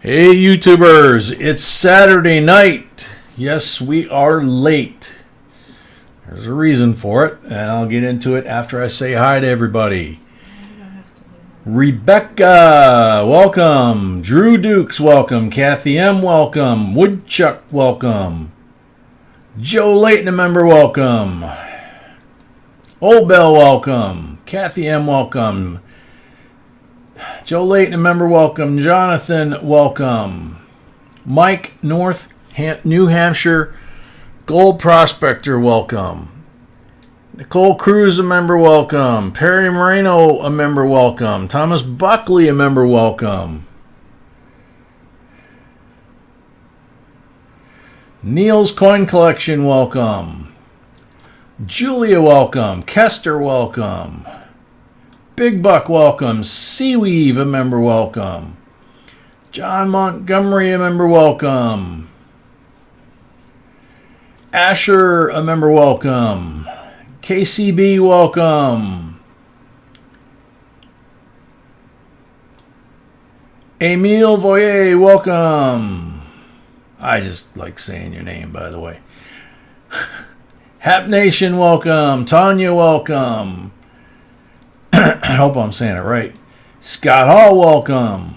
Hey YouTubers, it's Saturday night. Yes, we are late. There's a reason for it, and I'll get into it after I say hi to everybody. Rebecca, welcome. Drew Dukes, welcome. Kathy M, welcome. Woodchuck, welcome. Joe Layton, a member, welcome. Old Bell, welcome. Kathy M, welcome. Joe Layton, a member, welcome. Jonathan, welcome. Mike North, New Hampshire, Gold Prospector, welcome. Nicole Cruz, a member, welcome. Perry Moreno, a member, welcome. Thomas Buckley, a member, welcome. Neil's Coin Collection, welcome. Julia, welcome. Kester, welcome. Big Buck, welcome. Seaweave, a member, welcome. John Montgomery, a member, welcome. Asher, a member, welcome. KCB, welcome. Emile Voyer, welcome. I just like saying your name, by the way. Hap Nation, welcome. Tanya, welcome. I hope I'm saying it right. Scott Hall, welcome.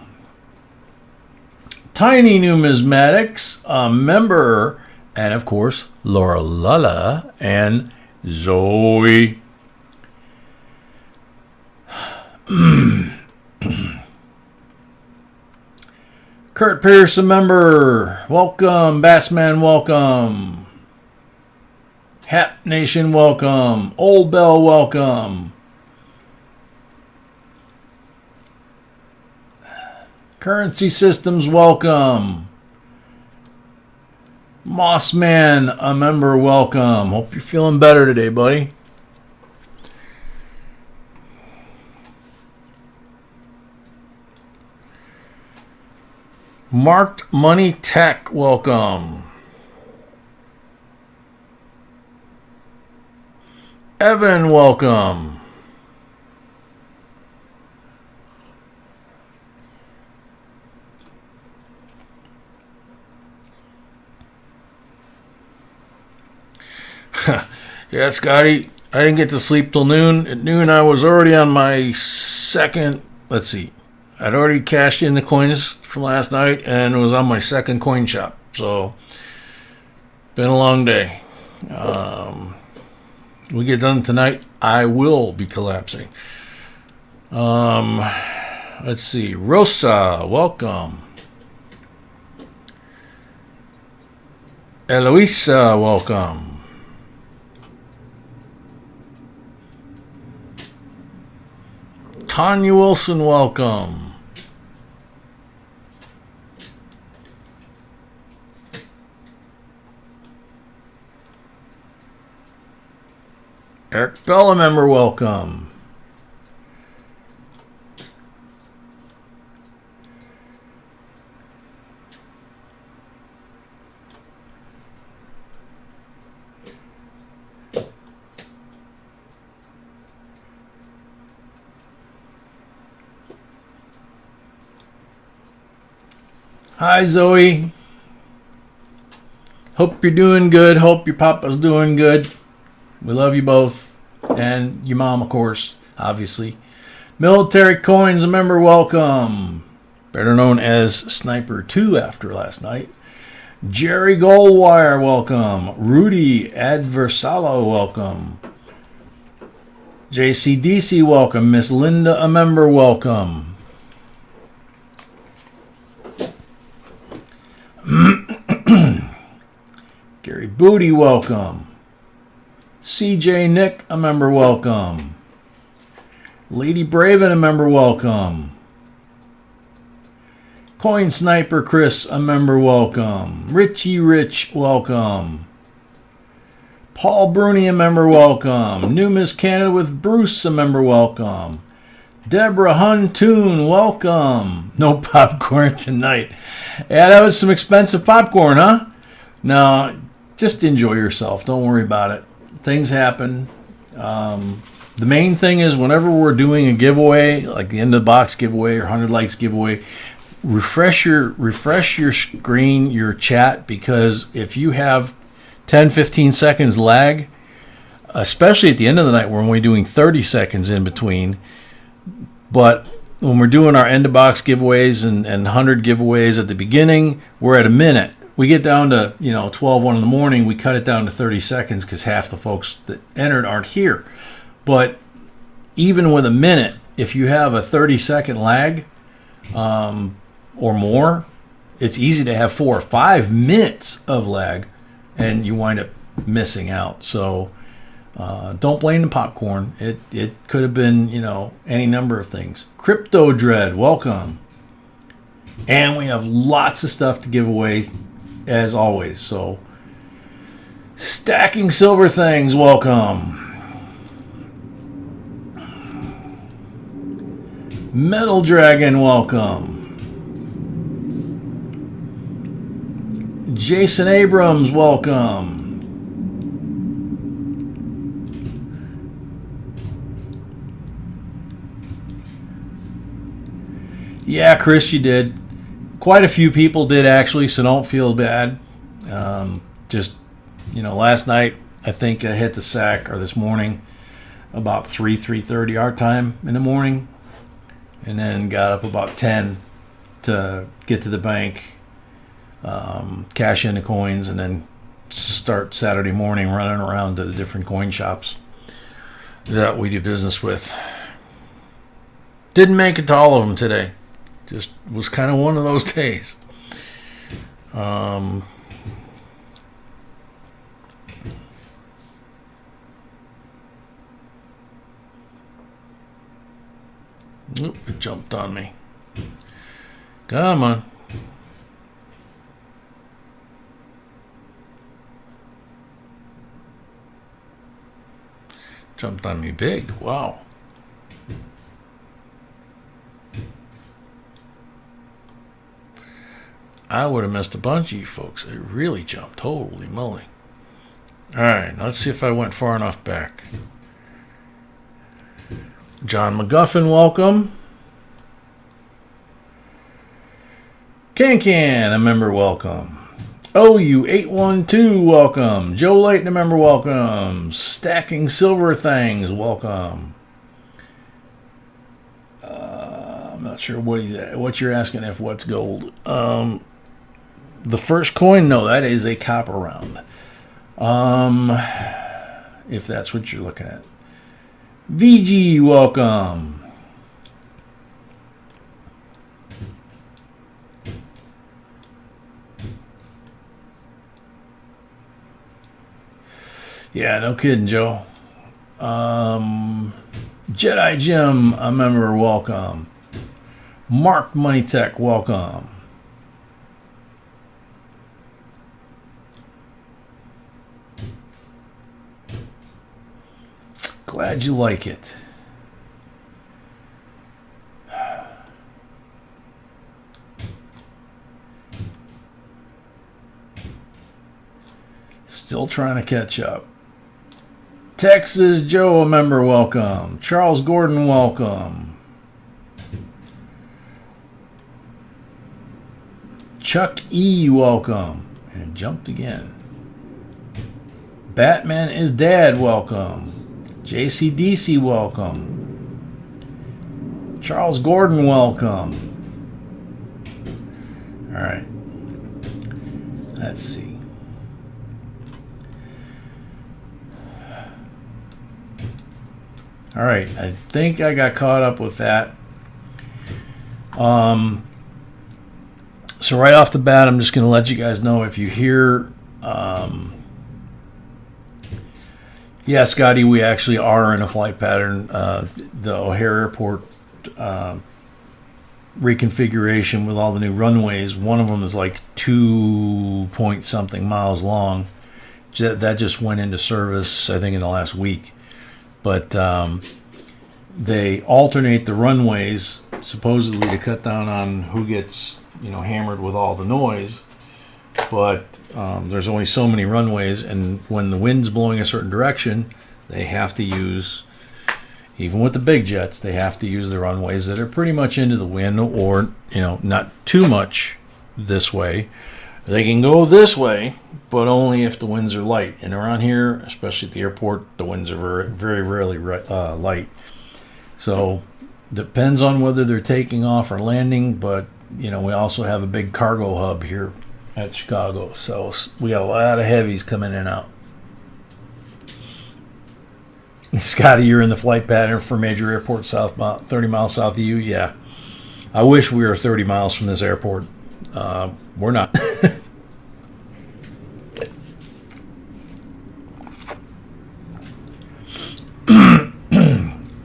Tiny Numismatics, a member, and of course, Laura Lala and Zoe. Kurt Pierce, a member, welcome. Bassman, welcome. Hap Nation, welcome. Old Bell, welcome. Currency Systems, welcome. Mossman, a member, welcome. Hope you're feeling better today, buddy. Marked Money Tech, welcome. Evan, welcome. Yeah, Scotty, I didn't get to sleep till noon. At noon, I was already on my second, I'd already cashed in the coins from last night and was on my second coin shop. So, been a long day. We get done tonight, I will be collapsing. Let's see. Rosa, welcome. Eloisa, welcome. Tanya Wilson, welcome. Eric Bell, a member, welcome. Hi, Zoe. Hope you're doing good. Hope your papa's doing good. We love you both. And your mom, of course, obviously. Military Coins, a member, welcome. Better known as Sniper 2 after last night. Jerry Goldwire, welcome. Rudy Adversalo, welcome. JCDC, welcome. Miss Linda, a member, welcome. Gary Booty, welcome. CJ Nick, a member, welcome. Lady Braven, a member, welcome. Coin Sniper Chris, a member, welcome. Richie Rich, welcome. Paul Bruni, a member, welcome. New Miss Canada with Bruce, a member, welcome. Deborah Huntoon, welcome. No popcorn tonight. Yeah, that was some expensive popcorn, huh? No, just enjoy yourself. Don't worry about it. Things happen. The main thing is whenever we're doing a giveaway, like the end of the box giveaway or 100 likes giveaway, refresh your screen, your chat, because if you have 10-15 seconds lag, especially at the end of the night when we're doing 30 seconds in between, but when we're doing our end of box giveaways and 100 giveaways at the beginning, we're at a minute. We get down to 12-1 in the morning, we cut it down to 30 seconds because half the folks that entered aren't here. But even with a minute, if you have a 30-second lag or more, it's easy to have 4 or 5 minutes of lag, and you wind up missing out. So don't blame the popcorn. It could have been any number of things. Crypto Dread, welcome. And we have lots of stuff to give away as always. So Stacking Silver Things, welcome. Metal Dragon, welcome. Jason Abrams, welcome. Yeah, Chris, you did. Quite a few people did, actually, so don't feel bad. Last night, I think I hit the sack, or this morning, about 3:30 our time in the morning, and then got up about 10 to get to the bank, cash in the coins, and then start Saturday morning running around to the different coin shops that we do business with. Didn't make it to all of them today. Just was kind of one of those days. Oop, it jumped on me. Come on. Jumped on me big. Wow. I would have missed a bunch of you folks. It really jumped. Holy moly. All right, let's see if I went far enough back. John McGuffin, welcome. Can, a member, welcome. OU812, welcome. Joe Layton, a member, welcome. Stacking Silver Things, welcome. I'm not sure what you're asking if what's gold. The first coin, no, that is a copper round. If that's what you're looking at. VG, welcome. Yeah, no kidding, Joe. Jedi Jim, a member, welcome. Mark Money Tech, welcome. Glad you like it. Still trying to catch up. Texas Joe, a member, welcome. Charles Gordon, welcome. Chuck E, welcome. And it jumped again. Batman is Dad, welcome. JCDC, welcome. Charles Gordon, welcome. All right. Let's see. All right. I think I got caught up with that. So right off the bat, I'm just going to let you guys know if you hear... Yeah, Scotty, we actually are in a flight pattern. The O'Hare Airport reconfiguration with all the new runways, one of them is like 2-point-something miles long. That just went into service, I think, in the last week. But they alternate the runways, supposedly to cut down on who gets hammered with all the noise. But there's only so many runways, and when the wind's blowing a certain direction, they have to use even with the big jets, they have to use the runways that are pretty much into the wind, or not too much this way. They can go this way, but only if the winds are light. And around here, especially at the airport, the winds are very, very rarely light. So depends on whether they're taking off or landing. But we also have a big cargo hub here at Chicago, so we got a lot of heavies coming in and out. Scotty, you're in the flight pattern for major airport 30 miles south of you. Yeah, I wish we were 30 miles from this airport. We're not.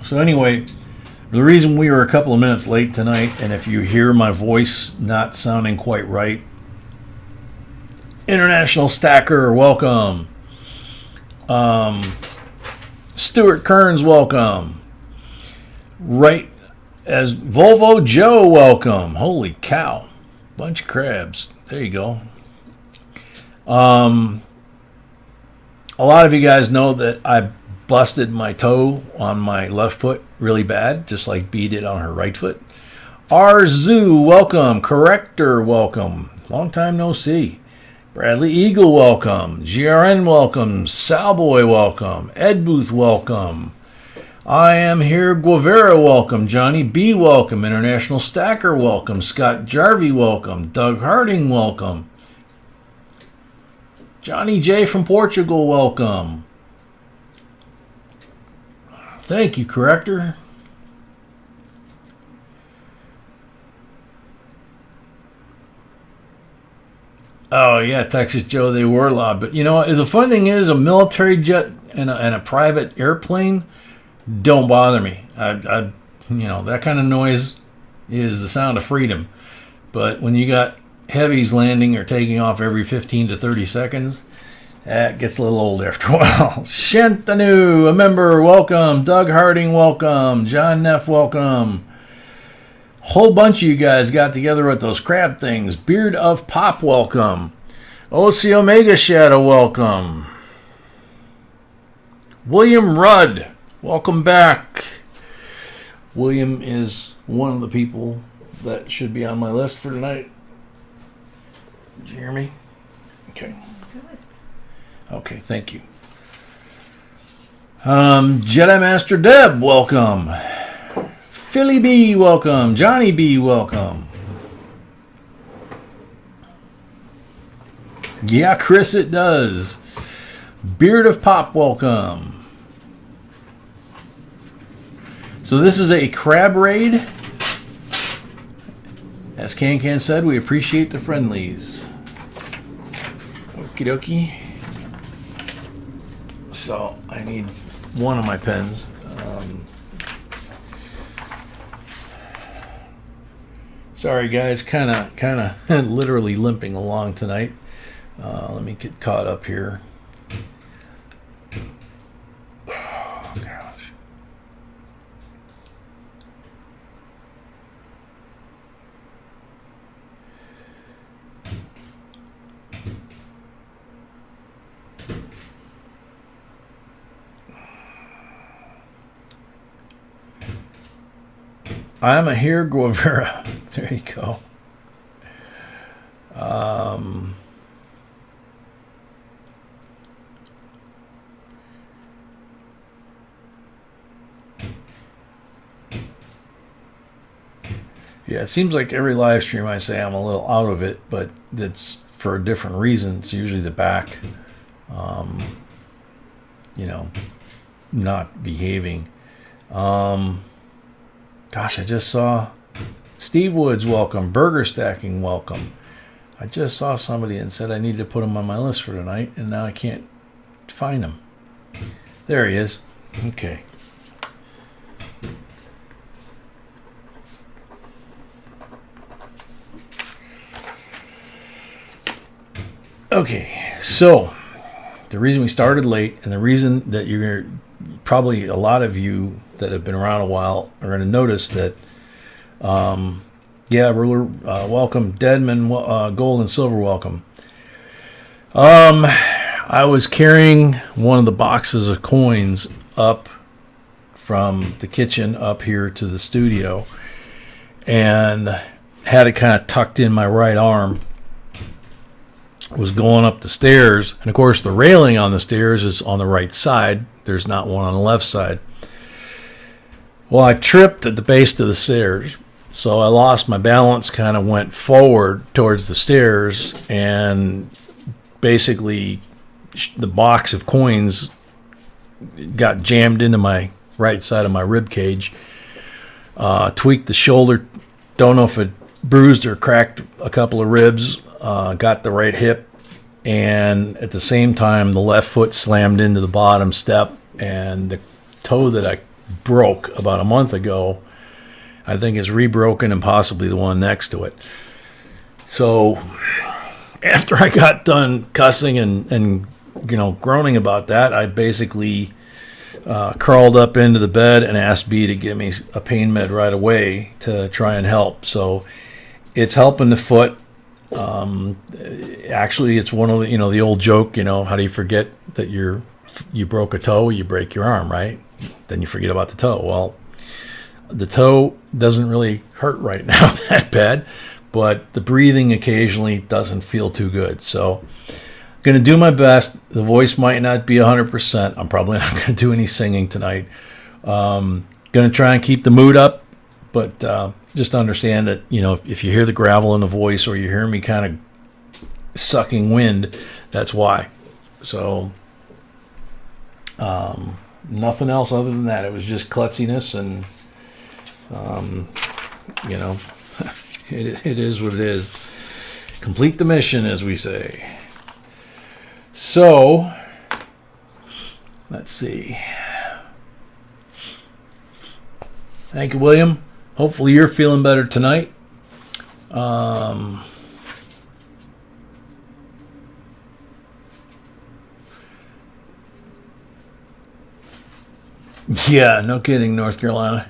So anyway, the reason we were a couple of minutes late tonight, and if you hear my voice not sounding quite right, International Stacker, welcome. Stuart Kearns, welcome. Right as Volvo Joe, welcome. Holy cow. Bunch of crabs. There you go. A lot of you guys know that I busted my toe on my left foot really bad, just like B did on her right foot. Arzu, welcome. Corrector, welcome. Long time no see. Bradley Eagle, welcome. GRN, welcome. Salboy, welcome. Ed Booth, welcome. I am here. Guevara, welcome. Johnny B, welcome. International Stacker, welcome. Scott Jarvie, welcome. Doug Harding, welcome. Johnny J from Portugal, welcome. Thank you, Corrector. Oh, yeah, Texas Joe, they were loud. But, the fun thing is a military jet and a private airplane don't bother me. That kind of noise is the sound of freedom. But when you got heavies landing or taking off every 15 to 30 seconds, that gets a little old after a while. Shantanu, a member, welcome. Doug Harding, welcome. John Neff, welcome. Whole bunch of you guys got together with those crab things. Beard of Pop, welcome. OC Omega Shadow, welcome. William Rudd, welcome back. William is one of the people that should be on my list for tonight. Did you hear me? Okay. Okay, thank you. Jedi Master Deb, welcome. Philly B, welcome. Johnny B, welcome. Yeah, Chris, it does. Beard of Pop, welcome. So this is a crab raid. As Can said, we appreciate the friendlies. Okie dokie. So I need one of my pens. Sorry guys, kind of literally limping along tonight. Let me get caught up here. Oh gosh. I'm a here Guevara. There you go. Yeah, it seems like every live stream I say I'm a little out of it, but it's for a different reason. It's usually the back, not behaving. Gosh, I just saw Steve Woods, welcome. Burger Stacking, welcome. I just saw somebody and said I needed to put him on my list for tonight, and now I can't find him. There he is. Okay. Okay, so the reason we started late, and the reason that you're probably a lot of you that have been around a while are going to notice that, Ruler, welcome. Deadman, gold and silver, welcome. I was carrying one of the boxes of coins up from the kitchen up here to the studio, and had it kind of tucked in my right arm. Was going up the stairs, and of course the railing on the stairs is on the right side. There's not one on the left side. Well, I tripped at the base of the stairs, so I lost my balance, kind of went forward towards the stairs, and basically the box of coins got jammed into my right side of my rib cage. Tweaked the shoulder. Don't know if it bruised or cracked a couple of ribs. Got the right hip, and at the same time the left foot slammed into the bottom step, and the toe that I broke about a month ago I think is rebroken, and possibly the one next to it. So after I got done cussing and groaning about that, I basically crawled up into the bed and asked B to give me a pain med right away to try and help. So it's helping the foot. Actually, it's one of the, the old joke, how do you forget that you broke a toe? You break your arm, right? Then you forget about the toe. Well, the toe doesn't really hurt right now that bad, but the breathing occasionally doesn't feel too good. So I'm going to do my best. The voice might not be 100%. I'm probably not going to do any singing tonight. Going to try and keep the mood up, but just understand that, if you hear the gravel in the voice, or you hear me kind of sucking wind, that's why. So nothing else other than that. It was just klutziness, and it is what it is. Complete the mission, as we say. So let's see. Thank you, William. Hopefully you're feeling better tonight. Yeah, no kidding, North Carolina.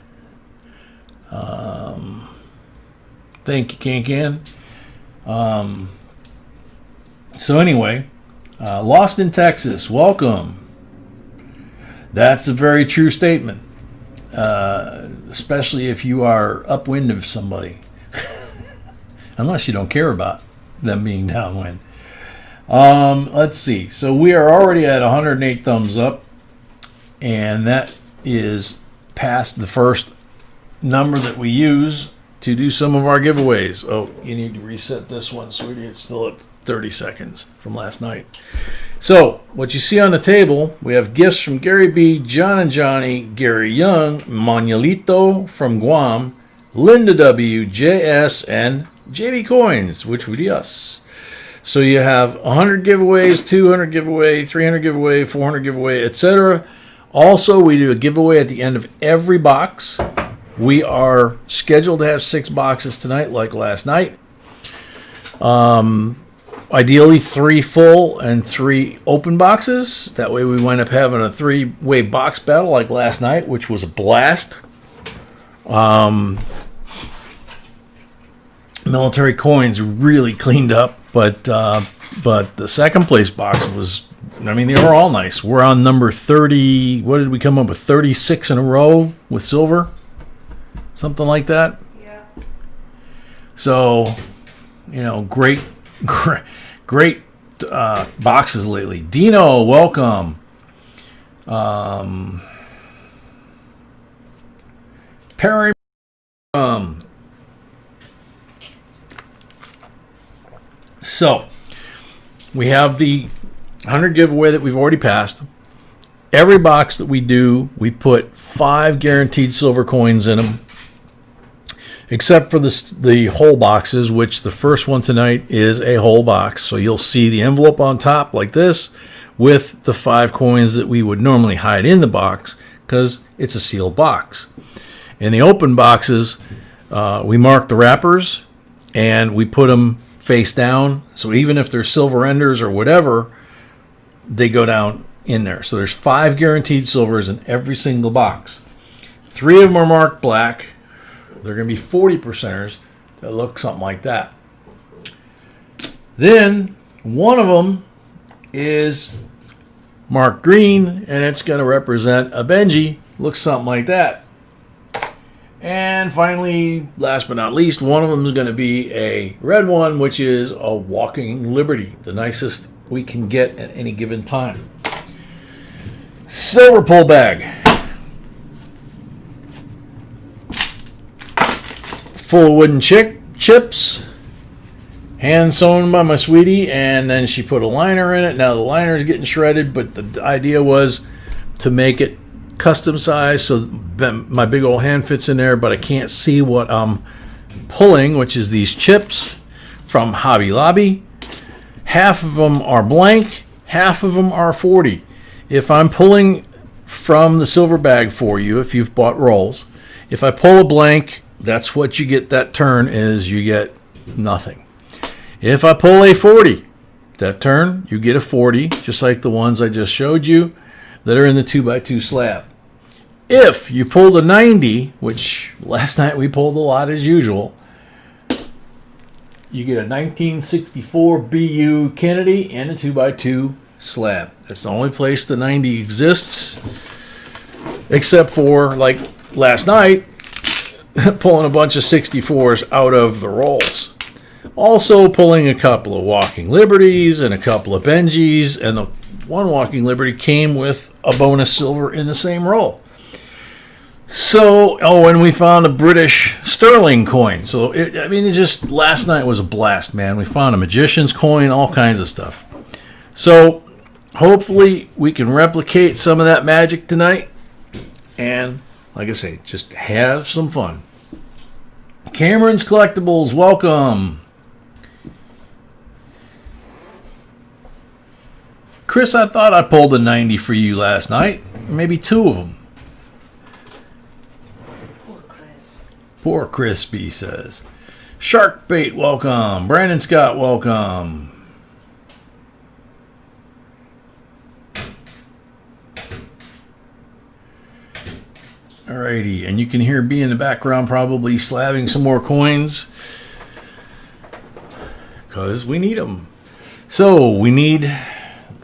Thank you, Can. So anyway, Lost in Texas, welcome. That's a very true statement. Especially if you are upwind of somebody. Unless you don't care about them being downwind. Let's see. So we are already at 108 thumbs up. And that is past the first number that we use to do some of our giveaways. Oh, you need to reset this one, sweetie. It's still at 30 seconds from last night. So, what you see on the table, we have gifts from Gary B, John and Johnny, Gary Young, Manuelito from Guam, Linda W, JS, and JB Coins, which would be us. So you have 100 giveaways, 200 giveaway, 300 giveaway, 400 giveaway, etc. Also, we do a giveaway at the end of every box. We are scheduled to have 6 boxes tonight, like last night. Ideally 3 full and 3 open boxes. That way we wind up having a 3-way box battle like last night, which was a blast. Military coins really cleaned up, but the second place box was, they were all nice. We're on number 30. What did we come up with? 36 in a row with silver? Something like that? Yeah. So, great boxes lately. Dino, welcome. Perry, so we have the 100 giveaway that we've already passed. Every box that we do, we put 5 guaranteed silver coins in them, except for the whole boxes, which the first one tonight is a whole box. So you'll see the envelope on top like this with the 5 coins that we would normally hide in the box because it's a sealed box. In the open boxes, we mark the wrappers and we put them face down. So even if they're silver enders or whatever, they go down in there. So there's 5 guaranteed silvers in every single box. 3 of them are marked black. They're going to be 40%ers that look something like that. Then one of them is marked green, and it's going to represent a Benji Looks something like that. And finally, last but not least, one of them is going to be a red one, which is a Walking Liberty, the nicest we can get at any given time. Silver pull bag. Full of wooden chips. Hand sewn by my sweetie, and then she put a liner in it. Now the liner is getting shredded, but the idea was to make it custom size so my big old hand fits in there, but I can't see what I'm pulling, which is these chips from Hobby Lobby. Half of them are blank, half of them are 40. If I'm pulling from the silver bag for you, if you've bought rolls, if I pull a blank, that's what you get. That turn is you get nothing. If I pull a 40, that turn, you get a 40, just like the ones I just showed you that are in the 2x2 slab. If you pull the 90, which last night we pulled a lot as usual, you get a 1964 BU Kennedy and a 2x2 slab. That's the only place the 90 exists, except for, like last night, pulling a bunch of 64s out of the rolls. Also pulling a couple of Walking Liberties and a couple of Benjis, and the one Walking Liberty came with a bonus silver in the same roll. So, and we found a British sterling coin. So, last night was a blast, man. We found a magician's coin, all kinds of stuff. So, hopefully we can replicate some of that magic tonight. And, like I say, just have some fun. Cameron's Collectibles, welcome. Chris, I thought I pulled a 90 for you last night. Maybe two of them. Poor Chris. Poor Crispy says. Shark Bait, welcome. Brandon Scott, welcome. Alrighty, and you can hear B in the background probably slabbing some more coins because we need them. So we need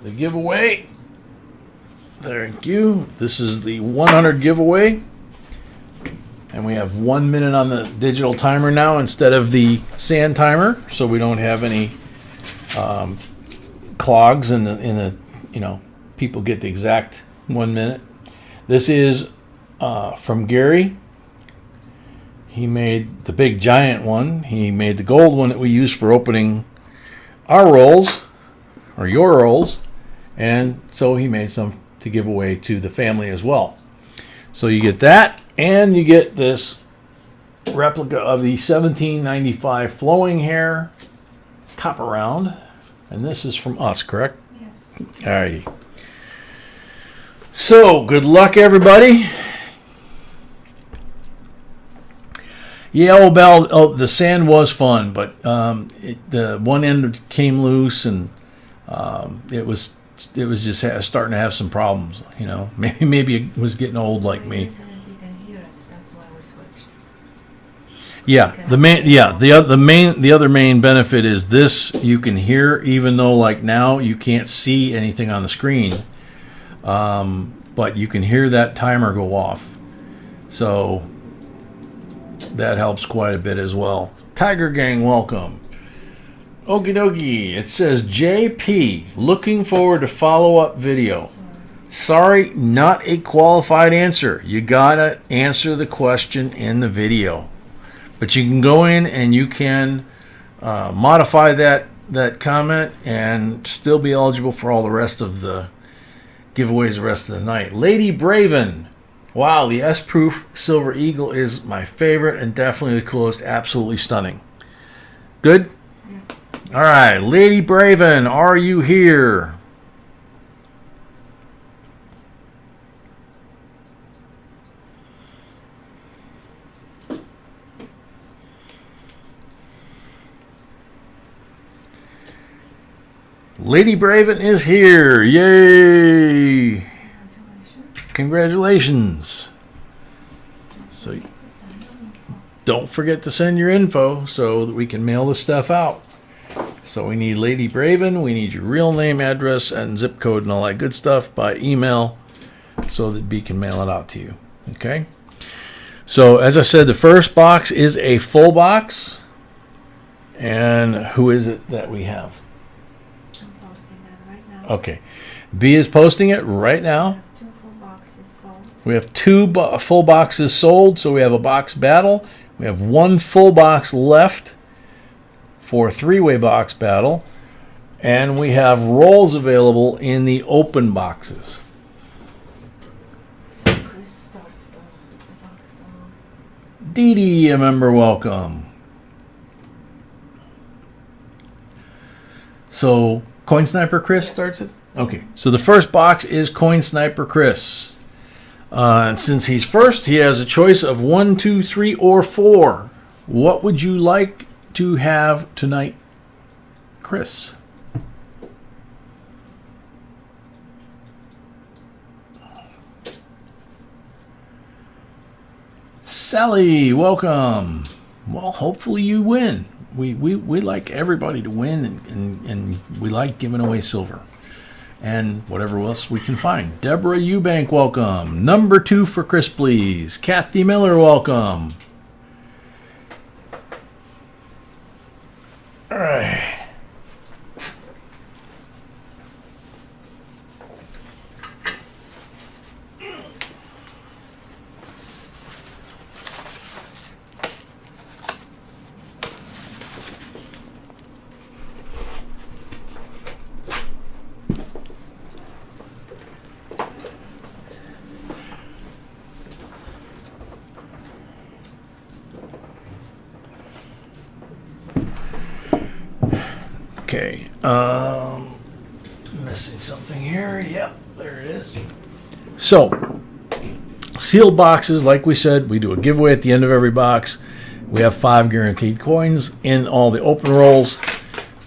the giveaway. Thank you. This is the 100 giveaway. And we have 1 minute on the digital timer now instead of the sand timer, so we don't have any clogs in the people get the exact 1 minute. This is from Gary. He made the big giant one. He made the gold one that we use for opening our rolls, or your rolls. And so he made some to give away to the family as well. So you get that, and you get this replica of the 1795 flowing hair copper round. And this is from us, correct? Yes. Alrighty. So, good luck, everybody. Yeah, the sand was fun, but the one end came loose, and it was just starting to have some problems. Maybe it was getting old like me. Yeah, the other main benefit is this: you can hear, even though like now you can't see anything on the screen, but you can hear that timer go off. So that helps quite a bit as well. Tiger Gang, welcome. Okie dokie. It says JP, looking forward to follow-up video. Sorry, not a qualified answer. You gotta answer the question in the video. But you can go in and you can modify that comment and still be eligible for all the rest of the giveaways the rest of the night. Lady Braven. Wow, the S-Proof Silver Eagle is my favorite and definitely the coolest. Absolutely stunning. Good? Yeah. All right, Lady Braven, are you here? Lady Braven is here. Yay! Congratulations. So don't forget to send your info so that we can mail this stuff out. So we need Lady Braven, we need your real name, address, and zip code and all that good stuff by email so that B can mail it out to you. Okay. So as I said, the first box is a full box. And who is it that we have? I'm posting that right now. Okay. B is posting it right now. I have 2 full boxes sold. We have 2 full boxes sold, so we have a box battle. We have 1 full box left for a 3-way box battle. And we have rolls available in the open boxes. So Chris starts the box. Dee Dee, a member, welcome. So, Coin Sniper Chris starts it? Okay, so the first box is Coin Sniper Chris. And since he's first, he has a choice of 1, 2, 3, or 4. What would you like to have tonight, Chris? Sally, welcome. Well, hopefully you win. We like everybody to win, and we like giving away silver and whatever else we can find. Deborah Eubank, welcome. Number 2 for Chris, please. Kathy Miller, welcome. All right. Okay, missing something here. Yep, there it is. So, sealed boxes, like we said, we do a giveaway at the end of every box. We have 5 guaranteed coins in all the open rolls,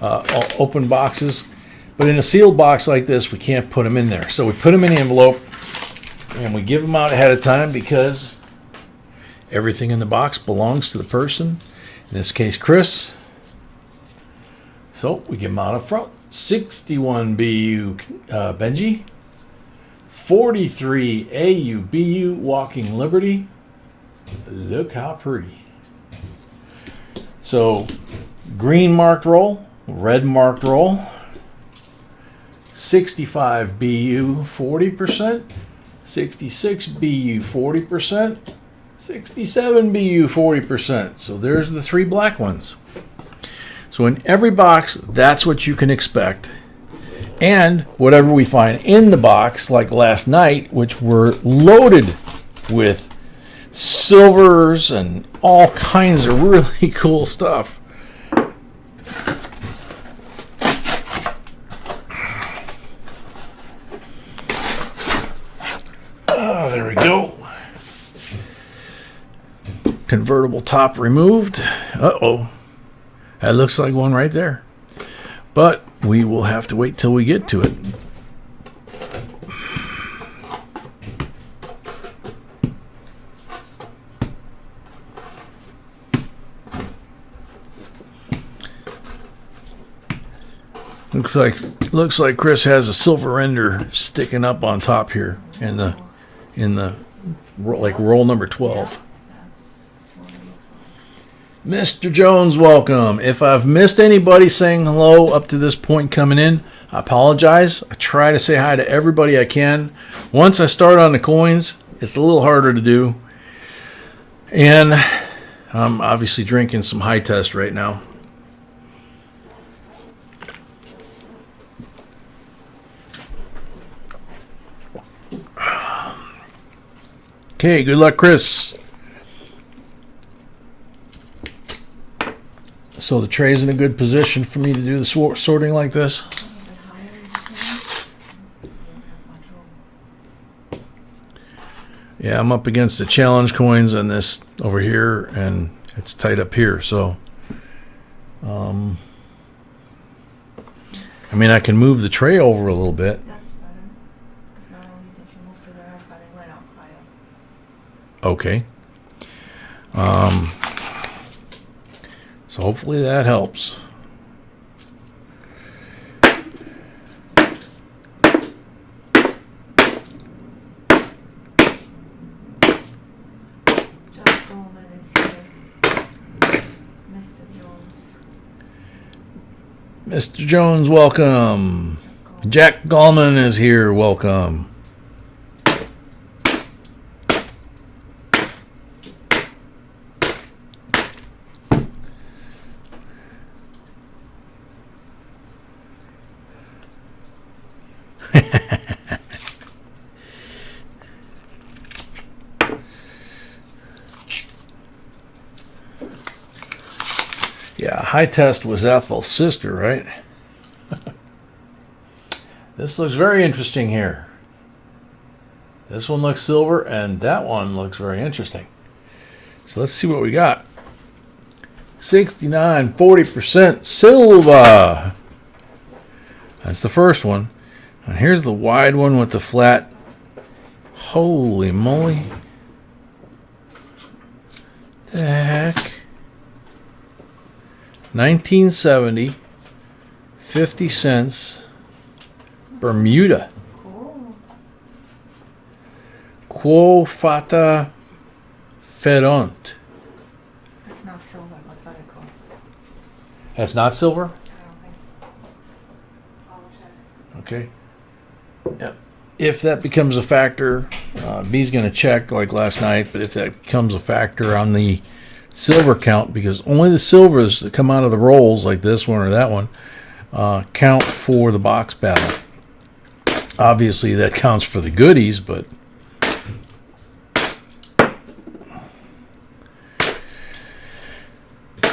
all open boxes. But in a sealed box like this, we can't put them in there. So we put them in the envelope, and we give them out ahead of time because everything in the box belongs to the person. In this case, Chris. So we give them out up front. 61 BU Benji. 43 AU BU Walking Liberty. Look how pretty. So green marked roll, red marked roll. 65 BU 40%. 66 BU 40%. 67 BU 40%. So there's the 3 black ones. So in every box, that's what you can expect. And whatever we find in the box, like last night, which were loaded with silvers and all kinds of really cool stuff. Oh, there we go. Convertible top removed. Uh-oh. That looks like one right there. But we will have to wait till we get to it. Looks like Chris has a silver ender sticking up on top here in the like roll number 12. Mr. Jones, welcome. If I've missed anybody saying hello up to this point coming in, I apologize. I try to say hi to everybody I can. Once I start on the coins, it's a little harder to do. And I'm obviously drinking some high test right now. Okay, good luck, Chris. So the tray's in a good position for me to do the sorting like this. Yeah, I'm up against the challenge coins on this over here, and it's tight up here. So, I mean, I can move the tray over a little bit. That's better. Because not only did you move to the right, but it went up higher. Okay. So hopefully that helps. Mr. Jones, welcome. Jack Gallman is here, welcome. Yeah, high test was Ethel's sister, right? This looks very interesting here. This one looks silver, and that one looks very interesting. So let's see what we got. 69, 40% silver. That's the first one. And here's the wide one with the flat. Holy moly. The heck? 1970, 50 cents, Bermuda. Cool. Quo fata ferunt. That's not silver, but very cool. That's not silver? I don't think so. I'll check. Okay. Yeah. If that becomes a factor, B's going to check like last night, but if that becomes a factor on the silver count, because only the silvers that come out of the rolls like this one or that one count for the box battle. Obviously that counts for the goodies, but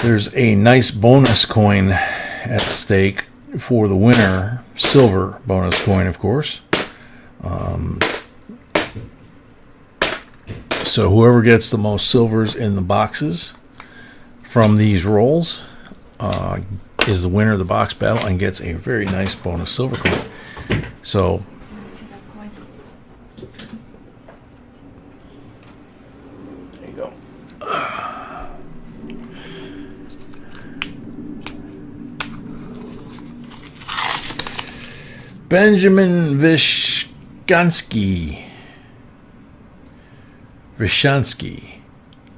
there's a nice bonus coin at stake for the winner. Silver bonus coin, of course. So whoever gets the most silvers in the boxes from these rolls is the winner of the box battle and gets a very nice bonus silver coin. So Can you see that coin? there you go. Benjamin Vishansky.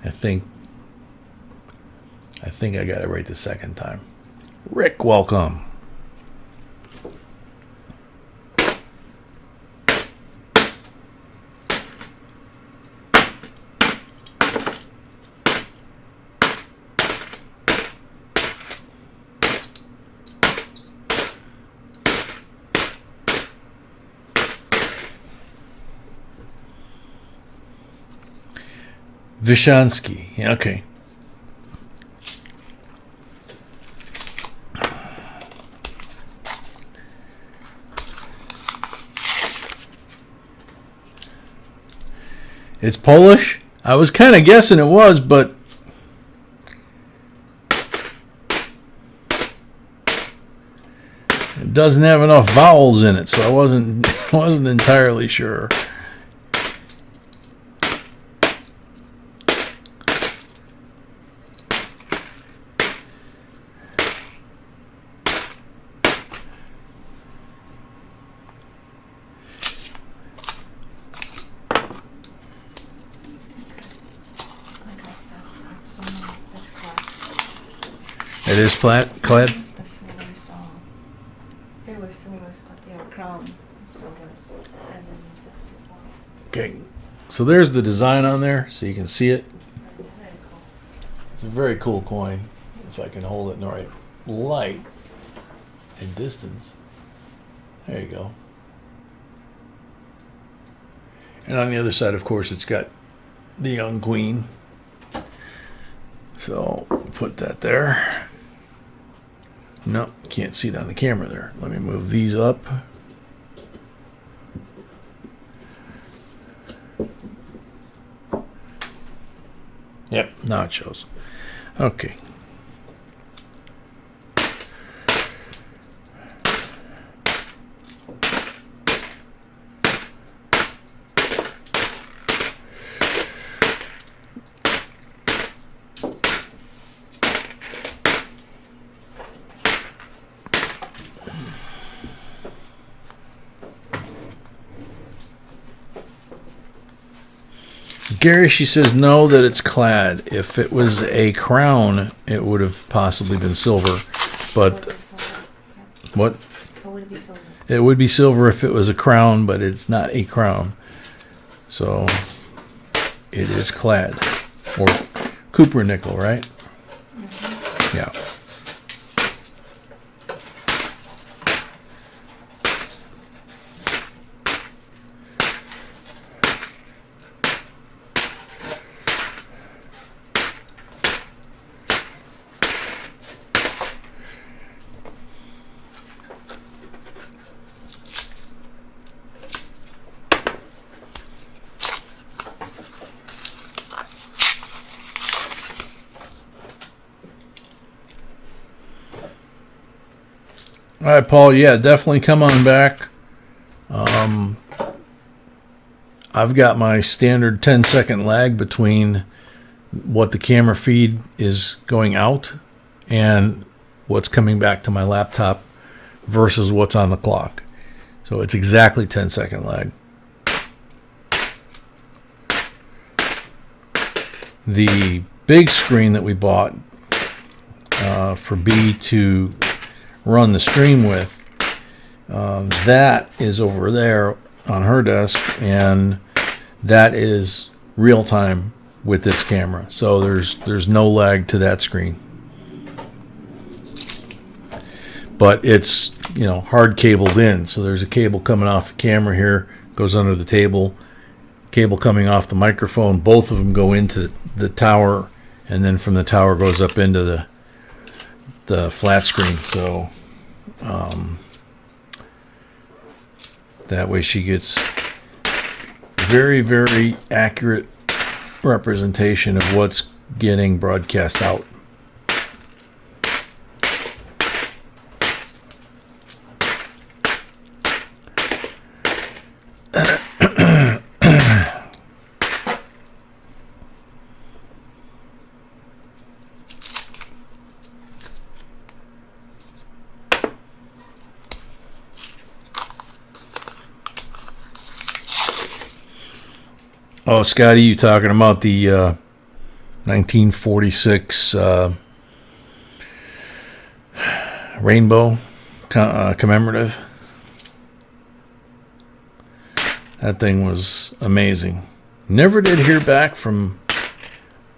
I think I got it right the second time. Rick, welcome. Vishansky. Yeah, okay. It's Polish? I was kind of guessing it was, but it doesn't have enough vowels in it, so I wasn't entirely sure. Like I said, that's some that's class. It is clad? The silvers, they were silvers, but they are crown silvers. And then the 64. Okay. So there's the design on there, so you can see it. It's very cool. It's a very cool coin, if I can hold it in the right light and distance. There you go. And on the other side, of course, it's got the young queen. So put that there. No, can't see it on the camera there. Let me move these up. Yep, now it shows. Okay. Gary, she says no, that it's clad. If it was a crown, it would have possibly been silver. But Yeah. What? Or would it be silver? It would be silver if it was a crown, but it's not a crown. So it is clad. Or Cooper nickel, right? Mm-hmm. Yeah. All right, Paul. Yeah, definitely come on back. I've got my standard 10-second lag between what the camera feed is going out and what's coming back to my laptop versus what's on the clock. So it's exactly 10-second lag. The big screen that we bought for B to run the stream with, that is over there on her desk, and that is real time with this camera. So there's no lag to that screen. But it's, you know, hard cabled in. So there's a cable coming off the camera here, goes under the table, cable coming off the microphone. Both of them go into the tower, and then from the tower goes up into the flat screen. So that way she gets very, very accurate representation of what's getting broadcast out. Oh, Scotty, you talking about the 1946 rainbow commemorative? That thing was amazing. Never did hear back from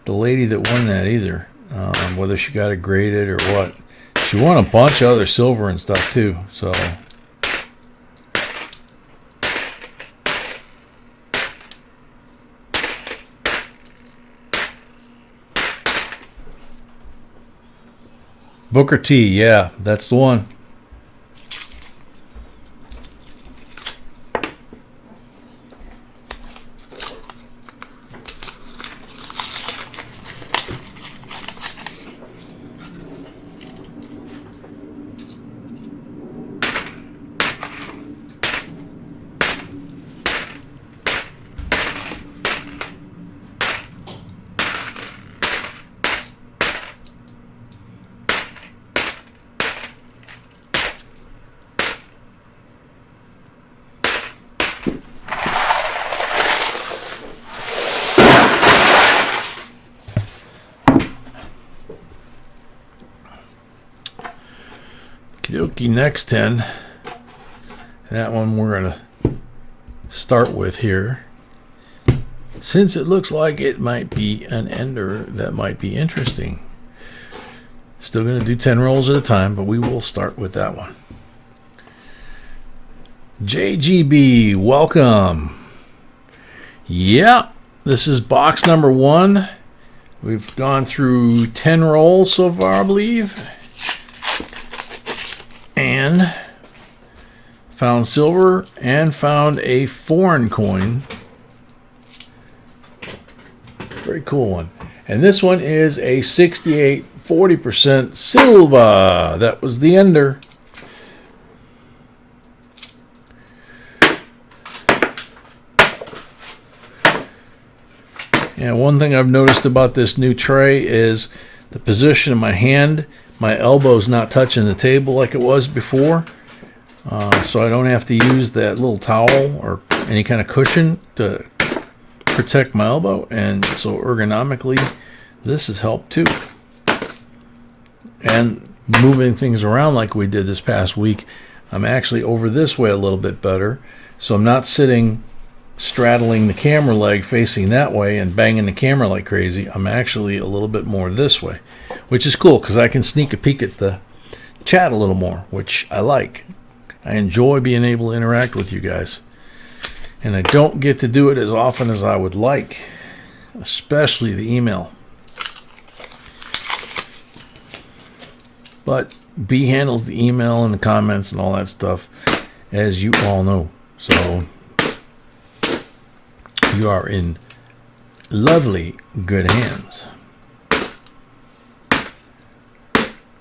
the lady that won that either, whether she got it graded or what. She won a bunch of other silver and stuff too, so... Booker T, yeah, that's the one. Okie, next 10. That one we're going to start with here. Since it looks like it might be an ender that might be interesting. Still going to do 10 rolls at a time, but we will start with that one. JGB, welcome. Yeah, this is box number 1. We've gone through 10 rolls so far, I believe. And found silver and found a foreign coin. Very cool one. And this one is a 68 40% silver. That was the ender. And one thing I've noticed about this new tray is the position of my hand. My elbow's not touching the table like it was before, so I don't have to use that little towel or any kind of cushion to protect my elbow, and so ergonomically this has helped too. And moving things around like we did this past week, I'm actually over this way a little bit better. So I'm not sitting straddling the camera leg facing that way and banging the camera like crazy. I'm actually a little bit more this way, which is cool because I can sneak a peek at the chat a little more, which I like. I enjoy being able to interact with you guys. And I don't get to do it as often as I would like, especially the email. But B handles the email and the comments and all that stuff, as you all know. So you are in lovely good hands.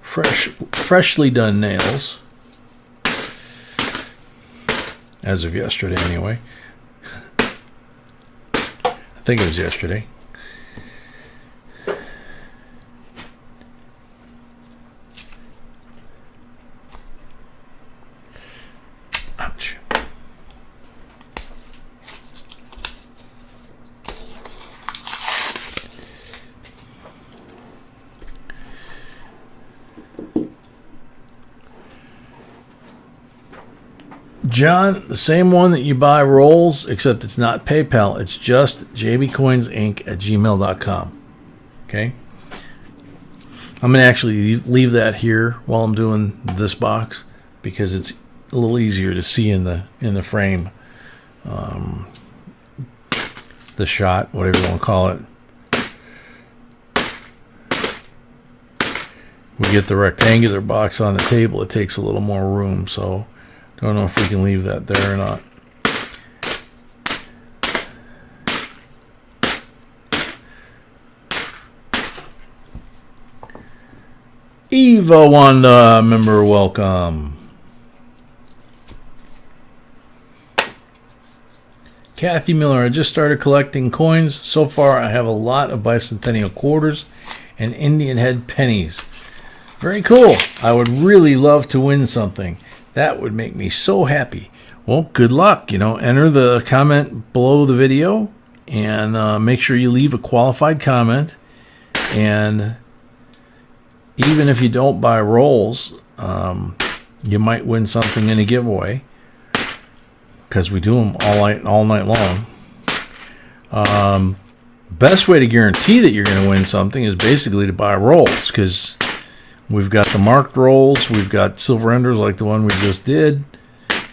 Freshly done nails, as of yesterday anyway. I think it was yesterday. Ouch. John, the same one that you buy rolls, except it's not PayPal. It's just JBCOINSINC@gmail.com. Okay? I'm going to actually leave that here while I'm doing this box because it's a little easier to see in the frame. The shot, whatever you want to call it. We get the rectangular box on the table, it takes a little more room, so don't know if we can leave that there or not. Eva Wanda, member, welcome. Kathy Miller, I just started collecting coins. So far, I have a lot of bicentennial quarters and Indian head pennies. Very cool. I would really love to win something. That would make me so happy. Well, good luck. Enter the comment below the video and make sure you leave a qualified comment. And even if you don't buy rolls, you might win something in a giveaway because we do them all night long. Best way to guarantee that you're going to win something is basically to buy rolls because we've got the marked rolls, we've got silver enders like the one we just did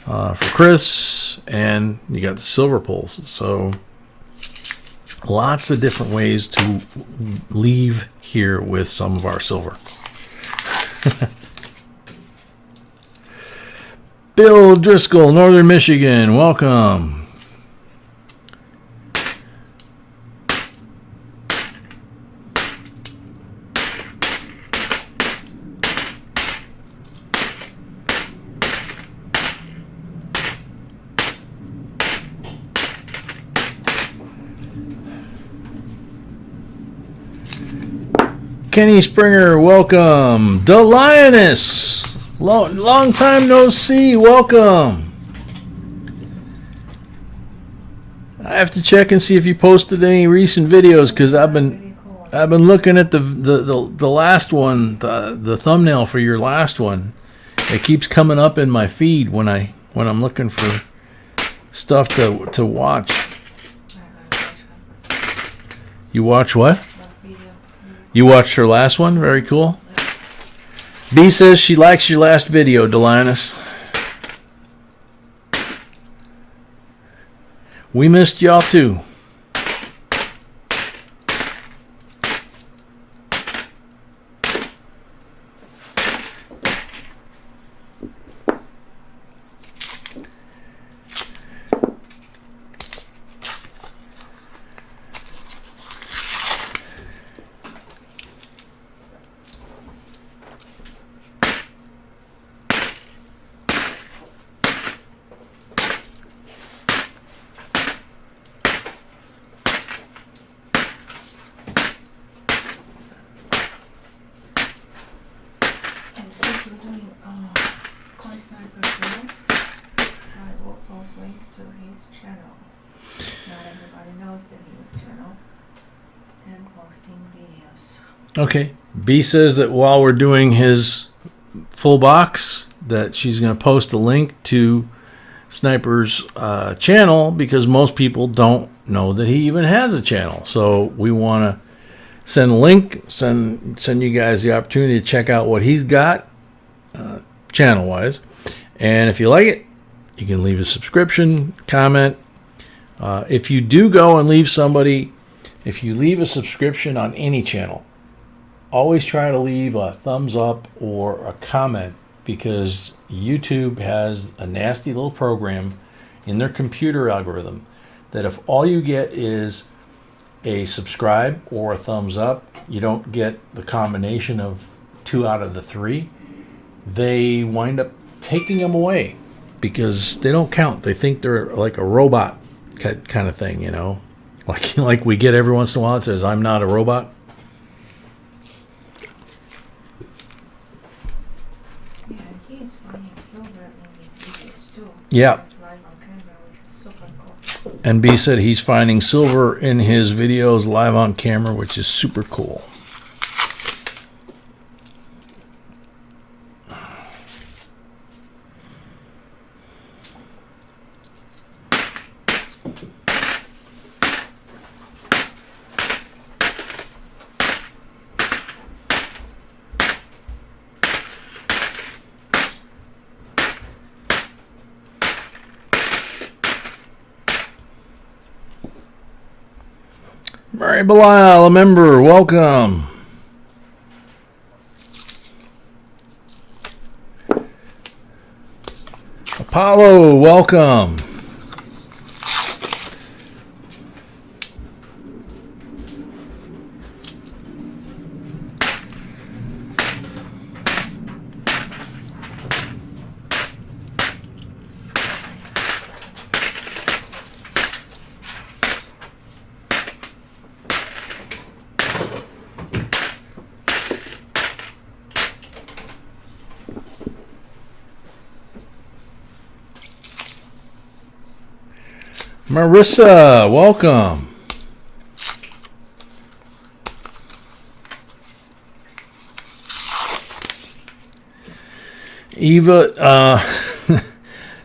for Chris, and you got the silver pulls. So lots of different ways to leave here with some of our silver. Bill Driscoll, Northern Michigan, welcome. Kenny Springer, welcome. The Lioness, long time no see, welcome. I have to check and see if you posted any recent videos because I've been looking at the last one, the thumbnail for your last one. It keeps coming up in my feed when I'm looking for stuff to watch. You watch what? You watched her last one? Very cool. B says she likes your last video, Delinus. We missed y'all too. Okay. B says that while we're doing his full box that she's going to post a link to Sniper's channel, because most people don't know that he even has a channel. So we want to send a link, send you guys the opportunity to check out what he's got channel wise. And if you like it, you can leave a subscription, comment. If you do go and if you leave a subscription on any channel, always try to leave a thumbs up or a comment, because YouTube has a nasty little program in their computer algorithm that if all you get is a subscribe or a thumbs up, you don't get the combination of 2 out of the 3, they wind up taking them away because they don't count. They think they're like a robot kind of thing, you know, like we get every once in a while. It says, "I'm not a robot." Yeah, he is finding silver in his videos too. Yeah. Live on camera, which is super cool. And B said he's finding silver in his videos live on camera, which is super cool. Mary Belial, a member, welcome. Apollo, welcome. Marissa, welcome. Eva,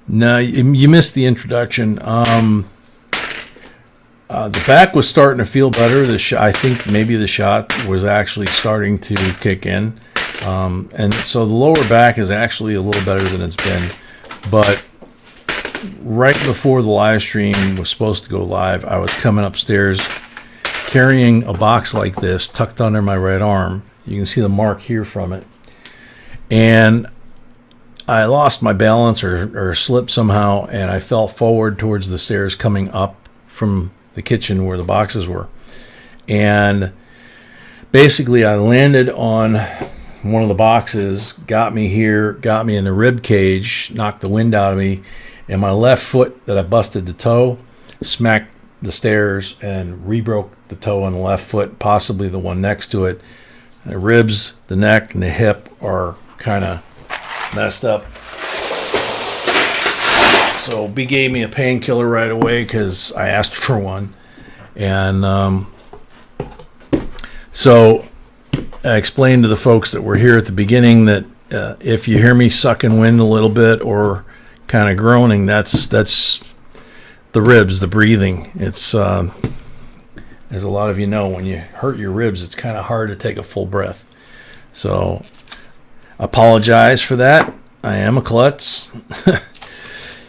no, you missed the introduction. The back was starting to feel better. I think maybe the shot was actually starting to kick in. And so the lower back is actually a little better than it's been. But right before the live stream was supposed to go live, I was coming upstairs carrying a box like this tucked under my right arm. You can see the mark here from it. And I lost my balance or slipped somehow, and I fell forward towards the stairs coming up from the kitchen where the boxes were. And basically I landed on one of the boxes, got me here, got me in the rib cage, knocked the wind out of me, and my left foot that I busted the toe smacked the stairs and re-broke the toe on the left foot, possibly the one next to it. The ribs, the neck, and the hip are kind of messed up. So B gave me a painkiller right away because I asked for one. And so I explained to the folks that were here at the beginning that if you hear me sucking wind a little bit or kind of groaning, that's the ribs, the breathing. It's as a lot of you know, when you hurt your ribs, it's kind of hard to take a full breath. So apologize for that. I am a klutz.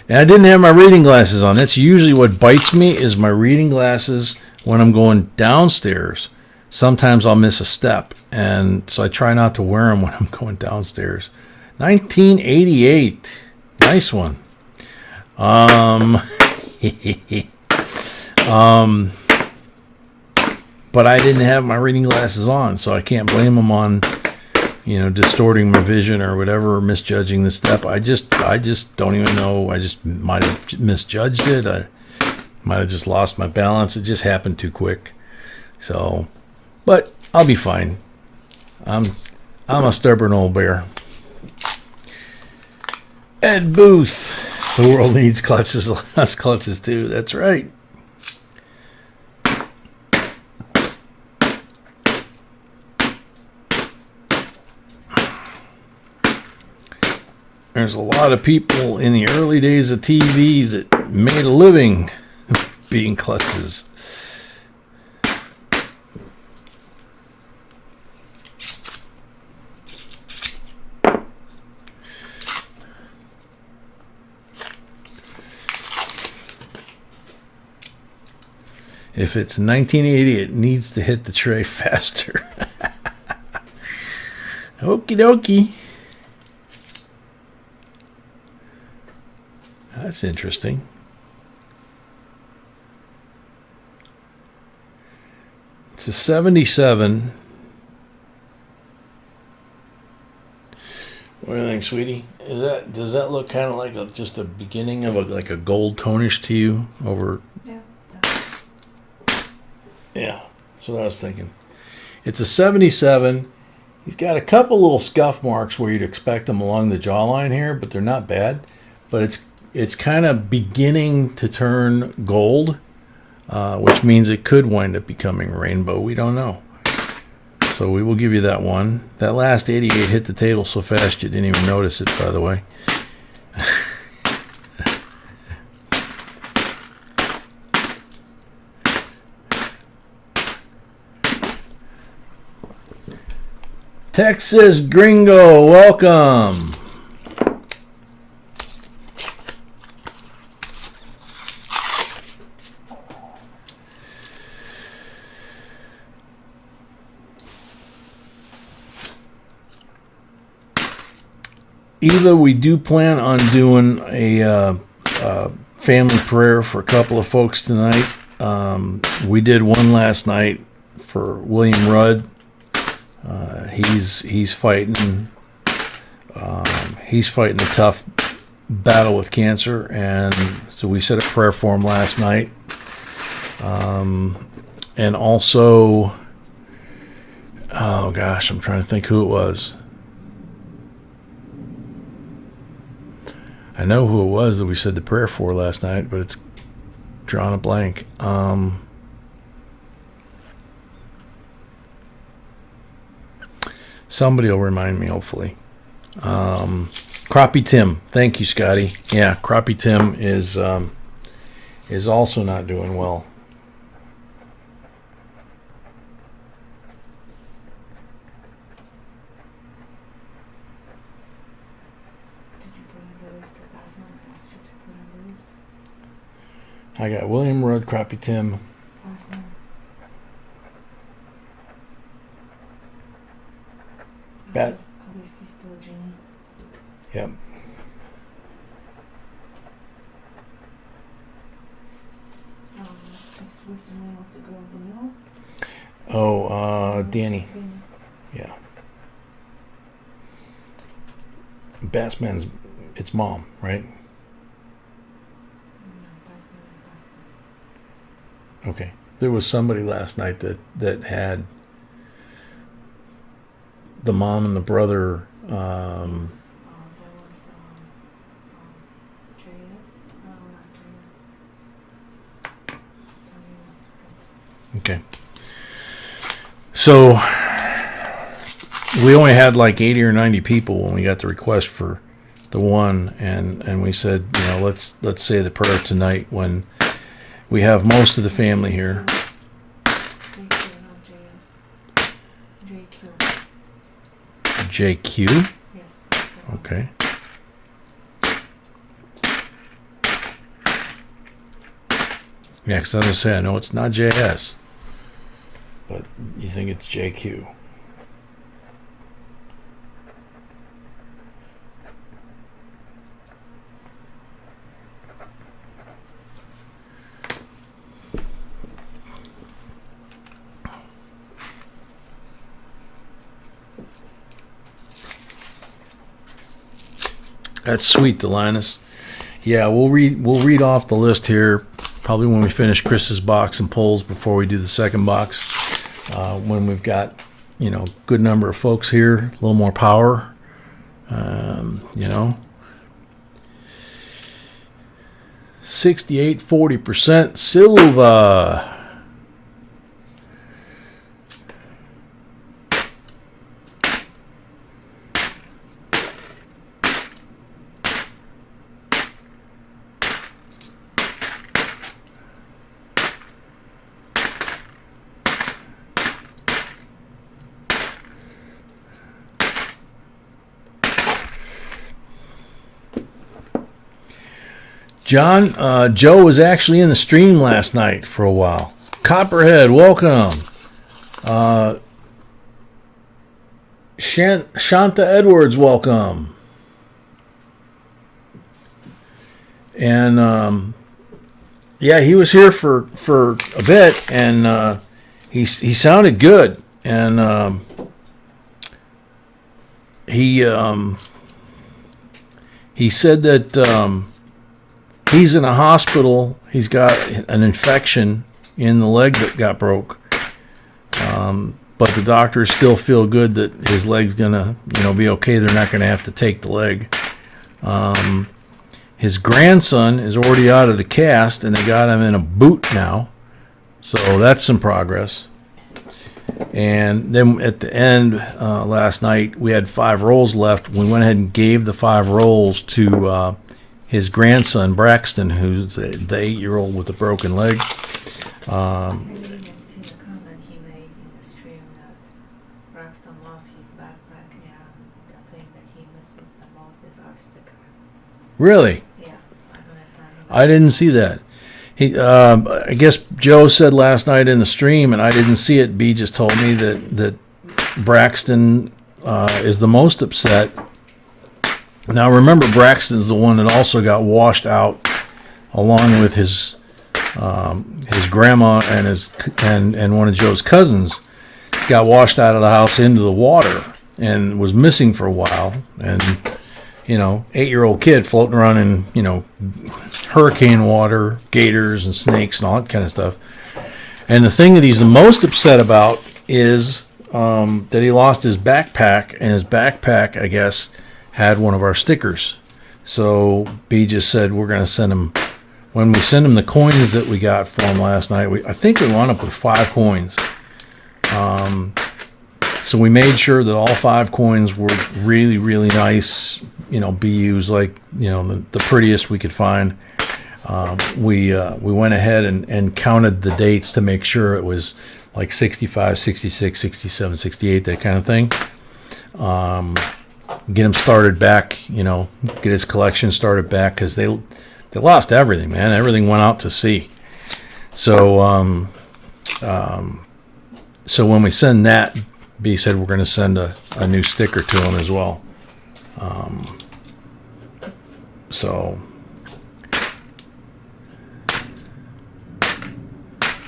And I didn't have my reading glasses on. That's usually what bites me, is my reading glasses when I'm going downstairs. Sometimes I'll miss a step, and so I try not to wear them when I'm going downstairs. 1988. Nice one. But I didn't have my reading glasses on, so I can't blame them on, distorting my vision or whatever, or misjudging the step. I just don't even know. I just might have misjudged it. I might have just lost my balance. It just happened too quick. So, but I'll be fine. I'm a stubborn old bear. Ed Booth, the world needs clutches, us clutches too. That's right. There's a lot of people in the early days of TV that made a living being klutzes. If it's 1980, it needs to hit the tray faster. Okie dokie. That's interesting. It's a 77. What do you think, sweetie? Does that look kind of like just a beginning of like a gold tonish to you over? Yeah. Yeah, that's what I was thinking. It's a 77. He's got a couple little scuff marks where you'd expect them along the jawline here, but they're not bad. But it's kind of beginning to turn gold, which means it could wind up becoming rainbow. We don't know. So we will give you that one. That last 88 hit the table so fast you didn't even notice it, by the way. Texas Gringo, welcome. Eva, we do plan on doing a family prayer for a couple of folks tonight. We did one last night for William Rudd. He's fighting. He's fighting a tough battle with cancer, and so we said a prayer for him last night. And also, oh gosh, I'm trying to think who it was. I know who it was that we said the prayer for last night, but it's drawn a blank. Somebody will remind me, hopefully. Crappie Tim. Thank you, Scotty. Yeah, Crappie Tim is also not doing well. I got William Rudd, Crappie Tim. Awesome. Obviously still a genie. Yep. What's the name of the girl, Danielle? Oh, Danny. Danny. Yeah. Bassman's, it's mom, right? Okay. There was somebody last night that had the mom and the brother. There was JS. No, not JS. Okay. So we only had like 80 or 90 people when we got the request for the one, and we said, let's say the prayer tonight when we have most of the family here. JQ, not JS. JQ. JQ? Yes. Okay. Yeah, because I was going to say, I know it's not JS, but you think it's JQ. That's sweet, Delinus. Yeah, we'll read off the list here probably when we finish Chris's box and polls before we do the second box. When we've got good number of folks here, a little more power. 68-40% Silva. John, Joe was actually in the stream last night for a while. Copperhead, welcome. Shanta Edwards, welcome. And yeah, he was here for a bit, and he sounded good. And he said that he's in a hospital. He's got an infection in the leg that got broke. But the doctors still feel good that his leg's gonna, be okay. They're not gonna have to take the leg. His grandson is already out of the cast, and they got him in a boot now. So that's some progress. And then at the end last night, we had 5 rolls left. We went ahead and gave the 5 rolls to his grandson, Braxton, who's the 8-year-old with a broken leg. I didn't even see the comment he made in the stream that Braxton lost his backpack, and the thing that he misses the most is our sticker. Really? Yeah, I'm gonna send him. I didn't see that. I guess Joe said last night in the stream, and I didn't see it. B just told me that Braxton is the most upset. Now remember, Braxton's the one that also got washed out, along with his grandma and one of Joe's cousins, got washed out of the house into the water and was missing for a while. And 8-year-old kid floating around in hurricane water, gators and snakes and all that kind of stuff. And the thing that he's the most upset about is that he lost his backpack, and his backpack, I guess, had one of our stickers. So B just said we're going to send him, when we send him the coins that we got for him last night, I think we wound up with 5 coins. So we made sure that all 5 coins were really, really nice, BUs, like, the prettiest we could find. We went ahead and counted the dates to make sure it was like 65, 66, 67, 68, that kind of thing. Get him started back, get his collection started back, because they lost everything, man. Everything went out to sea. So so when we send that, B said we're going to send a new sticker to him as well.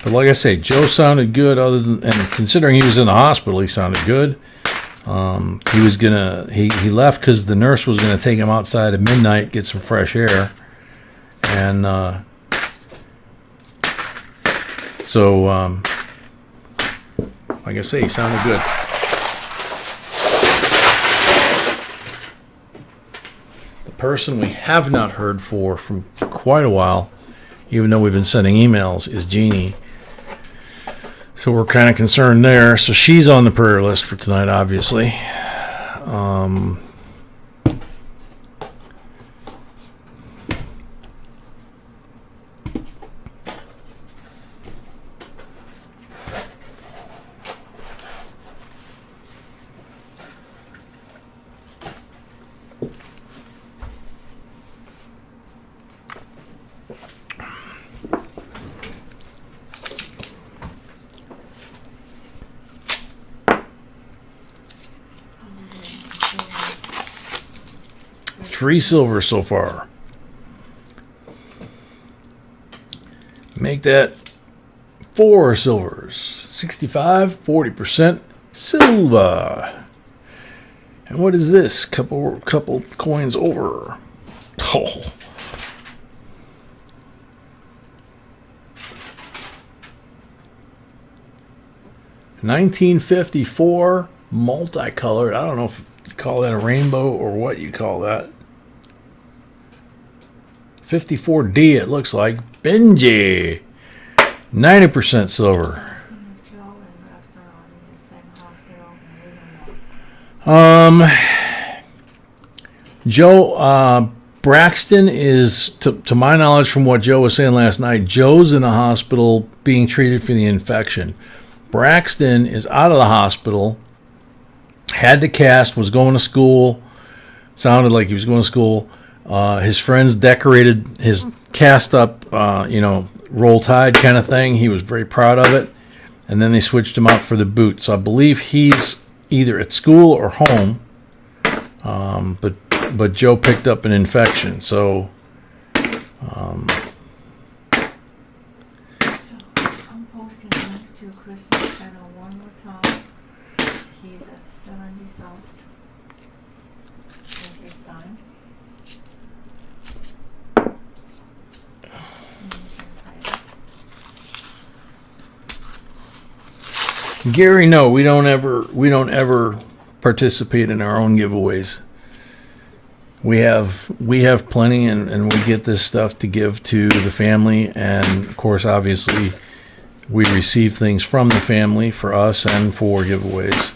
But like I say, Joe sounded good. And considering he was in the hospital, he sounded good. He left because the nurse was gonna take him outside at midnight, get some fresh air, and so like I say, he sounded good. The person we have not heard from quite a while, even though we've been sending emails, is Jeannie. So we're kind of concerned there. So she's on the prayer list for tonight, obviously. Three silvers so far. Make that 4 silvers. 65, 40% silver. And what is this? Couple coins over. Oh. $19.54 multicolored. I don't know if you call that a rainbow or what you call that. 54D it looks like. Benji. 90% silver. Joe and Braxton are in the same hospital, and we don't know. Joe, Braxton is, to my knowledge from what Joe was saying last night, Joe's in the hospital being treated for the infection. Braxton is out of the hospital, had to cast, was going to school, sounded like he was going to school. His friends decorated his cast up, Roll Tide kind of thing. He was very proud of it. And then they switched him out for the boot. So I believe he's either at school or home. But Joe picked up an infection. So So I'm posting a link to Chris's channel one more time. He's at 70 subs at this time. And you can say, Gary, no, we don't ever participate in our own giveaways. We have plenty, and we get this stuff to give to the family, and of course, obviously, we receive things from the family for us and for giveaways.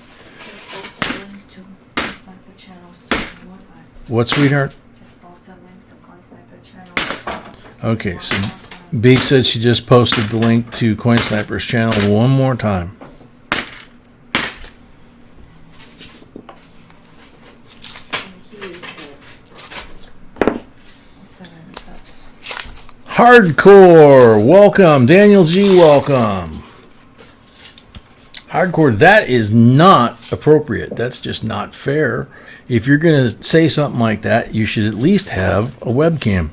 just post a link to CoinSniper channels one more time. What, sweetheart? Just post a link to CoinSniper channel. Okay, so B said she just posted the link to CoinSniper's channel one more time. Hardcore, welcome. Daniel G, welcome. Hardcore, that is not appropriate. That's just not fair. If you're going to say something like that, you should at least have a webcam.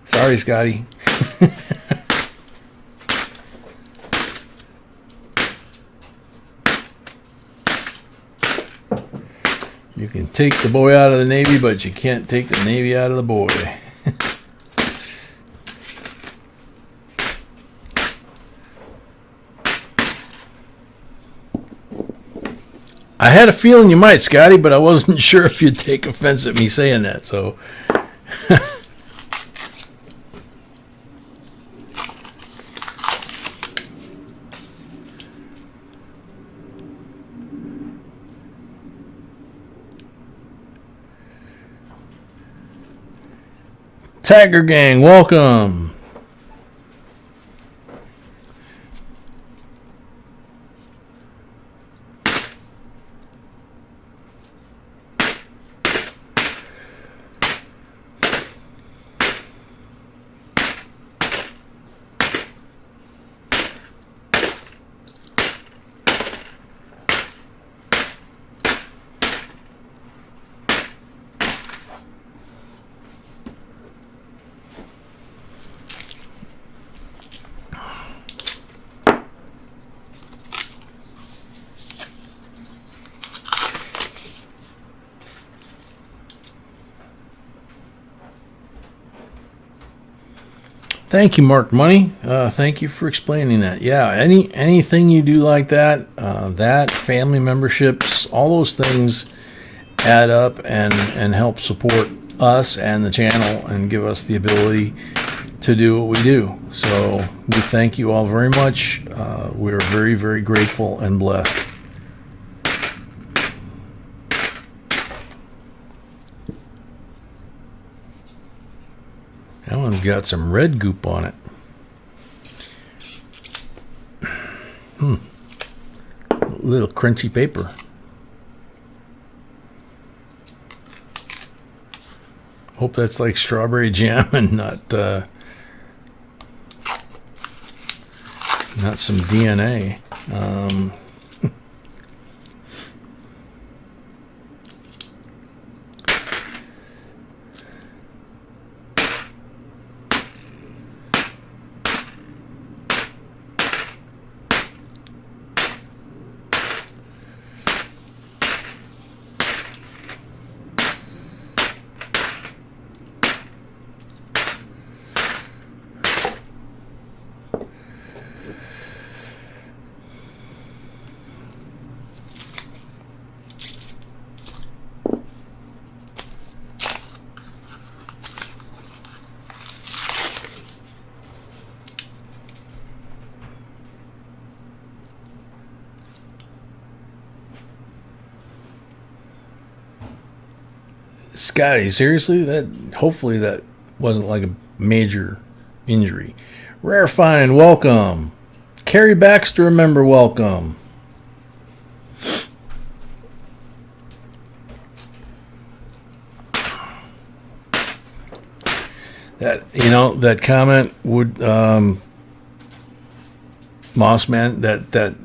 Sorry, Scotty. You can take the boy out of the Navy, but you can't take the Navy out of the boy. I had a feeling you might, Scotty, but I wasn't sure if you'd take offense at me saying that, so... Tiger Gang, welcome. Thank you, Mark Money. Thank you for explaining that. Yeah, anything you do like that, that family memberships, all those things add up and help support us and the channel and give us the ability to do what we do. So we thank you all very much. We're very, very grateful and blessed. That one's got some red goop on it. Little crunchy paper. Hope that's like strawberry jam and not some DNA. Scotty, seriously? Hopefully that wasn't like a major injury. Rare Find, welcome. Carrie Baxter, member, welcome. That, you know, that comment would, Mossman, that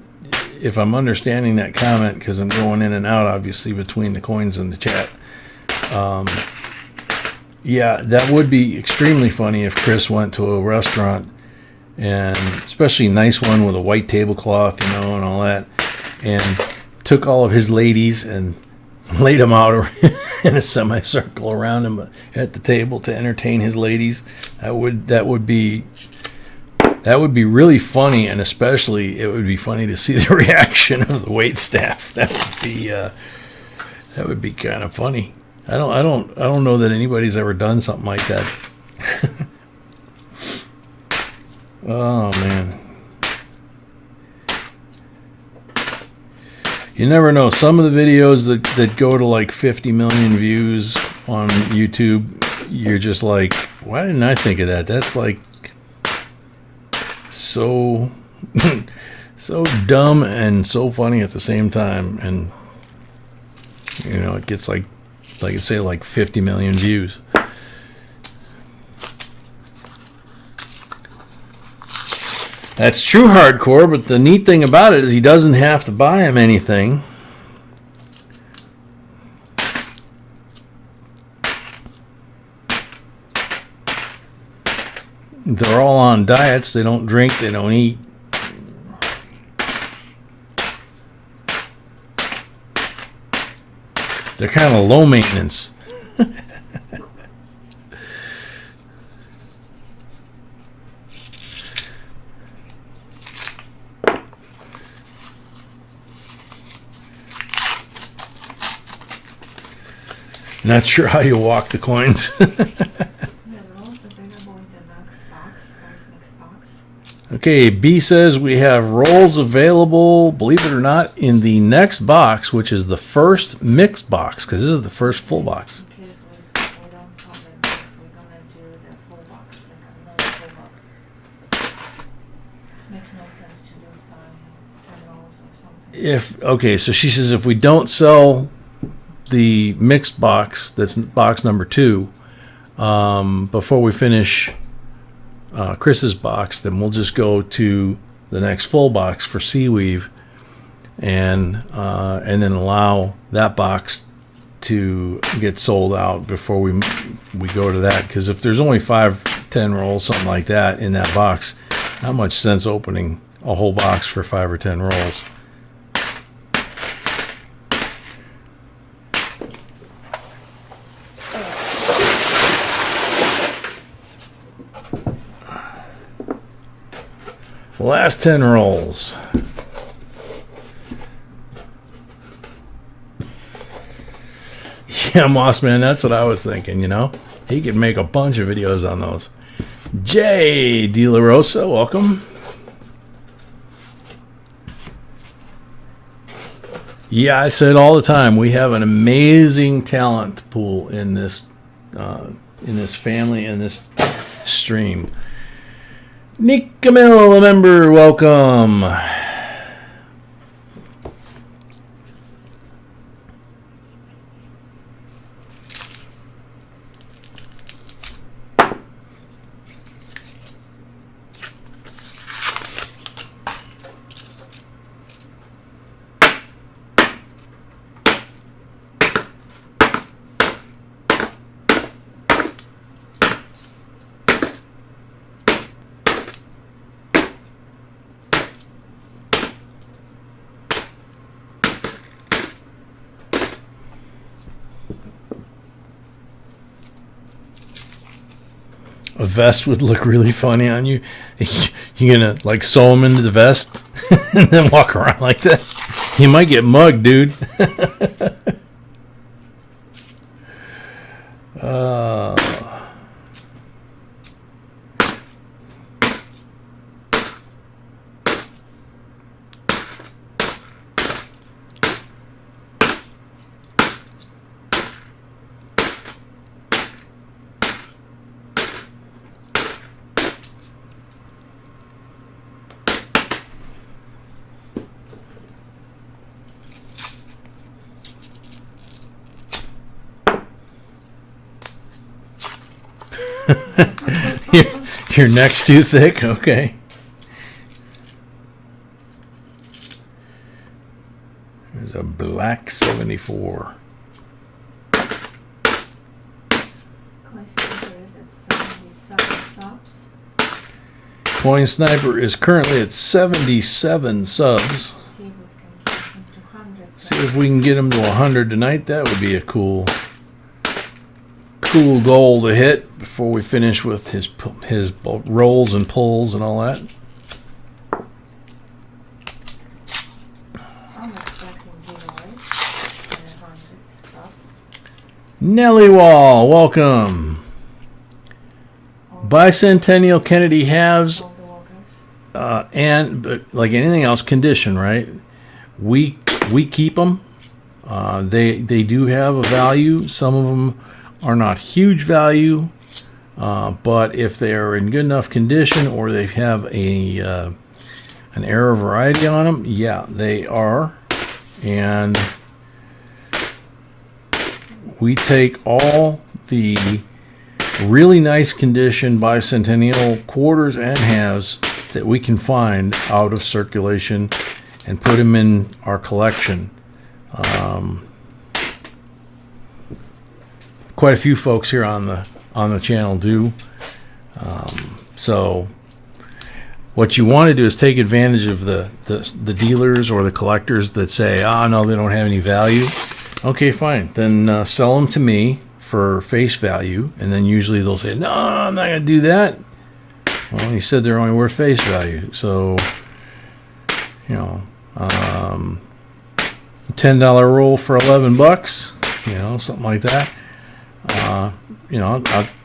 if I'm understanding that comment, because I'm going in and out, obviously, between the coins and the chat. Yeah, that would be extremely funny if Chris went to a restaurant, and especially a nice one with a white tablecloth, you know, and all that, and took all of his ladies and laid them out in a semicircle around him at the table to entertain his ladies. That would be really funny, and especially it would be funny to see the reaction of the wait staff. That would be kind of funny. I don't know that anybody's ever done something like that. Oh man. You never know. Some of the videos that go to like 50 million views on YouTube, you're just like, why didn't I think of that? That's like so so dumb and so funny at the same time. And you know, it gets like I say, like 50 million views. That's true hardcore, but the neat thing about it is he doesn't have to buy him anything. They're all on diets. They don't drink. They don't eat. They're kind of low maintenance. Not sure how you walk the coins. Okay, B says we have rolls available, believe it or not, in the next box, which is the first mixed box, because this is the first full box. Okay, so she says if we don't sell the mixed box, that's box number 2, before we finish Chris's box, then we'll just go to the next full box for Seaweave, and then allow that box to get sold out before we go to that. Because if there's only 5-10 rolls, something like that, in that box, not much sense opening a whole box for 5 or 10 rolls. Last 10 rolls. Yeah, Mossman, that's what I was thinking, you know? He could make a bunch of videos on those. Jay De La Rosa, welcome. Yeah, I said all the time, we have an amazing talent pool in this family, in this stream. Nick Camille, a member, welcome. A vest would look really funny on you. You're gonna like sew them into the vest and then walk around like that. You might get mugged, dude. Your neck's too thick? Okay. There's a black 74. Coin Sniper is at 77 subs. Coin Sniper is currently at 77 subs. See if we See if we can can get him to 100. get him to 100 tonight. That would be a cool goal to hit before we finish with his rolls and pulls and all that. I'm expecting giveaways at 100 subs. Nelly Wall, welcome. Bicentennial Kennedy halves, All the walkers. and but like anything else, condition, right? We keep them. They do have a value. Some of them are not huge value, but if they are in good enough condition or they have an error variety on them, yeah, they are. And we take all the really nice condition bicentennial quarters and halves that we can find out of circulation and put them in our collection. Quite a few folks here on the channel do. So what you want to do is take advantage of the dealers or the collectors that say, no, they don't have any value. Okay, fine. Then sell them to me for face value, and then usually they'll say, no, I'm not going to do that. Well, you said they're only worth face value. So, $10 roll for $11, something like that.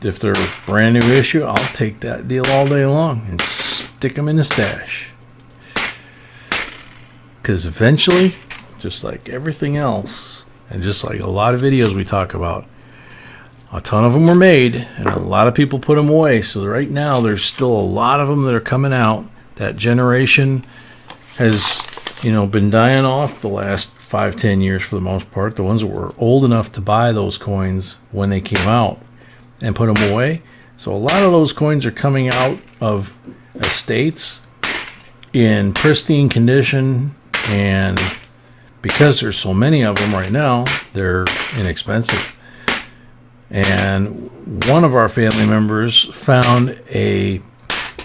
If they're brand new issue, I'll take that deal all day long and stick them in the stash. Because eventually, just like everything else, and just like a lot of videos we talk about, a ton of them were made, and a lot of people put them away. So right now, there's still a lot of them that are coming out. That generation has, been dying off the last 5-10 years for the most part. The ones that were old enough to buy those coins when they came out and put them away. So a lot of those coins are coming out of estates in pristine condition, and because there's so many of them right now, they're inexpensive. And one of our family members found an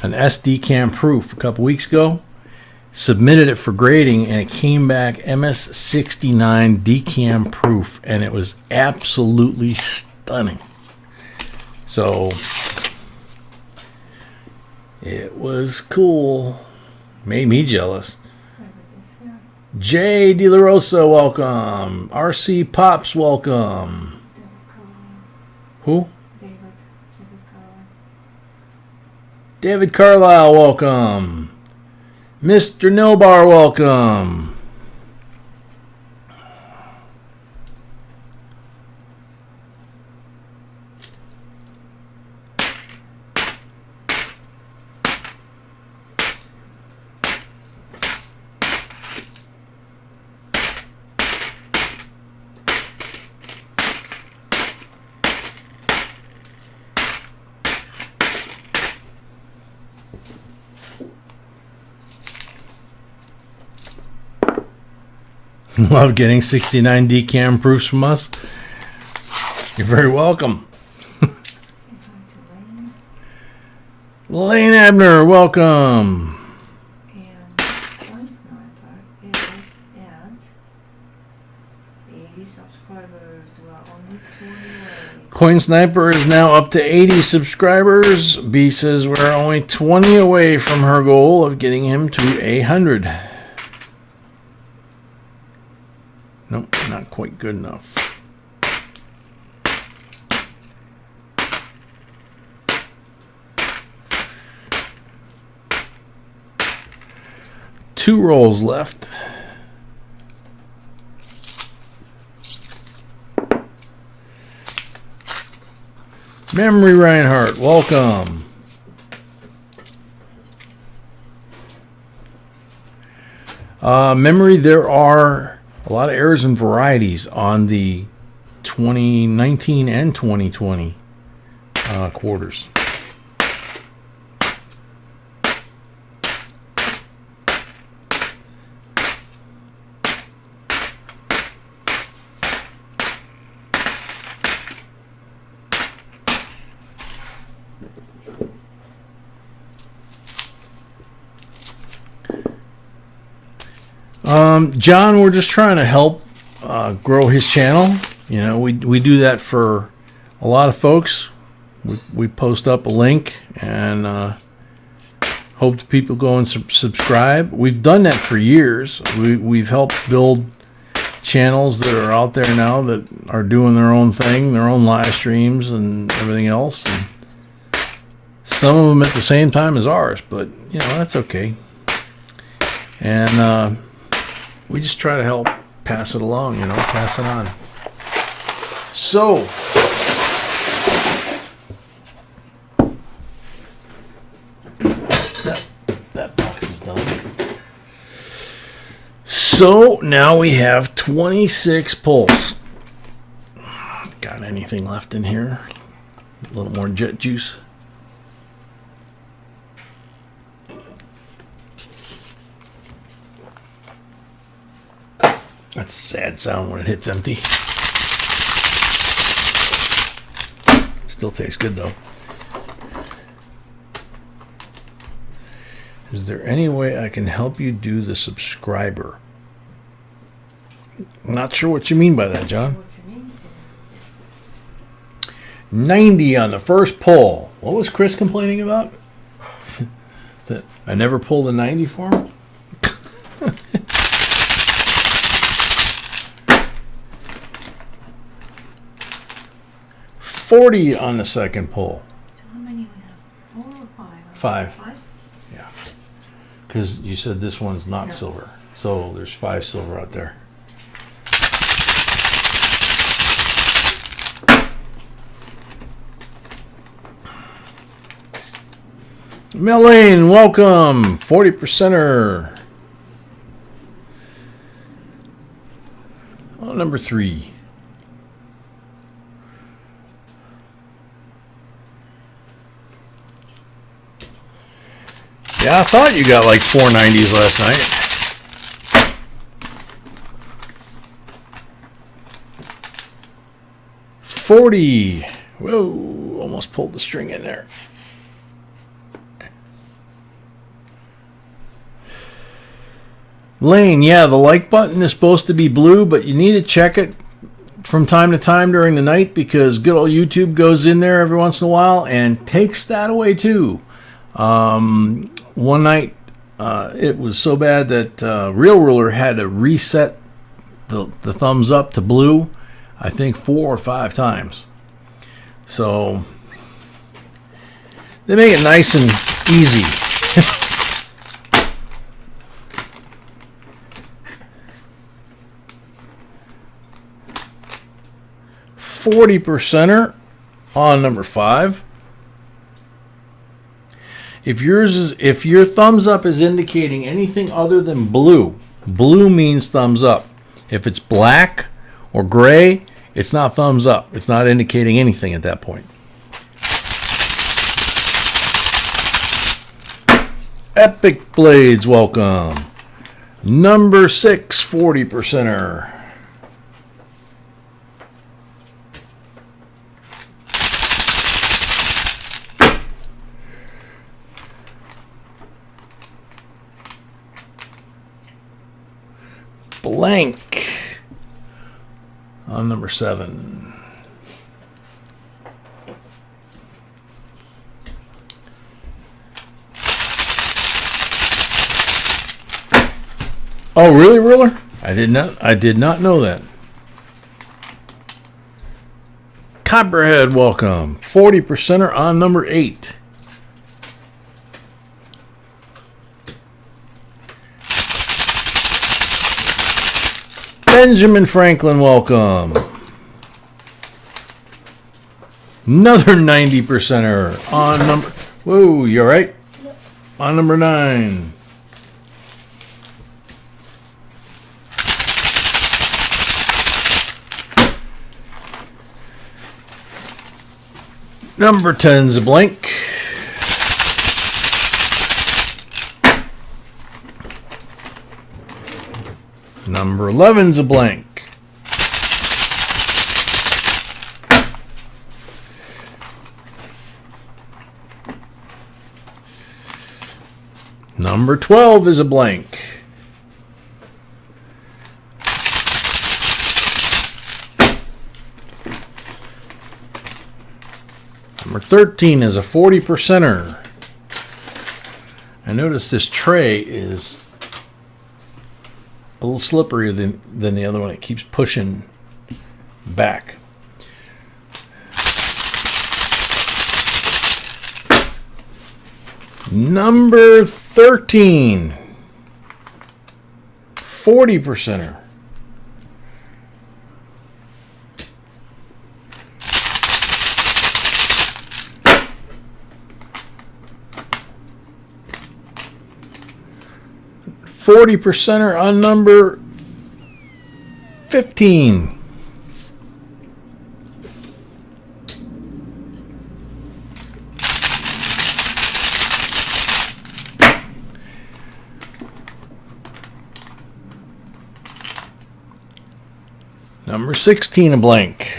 SD cam proof a couple weeks ago, submitted it for grading, and it came back MS69 decam proof, and it was absolutely stunning. So it was cool. Made me jealous. Jay De La Rosa, welcome. RC Pops, welcome. Who? David Carlisle, welcome. Mr. Nilbar, welcome. Love getting 69 decam proofs from us. You're very welcome. Lane Abner, welcome. And Coin Sniper is at 80 subscribers. We are only 20 away. Coin Sniper is now up to 80 subscribers. B says we're only 20 away from her goal of getting him to 100. Nope, not quite good enough. Two rolls left. Memory Reinhardt, welcome. Memory, there are a lot of errors and varieties on the 2019 and 2020 quarters. John, we're just trying to help grow his channel. You know, we do that for a lot of folks. We post up a link and hope people go and subscribe. We've done that for years. We've helped build channels that are out there now that are doing their own thing, their own live streams and everything else. And some of them at the same time as ours, but you know, that's okay. And we just try to help pass it along, you know, pass it on. So that box is done. So now we have 26 pulls. Got anything left in here? A little more jet juice. That's a sad sound when it hits empty. Still tastes good though. Is there any way I can help you do the subscriber? I'm not sure what you mean by that, John. 90 on the first pull. What was Chris complaining about? That I never pulled a 90 for him? 40 on the second pull. So how many we have? 4 or 5? 5. Yeah. Because you said this one's not silver. So there's 5 silver out there. Melanie, welcome. 40%er. Oh, number 3. Yeah, I thought you got like 490s last night. $40. Whoa, almost pulled the string in there. Lane, yeah, the like button is supposed to be blue, but you need to check it from time to time during the night because good old YouTube goes in there every once in a while and takes that away too. One night, it was so bad that Real Ruler had to reset the thumbs up to blue, I think 4 or 5 times. So they make it nice and easy. 40%er on number 5. If your thumbs up is indicating anything other than blue, blue means thumbs up. If it's black or gray, it's not thumbs up. It's not indicating anything at that point. Epic Blades, welcome. Number 6, 40%er. Blank on number 7. Oh, really, Ruler? I did not know that. Copperhead, welcome. 40%er on number 8. Benjamin Franklin, welcome. Another 90%er on number... Whoa, you all right? Yep. On number 9. Number 10's a blank. Number 11's a blank. Number 12 is a blank. Number 13 is a 40%er. I notice this tray is a little slipperier than the other one. It keeps pushing back. Number 13, 40%er. $40% on number 15. Number 16, a blank.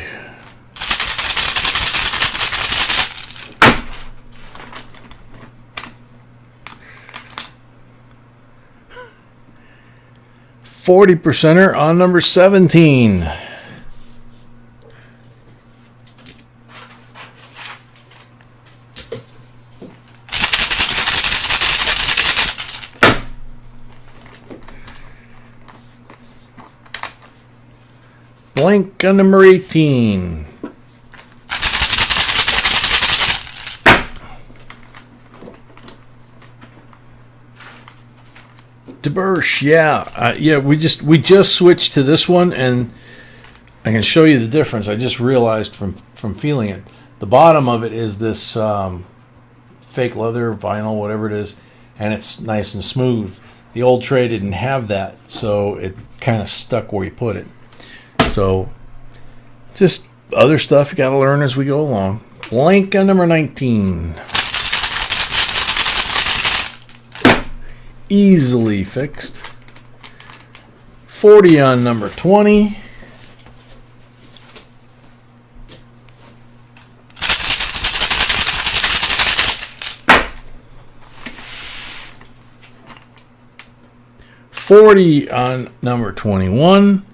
$40% on number 17. Blank on number 18. DeBursch, yeah, we just switched to this one, and I can show you the difference. I just realized from feeling it. The bottom of it is this fake leather, vinyl, whatever it is, and it's nice and smooth. The old tray didn't have that, so it kind of stuck where you put it. So, just other stuff you got to learn as we go along. Blank on number 19. Easily fixed. 40 on number 20. $40 on number 21.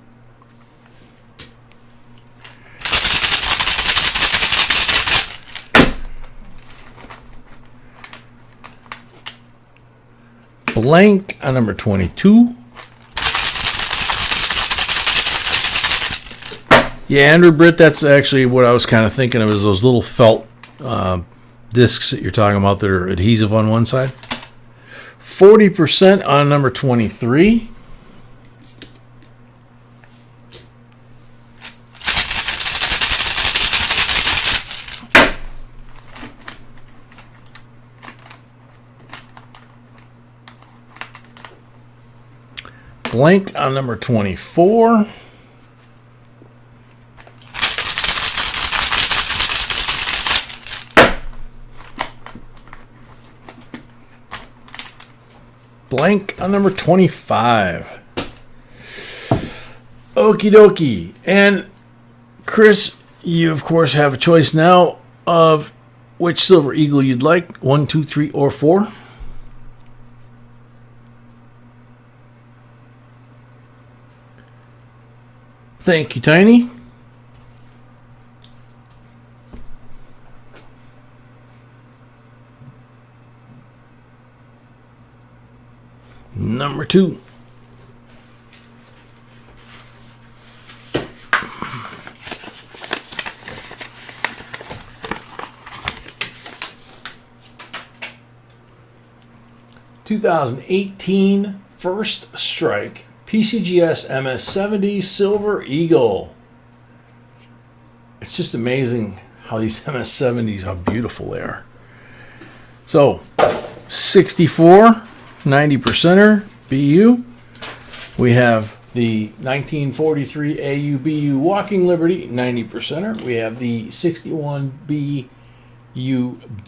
Blank on number 22. Yeah, Andrew Britt, that's actually what I was kind of thinking of, is those little felt discs that you're talking about that are adhesive on one side. 40% on number 23. Blank on number 24. Blank on number 25. Okie dokie. And Chris, you of course have a choice now of which Silver Eagle you'd like. 1, 2, 3, or 4. Thank you, Tiny. Number 2. (2018) First Strike PCGS MS70 Silver Eagle. It's just amazing how these MS70s, how beautiful they are. So, 64, 90%er BU. We have the 1943 AUBU Walking Liberty 90%er. We have the 61 BU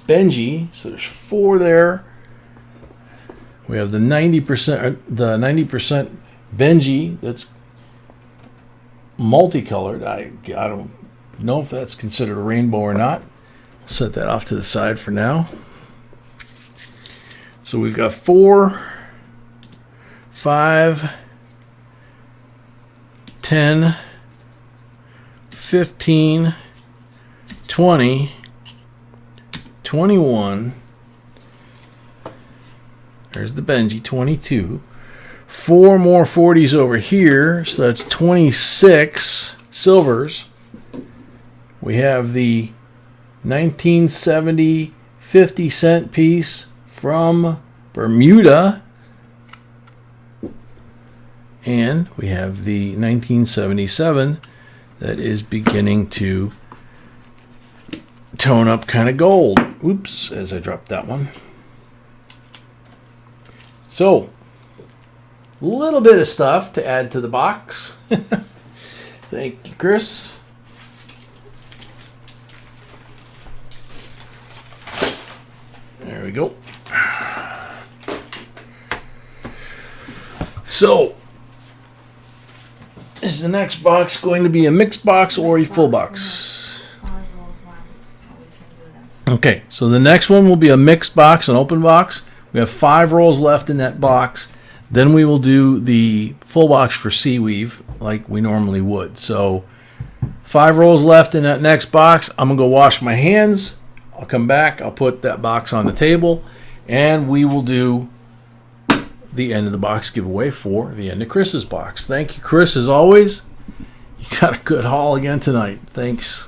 Benji. So there's 4 there. We have the 90% Benji that's multicolored. I don't know if that's considered a rainbow or not. I'll set that off to the side for now. So we've got 4, 5, 10, 15, 20, 21. There's the Benji, 22. 4 more 40s over here, so that's 26 silvers. We have the 1970 50-cent piece from Bermuda. And we have the 1977 that is beginning to tone up kind of gold. Oops, as I dropped that one. So, a little bit of stuff to add to the box. Thank you, Chris. There we go. So, is the next box going to be a mixed box or a full box? 5 rolls left, so we can do that. Okay, so the next one will be a mixed box, an open box. We have 5 rolls left in that box. Then we will do the full box for sea weave like we normally would. So 5 rolls left in that next box. I'm going to go wash my hands. I'll come back. I'll put that box on the table. And we will do the end of the box giveaway for the end of Chris's box. Thank you, Chris, as always. You got a good haul again tonight. Thanks.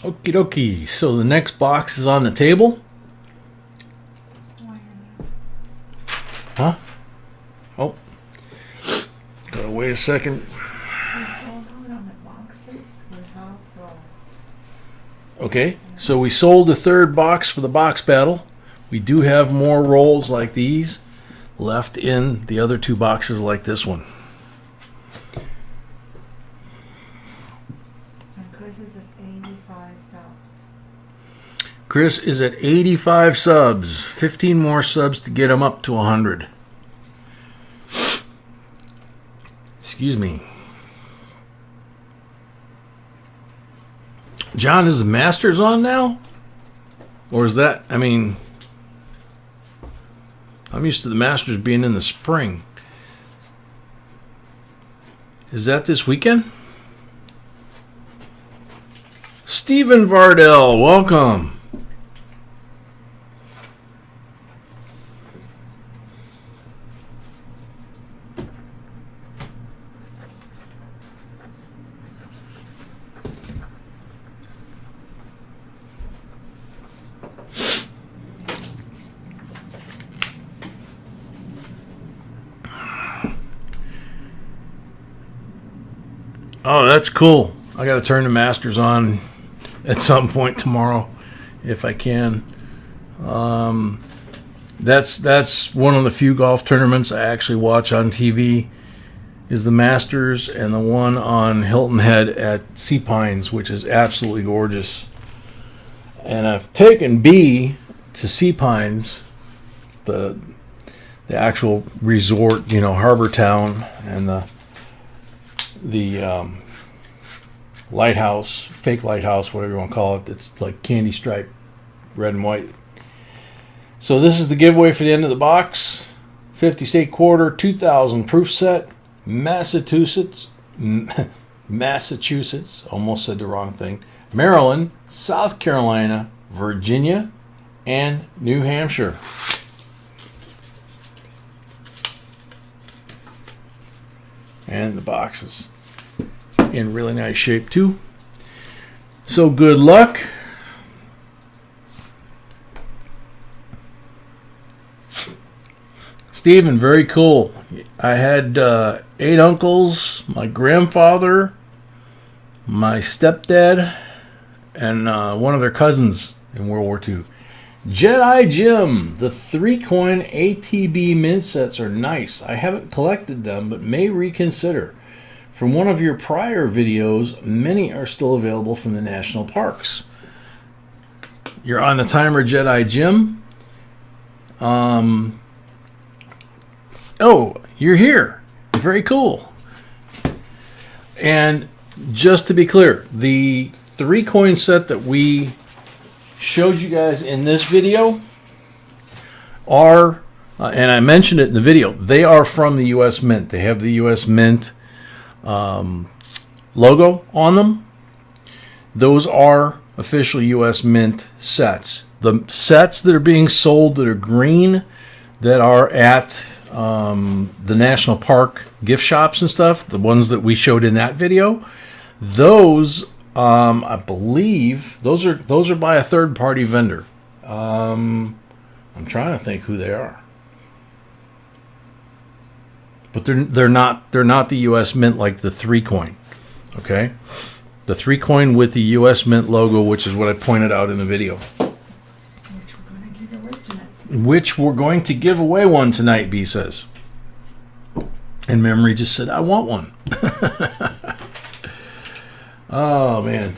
Okie dokie. So the next box is on the table. Huh? Oh. Gotta wait a second. We sold out on the boxes. We have rolls. Okay, so we sold the third box for the box battle. We do have more rolls like these left in the other two boxes like this one. And Chris's is 85 subs. Chris is at 85 subs. 15 more subs to get him up to 100. Excuse me. John, is the Masters on now? Or is that, I mean, I'm used to the Masters being in the spring. Is that this weekend? Stephen Vardell, welcome. Oh, that's cool. I got to turn the Masters on at some point tomorrow, if I can. That's one of the few golf tournaments I actually watch on TV. Is the Masters, and the one on Hilton Head at Sea Pines, which is absolutely gorgeous. And I've taken B to Sea Pines, the actual resort, you know, harbor town, and the lighthouse, fake lighthouse, whatever you want to call it. It's like candy stripe, red and white. So this is the giveaway for the end of the box. 50 state quarter, 2,000 proof set, Massachusetts, almost said the wrong thing, Maryland, South Carolina, Virginia, and New Hampshire. And the boxes in really nice shape too. So good luck. Stephen, very cool. I had 8 uncles, my grandfather, my stepdad, and one of their cousins in World War II. Jedi Jim, the 3-coin ATB mint sets are nice. I haven't collected them, but may reconsider. From one of your prior videos, many are still available from the national parks. You're on the timer, Jedi Jim. Oh, you're here. Very cool. And just to be clear, the 3-coin set that we showed you guys in this video are, and I mentioned it in the video, they are from the U.S. Mint. They have the U.S. Mint logo on them. Those are official U.S. Mint sets. The sets that are being sold that are green, that are at the national park gift shops and stuff, the ones that we showed in that video, those I believe those are by a third-party vendor. I'm trying to think who they are, but they're not the U.S. Mint like the 3-coin. Okay, the 3-coin with the U.S. Mint logo, which is what I pointed out in the video. Which we're going to give away one tonight, B says. And Memory just said, I want one. Oh, man.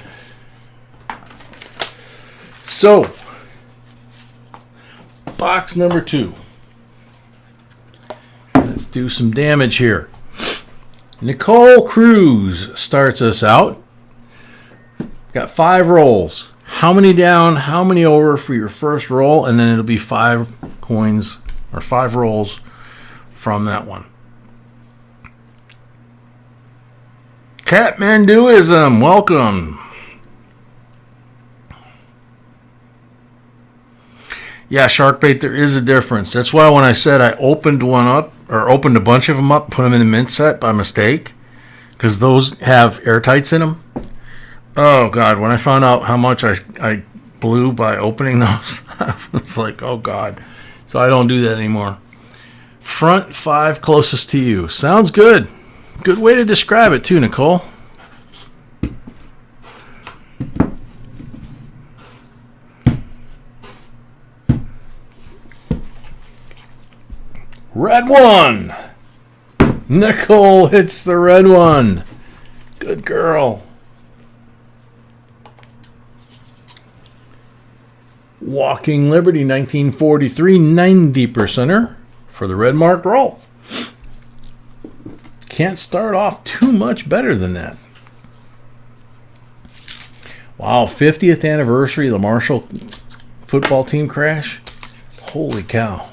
So, box number 2. Let's do some damage here. Nicole Cruz starts us out. Got 5 rolls. How many down, how many over for your first roll, and then it'll be 5 coins or 5 rolls from that one. Catmanduism, welcome. Yeah, Sharkbait, there is a difference. That's why when I said I opened one up, or opened a bunch of them up, put them in the mint set by mistake, because those have airtights in them. Oh, God. When I found out how much I blew by opening those, I was like, oh, God. So I don't do that anymore. Front 5 closest to you. Sounds good. Good way to describe it, too, Nicole. Red one. Nicole hits the red one. Good girl. Walking Liberty 1943 90%er for the red marked roll. Can't start off too much better than that. Wow, 50th anniversary of the Marshall football team crash. Holy cow.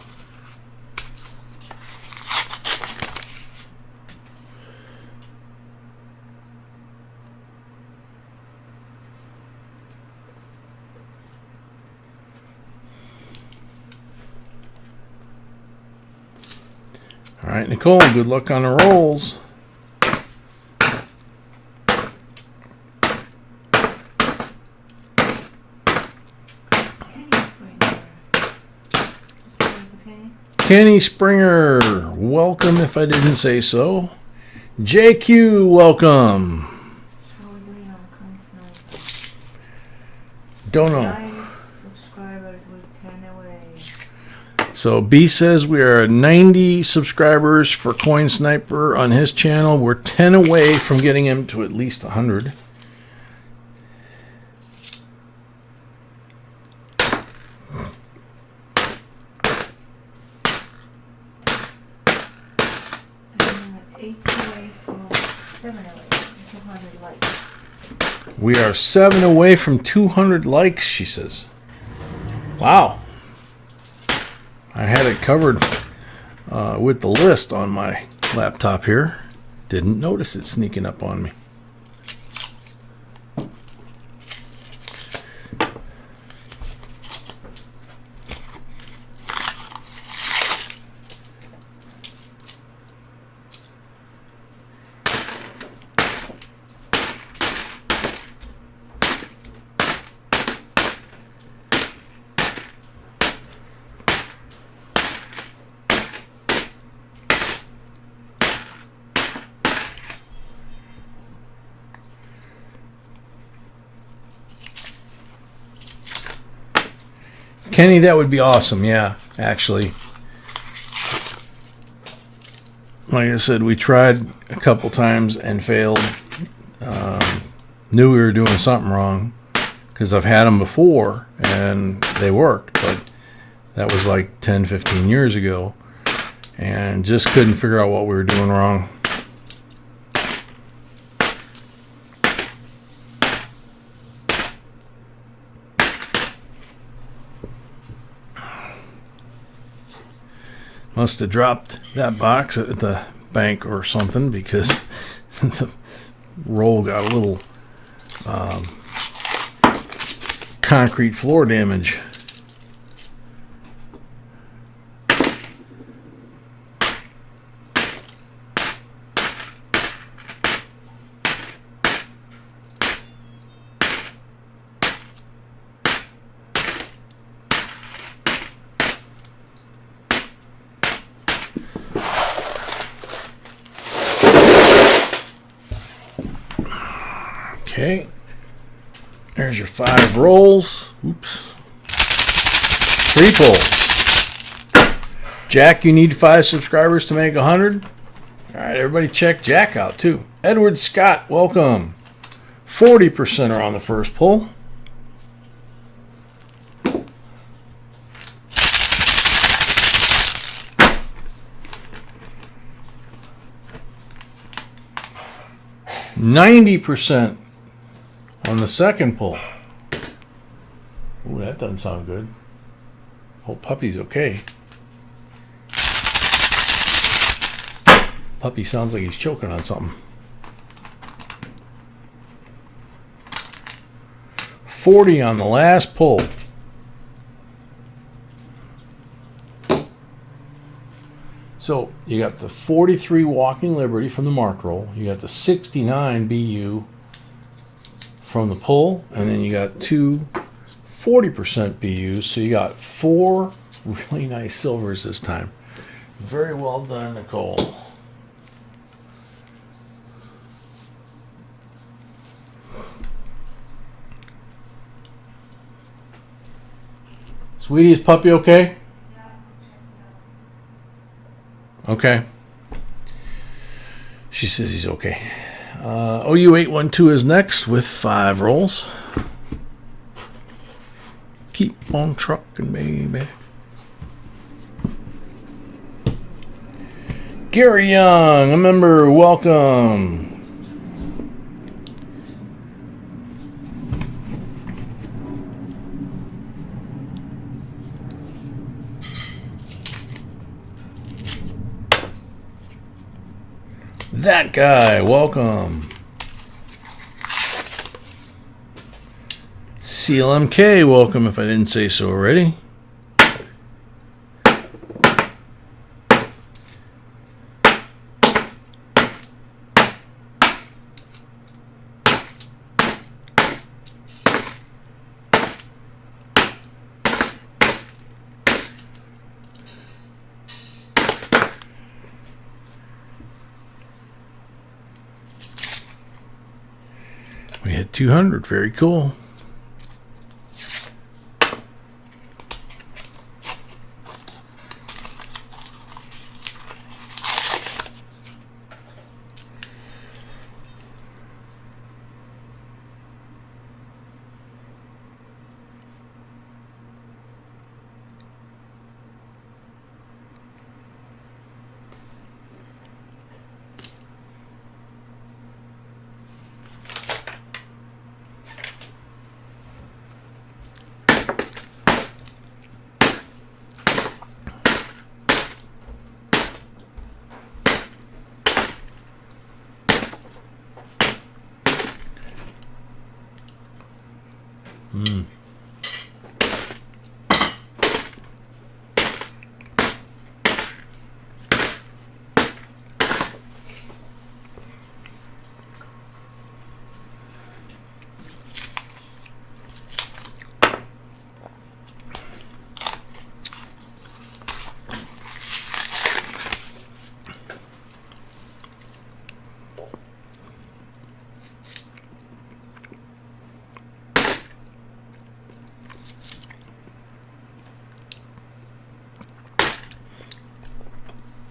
All right, Nicole, good luck on the rolls. Kenny Springer, welcome if I didn't say so. JQ, welcome. How are we doing on Constant? Don't know. 9 subscribers with 10 away. So B says we are 90 subscribers for Coin Sniper on his channel. We're 10 away from getting him to at least 100. We are 7 away from 200 likes, she says. Wow. I had it covered with the list on my laptop here. Didn't notice it sneaking up on me. Kenny, that would be awesome. Yeah, actually. Like I said, we tried a couple times and failed. Knew we were doing something wrong because I've had them before and they worked, but that was like 10, 15 years ago and just couldn't figure out what we were doing wrong. Must have dropped that box at the bank or something because the roll got a little concrete floor damage. Okay, there's your 5 rolls. Oops. 3 pulls. Jack, you need 5 subscribers to make 100. All right, everybody check Jack out too. Edward Scott, welcome. 40% are on the first pull. %90 on the second pull. Ooh, that doesn't sound good. Hope Puppy's okay. Puppy sounds like he's choking on something. 40 on the last pull. So you got the 43 Walking Liberty from the mark roll. You got the 69 BU from the pull, and then you got two 40% BUs, so you got 4 really nice silvers this time. Very well done, Nicole. Sweetie, is puppy okay? Okay. She says he's okay. OU812 is next with 5 rolls. Keep on trucking, baby. Gary Young, a member, welcome. That guy, welcome. CLMK, welcome if I didn't say so already. We hit 200, very cool.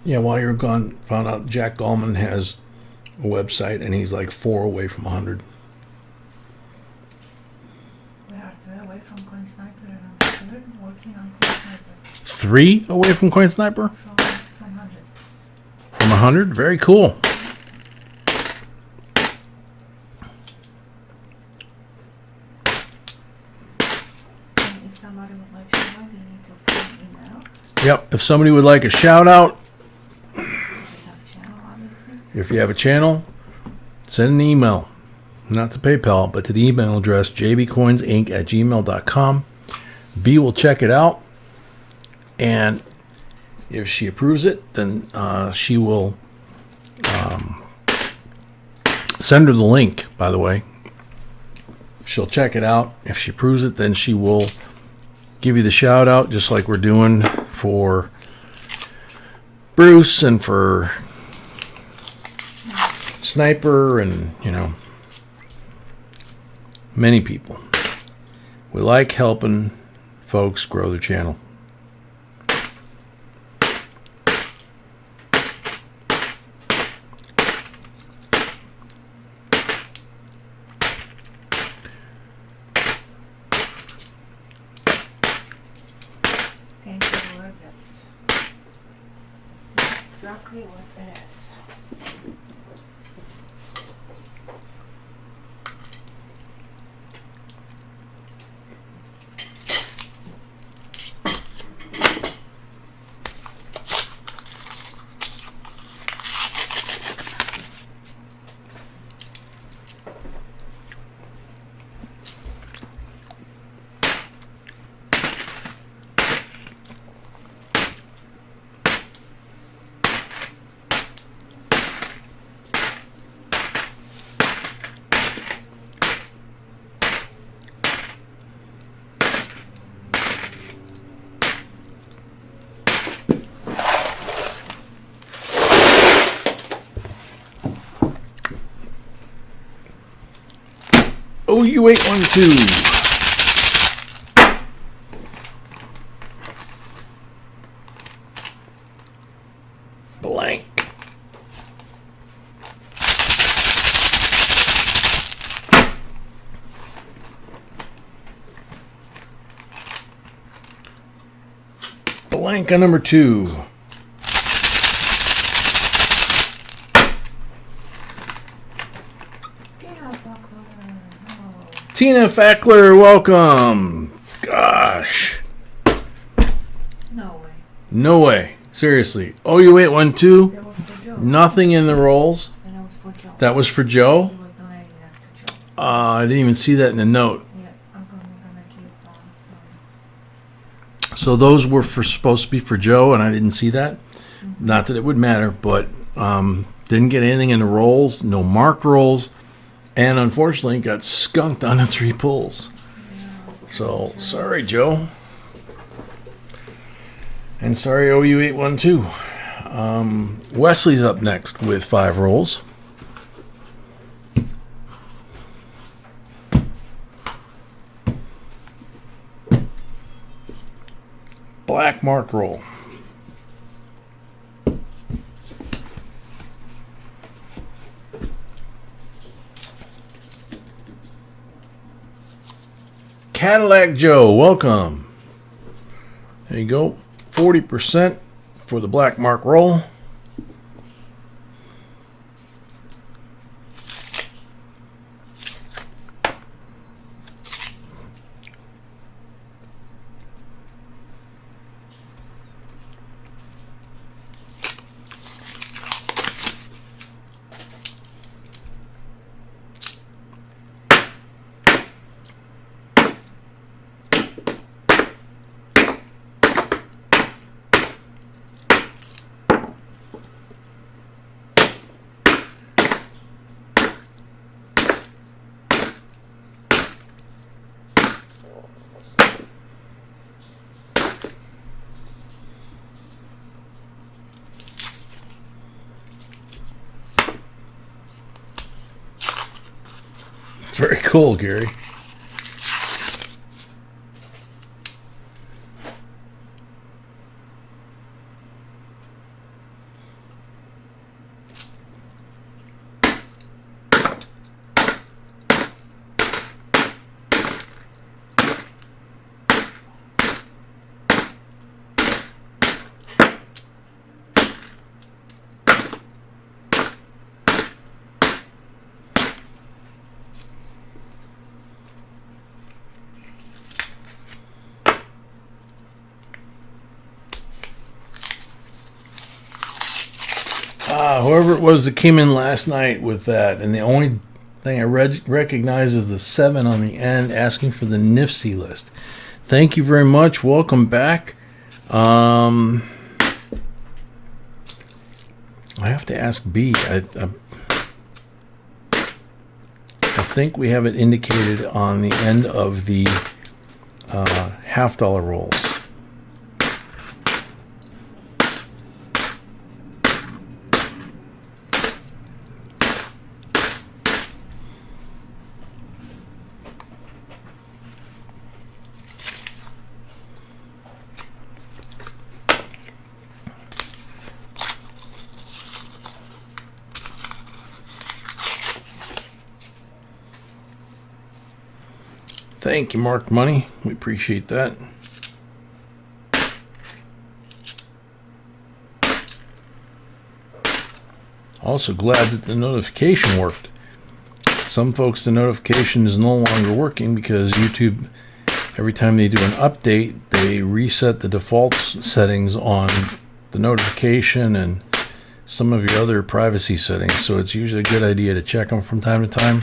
Yeah, while you're gone, found out Jack Gallman has a website and he's like 4 away from 100. We are 3 away from Coin Sniper and I'm still working on Coin Sniper. 3 away from Coin Sniper? From 100. From 100? Very cool. And if somebody would like shout out, you need to send an email. Yep, if somebody would like a shout out, We have a channel, obviously. if you have a channel, send an email. Not to PayPal, but to the email address jbcoinsinc@gmail.com. B will check it out, and if she approves it, then she will send her the link, by the way. She'll check it out. If she approves it, then she will give you the shout out, just like we're doing for Bruce and for Sniper and, you know, many people. We like helping folks grow their channel. Thank you, Lord. That's exactly what it is. OU812. Blank. Blank on number 2. Tina Fackler, welcome. Gosh. No way. No way. Seriously. OU812, That was for Joe. nothing in the rolls. And that was for Joe. That was for Joe. He was donating that to Joe. I didn't even see that in the note. Yeah, I'm gonna keep on some. So those were supposed to be for Joe, and I didn't see that. Not that it would matter, but didn't get anything in the rolls, no marked rolls, and unfortunately got skunked on the 3 pulls. So sorry, Joe. And sorry, OU812. Wesley's up next with 5 rolls. Black mark roll. Cadillac Joe, welcome. There you go. 40% for the black mark roll. Very cool, Gary. Whoever it was that came in last night with that, and the only thing I recognize is the 7 on the end, asking for the NIFC list. Thank you very much. Welcome back. I have to ask B. I think we have it indicated on the end of the $50 rolls. Thank you, Mark Money. We appreciate that. Also glad that the notification worked. Some folks, the notification is no longer working because YouTube, every time they do an update, they reset the default settings on the notification and some of your other privacy settings. So it's usually a good idea to check them from time to time.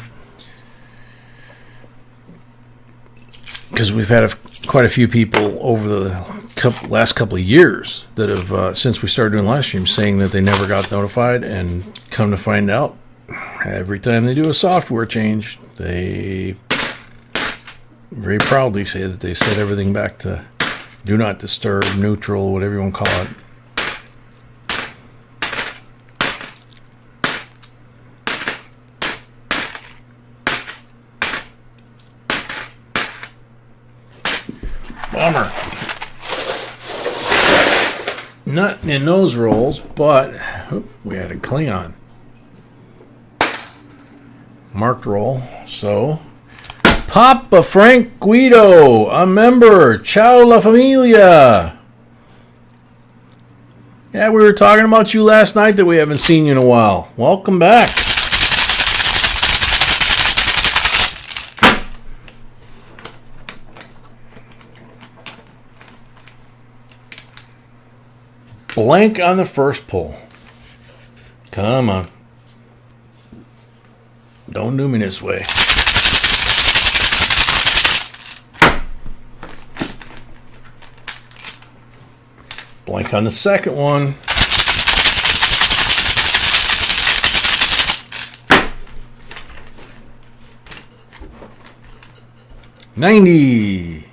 Because we've had quite a few people over the last couple of years that have, since we started doing live streams, saying that they never got notified, and come to find out, every time they do a software change, they very proudly say that they set everything back to do not disturb, neutral, whatever you want to call it. Bummer. Not in those rolls, but we had a Klingon. Marked roll. So, Papa Frank Guido, a member. Ciao la familia. Yeah, we were talking about you last night that we haven't seen you in a while. Welcome back. Blank on the first pull. Come on. Don't do me this way. Blank on the second one. $90.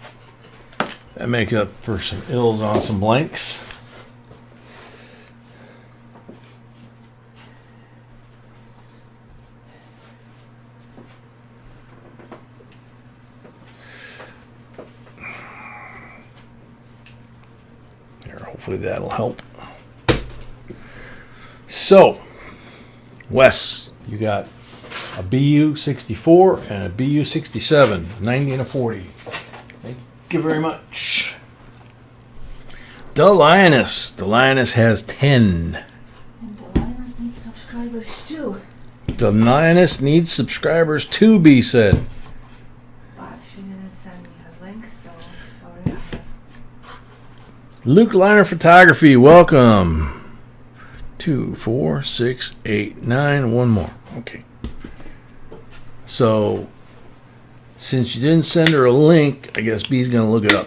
That makes up for some ills on some blanks. Hopefully that'll help. So, Wes, you got a BU 64 and a BU 67, 90 and a 40. Thank you very much. The Lioness. The Lioness has 10. And the Lioness needs subscribers too. The Lioness needs subscribers too, B said. But she didn't send me a link, so sorry. Luke Liner Photography, welcome. 2, 4, 6, 8, 9, one more. Okay. So, since you didn't send her a link, I guess B's going to look it up.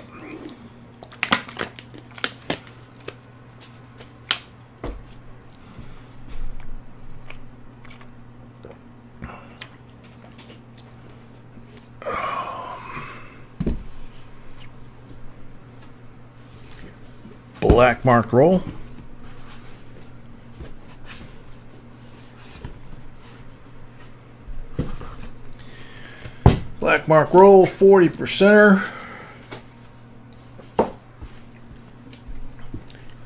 Black marked roll. Black mark roll, 40%er.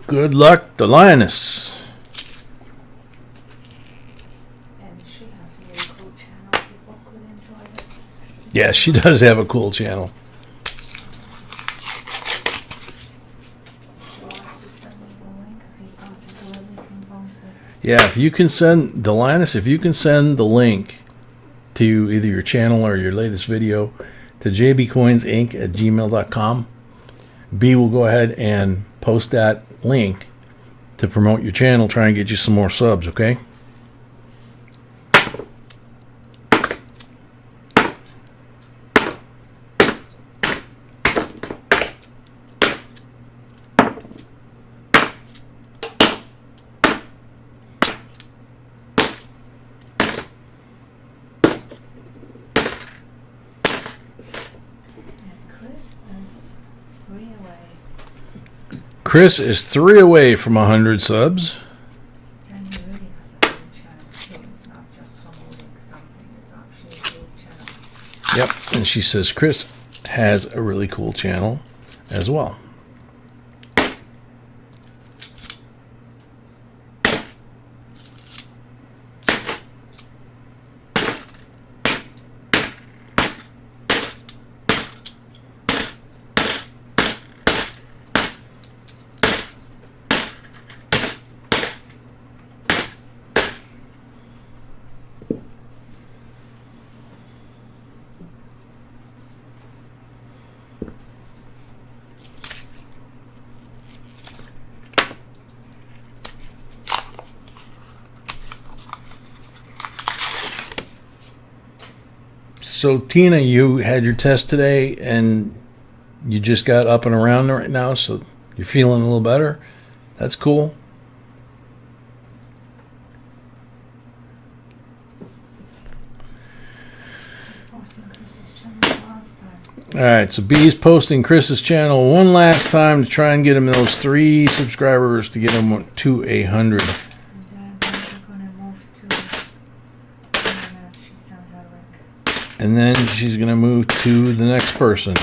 Good luck, the Lioness. And she has a really cool channel. People could enjoy it. Yeah, she does have a cool channel. Yeah, if you can send the Linus, if you can send the link to either your channel or your latest video to JBCOINSINC@gmail.com, B will go ahead and post that link to promote your channel, try and get you some more subs, okay? Chris is 3 away from 100 subs. And he really has a good channel too. It's not just promoting something, it's actually a good channel. Yep, and she says Chris has a really cool channel as well. So Tina, you had your test today and you just got up and around right now, so you're feeling a little better. That's cool. All right, so B's posting Chris's channel one last time to try and get him those 3 subscribers to get him to 100. And then she's going to move to the next person.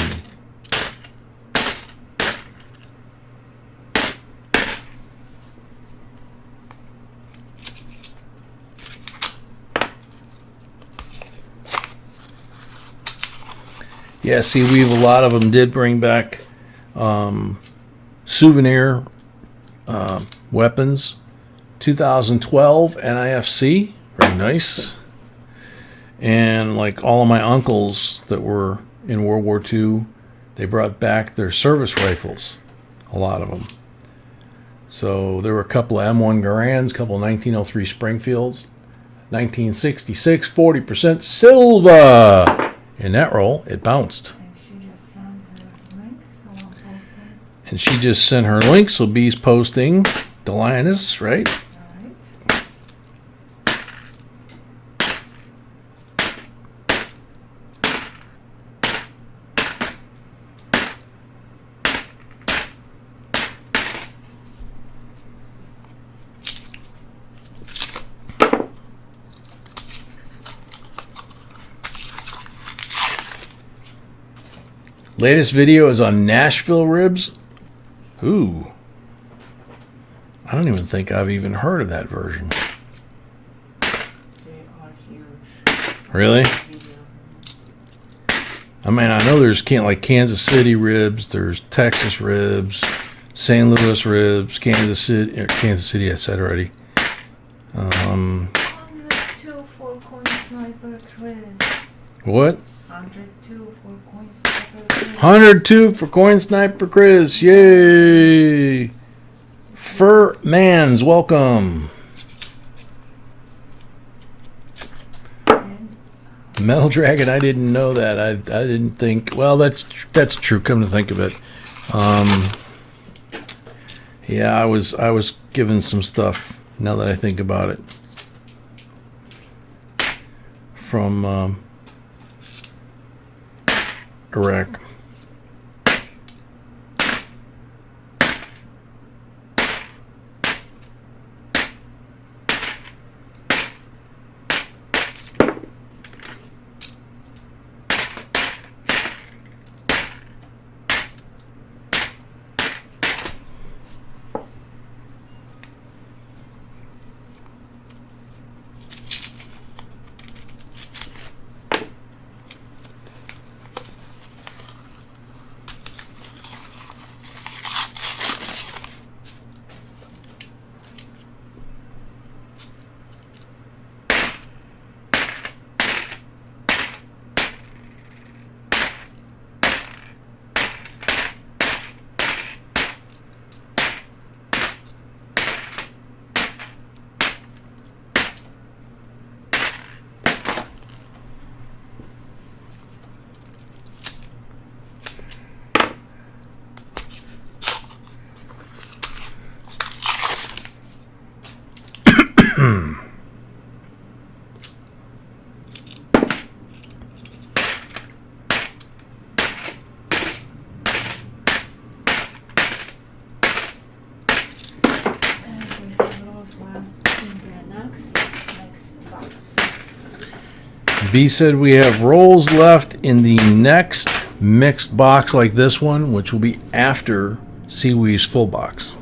Yeah, see, a lot of them did bring back souvenir weapons. 2012 NIFC, very nice. And like all of my uncles that were in World War II, they brought back their service rifles, a lot of them. So there were a couple of M1 Garands, a couple of 1903 Springfields, 1966 40% silver. In that roll, it bounced. And she just sent her link, so I'm posting. And she just sent her link, so B's posting the lioness, right? Alright. Latest video is on Nashville ribs. Ooh. I don't even think I've even heard of that version. They are huge. Really? Video. I mean, I know there's like Kansas City ribs, there's Texas ribs, St. Louis ribs, Kansas City I said already. 102 for coin sniper Chris. What? 102 for coin sniper Chris. 102 for Coin Sniper Chris. Yay! Fur Mans, welcome. And Metal Dragon, I didn't know that. I didn't think. Well, that's true. Come to think of it, yeah, I was given some stuff. Now that I think about it, from Iraq. we have those left in the next box. B said we have rolls left in the next mixed box like this one, which will be after Seaweed's full box.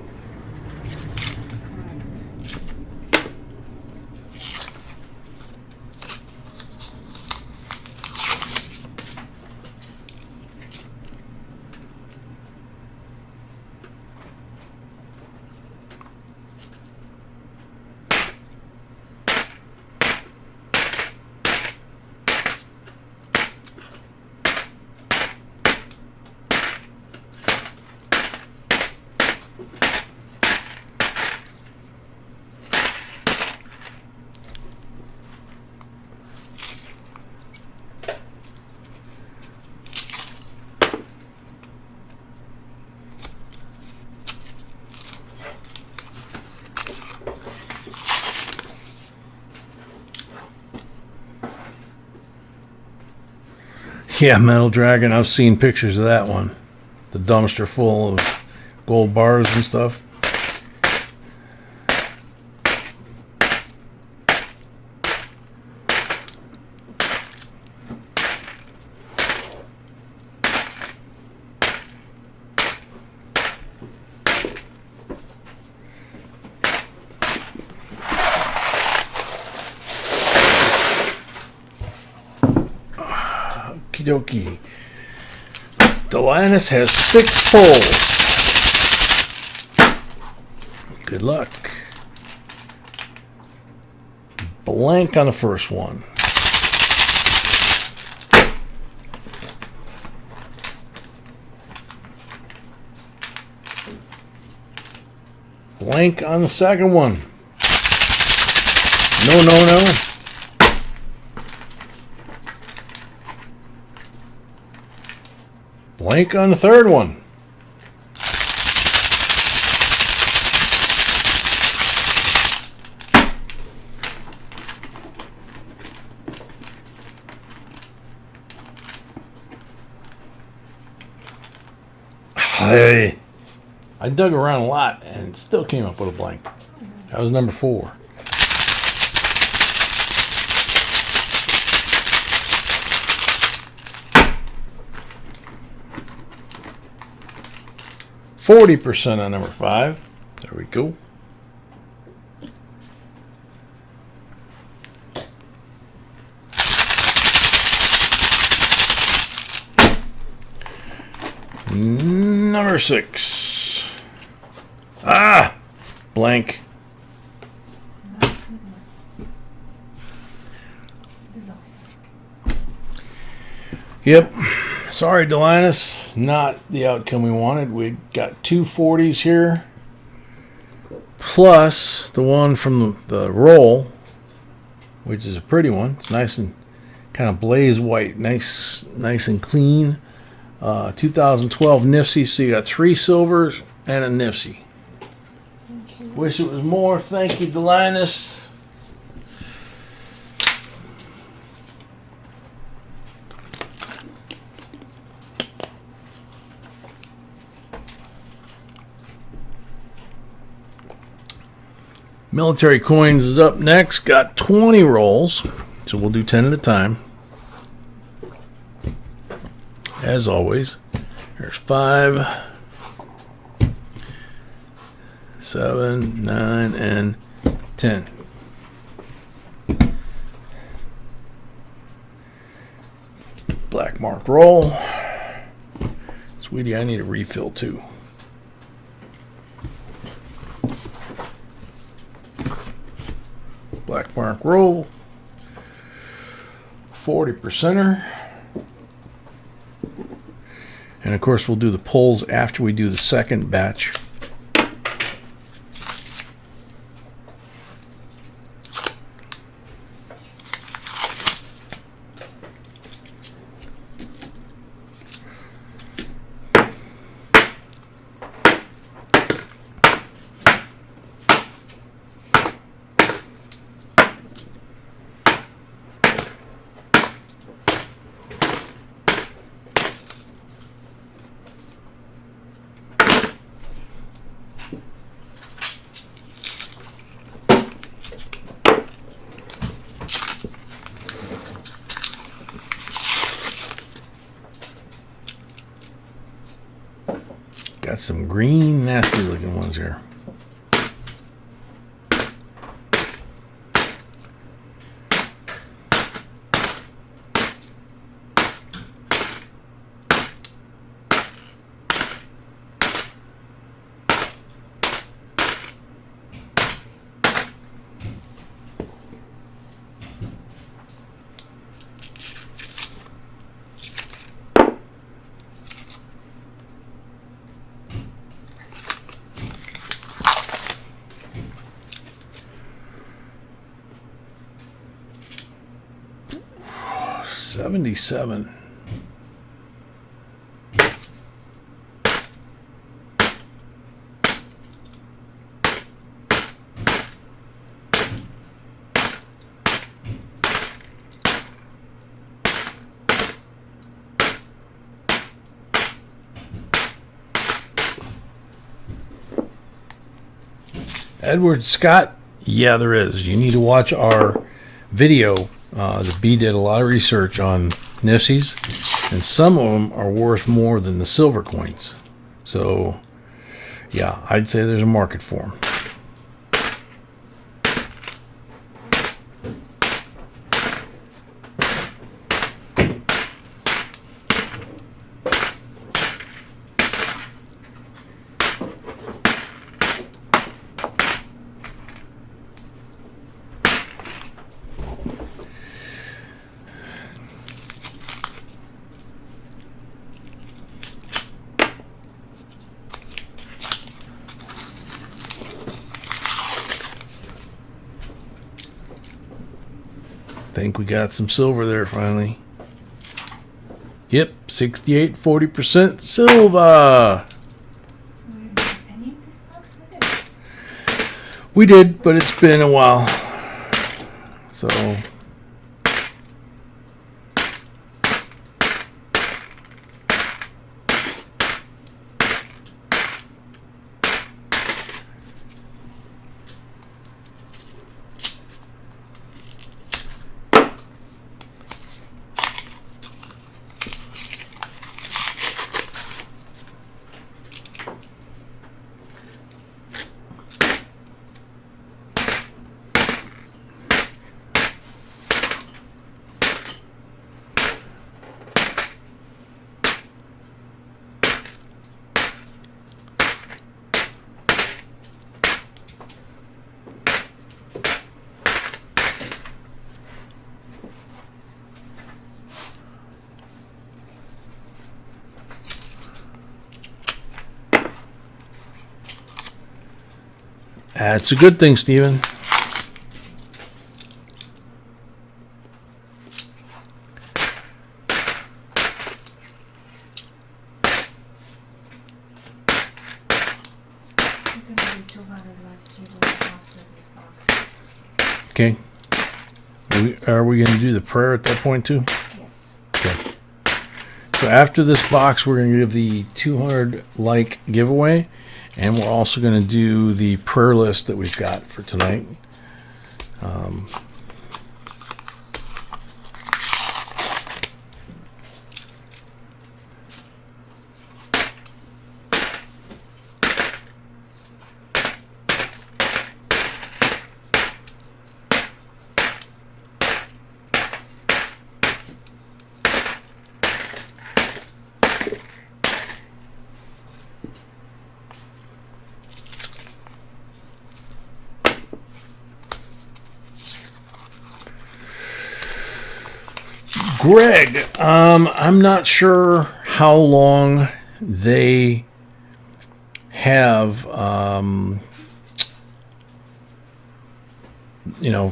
Yeah, Metal Dragon, I've seen pictures of that one. The dumpster full of gold bars and stuff. Okie dokie. Delanus has 6 pulls. Good luck. Blank on the first one. Blank on the second one. No, no, no. Blank on the third one. Hey, I dug around a lot and still came up with a blank. That was number 4. %40 on number 5. There we go. Number 6. Ah! Blank. My goodness. Disaster. Yep. Sorry, Delanus. Not the outcome we wanted. We got 2 40s here. Plus the one from the roll, which is a pretty one. It's nice and kind of blaze white. Nice and clean. 2012 Nifty. So you got 3 silvers and a Nifty. Thank you. Wish it was more. Thank you, Delanus. Military Coins is up next. Got 20 rolls, so we'll do 10 at a time. As always, there's 5, 7, 9, and 10. Black mark roll. Sweetie, I need a refill too. Black mark roll. 40%er. And of course, we'll do the pulls after we do the second batch. Got some green, nasty looking ones here. $77. Edward Scott? Yeah, there is. You need to watch our video. The B did a lot of research on Nifties, and some of them are worth more than the silver coins. So, yeah, I'd say there's a market for them. think we got some silver there finally. Yep, 68, 40% silver. Any of this box with it? We did, but it's been a while. So that's a good thing, Steven. We're gonna do 200 left giveaway after this box. Okay. Are we going to do the prayer at that point too? Yes. Okay. So after this box, we're going to give the 200 like giveaway, and we're also going to do the prayer list that we've got for tonight. Greg, I'm not sure how long they have,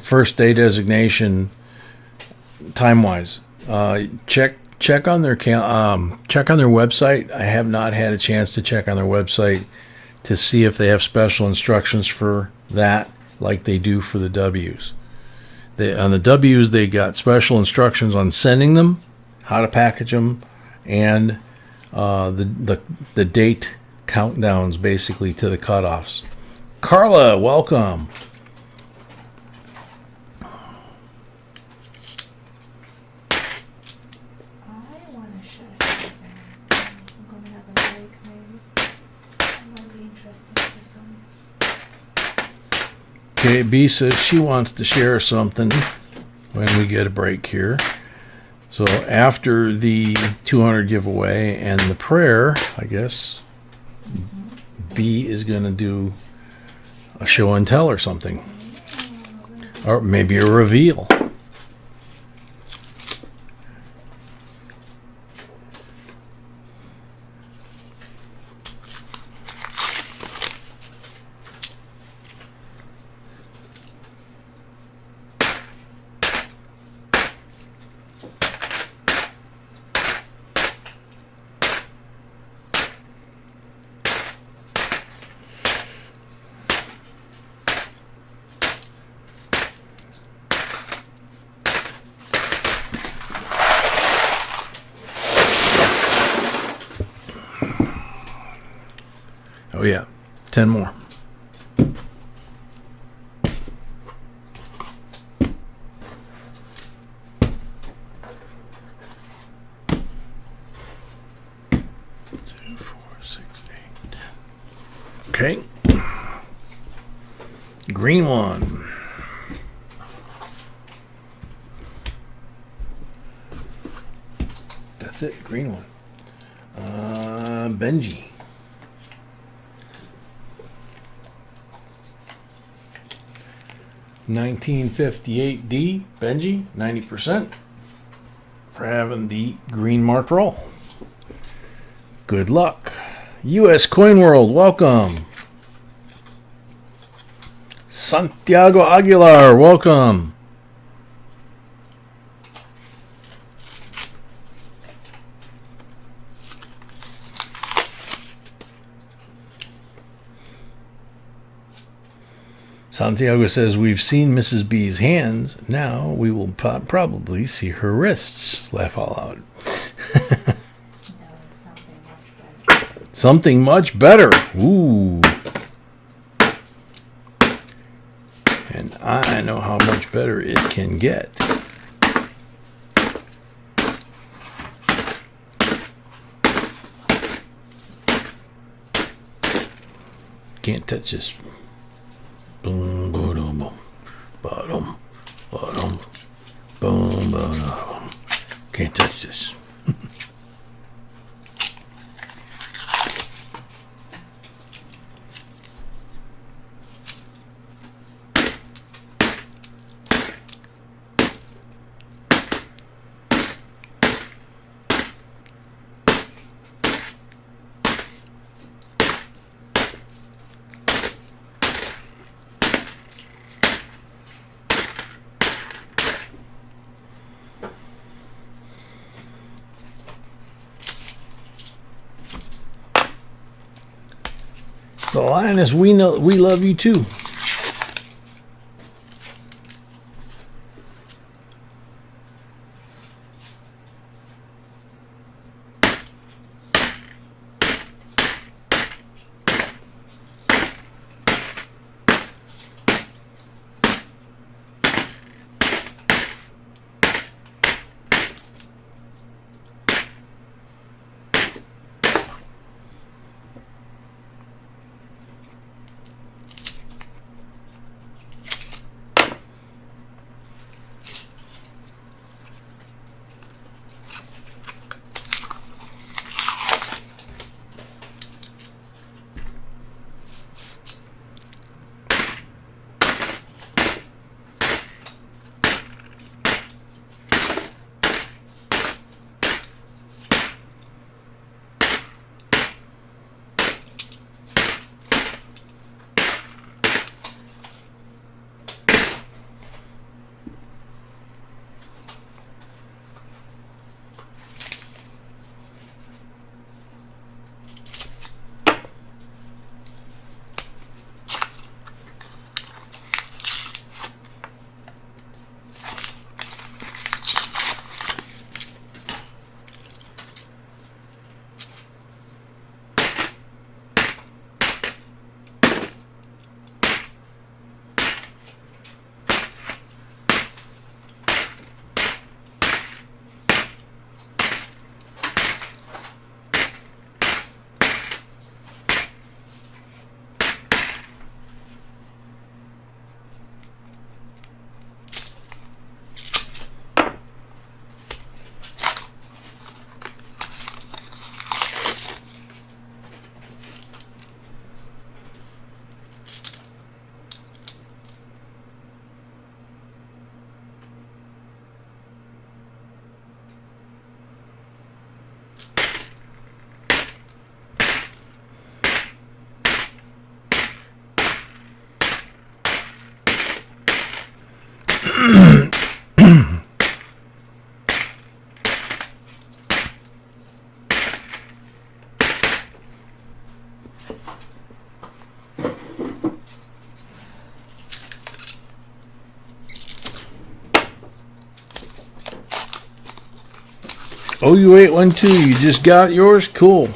first day designation time-wise. Check on their check on their website. I have not had a chance to check on their website to see if they have special instructions for that, like they do for the W's. On the W's, they got special instructions on sending them, how to package them, and the date countdowns basically to the cutoffs. Carla, welcome. I want to share something. I'm going to have a break maybe. It might be interesting for some. Okay, B says she wants to share something when we get a break here. So after the 200 giveaway and the prayer, I guess B is going to do a show and tell or something. Or maybe a reveal. Oh yeah, 10 more. Two, 4, 6, 8, 10. Okay. Green one. That's it, green one. Benji. $19.58D, Benji, 90% for having the green marked roll. Good luck. US Coin World, welcome. Santiago Aguilar, welcome. Santiago says, we've seen Mrs. B's hands. Now we will probably see her wrists. Laugh all out. Something much better. Ooh. And I know how much better it can get. Can't touch this. Boom, boom, boom, bottom, bottom, boom, boom. Can't touch this. The Lioness, we love you too. OU812, you just got yours? Cool.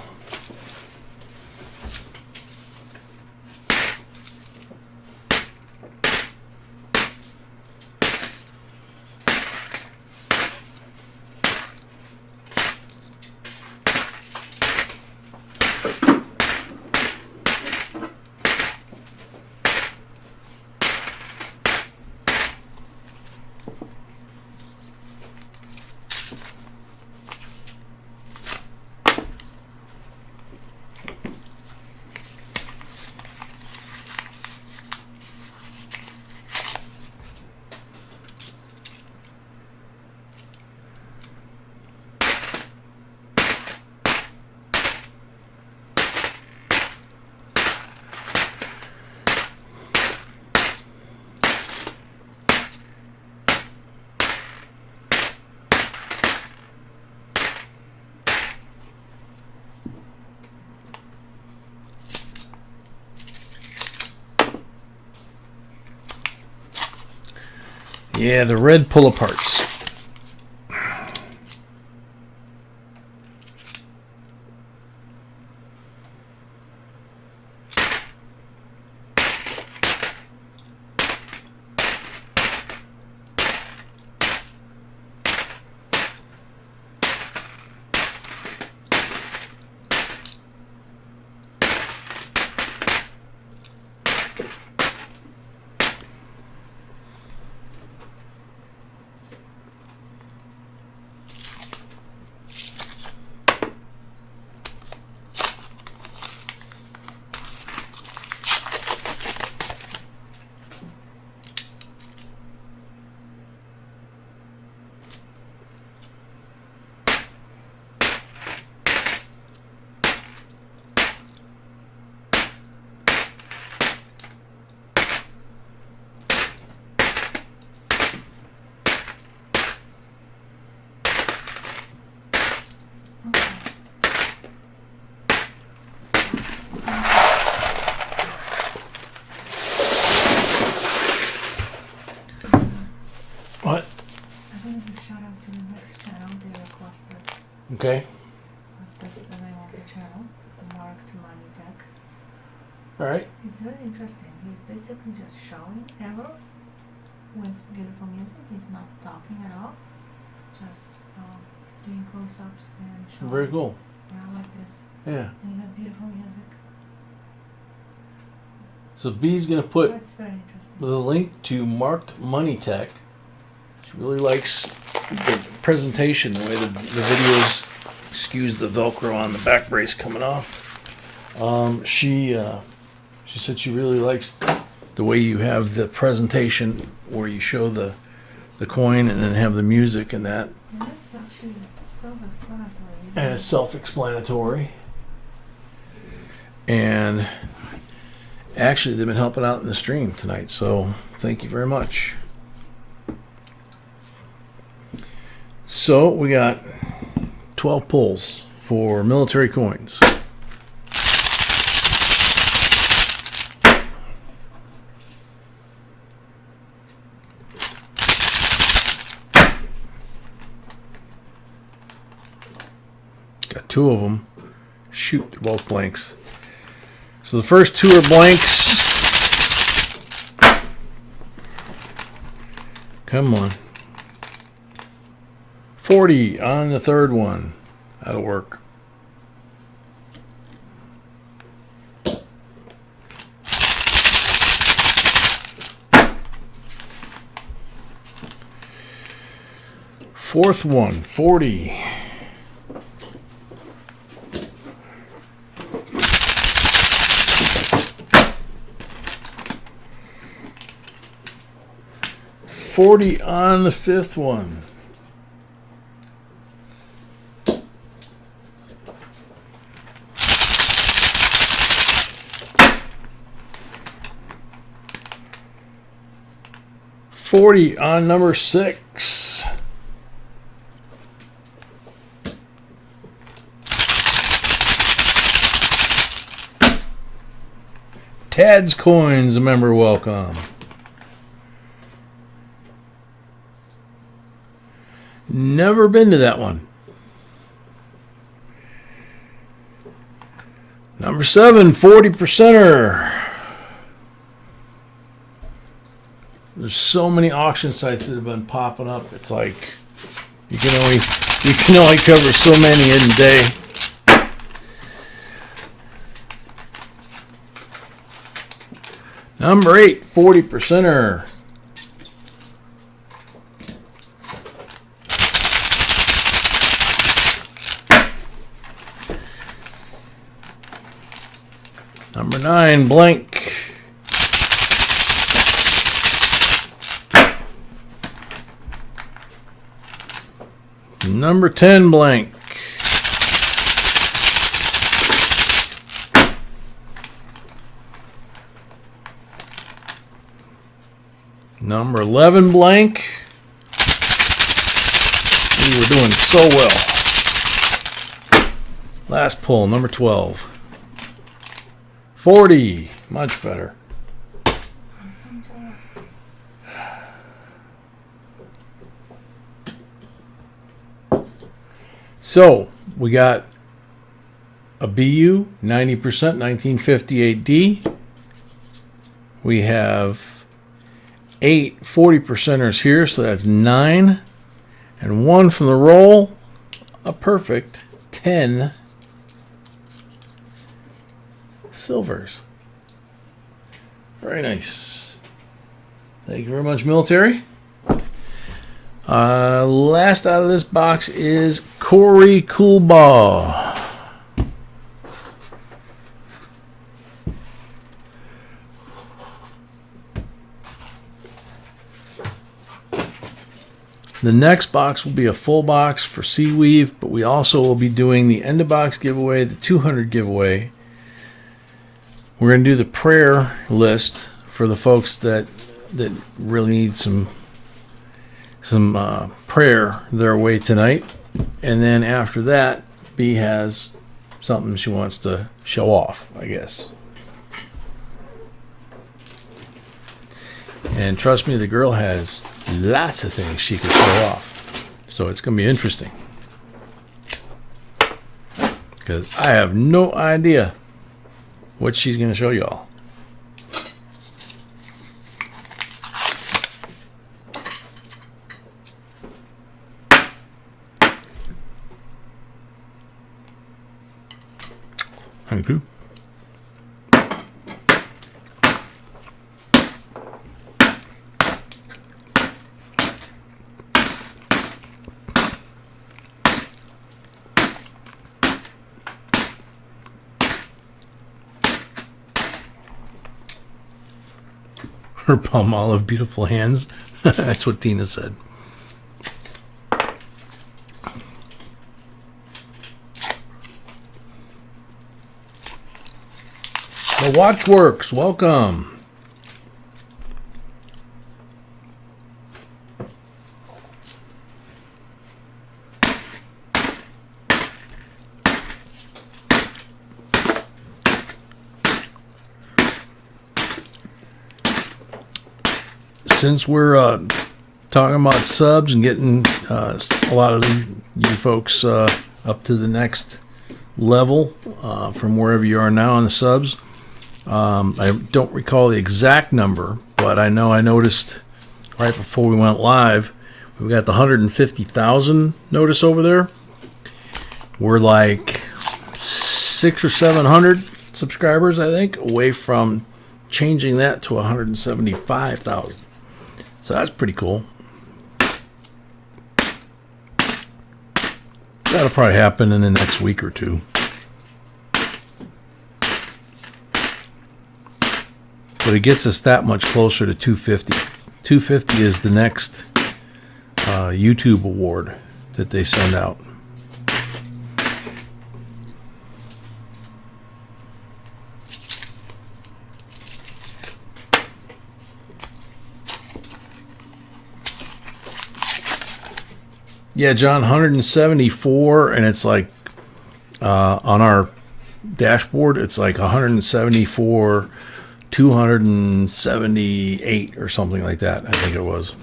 Yeah, the red pull-aparts. What? I want to shout out to the next channel they requested. Okay. That's the name of the channel, Marked Money Tech. All right. It's very interesting. He's basically just showing error with beautiful music. He's not talking at all. Just doing close-ups and showing. Very cool. Yeah, I like this. Yeah. And you have beautiful music. So B's going to put That's very interesting. the link to Marked Money Tech. She really likes the presentation, the way the videos. Excuse the Velcro on the back brace coming off. She said she really likes the way you have the presentation where you show the coin and then have the music and that. And that's actually self-explanatory. And it's self-explanatory. And actually, they've been helping out in the stream tonight, so thank you very much. So we got 12 pulls for military coins. Got 2 of them. Shoot, they're both blanks. So the first 2 are blanks. Come on. 40 on the third one. That'll work. Fourth one, 40. $40 on the fifth one. $40 on number 6. Tad's Coins, a member welcome. Never been to that one. Number 7, 40%er. There's so many auction sites that have been popping up. It's like you can only cover so many in a day. Number 8, 40%er. Number 9, blank. Number 10, blank. Number 11, blank. We were doing so well. Last pull, number 12. 40, much better. Awesome job. So we got a BU 90% 1958D. We have 8 40%ers here, so that's 9, and 1 from the roll, a perfect 10 silvers. Very nice. Thank you very much, military. Last out of this box is Corey Coolbaugh. The next box will be a full box for Seaweave, but we also will be doing the end of box giveaway, the 200 giveaway. We're going to do the prayer list for the folks that really need some prayer their way tonight. And then after that, B has something she wants to show off, I guess. And trust me, the girl has lots of things she could show off. So it's going to be interesting. Because I have no idea what she's going to show y'all. Thank you. Her palm olive beautiful hands. That's what Tina said. The Watchworks, welcome. Since we're talking about subs and getting a lot of you folks up to the next level from wherever you are now on the subs, I don't recall the exact number, but I know I noticed right before we went live, we got the 150,000 notice over there. We're like 600 or 700 subscribers, I think, away from changing that to 175,000. So that's pretty cool. That'll probably happen in the next week or two. But it gets us that much closer to 250. 250 is the next YouTube award that they send out. Yeah, John, 174, and it's like on our dashboard, it's like 174, 278 or something like that, I think it was.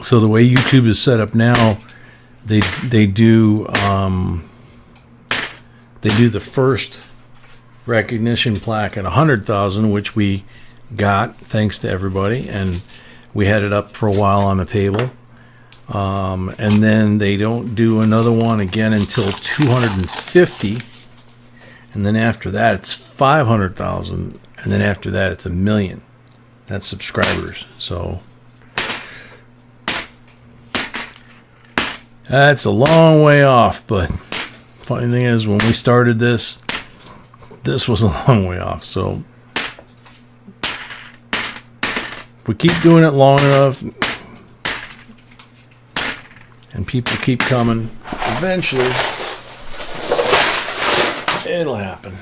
So the way YouTube is set up now, they do the first recognition plaque at 100,000, which we got thanks to everybody, and we had it up for a while on the table. And then they don't do another one again until 250, and then after that it's 500,000, and then after that it's 1 million. That's subscribers. So that's a long way off, but funny thing is, when we started this was a long way off. So if we keep doing it long enough and people keep coming, eventually it'll happen.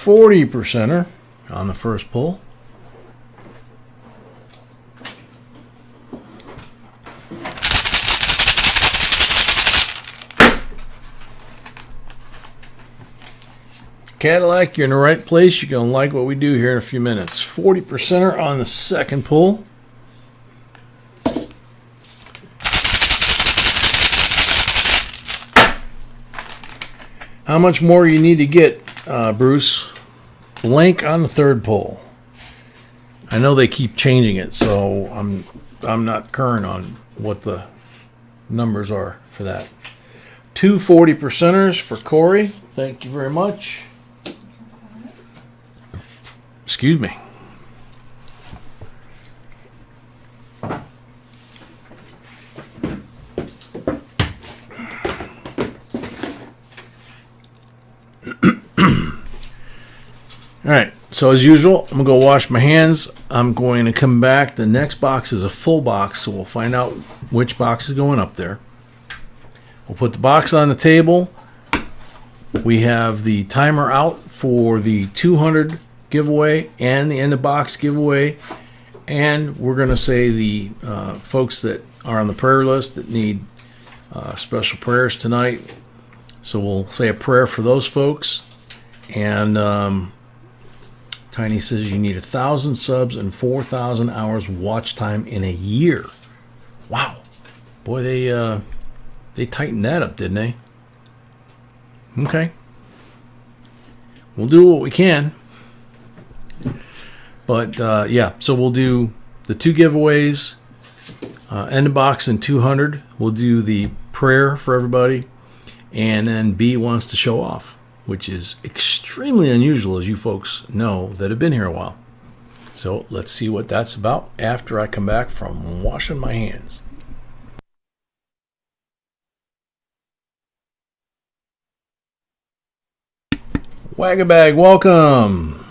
$40%er on the first pull. Cadillac, you're in the right place. You're going to like what we do here in a few minutes. 40%er on the second pull. How much more you need to get, Bruce? Blank on the third pull. I know they keep changing it, so I'm not current on what the numbers are for that. 2 40%ers for Corey. Thank you very much. Excuse me. All right, so as usual, I'm going to go wash my hands. I'm going to come back. The next box is a full box, so we'll find out which box is going up there. We'll put the box on the table. We have the timer out for the 200 giveaway and the end of box giveaway. And we're going to say the folks that are on the prayer list that need special prayers tonight. So we'll say a prayer for those folks. And Tiny says you need 1,000 subs and 4,000 hours watch time in a year. Wow. Boy, they tightened that up, didn't they? Okay. We'll do what we can. But, yeah, so we'll do the 2 giveaways, end of box and 200. We'll do the prayer for everybody. And then B wants to show off, which is extremely unusual, as you folks know that have been here a while. So let's see what that's about after I come back from washing my hands. Wagabag, welcome.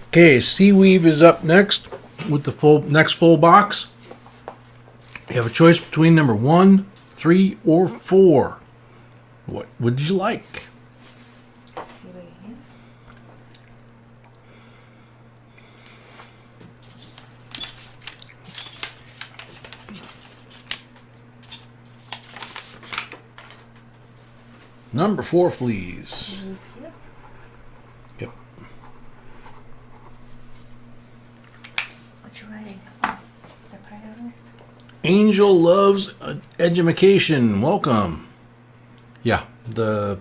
Okay, Seaweave is up next with the next full box. You have a choice between number 1, 3, or 4. What would you like? See right here. Number 4, please. Who is here? Yep. What you writing? Oh, the prayer list? Angel Loves Education. Welcome. Yeah, the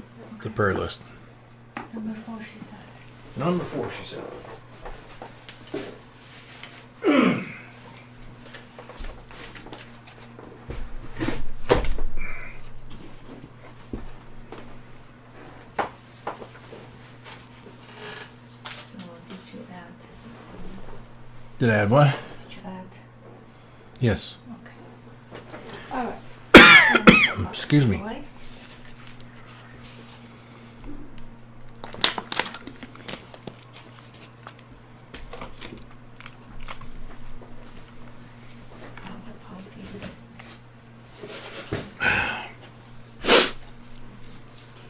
prayer list. Number 4, she said. Number 4, she said. So did you add? Did I add what? Did you add? Yes. Okay. All right. Excuse me. Away.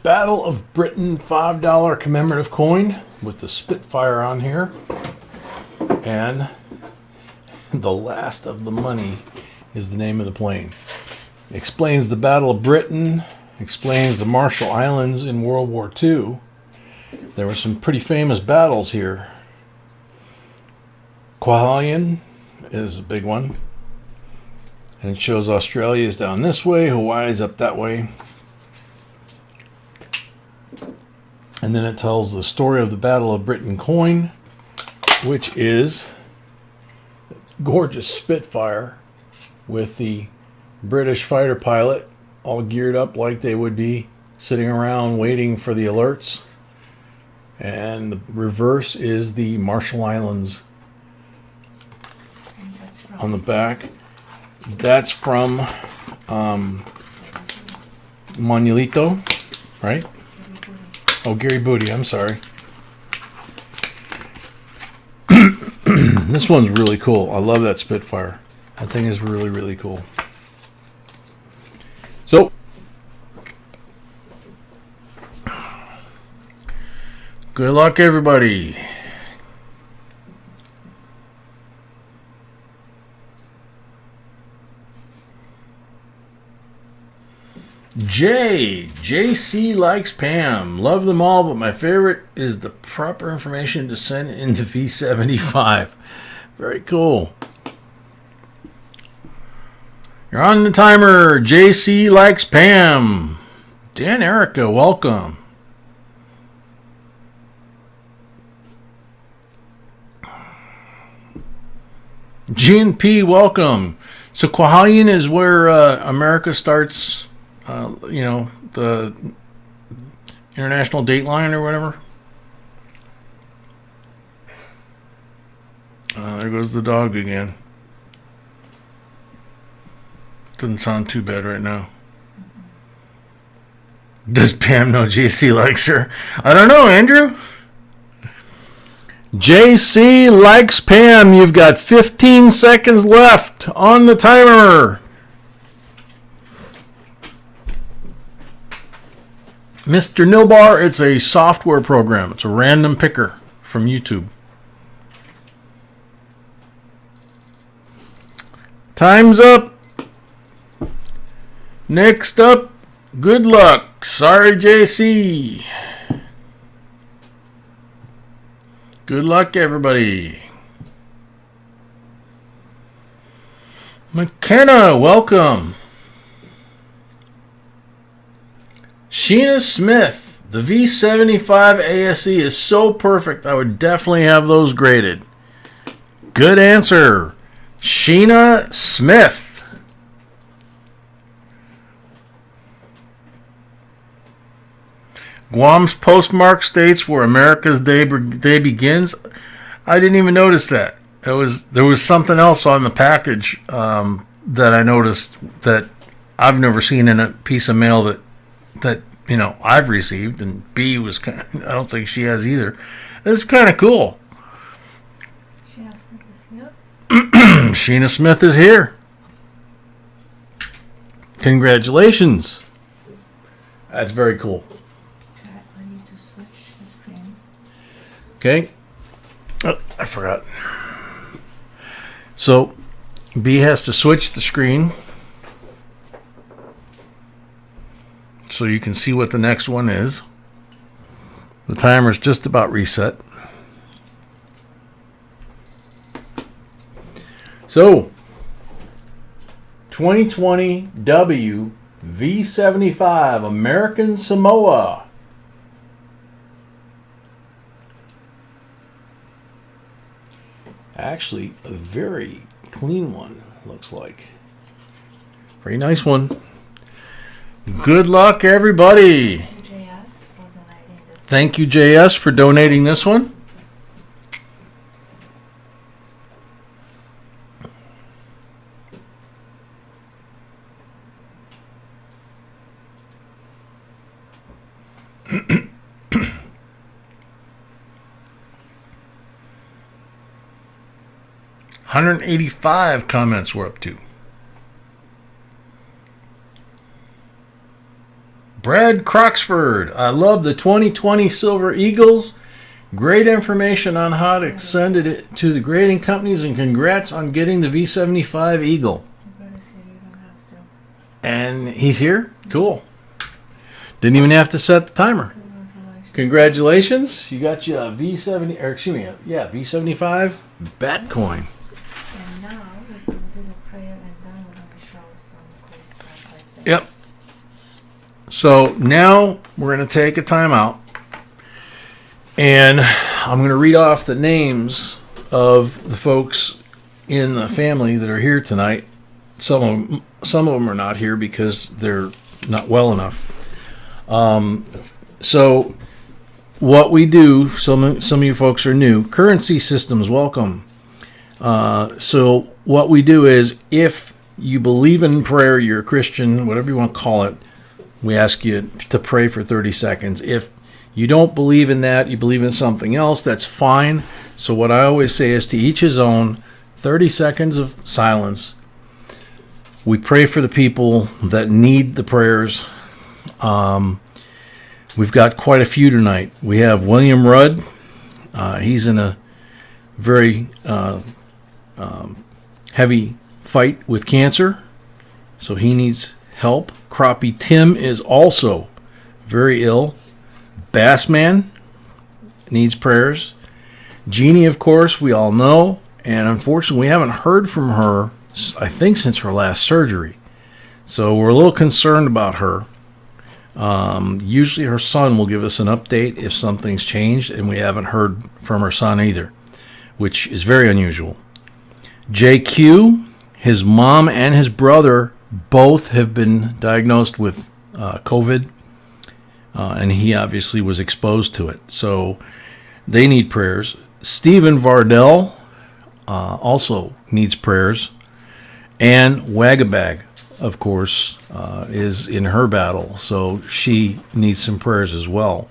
Battle of Britain $5 commemorative coin with the Spitfire on here. And the last of the money is the name of the plane. Explains the Battle of Britain, explains the Marshall Islands in World War II. There were some pretty famous battles here. Kwajalein is a big one. And it shows Australia is down this way, Hawaii is up that way. And then it tells the story of the Battle of Britain coin, which is a gorgeous Spitfire with the British fighter pilot all geared up like they would be, sitting around waiting for the alerts. And the reverse is the Marshall Islands And that's from on the back. That's from Manuelito, right? Oh, Gary Booty, I'm sorry. This one's really cool. I love that Spitfire. That thing is really, really cool. So, good luck, everybody. JC likes Pam. Love them all, but my favorite is the proper information to send into V75. Very cool. You're on the timer. JC likes Pam. Dan Erica, welcome. GNP, welcome. So Kwajalein is where America starts. The international date line or whatever. There goes the dog again. Doesn't sound too bad right now. Does Pam know JC likes her? I don't know, Andrew. JC likes Pam. You've got 15 seconds left on the timer. Mr. Nilbar, it's a software program. It's a random picker from YouTube. Time's up. Next up, good luck. Sorry, JC. Good luck, everybody. McKenna, welcome. Sheena Smith, the V75 ASE is so perfect, I would definitely have those graded. Good answer. Sheena Smith. Guam's postmark states where America's day begins. I didn't even notice that. There was something else on the package that I noticed that I've never seen in a piece of mail that I've received, and B was I don't think she has either. It's kind of cool. Sheena Smith is here. Congratulations. That's very cool. Okay, I need to switch the screen. Okay. Oh, I forgot. So, B has to switch the screen so you can see what the next one is. The timer's just about reset. So, 2020 W V75 American Samoa. Actually, a very clean one, looks like. Very nice one. Good luck, everybody. JS for donating this. Thank you, JS, for donating this one. $185 comments we're up to. Brad Croxford, I love the 2020 Silver Eagles. Great information on how to send it to the grading companies, and congrats on getting the V75 Eagle. And he's here? Cool. Didn't even have to set the timer. Congratulations. You got you a V70, or excuse me, yeah, V75 Batcoin. And now we're going to do the prayer, and then we're going to show some cool stuff like that. Yep. So now we're going to take a time out, and I'm going to read off the names of the folks in the family that are here tonight. Some of them are not here because they're not well enough. So what we do, some of you folks are new. Currency Systems, welcome. So what we do is, if you believe in prayer, you're a Christian, whatever you want to call it, we ask you to pray for 30 seconds. If you don't believe in that, you believe in something else, that's fine. So what I always say is, to each his own, 30 seconds of silence. We pray for the people that need the prayers. We've got quite a few tonight. We have William Rudd. He's in a very heavy fight with cancer, so he needs help. Crappie Tim is also very ill. Bassman needs prayers. Jeannie, of course, we all know, and unfortunately we haven't heard from her, I think, since her last surgery. So we're a little concerned about her. Usually her son will give us an update if something's changed, and we haven't heard from her son either, which is very unusual. JQ, his mom and his brother both have been diagnosed with COVID, and he obviously was exposed to it. So they need prayers. Stephen Vardell also needs prayers. And Wagabag, of course, is in her battle, so she needs some prayers as well.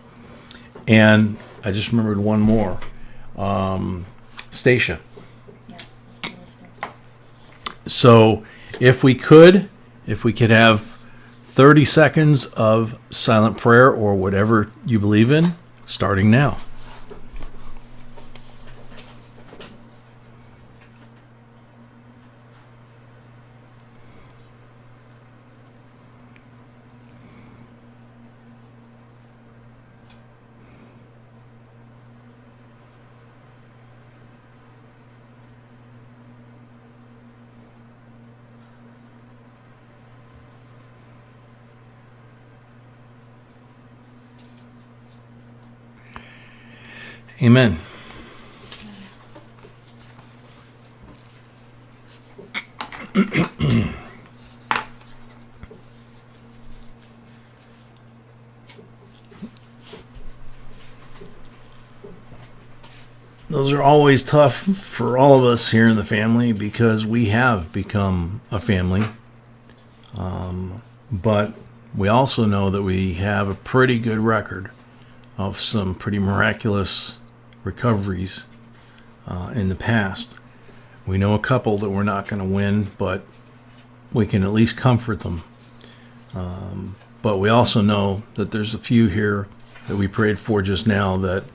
And I just remembered one more. Stacia. Yes. So if we could have 30 seconds of silent prayer or whatever you believe in, starting now. Amen. Those are always tough for all of us here in the family because we have become a family. But we also know that we have a pretty good record of some pretty miraculous recoveries in the past. We know a couple that we're not going to win, but we can at least comfort them. But we also know that there's a few here that we prayed for just now that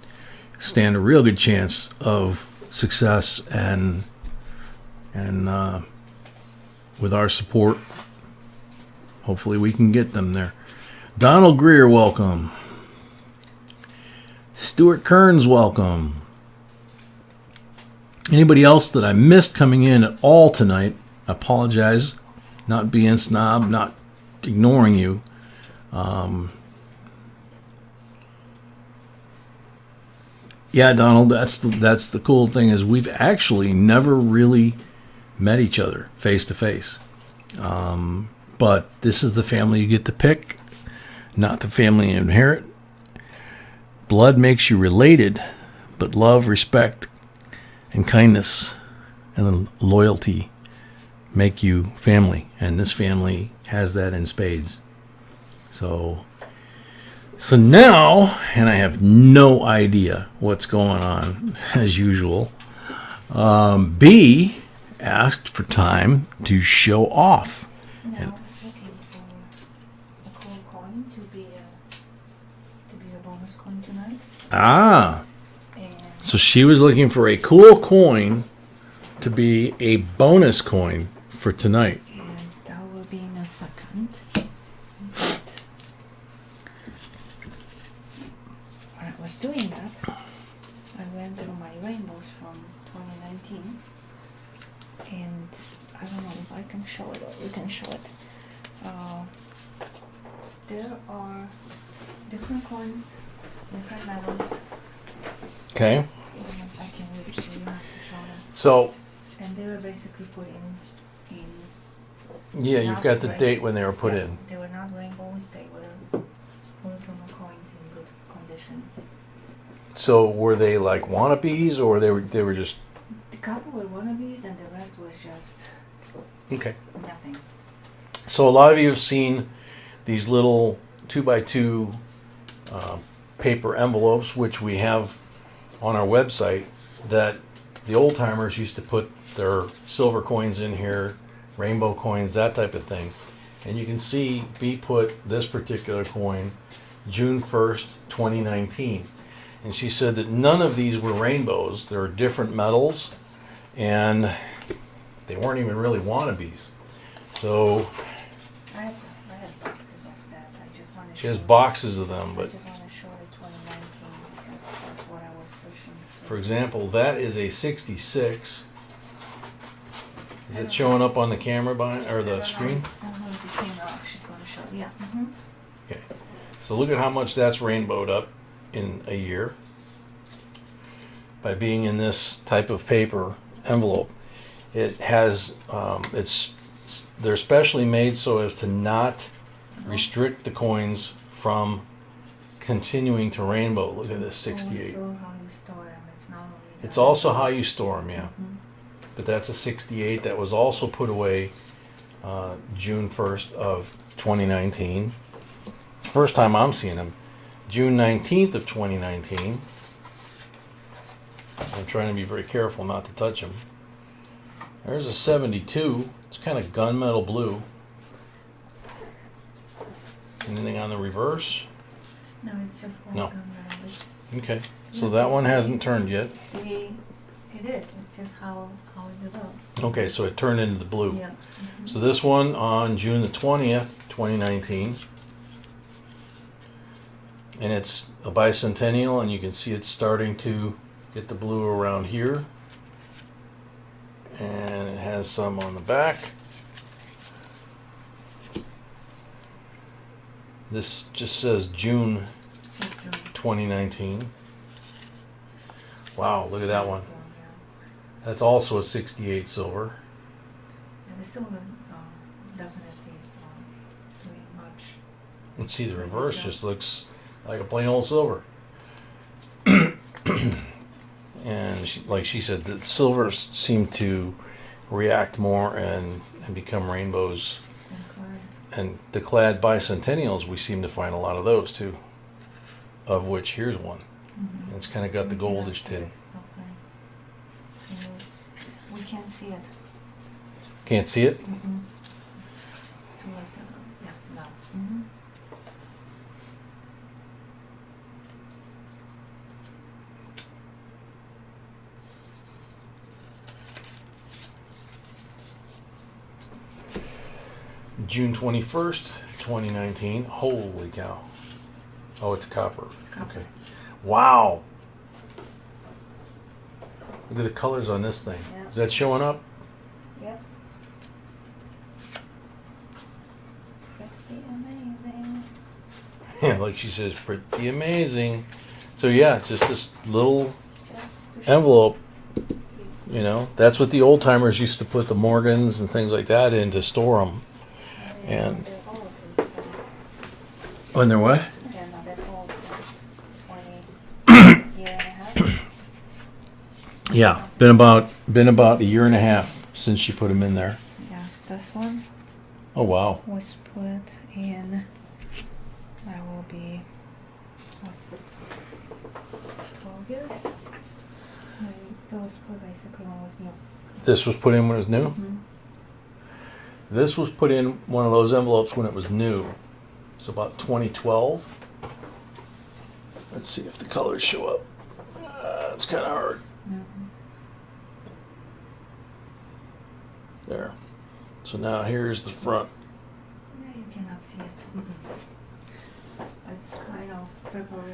stand a real good chance of success, and with our support, hopefully we can get them there. Donald Greer, welcome. Stuart Kearns, welcome. Anybody else that I missed coming in at all tonight, I apologize. Not being snob, not ignoring you. Yeah, Donald, that's the cool thing, is we've actually never really met each other face to face. But this is the family you get to pick, not the family you inherit. Blood makes you related, but love, respect, and kindness and loyalty make you family. And this family has that in spades. So now, and I have no idea what's going on, as usual, B asked for time to show off. No, I was looking for a cool coin to be a bonus coin tonight. Ah, And so she was looking for a cool coin to be a bonus coin for tonight. and that will be in a second. But when I was doing that, I went through my rainbows from 2019, and I don't know if I can show it or you can show it. There are different coins, different metals. Okay. I don't know if I can reach, so you have to show them. So, And they were basically put in yeah, you've got the date when they were put in. They were not rainbows, they were original coins in good condition. So were they like wannabes, or they were just... The couple were wannabes and the rest was just Okay. nothing. So a lot of you have seen these little 2x2 paper envelopes, which we have on our website, that the old timers used to put their silver coins in here, rainbow coins, that type of thing. And you can see B put this particular coin June 1st, 2019. And she said that none of these were rainbows. There are different metals, and they weren't even really wannabes. So I have boxes of that. I just want to she has show boxes of them, I but just want to show the 2019 because that's what I was searching for. for example, that is a 66. Is it showing up on the camera behind, or the screen? I don't know if the camera actually is going to show. Yeah. Mm-hmm. Okay. So look at how much that's rainbowed up in a year by being in this type of paper envelope. It has, they're specially made so as to not restrict the coins from continuing to rainbow. Look at this 68. Also how you store them. It's not only It's that. also how you store them, yeah. Mhm. But that's a 68 that was also put away June 1st of 2019. It's the first time I'm seeing them. June 19th of 2019. I'm trying to be very careful not to touch them. There's a 72. It's kind of gunmetal blue. Anything on the reverse? No, it's just one No. it's Okay. So that one hasn't turned yet. it did. It's just how it developed. Okay, so it turned into the blue. Yeah. So this one on June the 20th, 2019. And it's a bicentennial, and you can see it's starting to get the blue around here. And it has some on the back. This just says June 2019. Wow, look at that one. So, yeah. That's also a 68 silver. And the silver definitely is doing much. And see, the reverse just looks like a plain old silver. And like she said, the silvers seem to react more and become rainbows. And the clad bicentennials, we seem to find a lot of those too, of which here's one. Mm-hmm. It's kind of got the goldish tint. Okay. We can't see it. Can't see it? Mm-mm. Yeah, no. Mm-hmm. June 21st, 2019. Holy cow. Oh, it's copper. It's copper. Okay. Wow. Look at the colors on this thing. Yeah. Is that showing up? Yep. Pretty amazing. Yeah, like she says, pretty amazing. So yeah, just this little Just to show envelope. You know, that's what the old timers used to put the Morgans and things like that in to store them. And- they're old, it's, When they're what? they're not that old, it's 20 year and a half. Yeah, been about a year and a half since she put them in there. Yeah, this one Oh wow. was put in, that will be what, 12 years. And those were basically when it was new. This was put in when it was new? Mhm. This was put in one of those envelopes when it was new. So about 2012. Let's see if the colors show up. It's kind of hard. Mhm. There. So now here's the front. Yeah, you cannot see it. It's kind of purple.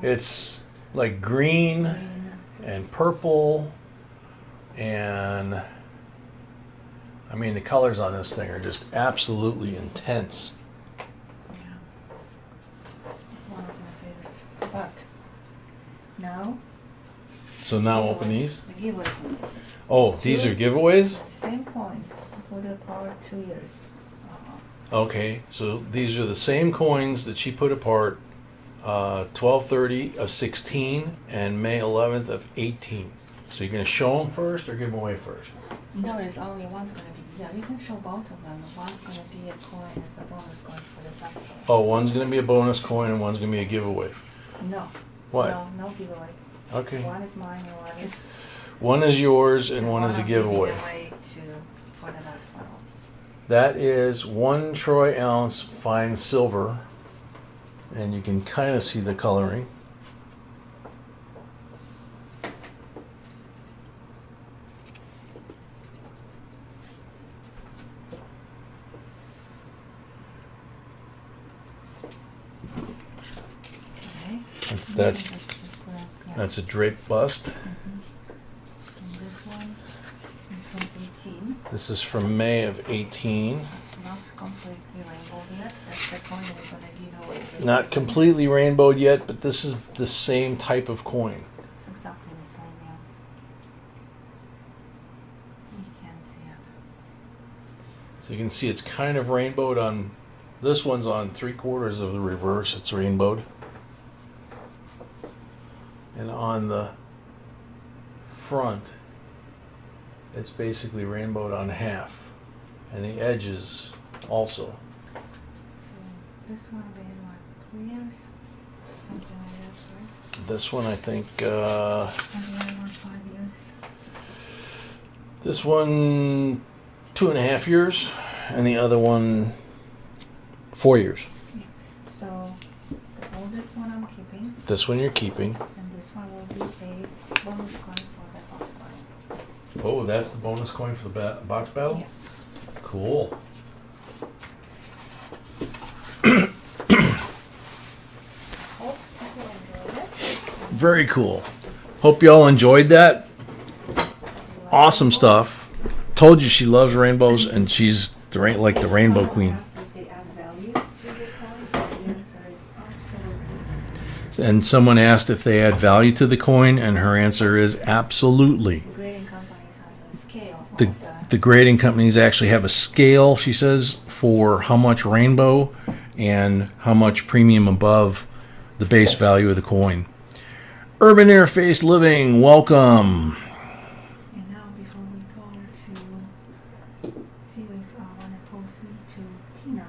It's like green green. and purple, and I mean the colors on this thing are just absolutely intense. Yeah. It's one of my favorites. But now, So now open these. the giveaway. Oh, these are giveaways? Same coins for the power 2 years. Okay, so these are the same coins that she put apart 12/30 of 16 and May 11th of 18. So you're going to show them first or give them away first? No, there's only one's going to be. Yeah, you can show both of them. One's going to be a coin as a bonus coin for the back. Oh, one's going to be a bonus coin and one's going to be a giveaway. No. What? No giveaway. Okay. One is mine and one is. One is yours and one is a I'm giving giveaway. away for the next level. That is 1 troy ounce fine silver, and you can kind of see the coloring. Okay. That's a drape bust. And this one is from 18. This is from May of 18. It's not completely rainbow yet. That's the coin that we're going to give away. Not completely rainbowed yet, but this is the same type of coin. It's exactly the same, yeah. You can see it. So you can see it's kind of rainbowed on, this one's on 3/4 of the reverse, it's rainbowed. And on the front, it's basically rainbowed on half. And the edges also. So this one been like 2 years? Something like that, right? This one I think, And the other one 5 years. this one 2.5 years, and the other one 4 years. So the oldest one I'm keeping, This one you're keeping. and this one will be a bonus coin for the box battle. Oh, that's the bonus coin for the box battle? Yes. Cool. Hope you enjoyed it. Very cool. Hope y'all enjoyed that. Awesome stuff. Told you she loves rainbows, and she's like the rainbow queen. Ask if they add value to the coin. The answer is absolutely. And someone asked if they add value to the coin, and her answer is absolutely. The grading companies has a scale The, of the grading companies actually have a scale, she says, for how much rainbow and how much premium above the base value of the coin. Urban Interface Living, welcome. And now before we go to see if I want to post it to Tina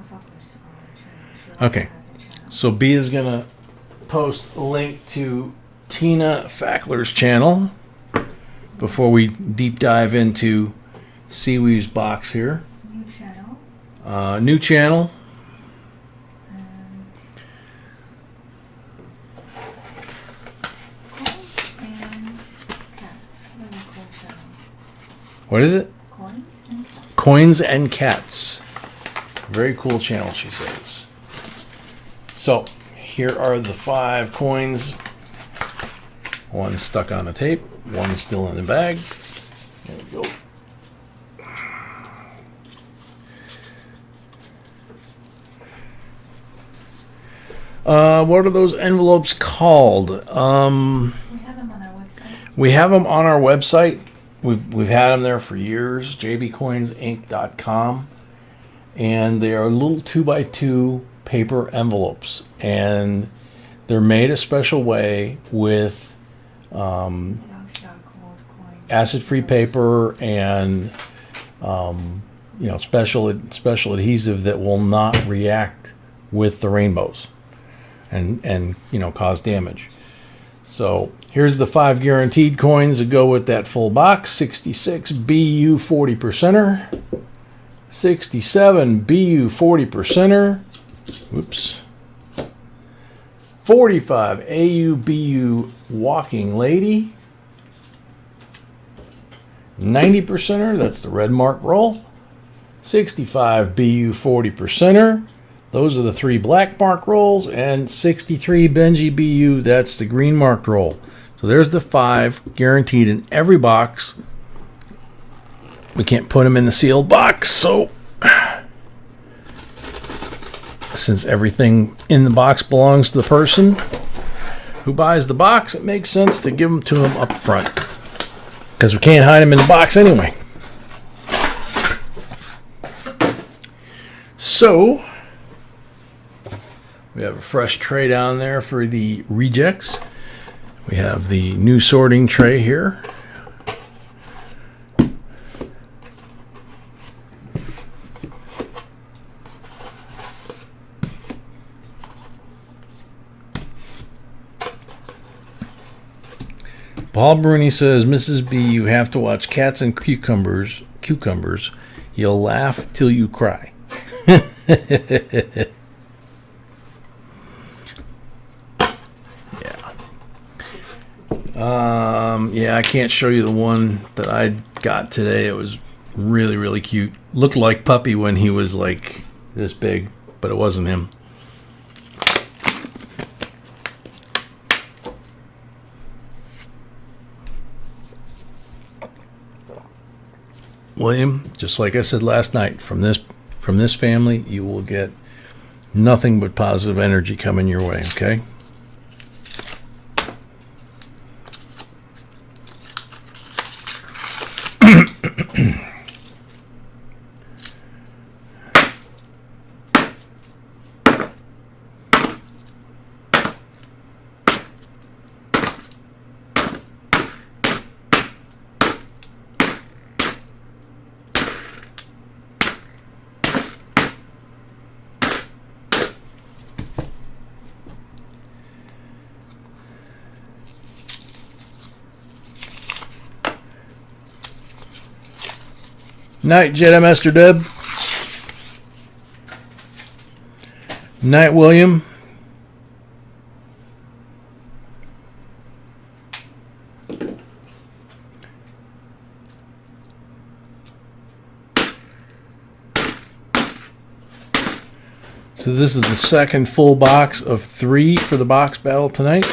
Fuckler's channel. She also Okay. has a channel. So B is going to post a link to Tina Fackler's channel. before we deep dive into Seawee's box here. New channel. New channel. What is it? Coins and cats. Coins and Cats. Very cool channel, she says. So, here are the 5 coins. One stuck on the tape. One still in the bag. There we go. What are those envelopes called? We have them on our website. We have them on our website. We've had them there for years. JBCOINSINC.com, and they are little 2x2 paper envelopes, and they're made a special way with acid-free paper and special adhesive that will not react with the rainbows and cause damage. So here's the 5 guaranteed coins that go with that full box. 66 BU 40%er, 67 BU 40%er, whoops, 45 AUBU Walking Lady, 90%er, that's the red mark roll, 65 BU 40%er, those are the 3 black mark rolls, and 63 Benji BU, that's the green marked roll. So there's the 5 guaranteed in every box. We can't put them in the sealed box, so since everything in the box belongs to the person who buys the box, it makes sense to give them to them up front, because we can't hide them in the box anyway. So we have a fresh tray down there for the rejects. We have the new sorting tray here. Paul Bruni says, Mrs. B, you have to watch Cats and Cucumbers. You'll laugh till you cry. Yeah, I can't show you the one that I got today. It was really, really cute. Looked like Puppy when he was like this big, but it wasn't him. William, just like I said last night, from this family, you will get nothing but positive energy coming your way, okay? Night, Jedi Master Deb. Night, William. So this is the second full box of 3 for the box battle tonight.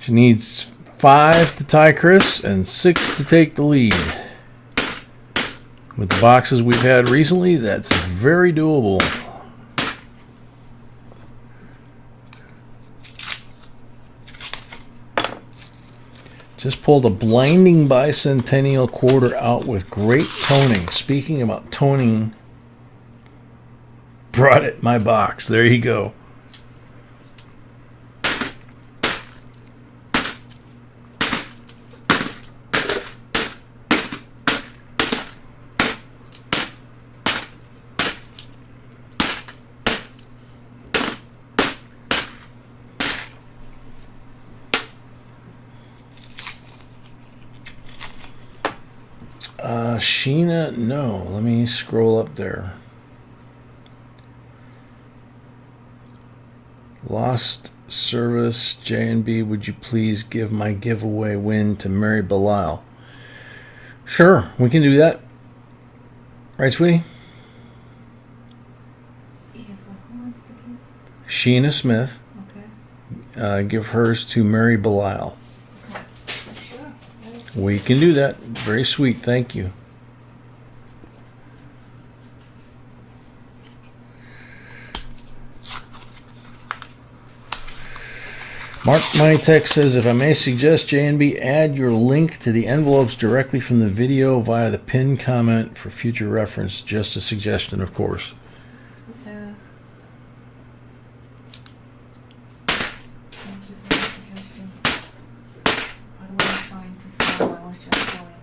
She needs 5 to tie Chris and 6 to take the lead. With the boxes we've had recently, that's very doable. Just pulled a blinding bicentennial quarter out with great toning. Speaking about toning, brought it my box. There you go. Sheena, no. Let me scroll up there. Lost service, J&B, would you please give my giveaway win to Mary Belisle? Sure, we can do that. Right, sweetie? Yes, well, who wants to give? Sheena Smith. Okay. Give hers to Mary Belisle. Okay. Sure. Yes. We can do that. Very sweet. Thank you. Mark Mytek says, if I may suggest, J&B, add your link to the envelopes directly from the video via the pinned comment for future reference. Just a suggestion, of course. Thank you for the suggestion. I wasn't trying to sell, I was just showing.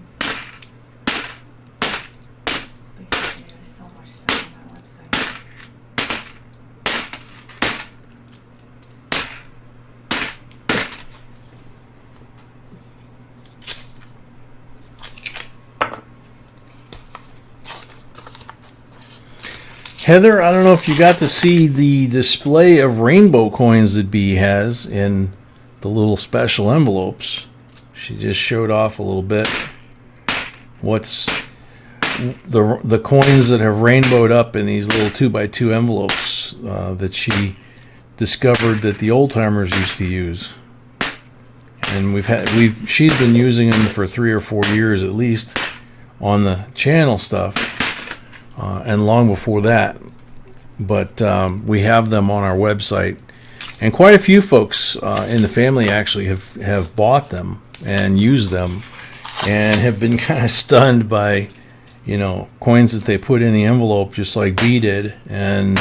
Basically, there's so much stuff on my website. Heather, I don't know if you got to see the display of rainbow coins that B has in the little special envelopes. She just showed off a little bit what's the coins that have rainbowed up in these little 2x2 envelopes that she discovered that the old timers used to use. And she's been using them for 3 or 4 years at least on the channel stuff. And long before that, but we have them on our website, and quite a few folks in the family actually have bought them and used them, and have been kind of stunned by, you know, coins that they put in the envelope just like B did, and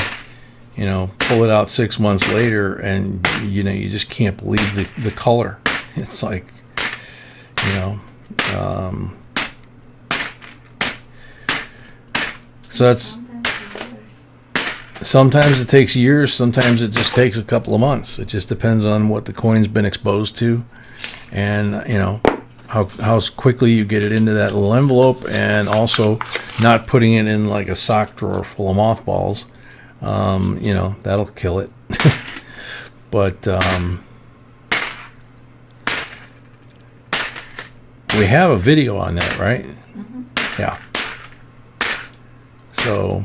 you know, pull it out 6 months later, and you know, you just can't believe the color. It's like, you know. So that's, sometimes it takes years, sometimes it just takes a couple of months. It just depends on what the coin's been exposed to, and you know, how quickly you get it into that little envelope, and also not putting it in like a sock drawer full of mothballs. You know, that'll kill it. But we have a video on that, right? Mm-hmm. Yeah. So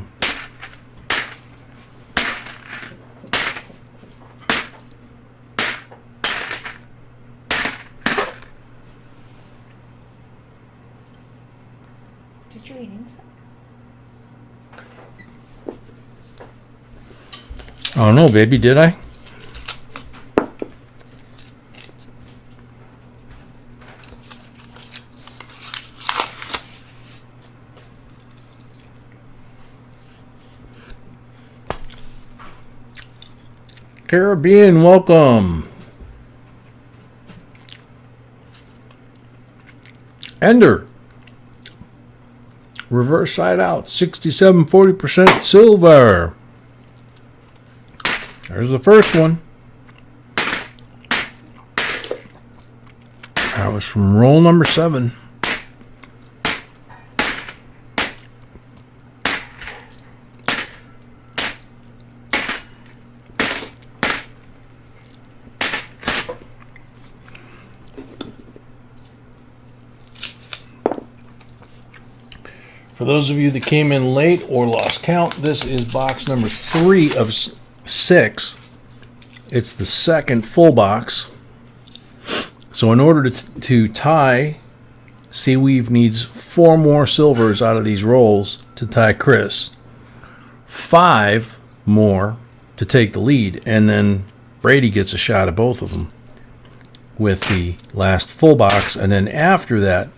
Did you eat inside? I don't know, baby, did I? Caribbean, welcome. Ender. Reverse side out. 67.40% silver. There's the first one. That was from roll number 7. For those of you that came in late or lost count, this is box number 3 of 6. It's the second full box. So in order to tie, Seaweave needs 4 more silvers out of these rolls to tie Chris. 5 more to take the lead, and then Brady gets a shot at both of them with the last full box. And then after that,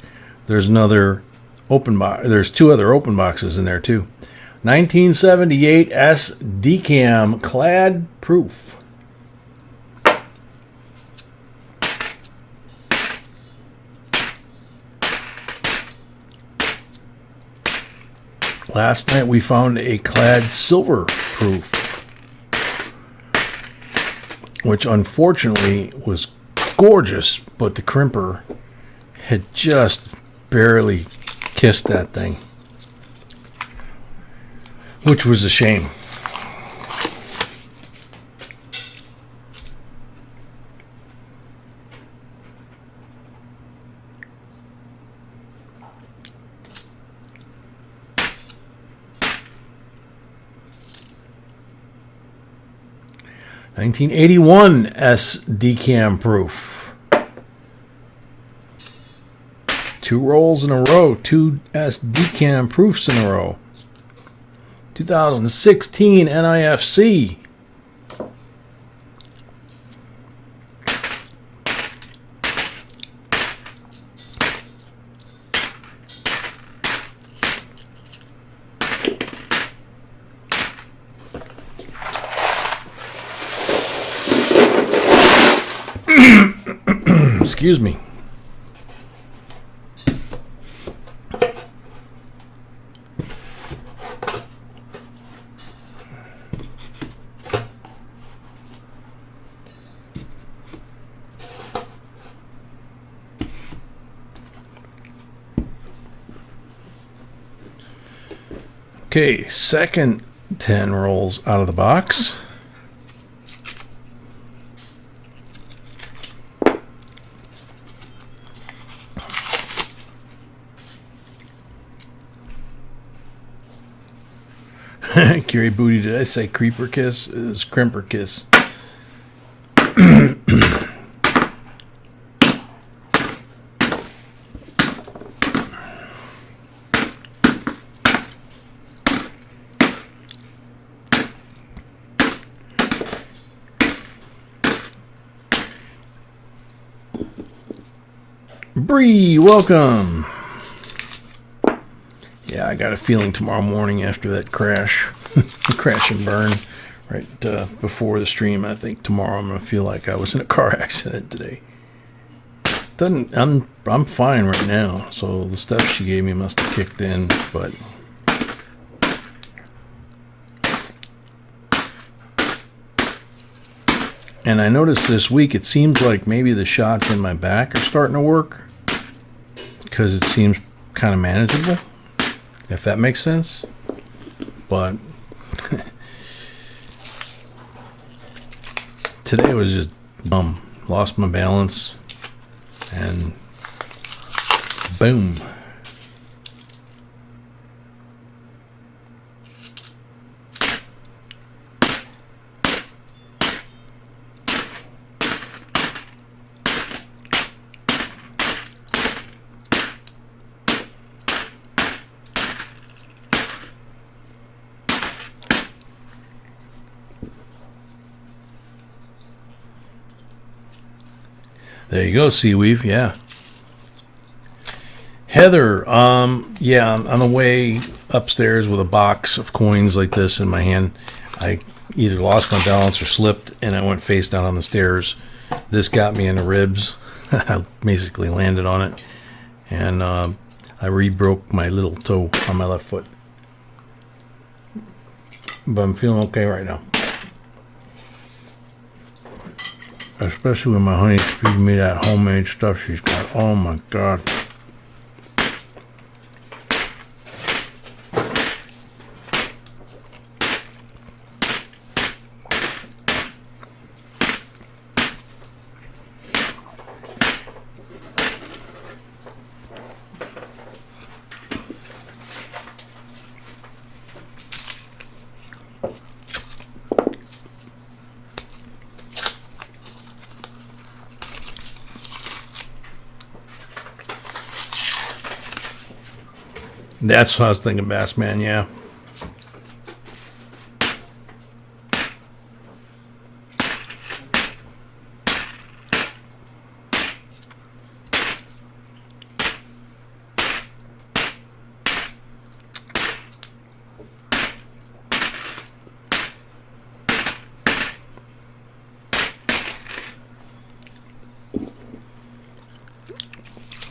there's another open box. There's 2 other open boxes in there too. 1978 S Decam Clad Proof. Last night we found a Clad Silver Proof, which unfortunately was gorgeous, but the crimper had just barely kissed that thing, which was a shame. $1981 S decam proof. 2 rolls in a row. 2 S decam proofs in a row. 2016 NIFC. Excuse me. Okay, second 10 rolls out of the box. Curie Booty, did I say creeper kiss? It was crimper kiss. Bree, welcome. Yeah, I got a feeling tomorrow morning after that crash and burn right before the stream, I think tomorrow I'm going to feel like I was in a car accident today. I'm fine right now, so the stuff she gave me must have kicked in, but and I noticed this week it seems like maybe the shots in my back are starting to work because it seems kind of manageable, if that makes sense. But today was just dumb. Lost my balance and boom. There you go, Seaweave, yeah. Heather, yeah, on the way upstairs with a box of coins like this in my hand, I either lost my balance or slipped, and I went face down on the stairs. This got me in the ribs. I basically landed on it, and I re-broke my little toe on my left foot. But I'm feeling okay right now. Especially when my honey's feeding me that homemade stuff she's got. Oh my God. That's what I was thinking, Bassman, yeah.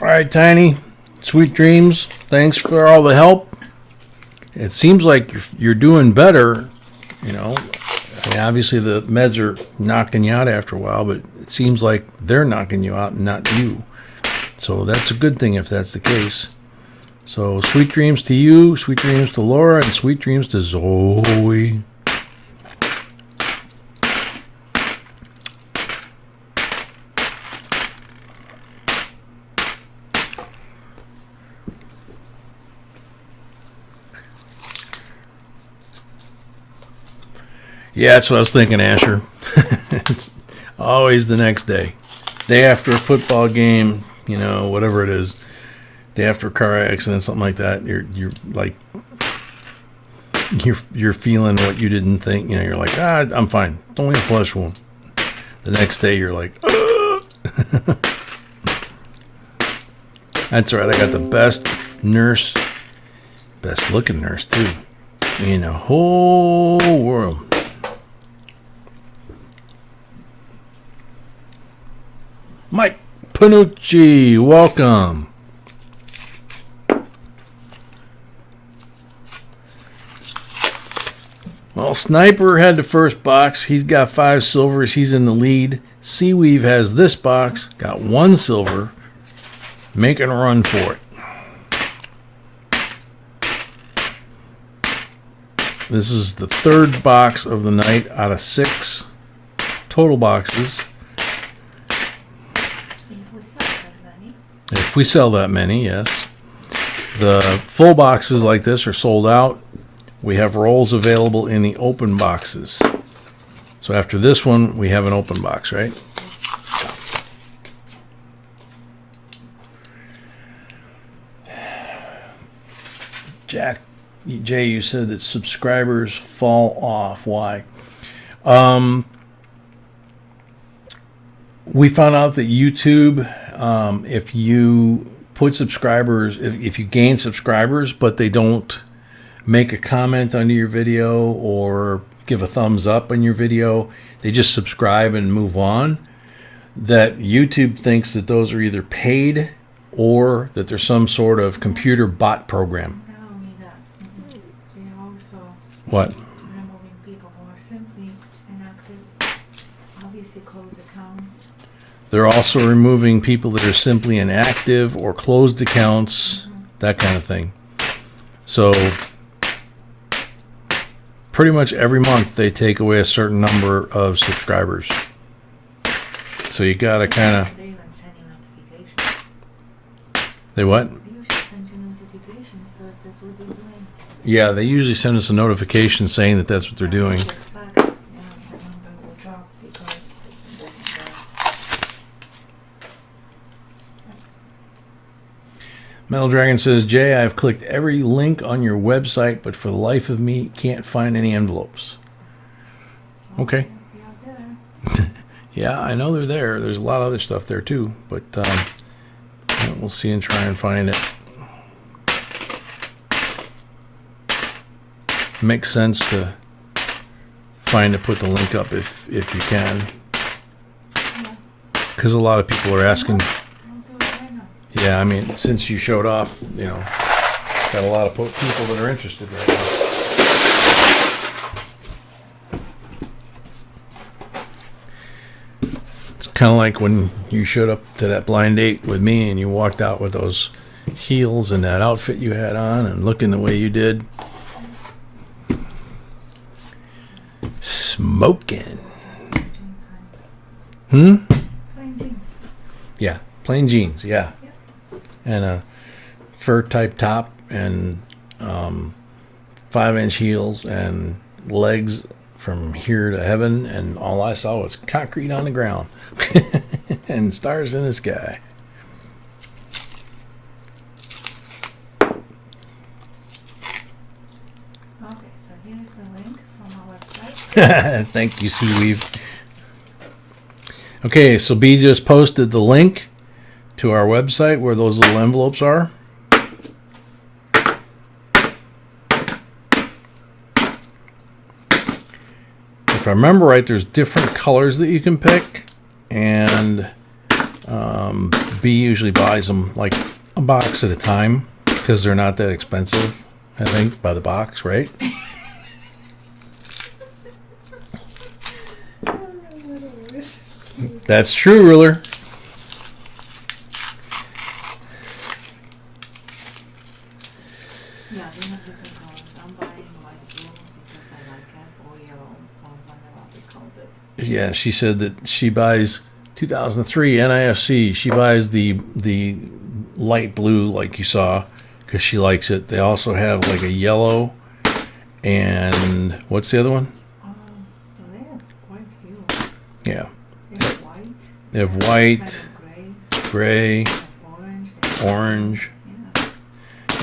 All right, Tiny. Sweet dreams. Thanks for all the help. It seems like you're doing better, you know. I mean, obviously the meds are knocking you out after a while, but it seems like they're knocking you out and not you. So that's a good thing if that's the case. So sweet dreams to you, sweet dreams to Laura, and sweet dreams to Zoe. Yeah, that's what I was thinking, Asher. It's always the next day. Day after a football game, you know, whatever it is. Day after a car accident, something like that. You're like, you're feeling what you didn't think. You know, you're like, I'm fine. It's only a flesh wound. The next day, you're like, That's right. I got the best nurse, best looking nurse too, in the whole world. Mike Panucci, welcome. Well, Sniper had the first box. He's got 5 silvers. He's in the lead. Seaweave has this box. Got 1 silver. Making a run for it. This is the 3rd box of the night out of 6 total boxes. If we sell that many, yes. The full boxes like this are sold out. We have rolls available in the open boxes. So after this one, we have an open box, right? Jay, you said that subscribers fall off. Why? We found out that YouTube, if you put subscribers, if you gain subscribers, but they don't make a comment under your video or give a thumbs up on your video, they just subscribe and move on, that YouTube thinks that those are either paid or that there's some sort of computer bot program. Not only that, they also What? removing people who are simply inactive, obviously closed accounts. They're also removing people that are simply inactive or closed accounts, that kind of thing. So pretty much every month they take away a certain number of subscribers. So you gotta kind of. They even send you notifications. They what? They usually send you notifications that that's what they're doing. Yeah, they usually send us a notification saying that that's what they're doing. The number will drop because it doesn't work. Metal Dragon says, Jay, I've clicked every link on your website, but for the life of me, can't find any envelopes. Okay. Be out there. Yeah, I know they're there. There's a lot of other stuff there too, but we'll see and try and find it. Makes sense to put the link up if you can, because a lot of people are asking. I'll do it right now. Yeah, I mean, since you showed off, you know, got a lot of people that are interested right now. It's kind of like when you showed up to that blind date with me and you walked out with those heels and that outfit you had on and looking the way you did. Smoking. Plain jeans. Yeah, plain jeans, yeah. And a fur type top and 5-inch heels and legs from here to heaven, and all I saw was concrete on the ground and stars in the sky. Okay, so here's the link from our website. Thank you, Seaweave. Okay, so B just posted the link to our website where those little envelopes are. If I remember right, there's different colors that you can pick, and B usually buys them like a box at a time because they're not that expensive, I think, by the box, right? That's true, Ruler. Yeah, she said that she buys 2003 NIFC. She buys the light blue like you saw because she likes it. They also have like a yellow and what's the other one? They have quite a few. Yeah. They have white. They have white, Kind of gray, they have orange. orange.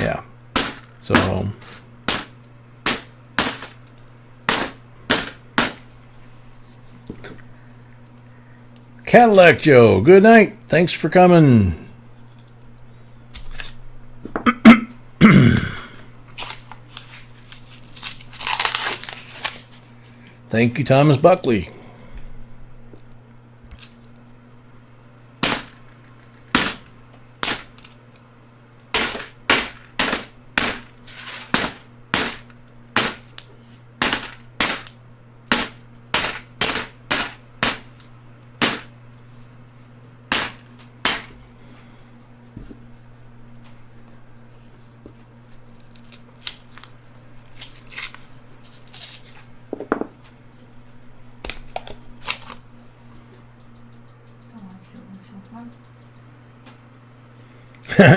Yeah. Yeah. So Cadillac Joe, good night. Thanks for coming. Thank you, Thomas Buckley.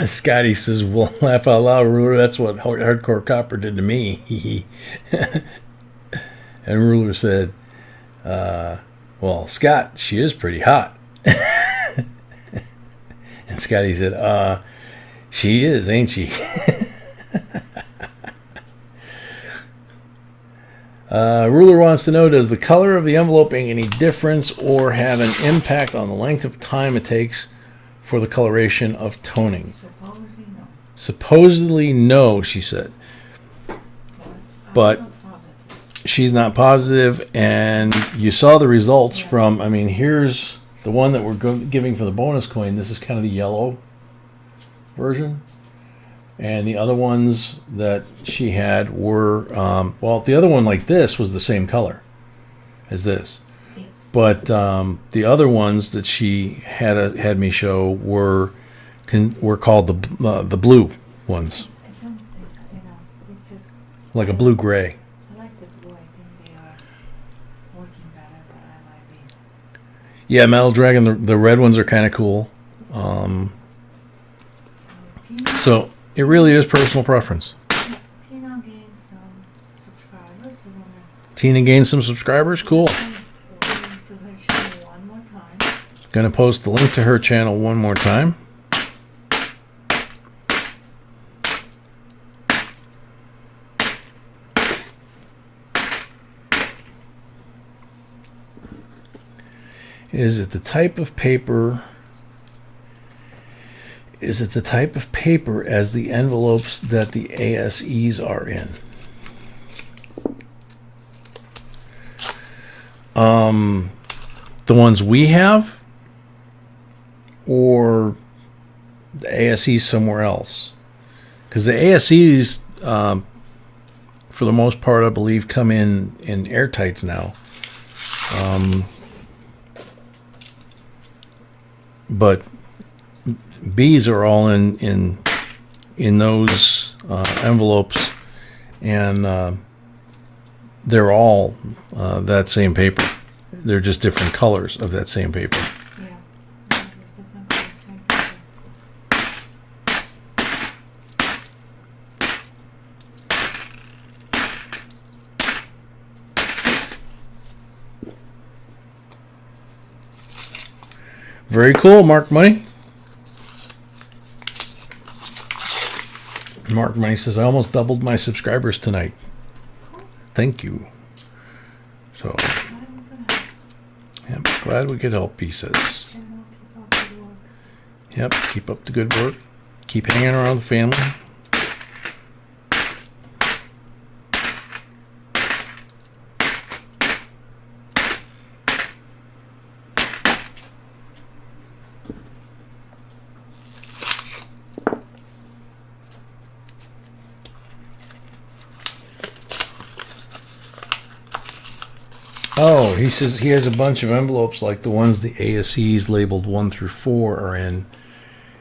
Scotty says, "We'll laugh out loud, Ruler. That's what Hardcore Copper did to me." And Ruler said, "Well, Scott, she is pretty hot." And Scotty said, "She is, ain't she?" Ruler wants to know, does the color of the envelope make any difference or have an impact on the length of time it takes for the coloration of toning? Supposedly no. Supposedly no, she said. But I'm not positive. she's not positive, and you saw the results from, I mean, here's the one that we're giving for the bonus coin. This is kind of the yellow version. And the other ones that she had were, well, the other one like this was the same color as this. Yes. But the other ones that she had me show were called the blue ones, I don't think, it's just, like a blue gray. I like the blue. I think they are working better, but I might be. Yeah, Metal Dragon. The red ones are kind of cool. So it really is personal preference. Tina gained some subscribers. We're gonna Tina gained some subscribers. Cool. post the link to her channel one more time. Gonna post the link to her channel one more time. Is it the type of paper? Is it the type of paper as the envelopes that the ASEs are in? The ones we have, or the ASEs somewhere else? Because the ASEs, for the most part, I believe, come in airtights now. But B's are all in those envelopes, and they're all that same paper. They're just different colors of that same paper. Yeah. There's different colors, same paper. Very cool, Mark Money. Mark Money says, I almost doubled my subscribers tonight. Thank you. So, yep, glad we could help, he says. Yep, keep up the good work. Keep hanging around the family. Oh, he says he has a bunch of envelopes like the ones the ASEs labeled 1 through 4 are in.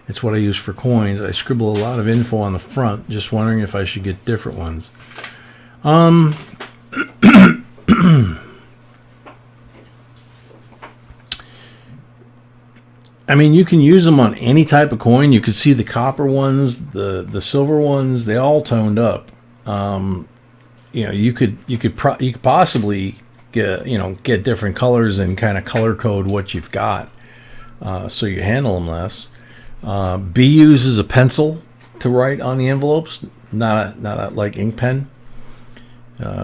It's what I use for coins. I scribble a lot of info on the front, just wondering if I should get different ones. I mean, you can use them on any type of coin. You could see the copper ones, the silver ones, they all toned up. You could possibly get different colors and kind of color code what you've got, so you handle them less. B uses a pencil to write on the envelopes, not a like ink pen.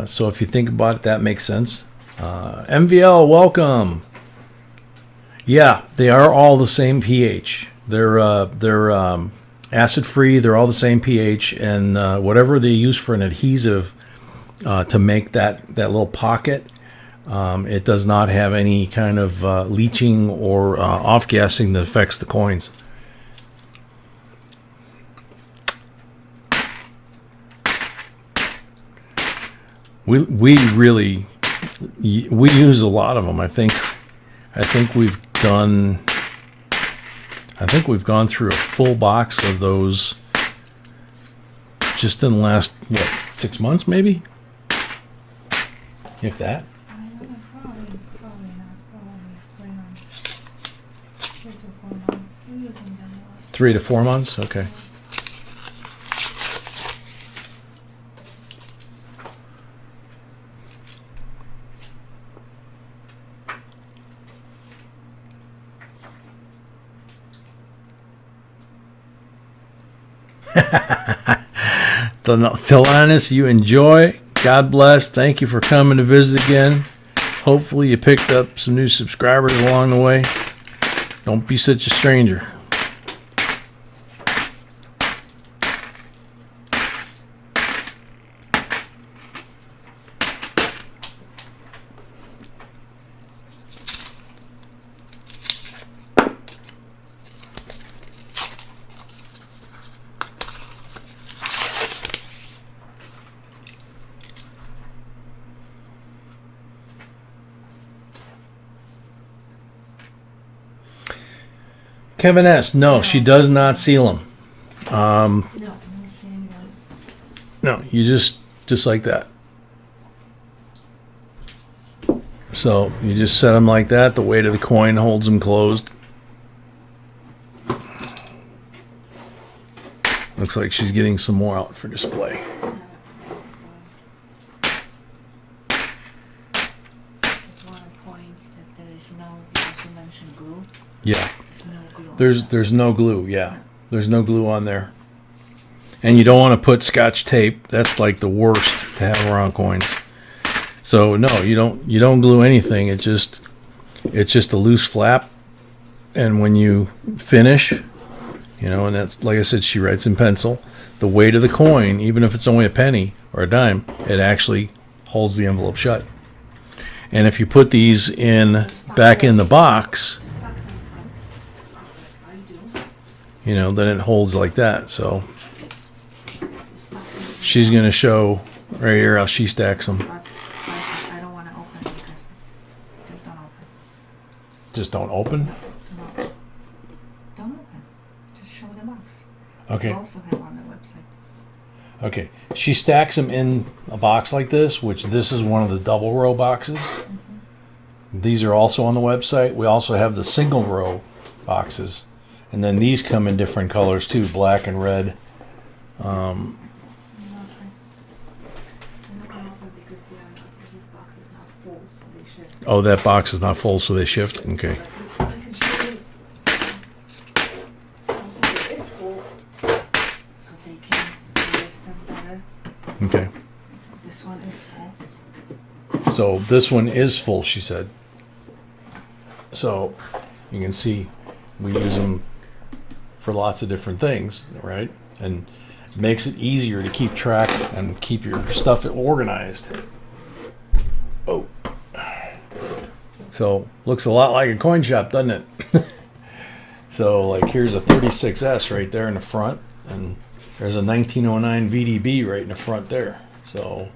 So if you think about it, that makes sense. MVL, welcome. Yeah, they are all the same pH. They're acid free. They're all the same pH, and whatever they use for an adhesive to make that little pocket, it does not have any kind of leaching or off-gassing that affects the coins. We use a lot of them. I think we've gone through a full box of those just in the last 6 months, maybe, if that. I don't know, probably not. Probably 3 months. 3 to 4 months. We're using them a lot. 3 to 4 months, okay. Telanis, you enjoy. God bless. Thank you for coming to visit again. Hopefully you picked up some new subscribers along the way. Don't be such a stranger. Kevin S. No, she does not seal them. No seeing them. No, you just like that. So you just set them like that. The weight of the coin holds them closed. Looks like she's getting some more out for display. Just want to point that there is no, because you mentioned glue. Yeah. There's no glue, yeah. There's no glue on there. And you don't want to put Scotch tape. That's like the worst to have around coins. So no, you don't glue anything. It's just a loose flap. And when you finish, and that's, like I said, she writes in pencil. The weight of the coin, even if it's only a penny or a dime, it actually holds the envelope shut. And if you put these back in the box, then it holds like that. So she's going to show right here how she stacks them. I don't want to open it because just don't open. Just don't open? No. Don't open. Just show the box. Okay. We also have on the website. Okay. She stacks them in a box like this, which this is one of the double row boxes. Mm-hmm. These are also on the website. We also have the single row boxes. And then these come in different colors too, black and red. Oh, that box is not full, so they shift? Okay. I can show you something that is full, so they can understand better. Okay. So this one is full. So this one is full, she said. So you can see we use them for lots of different things, right? And it makes it easier to keep track and keep your stuff organized. Oh. So looks a lot like a coin shop, doesn't it? So like here's a 36S right there in the front, and there's a 1909 VDB right in the front there. So,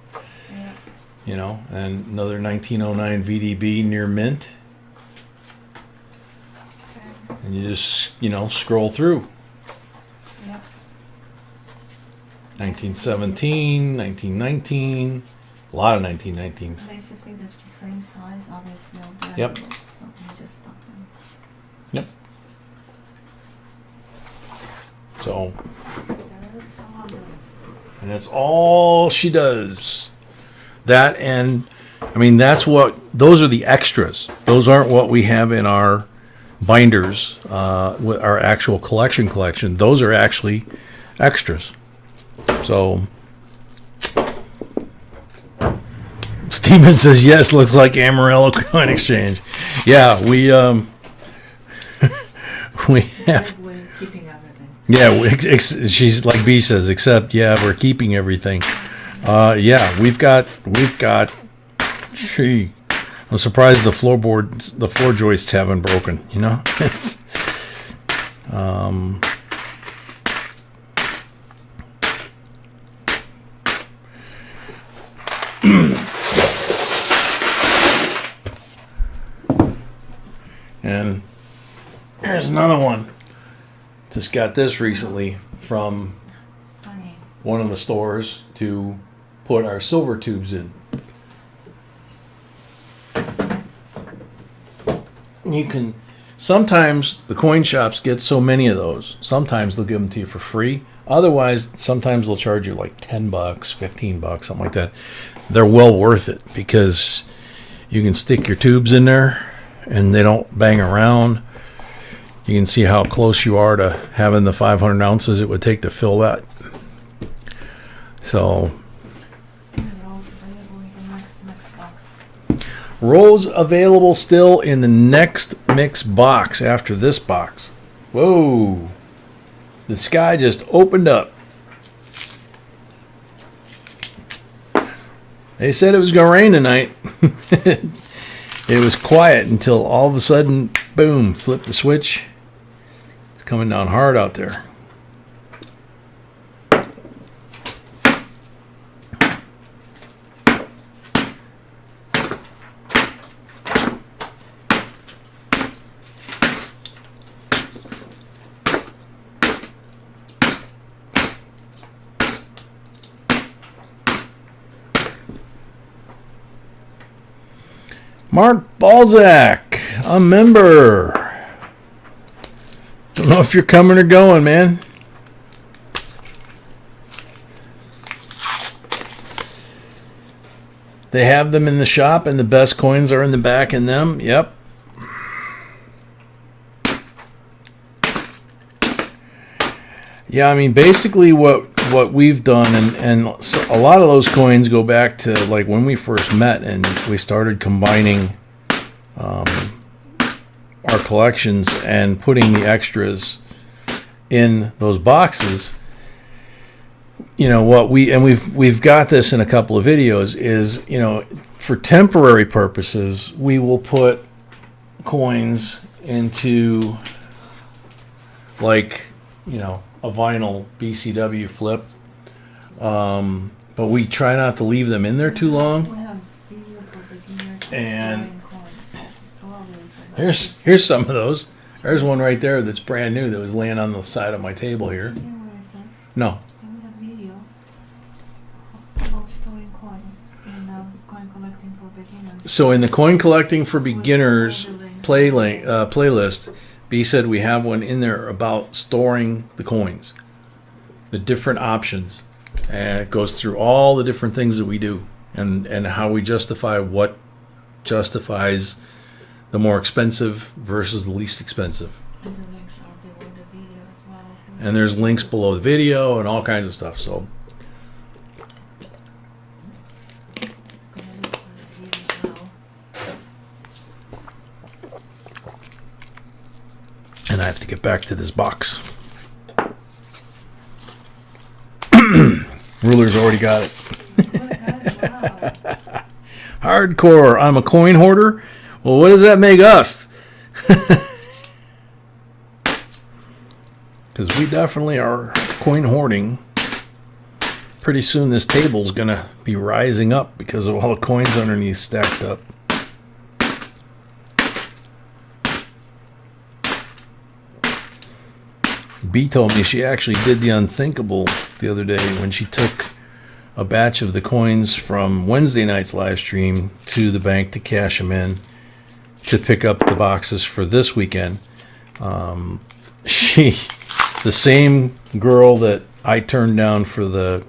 and another 1909 VDB near mint. And you just, scroll through. Yep. 1917, 1919, a lot of 1919s. Basically, that's the same size, obviously. Yep. So you just stop them. Yep. So, That's all I'm doing. and that's all she does. That, and I mean, those are the extras. Those aren't what we have in our binders, with our actual collection. Those are actually extras. So, Steven says, yes, looks like Amarillo Coin Exchange. Yeah, we we have. We're keeping everything. Yeah, she's like B says, except, yeah, we're keeping everything. Yeah, we've got, gee, I'm surprised the floor joists haven't broken, you know? And here's another one. Just got this recently from Funny. one of the stores to put our silver tubes in. You can, sometimes the coin shops get so many of those. Sometimes they'll give them to you for free. Otherwise, sometimes they'll charge you like $10, $15, something like that. They're well worth it because you can stick your tubes in there and they don't bang around. You can see how close you are to having the 500 ounces it would take to fill that. So, Rolls available in the next box. rolls available still in the next mix box after this box. Whoa. The sky just opened up. They said it was going to rain tonight. It was quiet until all of a sudden, boom, flip the switch. It's coming down hard out there. Mark Balzac, a member. Don't know if you're coming or going, man. They have them in the shop, and the best coins are in the back in them. Yep. Yeah, I mean, basically what we've done, and so a lot of those coins go back to like when we first met and we started combining our collections and putting the extras in those boxes. You know what we've got this in a couple of videos is, you know, for temporary purposes we will put coins into like, you know, a vinyl BCW flip, but we try not to leave them in there too long. We have video for beginners And storing coins. Always the best. here's some of those. There's one right there that's brand new that was laying on the side of my table here. You know what I said? No. And we have video about storing coins in coin collecting for beginners. So in the coin collecting for beginners playlist, B said we have one in there about storing the coins, the different options, and it goes through all the different things that we do and how we justify what justifies the more expensive versus the least expensive. And the links are there in the video as well. And there's links below the video and all kinds of stuff. So Gonna look for the video now. and I have to get back to this box. Ruler's already got it. Wow. Hardcore. I'm a coin hoarder. Well, what does that make us? Because we definitely are coin hoarding. Pretty soon this table's going to be rising up because of all the coins underneath stacked up. B told me she actually did the unthinkable the other day when she took a batch of the coins from Wednesday night's live stream to the bank to cash them in to pick up the boxes for this weekend. She the same girl that I turned down for the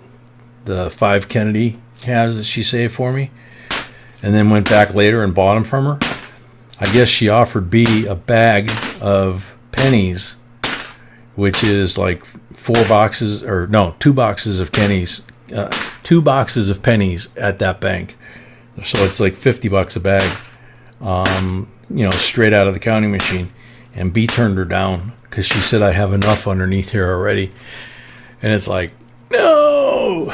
5 Kennedy halves that she saved for me, and then went back later and bought them from her. I guess she offered B a bag of pennies, which is like 2 boxes of pennies, 2 boxes of pennies at that bank. So it's like $50 a bag, straight out of the counting machine. And B turned her down because she said, I have enough underneath here already. And it's like, no,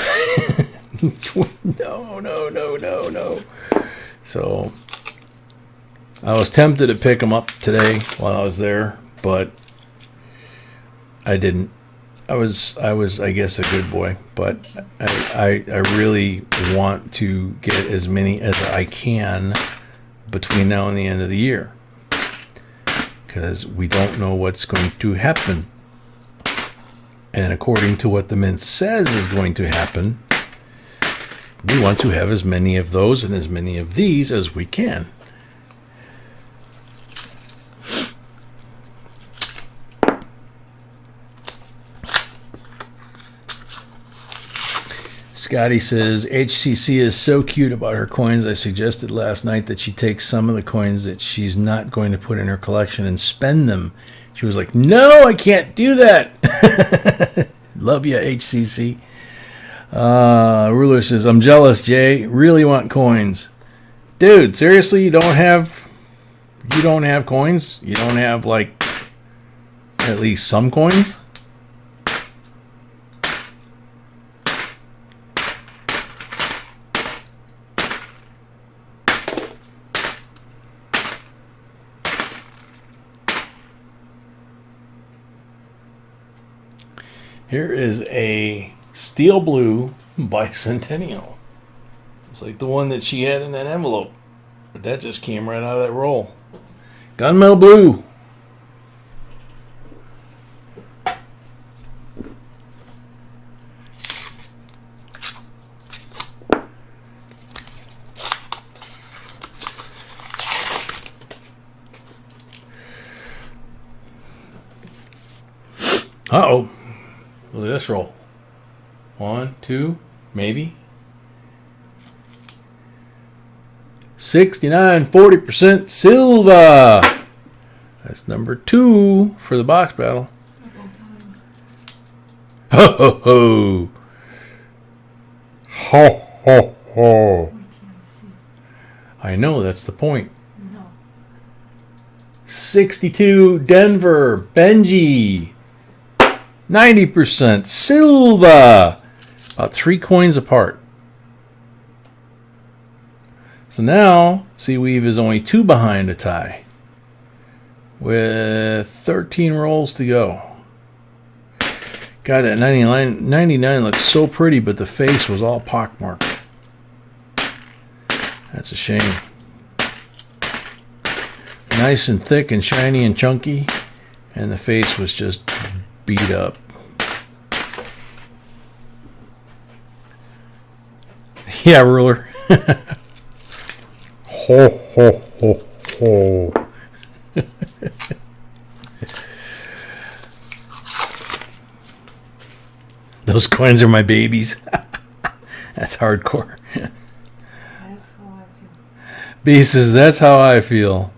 no. So I was tempted to pick them up today while I was there, but I didn't. I was, I guess, a good boy, but I really want to get as many as I can between now and the end of the year, because we don't know what's going to happen. And according to what the mint says is going to happen, we want to have as many of those and as many of these as we can. Scotty says, HCC is so cute about her coins. I suggested last night that she take some of the coins that she's not going to put in her collection and spend them. She was like, no, I can't do that. Love you, HCC. Ruler says, I'm jealous, Jay. Really want coins. Dude, seriously, you don't have coins? You don't have, like, at least some coins? Here is a steel blue bicentennial. It's like the one that she had in that envelope. But that just came right out of that roll. Gunmetal blue. Uh-oh. Look at this roll. 1, 2, maybe. 69, 40% silver. That's number 2 for the box battle. Ho, ho, ho. Ho, ho, ho. I know, that's the point. No. 62, Denver, Benji. 90% silver. About 3 coins apart. So now, C-Weave is only 2 behind a tie, with 13 rolls to go. God, that 99 looks so pretty, but the face was all pockmarked. That's a shame. Nice and thick and shiny and chunky, and the face was just beat up. Yeah, ruler. Ho, ho, ho, ho. Those coins are my babies. That's hardcore. That's how I feel. B says, that's how I feel.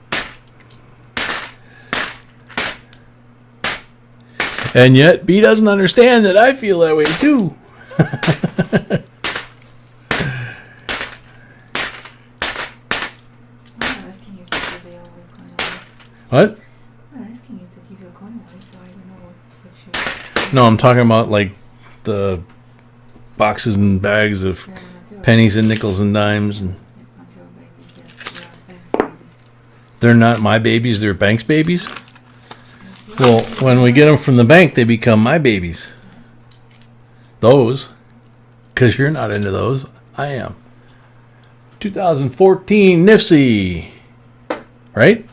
And yet, B doesn't understand that I feel that way too. What? I'm asking you to give your coin away, so I don't know what you... No, I'm talking about like the boxes and bags of pennies and nickels and dimes. And they're not my babies, they're Bank's babies? Well, when we get them from the bank, they become my babies. Those. Because you're not into those. I am. 2014 Nifsy. Right?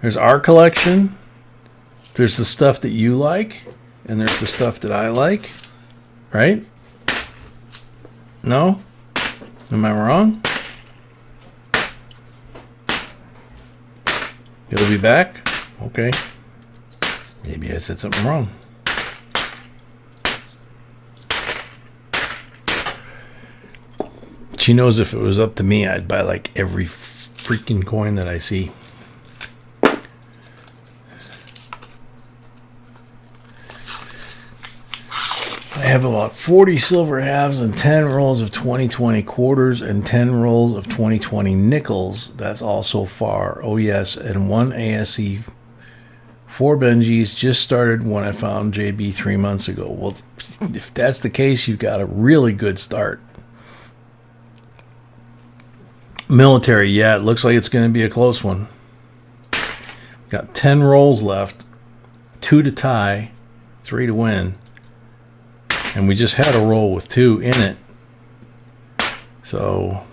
There's our collection. There's the stuff that you like. And there's the stuff that I like. Right? No? Am I wrong? It'll be back? Okay. Maybe I said something wrong. She knows if it was up to me, I'd buy like every freaking coin that I see. I have about 40 silver halves and 10 rolls of 2020 quarters and 10 rolls of 2020 nickels. That's all so far. Oh yes, and one ASE. 4 Benjis just started when I found JB 3 months ago. Well, if that's the case, you've got a really good start. Military, yeah, it looks like it's going to be a close one. Got 10 rolls left, 2 to tie, 3 to win. And we just had a roll with 2 in it. So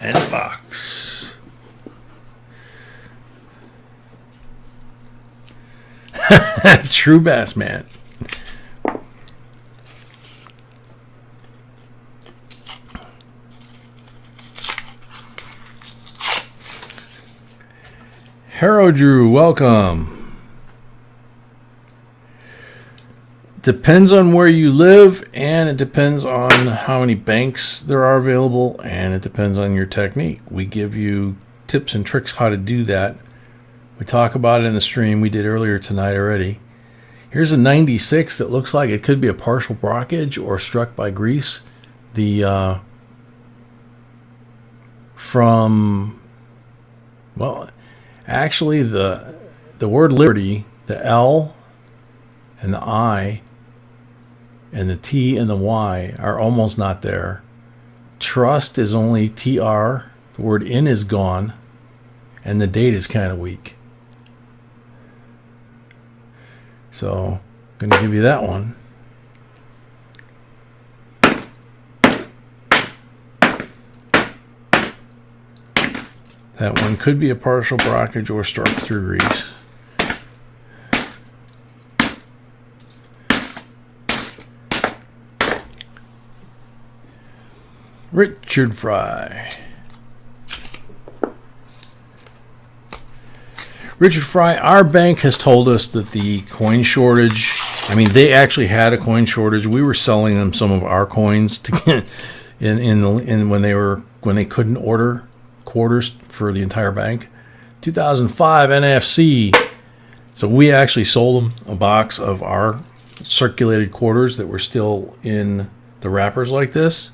and a box. True bass man. Harrow Drew, welcome. Depends on where you live, and it depends on how many banks there are available, and it depends on your technique. We give you tips and tricks how to do that. We talk about it in the stream we did earlier tonight already. Here's a 96 that looks like it could be a partial blockage or struck by grease. Actually the word liberty, the L and the I and the T and the Y are almost not there. Trust is only TR. The word in is gone. And the date is kind of weak. So I'm going to give you that one. That one could be a partial blockage or struck through grease. Richard Fry. Richard Fry, our bank has told us that the coin shortage, I mean, they actually had a coin shortage. We were selling them some of our coins to get when they couldn't order quarters for the entire bank. 2005 NFC. So we actually sold them a box of our circulated quarters that were still in the wrappers like this.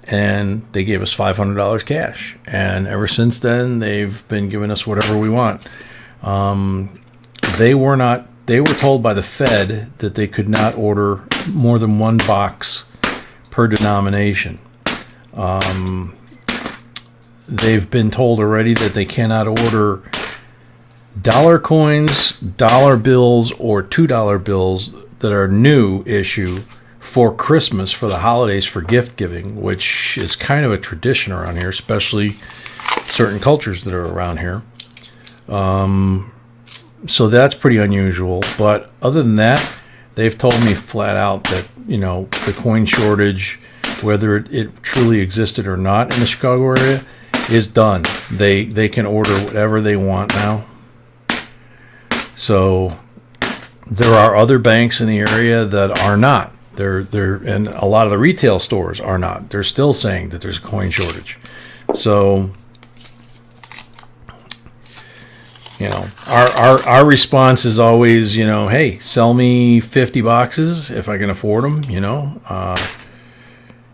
And they gave us $500 cash. And ever since then, they've been giving us whatever we want. They were told by the Fed that they could not order more than 1 box per denomination. They've been told already that they cannot order dollar coins, dollar bills, or $2 bills that are new issue for Christmas, for the holidays, for gift giving, which is kind of a tradition around here, especially certain cultures that are around here. So that's pretty unusual. But other than that, they've told me flat out that, the coin shortage, whether it truly existed or not in the Chicago area, is done. They can order whatever they want now. So there are other banks in the area that are not. And a lot of the retail stores are not. They're still saying that there's a coin shortage. So, our response is always, hey, sell me 50 boxes if I can afford them,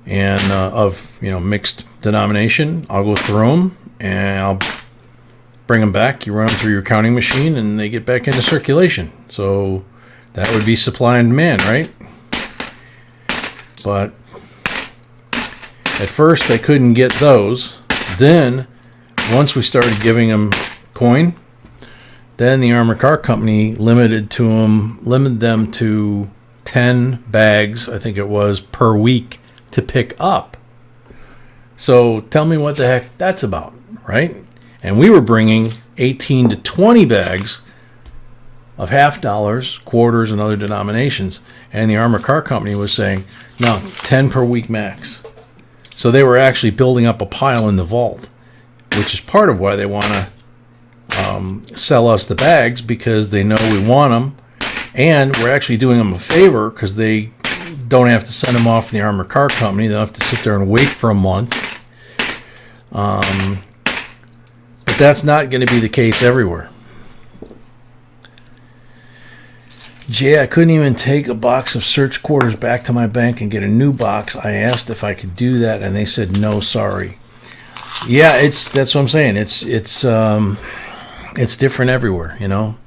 of mixed denomination. I'll go through them and I'll bring them back. You run them through your counting machine and they get back into circulation. So That would be supply and demand, right? But at first they couldn't get those. Then once we started giving them coin, then the Armored Car Company limited them to 10 bags, I think it was, per week to pick up. So tell me what the heck that's about, right? And we were bringing 18 to 20 bags of half dollars, quarters, and other denominations. And the Armored Car Company was saying, no, 10 per week max. So they were actually building up a pile in the vault, which is part of why they want to sell us the bags, because they know we want them. And we're actually doing them a favor because they don't have to send them off to the Armored Car Company. They don't have to sit there and wait for a month. But that's not going to be the case everywhere. Jay, I couldn't even take a box of search quarters back to my bank and get a new box. I asked if I could do that, and they said no, sorry. Yeah, that's what I'm saying. It's different everywhere, you know.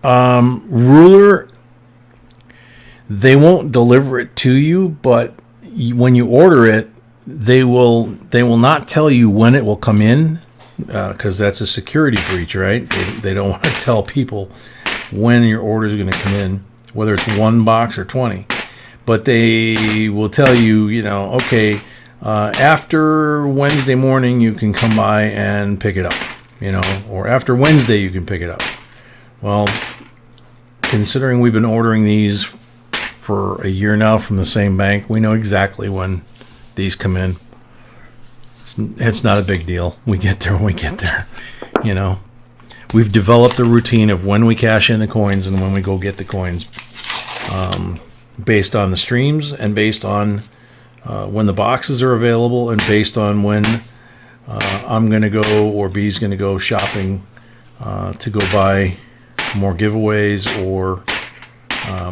Ruler, they won't deliver it to you, but when you order it, they will not tell you when it will come in, because that's a security breach, right? They don't want to tell people when your order is going to come in, whether it's one box or 20. But they will tell you, you know, okay, after Wednesday morning you can come by and pick it up, you know, or after Wednesday you can pick it up. Well, considering we've been ordering these for a year now from the same bank, we know exactly when these come in. It's not a big deal. We get there when we get there, you know. We've developed a routine of when we cash in the coins and when we go get the coins, based on the streams and based on when the boxes are available and based on when I'm going to go or B's going to go shopping to go buy more giveaways or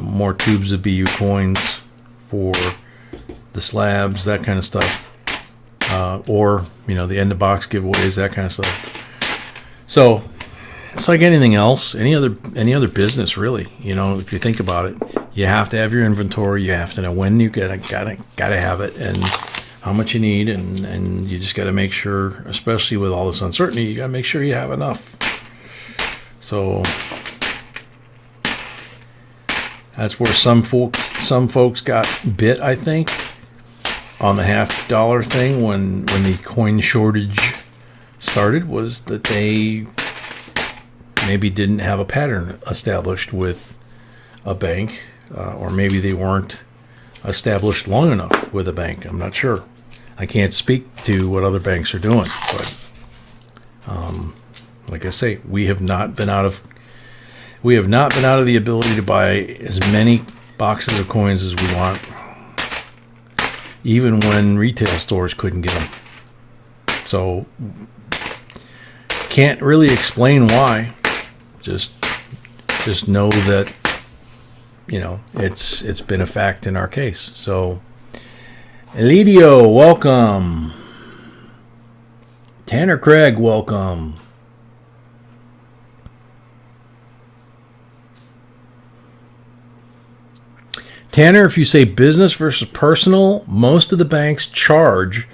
more tubes of BU coins for the slabs, that kind of stuff. Or, you know, the end of box giveaways, that kind of stuff. So it's like anything else, any other business, really. You know, if you think about it, you have to have your inventory. You have to know when you gotta have it and how much you need, and you just got to make sure, especially with all this uncertainty, you got to make sure you have enough. So that's where some folks got bit, I think, on the $50 thing when the coin shortage started, was that they maybe didn't have a pattern established with a bank, or maybe they weren't established long enough with a bank. I'm not sure. I can't speak to what other banks are doing, but like I say, we have not been out of the ability to buy as many boxes of coins as we want, even when retail stores couldn't get them. So can't really explain why. Just know that, you know, it's been a fact in our case. So Elidio, welcome. Tanner Craig, welcome. Tanner, if you say business versus personal, most of the banks charge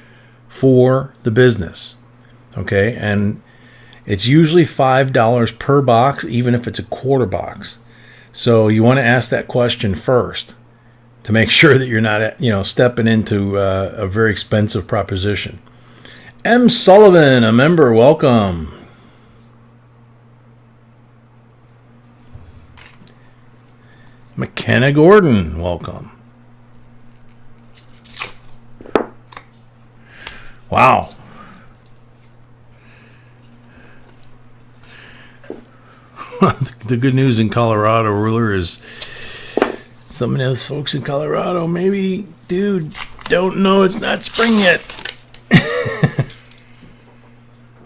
for the business. Okay, and it's usually $5 per box, even if it's a quarter box. So you want to ask that question first to make sure that you're not, you know, stepping into a very expensive proposition. M. Sullivan, a member, welcome. McKenna Gordon, welcome. Wow. The good news in Colorado, Ruler, is some of those folks in Colorado maybe, dude, don't know it's not spring yet.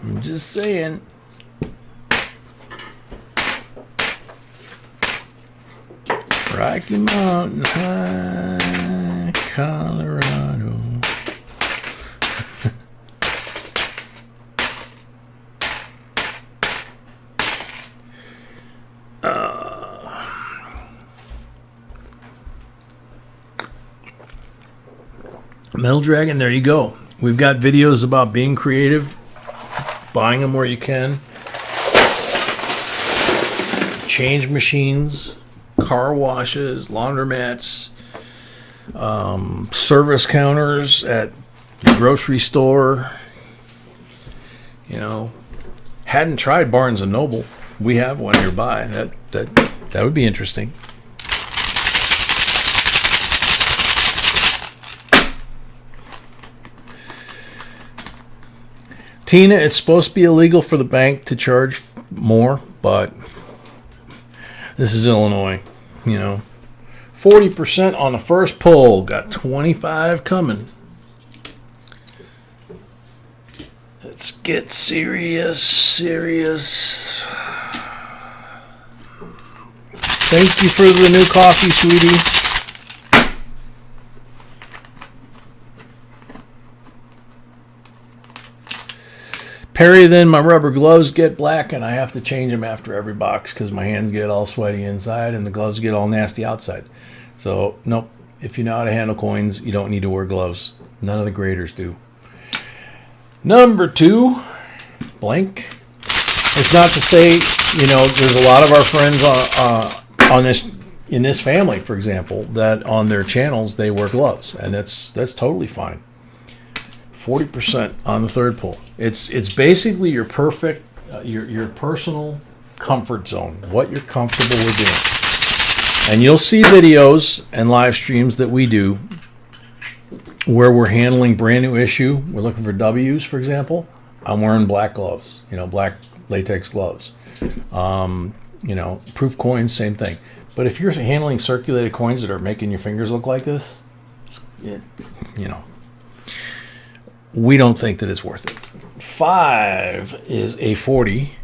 I'm just saying. Rocky Mountain High, Colorado. Metal Dragon, there you go. We've got videos about being creative, buying them where you can. Change machines, car washes, laundromats, service counters at the grocery store. You know, hadn't tried Barnes and Noble. We have one nearby. That would be interesting. Tina, it's supposed to be illegal for the bank to charge more, but this is Illinois, you know. 40% on the first pull. Got 25 coming. Let's get serious. Thank you for the new coffee, sweetie. Perry, then my rubber gloves get black and I have to change them after every box because my hands get all sweaty inside and the gloves get all nasty outside. So, nope. If you know how to handle coins, you don't need to wear gloves. None of the graders do. Number 2, blank. It's not to say, you know, there's a lot of our friends on this in this family, for example, that on their channels they wear gloves, and that's totally fine. 40% on the third pull. It's basically your perfect, your personal comfort zone, what you're comfortable with doing. And you'll see videos and live streams that we do where we're handling brand new issue. We're looking for W's, for example. I'm wearing black gloves, you know, black latex gloves. You know, proof coins, same thing. But if you're handling circulated coins that are making your fingers look like this, you know, we don't think that it's worth it. 5 is a 40.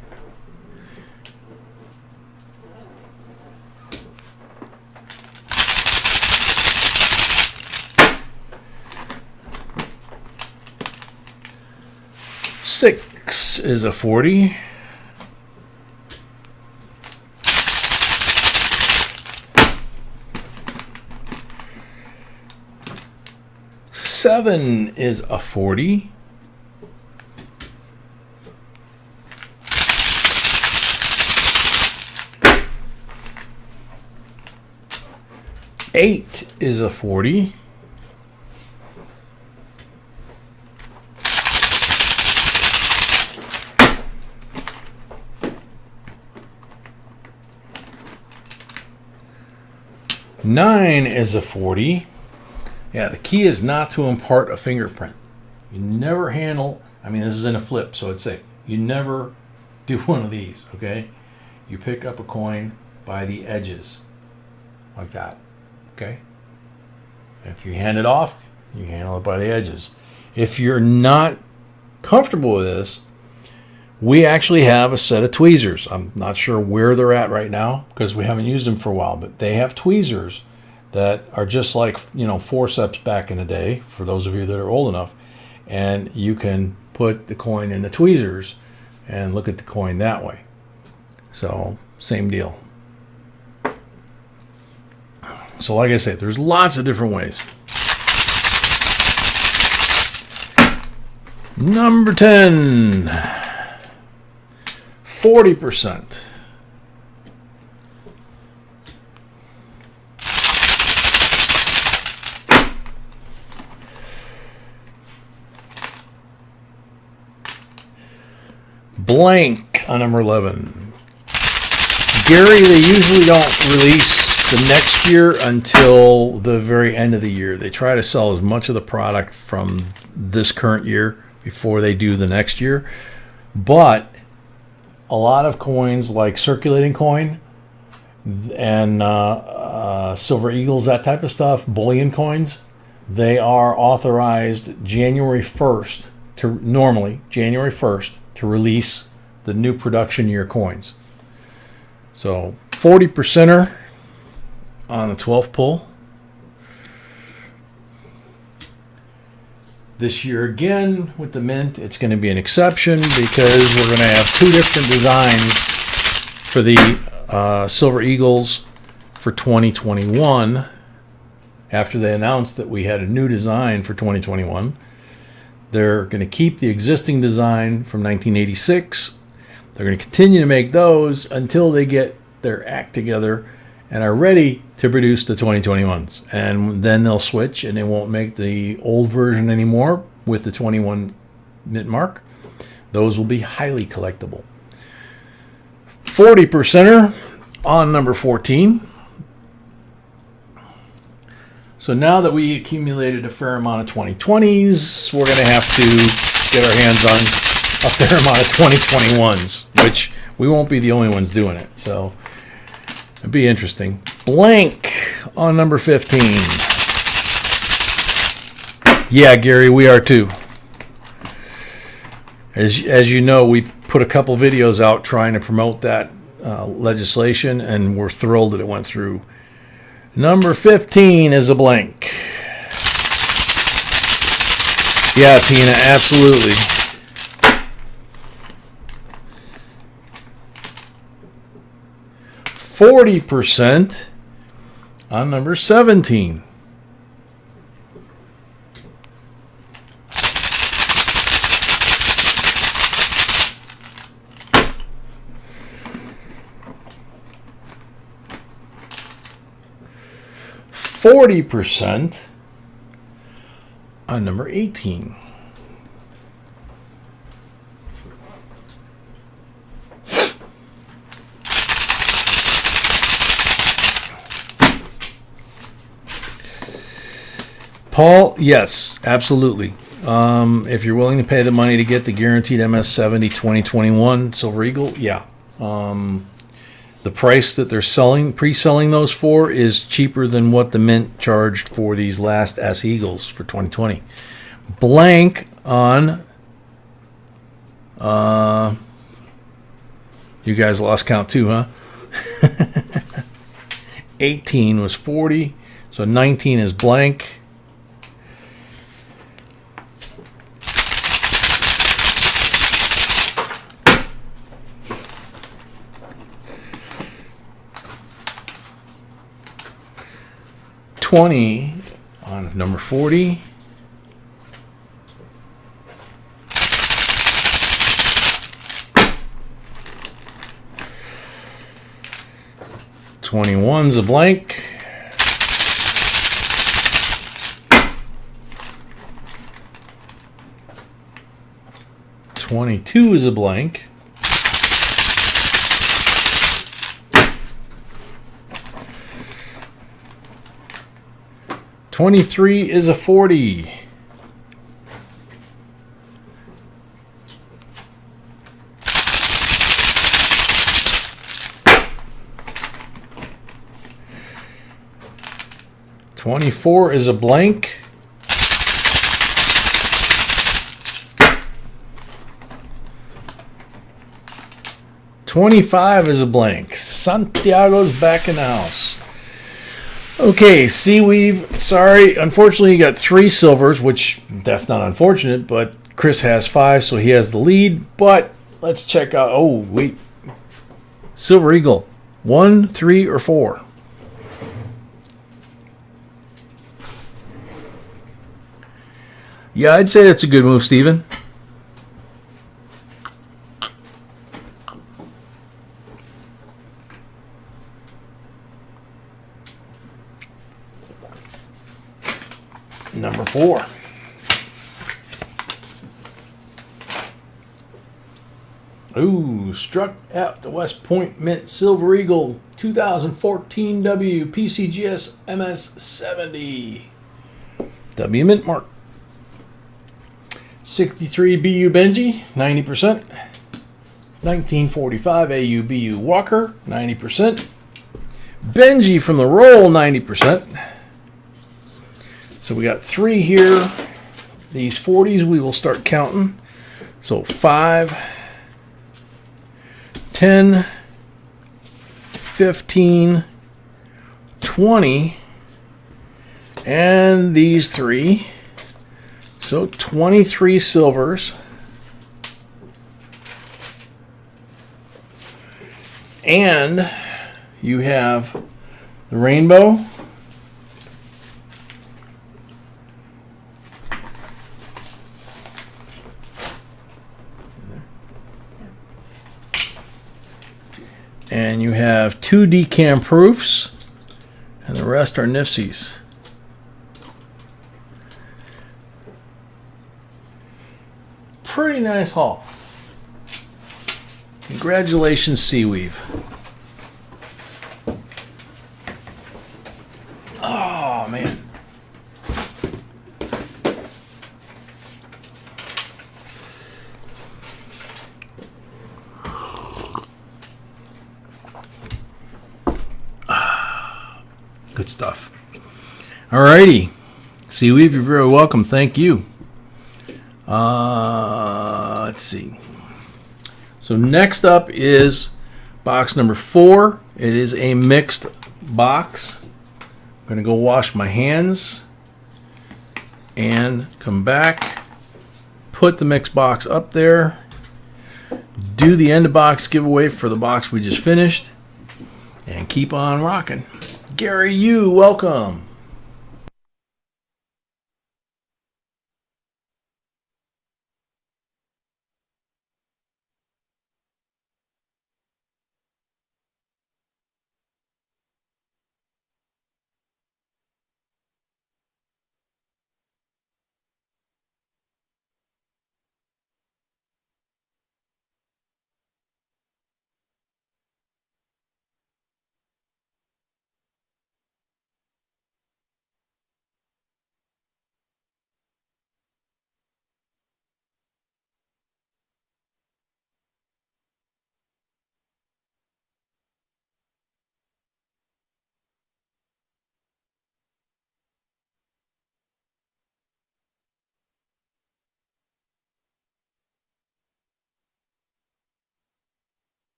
Six is a 40. Seven is a 40. Eight is a 40. Nine is a 40. Yeah, the key is not to impart a fingerprint. You never handle, I mean, this is in a flip, so it's safe. You never do one of these, okay? You pick up a coin by the edges, like that, okay? If you hand it off, you handle it by the edges. If you're not comfortable with this, we actually have a set of tweezers. I'm not sure where they're at right now because we haven't used them for a while, but they have tweezers that are just like, you know, forceps back in the day, for those of you that are old enough. And you can put the coin in the tweezers and look at the coin that way. So, same deal. So like I said, there's lots of different ways. Number 10. 40%. Blank on number 11. Gary, they usually don't release the next year until the very end of the year. They try to sell as much of the product from this current year before they do the next year. But a lot of coins like circulating coin and Silver Eagles, that type of stuff, bullion coins, they are authorized January 1st to normally January 1st to release the new production year coins. So 40%er on the 12th pull. This year again with the mint, it's going to be an exception because we're going to have 2 different designs for the Silver Eagles for 2021. after they announced that we had a new design for 2021. They're going to keep the existing design from 1986. They're going to continue to make those until they get their act together and are ready to produce the 2021s. And then they'll switch and they won't make the old version anymore with the 21 mint mark. Those will be highly collectible. 40%er on number 14. So now that we accumulated a fair amount of 2020s, we're going to have to get our hands on a fair amount of 2021s, which we won't be the only ones doing it. So it'd be interesting. Blank on number 15. Yeah, Gary, we are too. As you know, we put a couple videos out trying to promote that legislation, and we're thrilled that it went through. Number 15 is a blank. Yeah, Tina, absolutely. %40 on number 17. %40 on number 18. Paul, yes, absolutely. If you're willing to pay the money to get the guaranteed MS70 2021 Silver Eagle, yeah. The price that they're pre-selling those for is cheaper than what the Mint charged for these last S Eagles for 2020. Blank on, you guys lost count too, huh? 18 was 40, so 19 is blank. $20 on number 40. $21's a blank. $22 is a blank. $23 is a 40. $24 is a blank. $25 is a blank. Santiago's back in the house. Okay, Sea Weave, sorry. Unfortunately, you got 3 silvers, which that's not unfortunate, but Chris has 5, so he has the lead. But let's check out. Oh, wait. Silver Eagle, 1, 3, or 4? Yeah, I'd say that's a good move, Steven. Number 4. Ooh, struck at the West Point Mint Silver Eagle 2014 W PCGS MS70. W Mint mark. 63 BU Benji, 90%. 1945 AU BU Walker, 90%. Benji from the roll, 90%. So we got 3 here. These 40s we will start counting. So 5, 10, 15, 20, and these 3. So 23 silvers. And you have the rainbow, And you have 2 decam proofs, and the rest are nifsies. Pretty nice haul. Congratulations, Seaweave. Oh, man. Good stuff. Alrighty. Seaweave, you're very welcome. Thank you. Let's see. So next up is box number 4. It is a mixed box. I'm going to go wash my hands and come back, put the mixed box up there, do the end of box giveaway for the box we just finished, and keep on rocking. Gary, you welcome.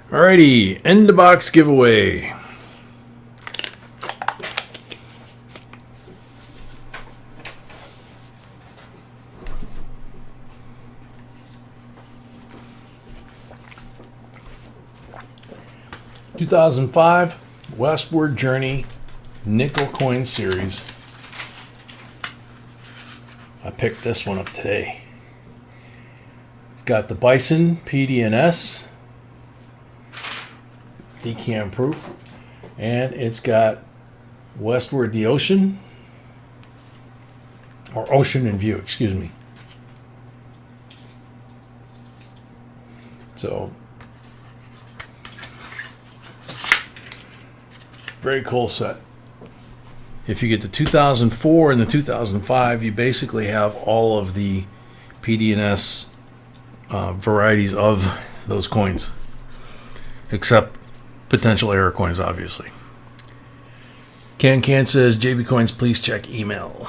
Alrighty, end of box giveaway. 2005 Westward Journey Nickel Coin Series. I picked this one up today. It's got the Bison PDNS, decam proof, and it's got Westward the Ocean, or Ocean in View, excuse me. So, very cool set. If you get the 2004 and the 2005, you basically have all of the PDNS varieties of those coins, except potential error coins, obviously. Can says, JB Coins, please check email.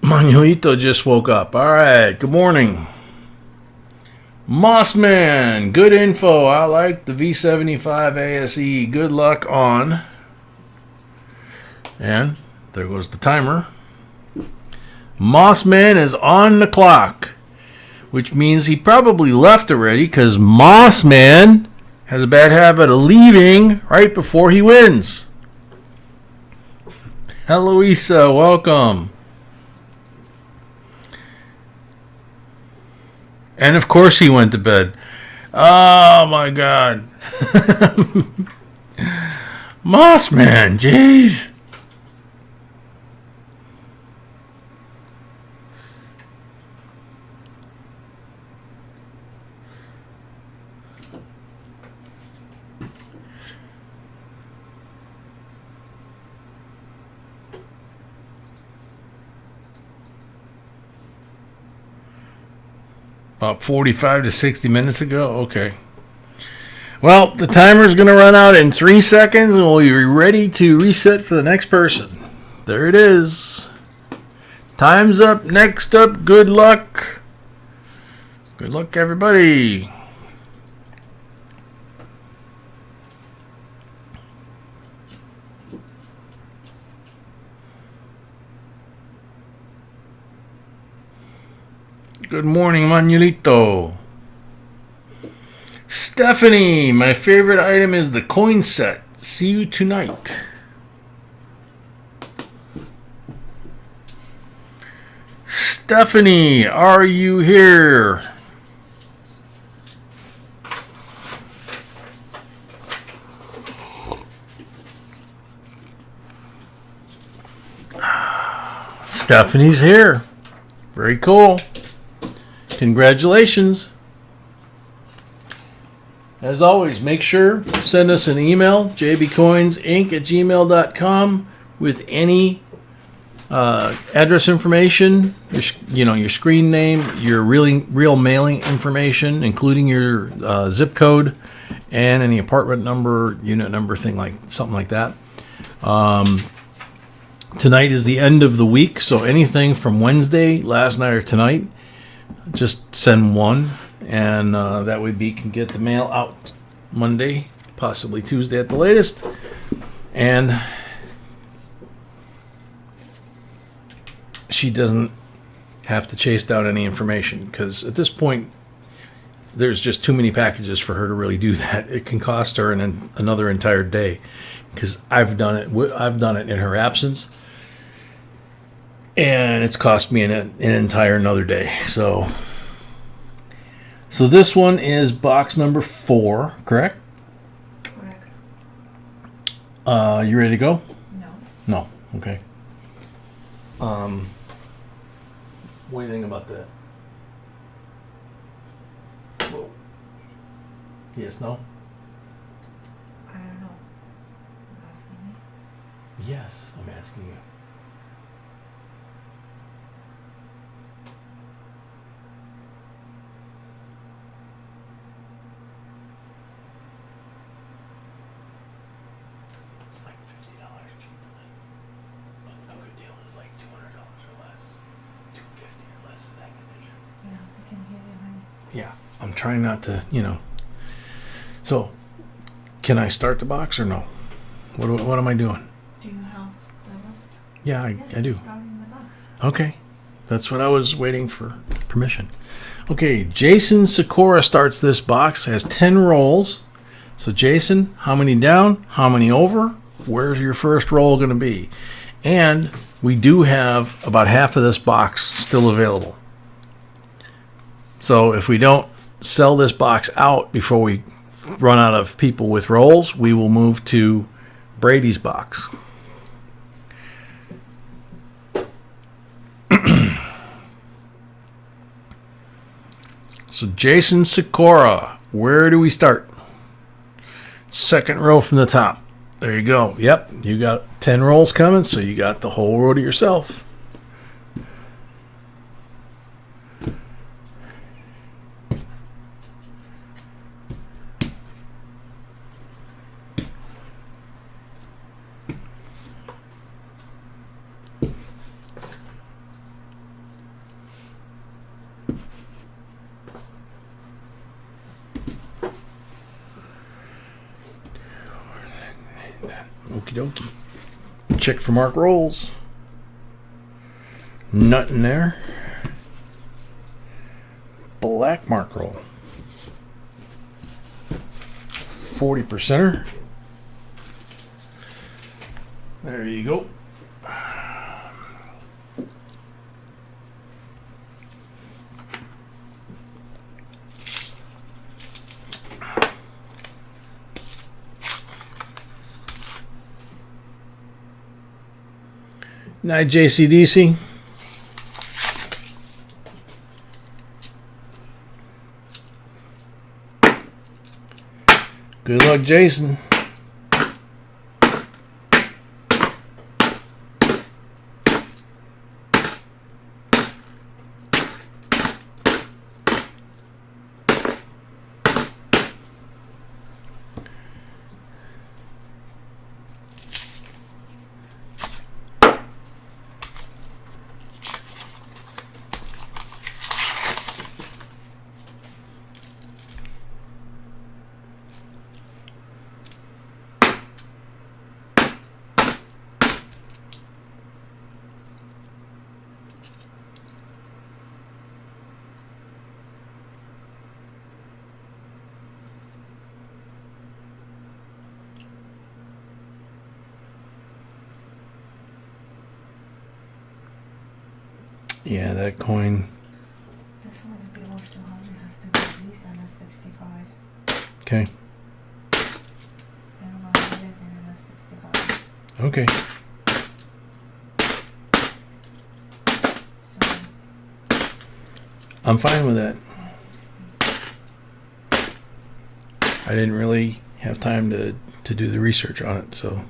Manuelito just woke up. All right, good morning. Mossman, good info. I like the V75 ASE. Good luck on. And there goes the timer. Mossman is on the clock, which means he probably left already because Mossman has a bad habit of leaving right before he wins. Eloisa, welcome. And of course he went to bed. Oh my God. Mossman, jeez. About 45 to 60 minutes ago? Okay. Well, the timer's going to run out in 3 seconds and we'll be ready to reset for the next person. There it is. Time's up. Next up, good luck. Good luck, everybody. Good morning, Manuelito. Stephanie, my favorite item is the coin set. See you tonight. Stephanie, are you here? Stephanie's here. Very cool. Congratulations. As always, make sure to send us an email, jbcoinsinc@gmail.com, with any address information, your screen name, your real mailing information, including your zip code and any apartment number, unit number, something like that. Tonight is the end of the week, so anything from Wednesday, last night, or tonight, just send one, and that way B can get the mail out Monday, possibly Tuesday at the latest. And she doesn't have to chase down any information, because at this point, there's just too many packages for her to really do that. It can cost her another entire day, because I've done it in her absence. And it's cost me an entire another day. So this one is box number 4, correct? Correct. You ready to go? No. No. Okay. What do you think about that? Whoa. Yes, no? I don't know. You're asking me? Yes, I'm asking you. Yeah, I'm trying not to, So, can I start the box or no? What am I doing? Do you have the list? Yeah, I do. Starting the box. Okay, that's what I was waiting for permission. Okay, Jason Sikora starts this box, has 10 rolls. So Jason, how many down? How many over? Where's your first roll going to be? And we do have about half of this box still available. So if we don't sell this box out before we run out of people with rolls, we will move to Brady's box. So Jason Sikora, where do we start? Second row from the top. There you go. Yep, you got 10 rolls coming, so you got the whole row to yourself. Okie dokie. Check for mark rolls. Nothing there. Black mark roll. 40%er. There you go. Night, JCDC. Good luck, Jason. Yeah, that coin. This one to be worth 200 has to be at least MS65. Okay. I don't know what it is in MS65. Okay. So, I'm fine with that. MS60. I didn't really have time to do the research on it, so.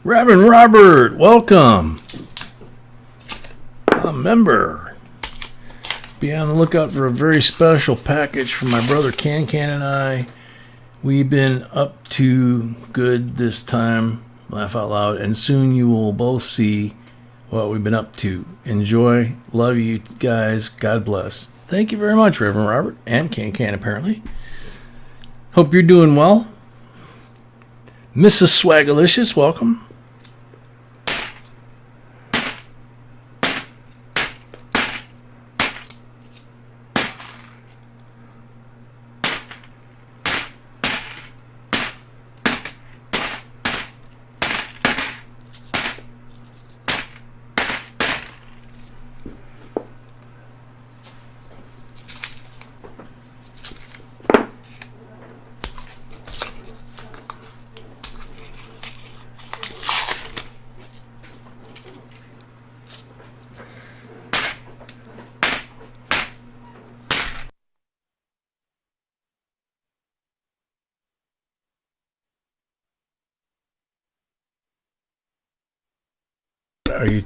Reverend Robert, welcome. A member. Be on the lookout for a very special package from my brother Can and I. We've been up to good this time, laugh out loud, and soon you will both see what we've been up to. Enjoy. Love you guys. God bless. Thank you very much, Reverend Robert and Can apparently. Hope you're doing well. Mrs. Swagalicious, welcome. Are you?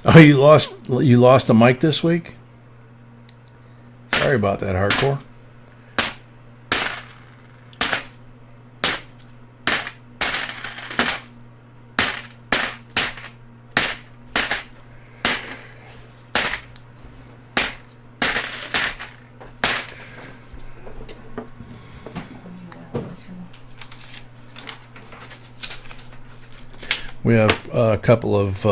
Oh, you lost a mic this week? Sorry about that, Hardcore. We have a couple of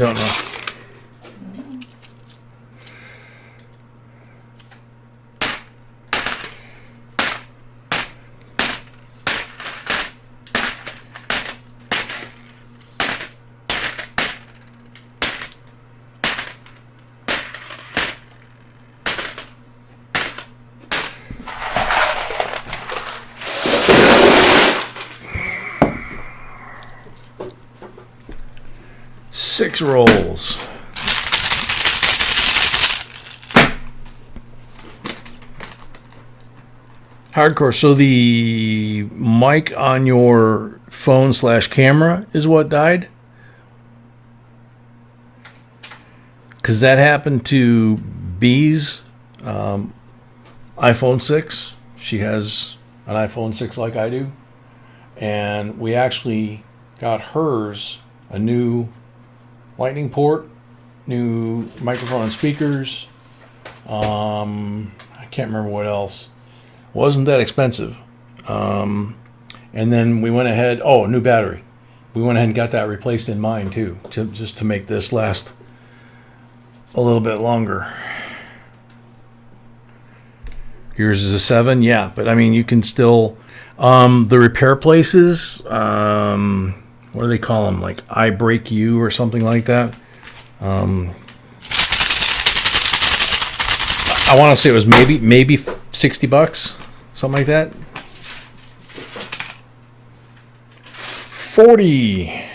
don't know. Six rolls. Hardcore. So the mic on your phone / camera is what died? Because that happened to B's iPhone 6. She has an iPhone 6 like I do. And we actually got hers a new lightning port, new microphone and speakers. I can't remember what else. Wasn't that expensive. And then we went ahead, new battery. We went ahead and got that replaced in mine too, just to make this last a little bit longer. Yours is a 7, yeah, but I mean you can still the repair places, what do they call them? Like I Break You or something like that. I want to say it was maybe $60, something like that. 40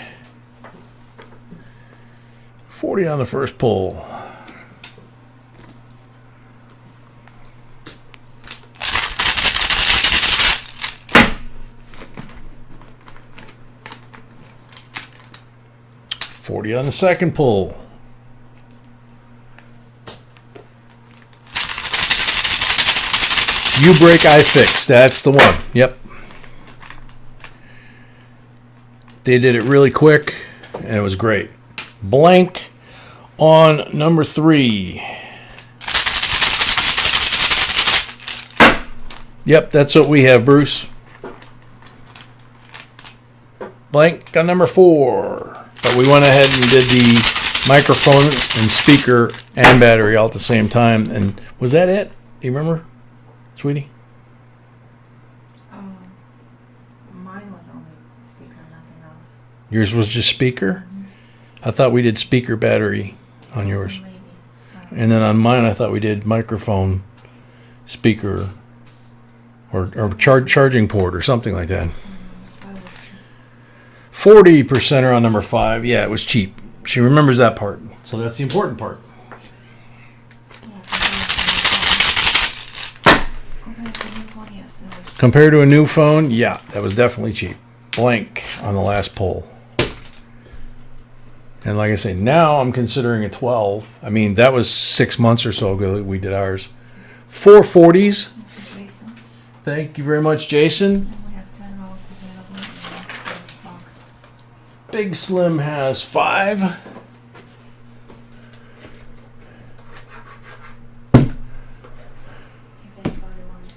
on the first pull. 40 on the second pull. You break, I fix. That's the one. Yep. They did it really quick, and it was great. Blank on number 3. Yep, that's what we have, Bruce. Blank on number 4. But we went ahead and did the microphone and speaker and battery all at the same time. And was that it? Do you remember, sweetie? Mine was only speaker, nothing else. Yours was just speaker? I thought we did speaker battery on yours. Maybe. And then on mine, I thought we did microphone, speaker, or charging port or something like that. 40% on number 5. Yeah, it was cheap. She remembers that part. So that's the important part. Compared to a new phone, yeah, that was definitely cheap. Blank on the last pull. And like I say, now I'm considering a 12. I mean, that was 6 months or so ago that we did ours. 440s. Thank you very much, Jason. We have 10 rolls available in this box. Big Slim has 5. If anybody wants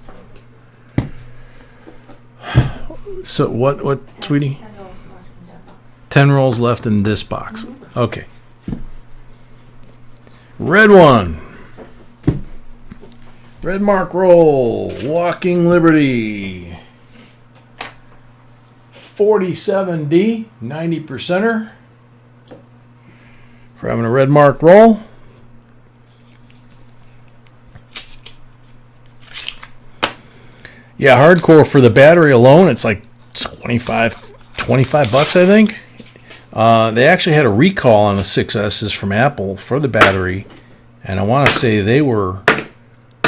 to. So what, sweetie? 10 rolls left in that box. 10 rolls left in this box. Okay. Red one. Red mark roll. Walking Liberty. 47D. 90%er. For having a red mark roll. Yeah, hardcore for the battery alone, it's like 25 bucks, I think. They actually had a recall on the 6S's from Apple for the battery, and I want to say they were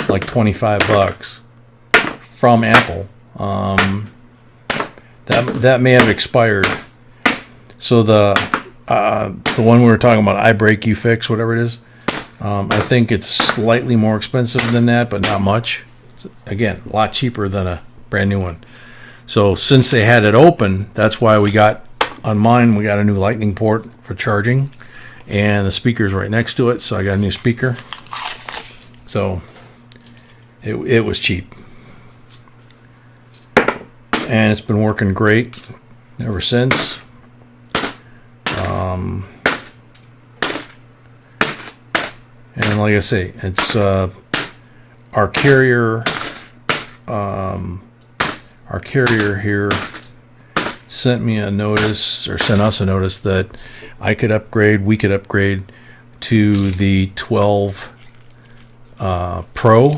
like 25 bucks from Apple. That may have expired. So the one we were talking about, I break, you fix, whatever it is, I think it's slightly more expensive than that, but not much. It's, again, a lot cheaper than a brand new one. So since they had it open, that's why we got, on mine, we got a new lightning port for charging, and the speaker's right next to it, so I got a new speaker. So it was cheap. And it's been working great ever since. And like I say, it's our carrier here sent me a notice, or sent us a notice, that we could upgrade to the 12 Pro,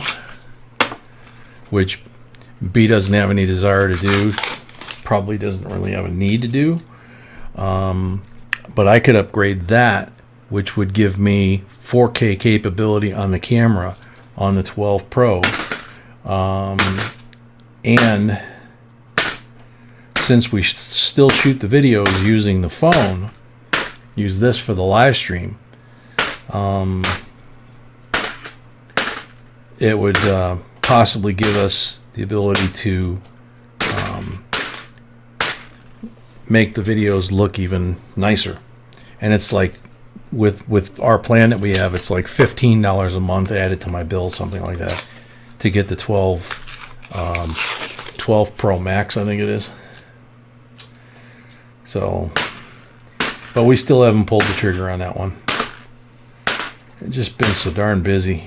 which B doesn't have any desire to do, probably doesn't really have a need to do, but I could upgrade that, which would give me 4K capability on the camera on the 12 Pro, and since we still shoot the videos using the phone, use this for the live stream, it would possibly give us the ability to make the videos look even nicer. And it's like, with our plan that we have, it's like $15 a month added to my bill, something like that, to get the 12 Pro Max, I think it is. So, but we still haven't pulled the trigger on that one. It's just been so darn busy.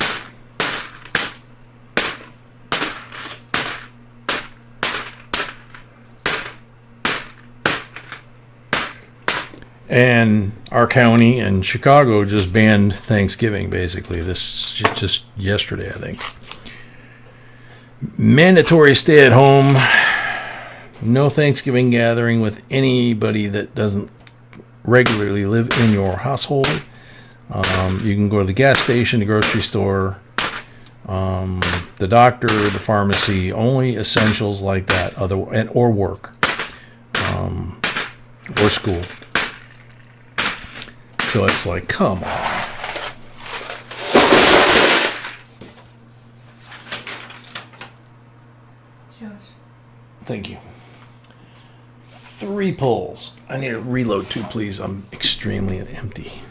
And our county and Chicago just banned Thanksgiving, basically. This just yesterday, I think. Mandatory stay at home. No Thanksgiving gathering with anybody that doesn't regularly live in your household. You can go to the gas station, the grocery store, the doctor, the pharmacy, only essentials like that, or work, or school. So it's like, come on. Josh. Thank you. 3 pulls. I need to reload too, please. I'm extremely empty.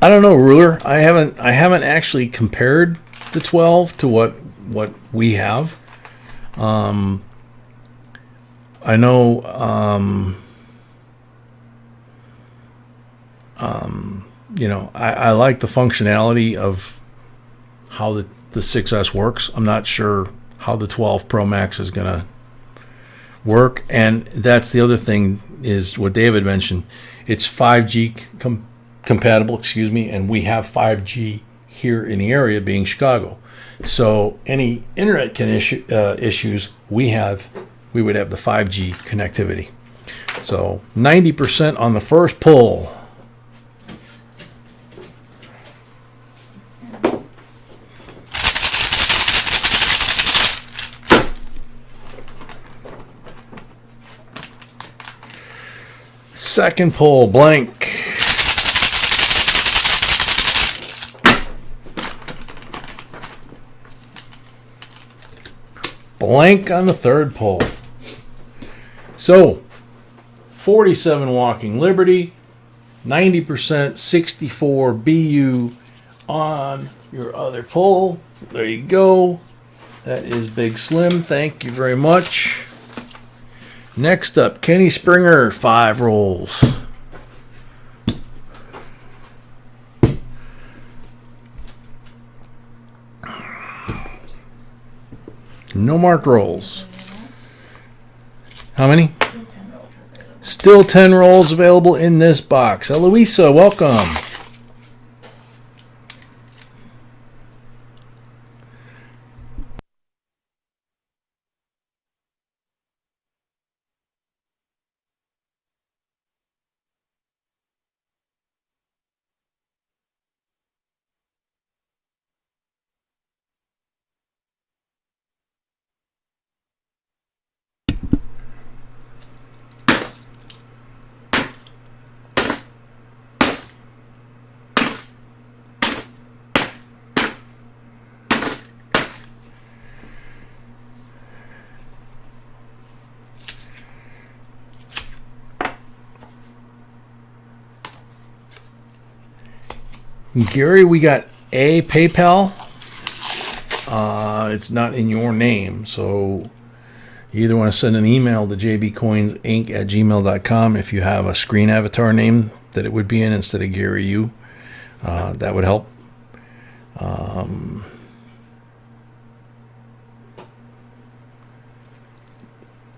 I don't know, Ruler. I haven't actually compared the 12 to what we have. I know I like the functionality of how the 6S works. I'm not sure how the 12 Pro Max is going to work. And that's the other thing, is what David mentioned. It's 5G compatible, and we have 5G here in the area, being Chicago. So any internet issues we would have the 5G connectivity. So 90% on the first pull. Second pull, blank. Blank on the third pull. So 47 Walking Liberty, 90%, 64 BU on your other pull. There you go. That is Big Slim. Thank you very much. Next up, Kenny Springer, 5 rolls. No marked rolls. How many? Still 10 rolls available in this box. Eloisa, welcome. Gary, we got a PayPal. It's not in your name, so you either want to send an email to jbcoinsinc@gmail.com if you have a screen avatar name that it would be in instead of Gary U. That would help.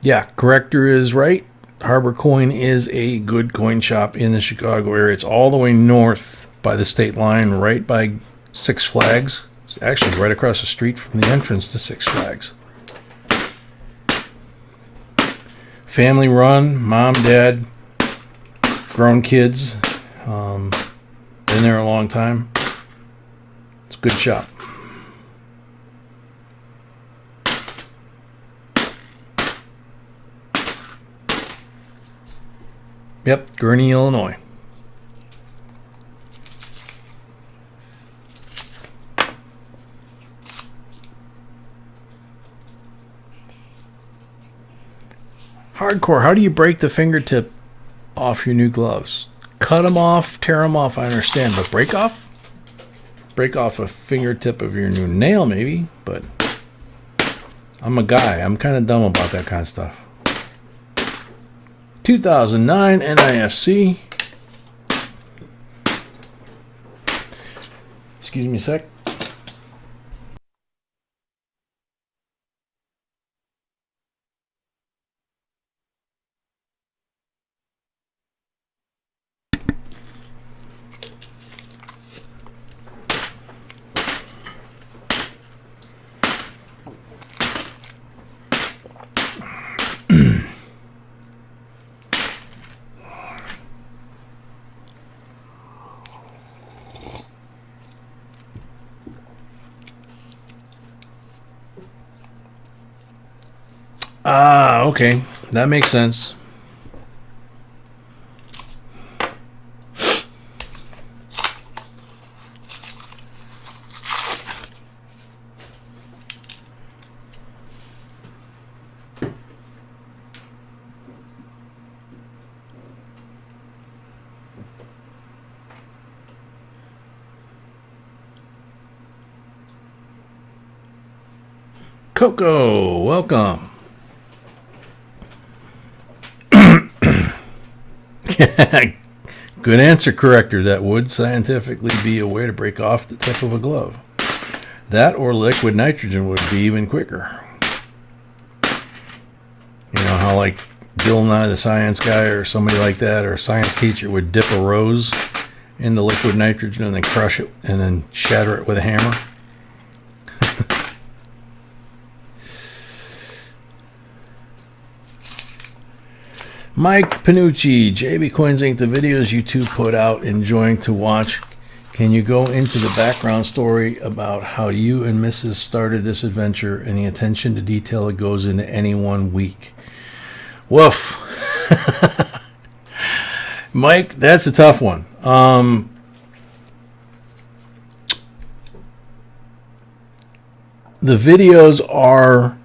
Yeah, corrector is right. Harbor Coin is a good coin shop in the Chicago area. It's all the way north by the state line, right by Six Flags. It's actually right across the street from the entrance to Six Flags. Family run, mom, dad, grown kids. Been there a long time. It's a good shop. Yep, Gurney, Illinois. Hardcore, how do you break the fingertip off your new gloves? Cut them off, tear them off, I understand, but break off? Break off a fingertip of your new nail, maybe, but I'm a guy. I'm kind of dumb about that kind of stuff. 2009 NIFC. Excuse me a sec. Ah, okay. That makes sense. Coco, welcome. Good answer, corrector. That would scientifically be a way to break off the tip of a glove. That or liquid nitrogen would be even quicker. You know how like Bill Nye the Science Guy or somebody like that or a science teacher would dip a rose in the liquid nitrogen and then crush it and then shatter it with a hammer? Mike Panucci, JBCOINSINC, the videos you two put out, enjoying to watch. Can you go into the background story about how you and Mrs. started this adventure and the attention to detail that goes into any 1 week? Woof. Mike, that's a tough one. The videos are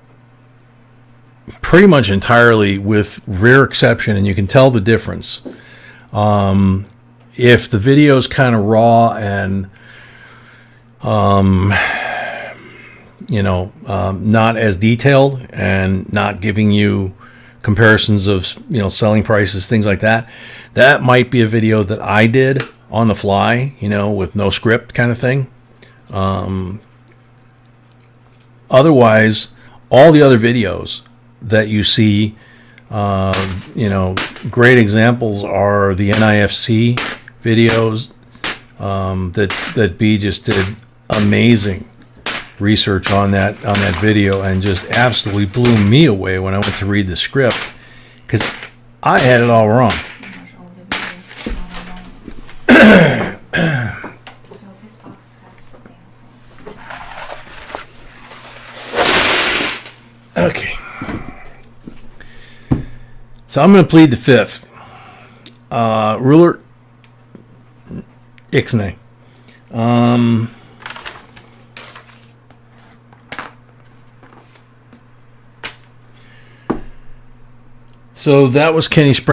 pretty much entirely, with rare exception, and you can tell the difference. If the video is kind of raw and not as detailed and not giving you comparisons of selling prices, things like that, that might be a video that I did on the fly, with no script kind of thing. Otherwise, all the other videos that you see, great examples are the NIFC videos that B just did amazing research on that video and just absolutely blew me away when I went to read the script because I had it all wrong. Okay. So I'm going to plead the fifth. Ruler Ixnay. So that was Kenny Sprague.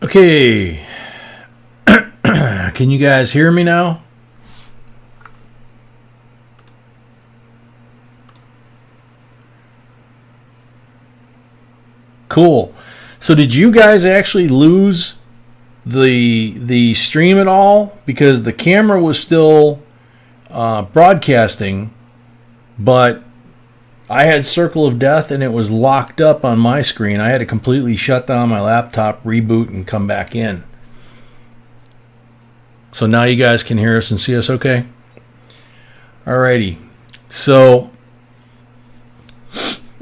Okay. Can you guys hear me now? Cool. So did you guys actually lose the stream at all? Because the camera was still broadcasting, but I had Circle of Death and it was locked up on my screen. I had to completely shut down my laptop, reboot, and come back in. So now you guys can hear us and see us okay? Alrighty. So,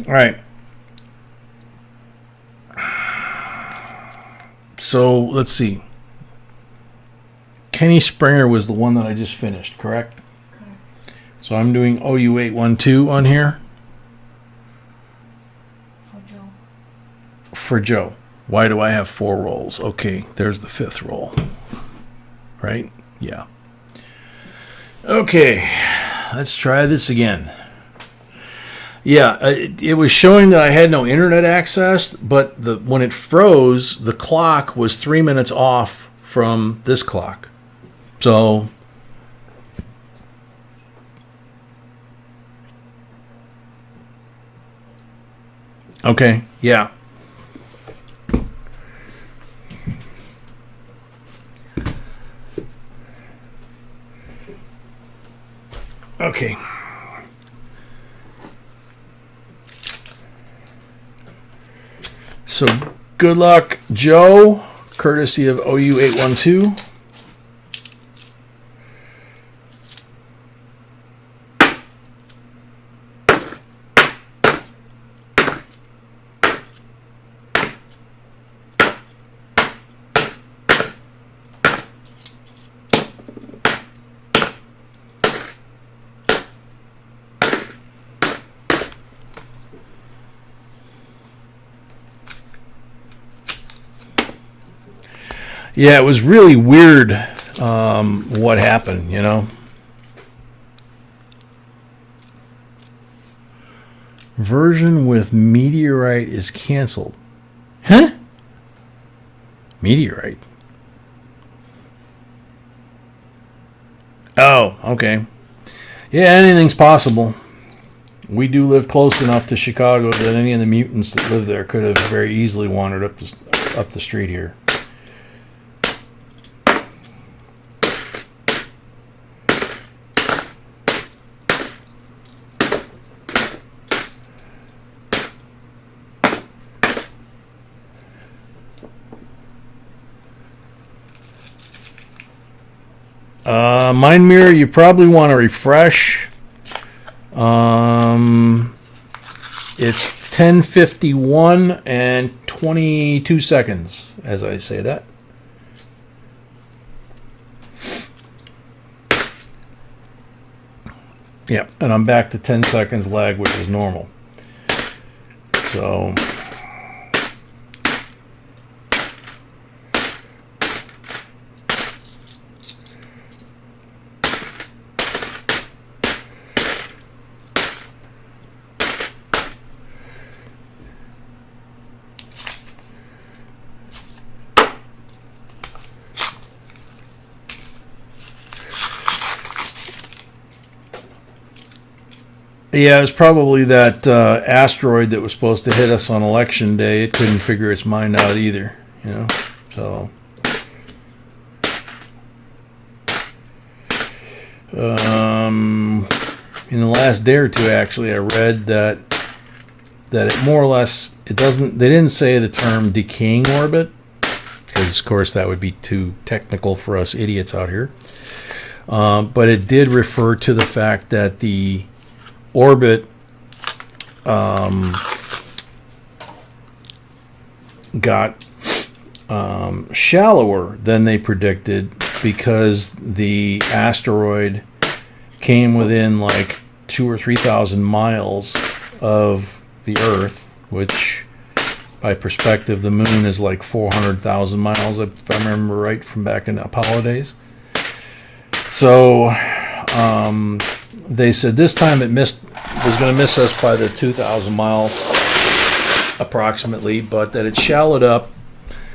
alright. So, let's see. Kenny Springer was the one that I just finished, correct? Correct. So I'm doing OU812 on here. For Joe. For Joe. Why do I have 4 rolls? Okay, there's the 5th roll. Right? Yeah. Okay, let's try this again. Yeah, it was showing that I had no internet access, but when it froze, the clock was 3 minutes off from this clock. So, okay, yeah. Okay. So, good luck, Joe, courtesy of OU812. Yeah, it was really weird what happened, you know. Version with Meteorite is canceled. Huh? Meteorite? Oh, okay. Yeah, anything's possible. We do live close enough to Chicago that any of the mutants that live there could have very easily wandered up the street here. Mind Mirror, you probably want to refresh. It's 10:51 and 22 seconds as I say that. Yeah, and I'm back to 10 seconds lag, which is normal. So yeah, it was probably that asteroid that was supposed to hit us on election day. It couldn't figure its mind out either, you know. So, in the last day or two, actually, I read that it more or less they didn't say the term decaying orbit because, of course, that would be too technical for us idiots out here. But it did refer to the fact that the orbit got shallower than they predicted because the asteroid came within like 2,000 or 3,000 miles of the Earth, which by perspective the moon is like 400,000 miles, if I remember right, from back in Apollo days. So they said this time it was going to miss us by the 2,000 miles approximately, but that it shallowed up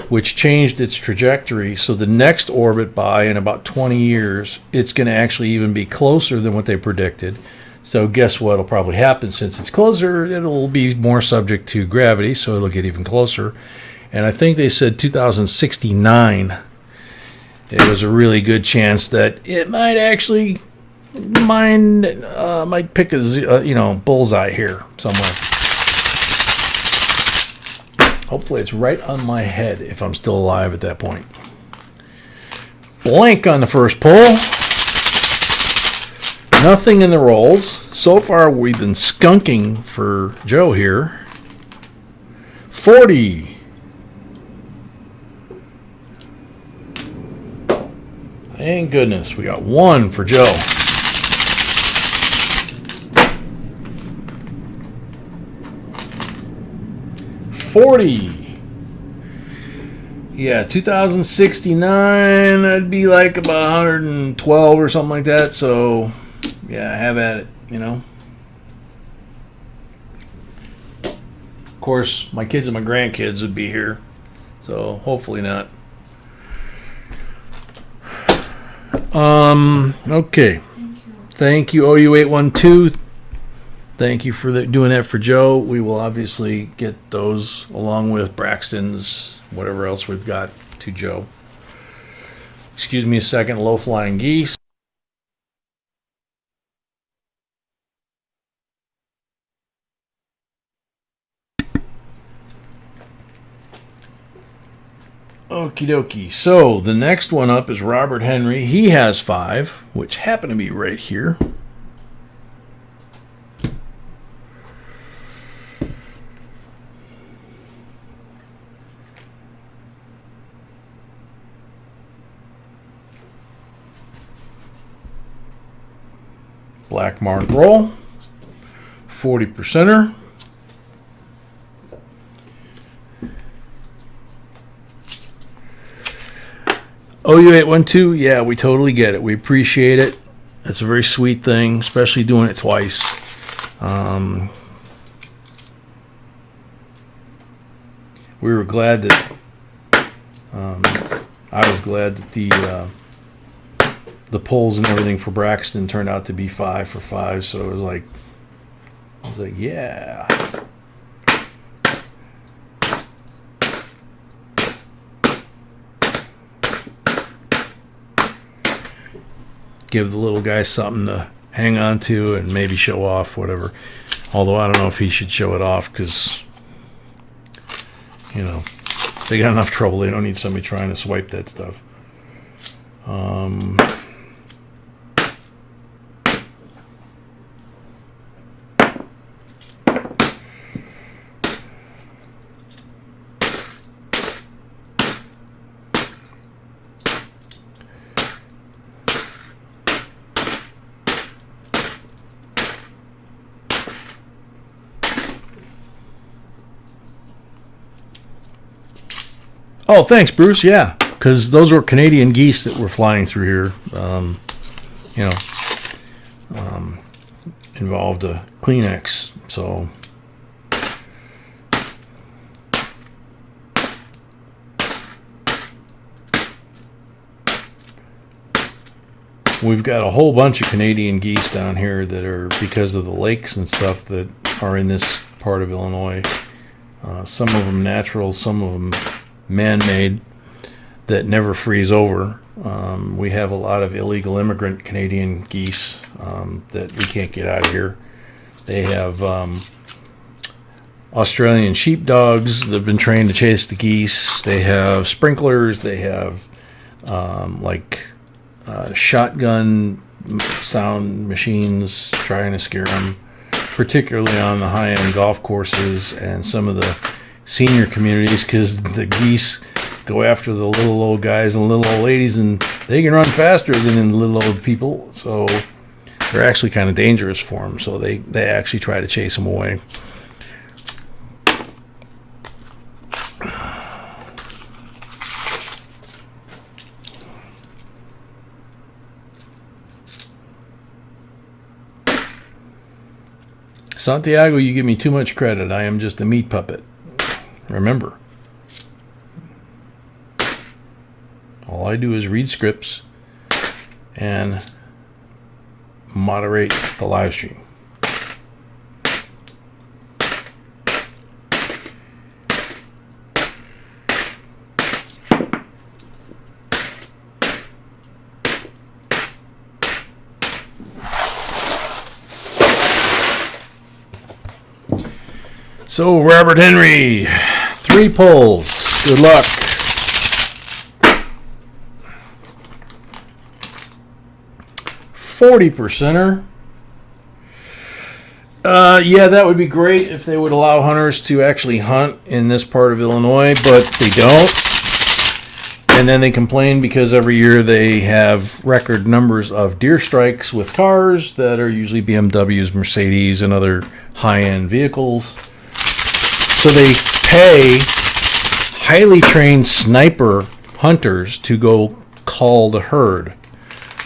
which changed its trajectory. So the next orbit by in about 20 years, it's going to actually even be closer than what they predicted. So guess what will probably happen? Since it's closer, it'll be more subject to gravity, so it'll get even closer. And I think they said 2069. It was a really good chance that it might actually might pick a bullseye here somewhere. Hopefully it's right on my head if I'm still alive at that point. Blank on the first pull. Nothing in the rolls. So far we've been skunking for Joe here. 40. Thank goodness we got 1 for Joe. 40. Yeah, 2069, that'd be like about 112 or something like that. So, yeah, have at it, you know. Of course, my kids and my grandkids would be here. So, hopefully not. Okay. Thank you, OU812. Thank you for doing that for Joe. We will obviously get those along with Braxton's, whatever else we've got, to Joe. Excuse me a second, low-flying geese. Okie dokie. So the next one up is Robert Henry. He has 5, which happen to be right here. Black mark roll. 40%er. OU812, yeah, we totally get it. We appreciate it. It's a very sweet thing, especially doing it twice. We were glad that I was glad that the pulls and everything for Braxton turned out to be 5 for 5. So it was like, yeah. Give the little guy something to hang on to and maybe show off, whatever. Although I don't know if he should show it off because, you know, they got enough trouble. They don't need somebody trying to swipe that stuff. Oh, thanks, Bruce. Yeah, because those were Canadian geese that were flying through here. Involved a Kleenex. So we've got a whole bunch of Canadian geese down here that are because of the lakes and stuff that are in this part of Illinois. Some of them natural, some of them man-made that never freeze over. We have a lot of illegal immigrant Canadian geese that we can't get out of here. They have Australian sheepdogs that have been trained to chase the geese. They have sprinklers. They have shotgun sound machines trying to scare them, particularly on the high-end golf courses and some of the senior communities, because the geese go after the little old guys and little old ladies, and they can run faster than the little old people, so they're actually kind of dangerous for them, so they actually try to chase them away. Santiago, you give me too much credit. I am just a meat puppet. Remember. All I do is read scripts and moderate the live stream. So, Robert Henry, 3 pulls. Good luck. $40%er. Yeah, that would be great if they would allow hunters to actually hunt in this part of Illinois, but they don't. And then they complain because every year they have record numbers of deer strikes with cars that are usually BMWs, Mercedes, and other high-end vehicles. So they pay highly trained sniper hunters to go call the herd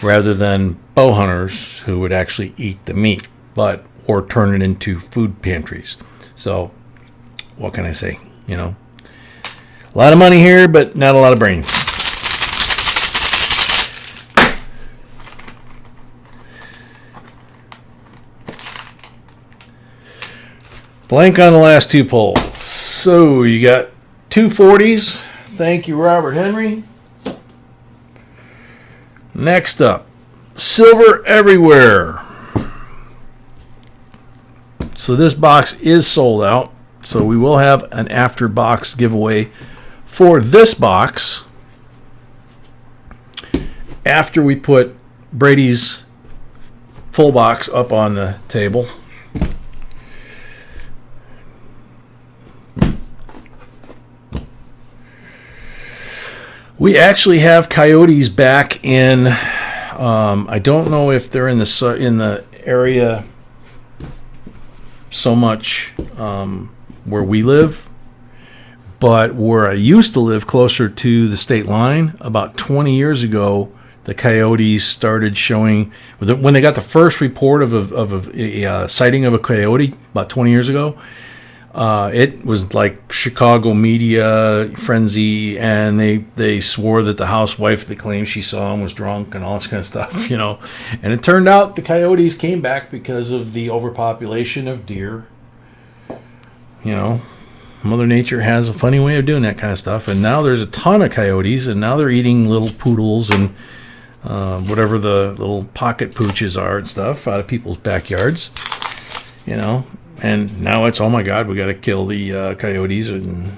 rather than bow hunters who would actually eat the meat, or turn it into food pantries. So what can I say? You know, a lot of money here, but not a lot of brains. Blank on the last 2 polls. So you got 2 40s. Thank you, Robert Henry. Next up, silver everywhere. So this box is sold out. So we will have an after box giveaway for this box after we put Brady's full box up on the table. We actually have coyotes back in. I don't know if they're in the area so much where we live, but where I used to live, closer to the state line, about 20 years ago, the coyotes started showing. When they got the first report of a sighting of a coyote about 20 years ago. It was like Chicago media frenzy, and they swore that the housewife that claimed she saw him was drunk and all this kind of stuff, you know. And it turned out the coyotes came back because of the overpopulation of deer. You know, Mother Nature has a funny way of doing that kind of stuff. And now there's a ton of coyotes, and now they're eating little poodles and whatever the little pocket pooches are and stuff out of people's backyards, you know. And now it's, oh my God, we got to kill the coyotes, and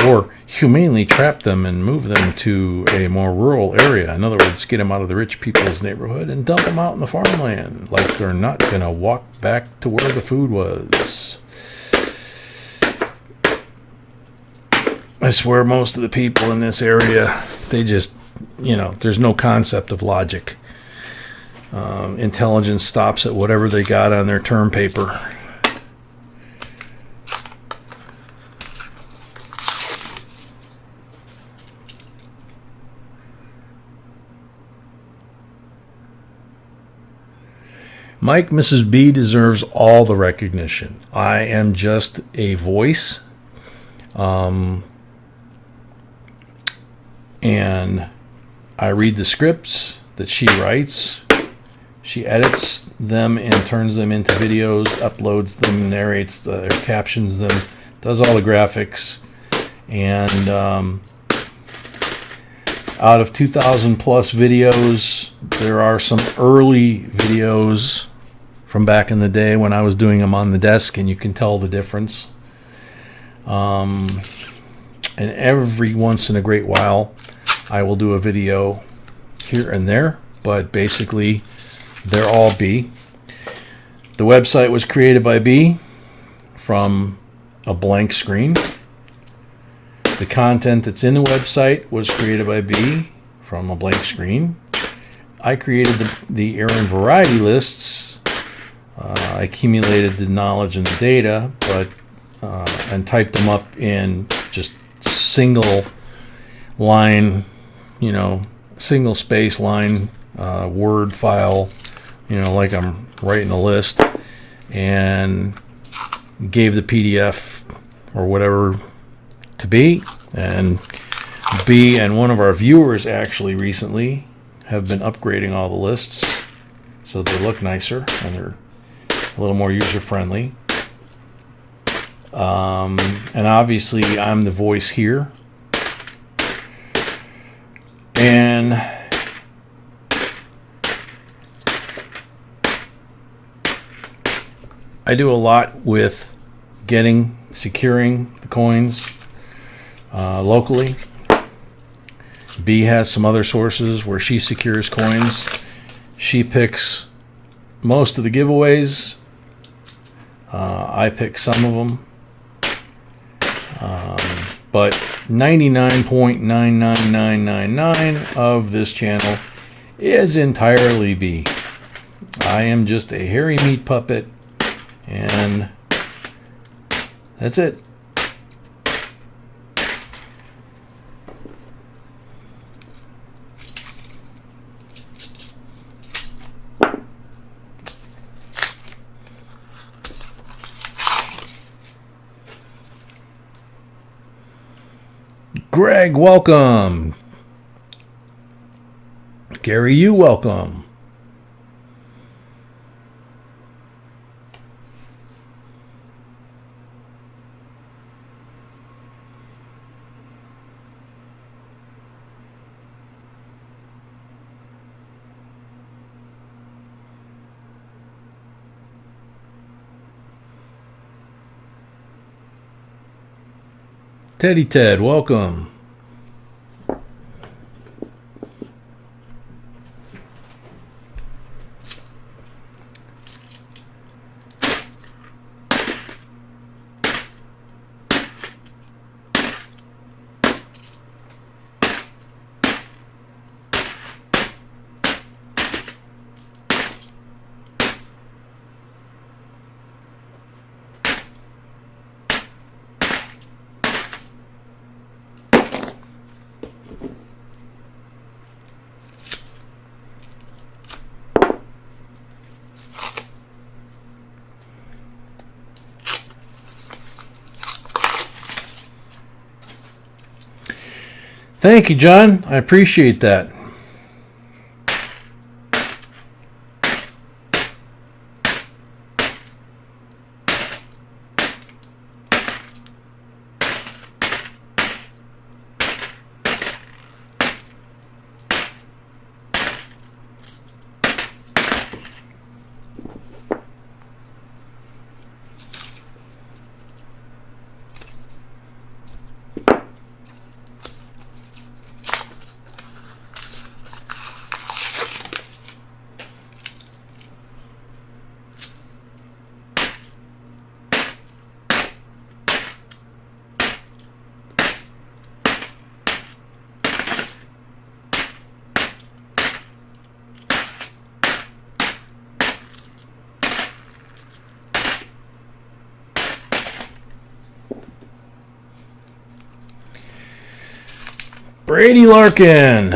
or humanely trap them and move them to a more rural area. In other words, get them out of the rich people's neighborhood and dump them out in the farmland, like they're not going to walk back to where the food was. I swear most of the people in this area, they just, there's no concept of logic. Intelligence stops at whatever they got on their term paper. Mike, Mrs. B deserves all the recognition. I am just a voice. And I read the scripts that she writes. She edits them and turns them into videos, uploads them, narrates the captions them, does all the graphics. And out of 2,000 plus videos, there are some early videos from back in the day when I was doing them on the desk, and you can tell the difference. And every once in a great while, I will do a video here and there, but basically they're all B. The website was created by B from a blank screen. The content that's in the website was created by B from a blank screen. I created the area and variety lists. I accumulated the knowledge and the data, and typed them up in just single line, single space line, Word file, like I'm writing a list, and gave the PDF or whatever to be, and B and one of our viewers actually recently have been upgrading all the lists so they look nicer and they're a little more user-friendly. And obviously I'm the voice here. And I do a lot with securing the coins locally. B has some other sources where she secures coins. She picks most of the giveaways. I pick some of them. But 99.99999 of this channel is entirely B. I am just a hairy meat puppet, and that's it. Greg, welcome. Gary, you welcome. Teddy Ted, welcome. Thank you, John. I appreciate that. Brady Larkin.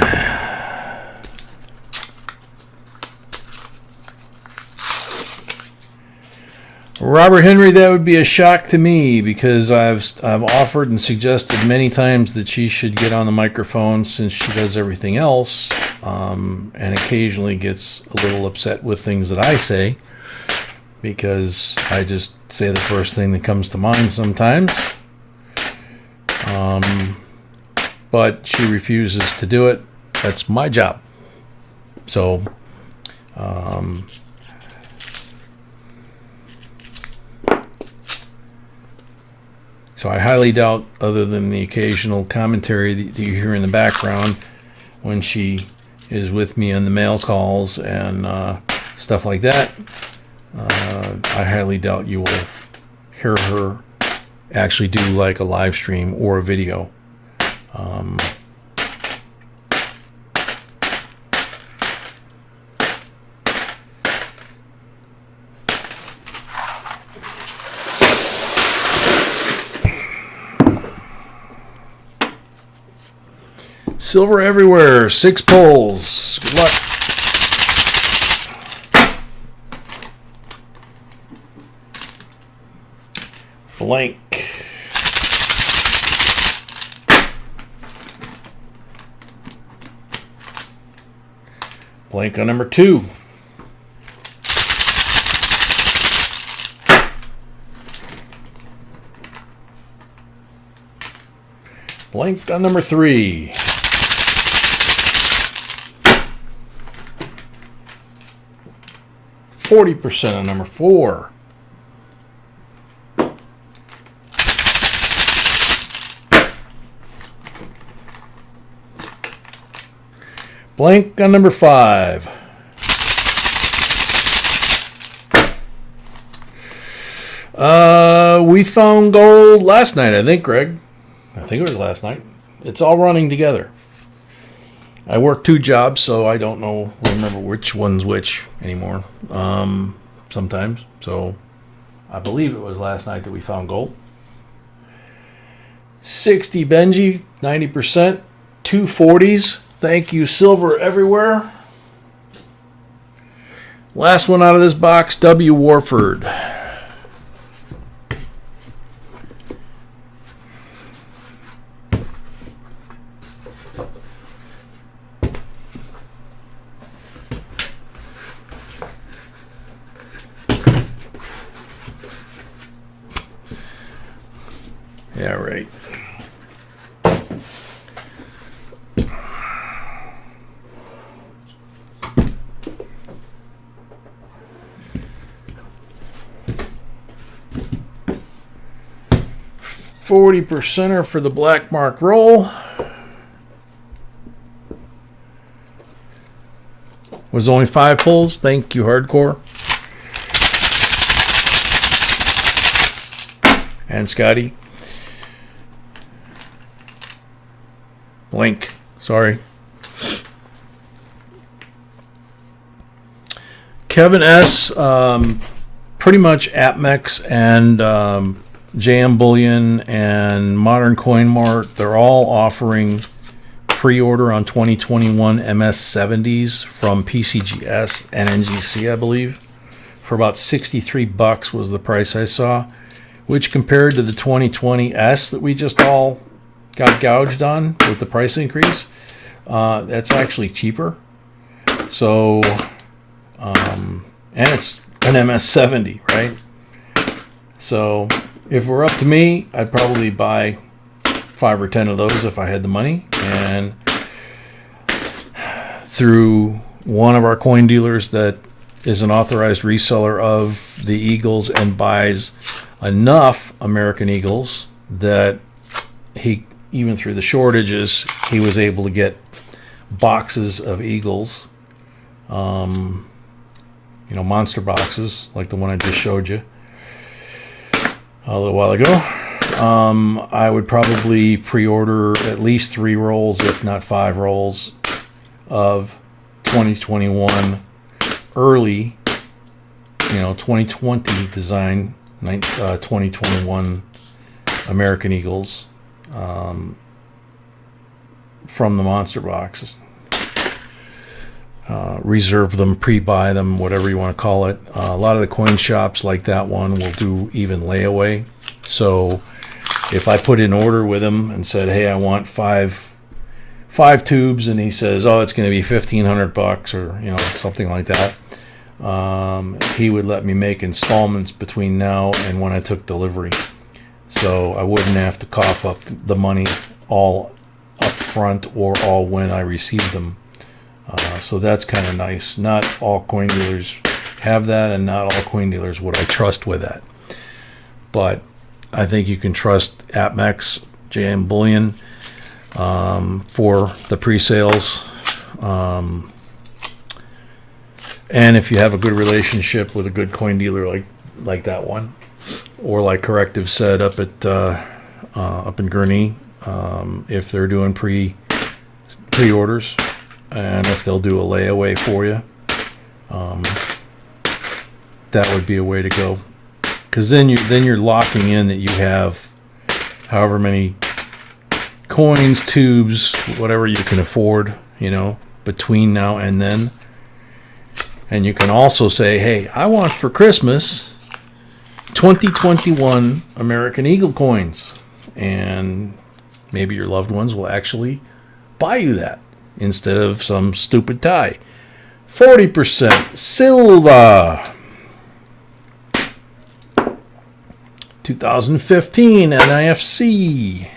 Robert Henry, that would be a shock to me because I've offered and suggested many times that she should get on the microphone since she does everything else, and occasionally gets a little upset with things that I say because I just say the first thing that comes to mind sometimes. But she refuses to do it. That's my job. So, so I highly doubt, other than the occasional commentary that you hear in the background when she is with me on the mail calls and stuff like that, I highly doubt you will hear her actually do like a live stream or a video. Silver everywhere, 6 pulls. Good luck. Blank. Blank on number 2. Blank on number 3. %40 on number 4. Blank on number 5. We found gold last night, I think, Greg. I think it was last night. It's all running together. I work 2 jobs, so I don't remember which one's which anymore. Sometimes. So I believe it was last night that we found gold. 60 Benji, 90%, 240s. Thank you, silver everywhere. Last one out of this box, W. Warford. Yeah, right. %40 for the black mark roll. Was only 5 pulls. Thank you, Hardcore. And Scotty. Blank. Sorry. Kevin S. Pretty much APMEX and JM Bullion and Modern Coin Mart. They're all offering pre-order on 2021 MS70s from PCGS and NGC, I believe. For about $63 was the price I saw, which compared to the 2020 S that we just all got gouged on with the price increase, that's actually cheaper. So, and it's an MS70, right? So, if it were up to me, I'd probably buy 5 or 10 of those if I had the money. And through one of our coin dealers that is an authorized reseller of the Eagles and buys enough American Eagles that he, even through the shortages, he was able to get boxes of Eagles, monster boxes like the one I just showed you a little while ago. I would probably pre-order at least 3 rolls, if not 5 rolls, of 2021 early, 2020 design, 2021 American Eagles from the monster boxes. Reserve them, pre-buy them, whatever you want to call it. A lot of the coin shops like that one will do even layaway. So if I put in order with him and said, hey, I want five tubes, and he says, oh, it's going to be $1,500 or something like that, he would let me make installments between now and when I took delivery. So I wouldn't have to cough up the money all up front or all when I received them. So that's kind of nice. Not all coin dealers have that, and not all coin dealers would I trust with that. But I think you can trust APMEX, JM Bullion for the pre-sales. And if you have a good relationship with a good coin dealer like that one, or like Corrective said up in Gurnee, if they're doing pre-orders, and if they'll do a layaway for you, that would be a way to go. Because then you're locking in that you have however many coins, tubes, whatever you can afford, between now and then. And you can also say, hey, I want for Christmas 2021 American Eagle coins. And maybe your loved ones will actually buy you that instead of some stupid tie 40% Silver. 2015 NIFC.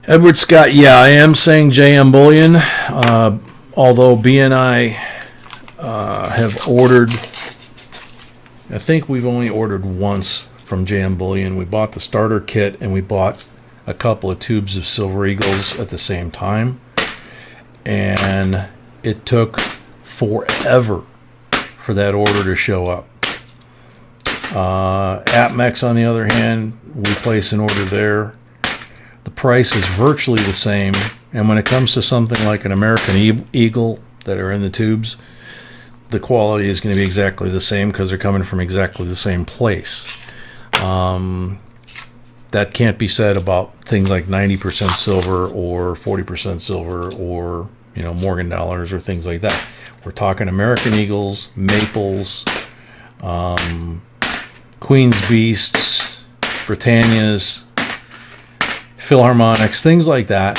Edward Scott, yeah, I am saying JM Bullion, although BNI have ordered, I think we've only ordered once from JM Bullion. We bought the starter kit and we bought a couple of tubes of Silver Eagles at the same time. And it took forever for that order to show up. APMEX, on the other hand, we place an order there. The price is virtually the same. And when it comes to something like an American Eagle that are in the tubes, the quality is going to be exactly the same because they're coming from exactly the same place. That can't be said about things like 90% silver or 40% silver or, you know, Morgan dollars or things like that. We're talking American Eagles, Maples, Queen's Beasts, Britannias, Philharmonics, things like that.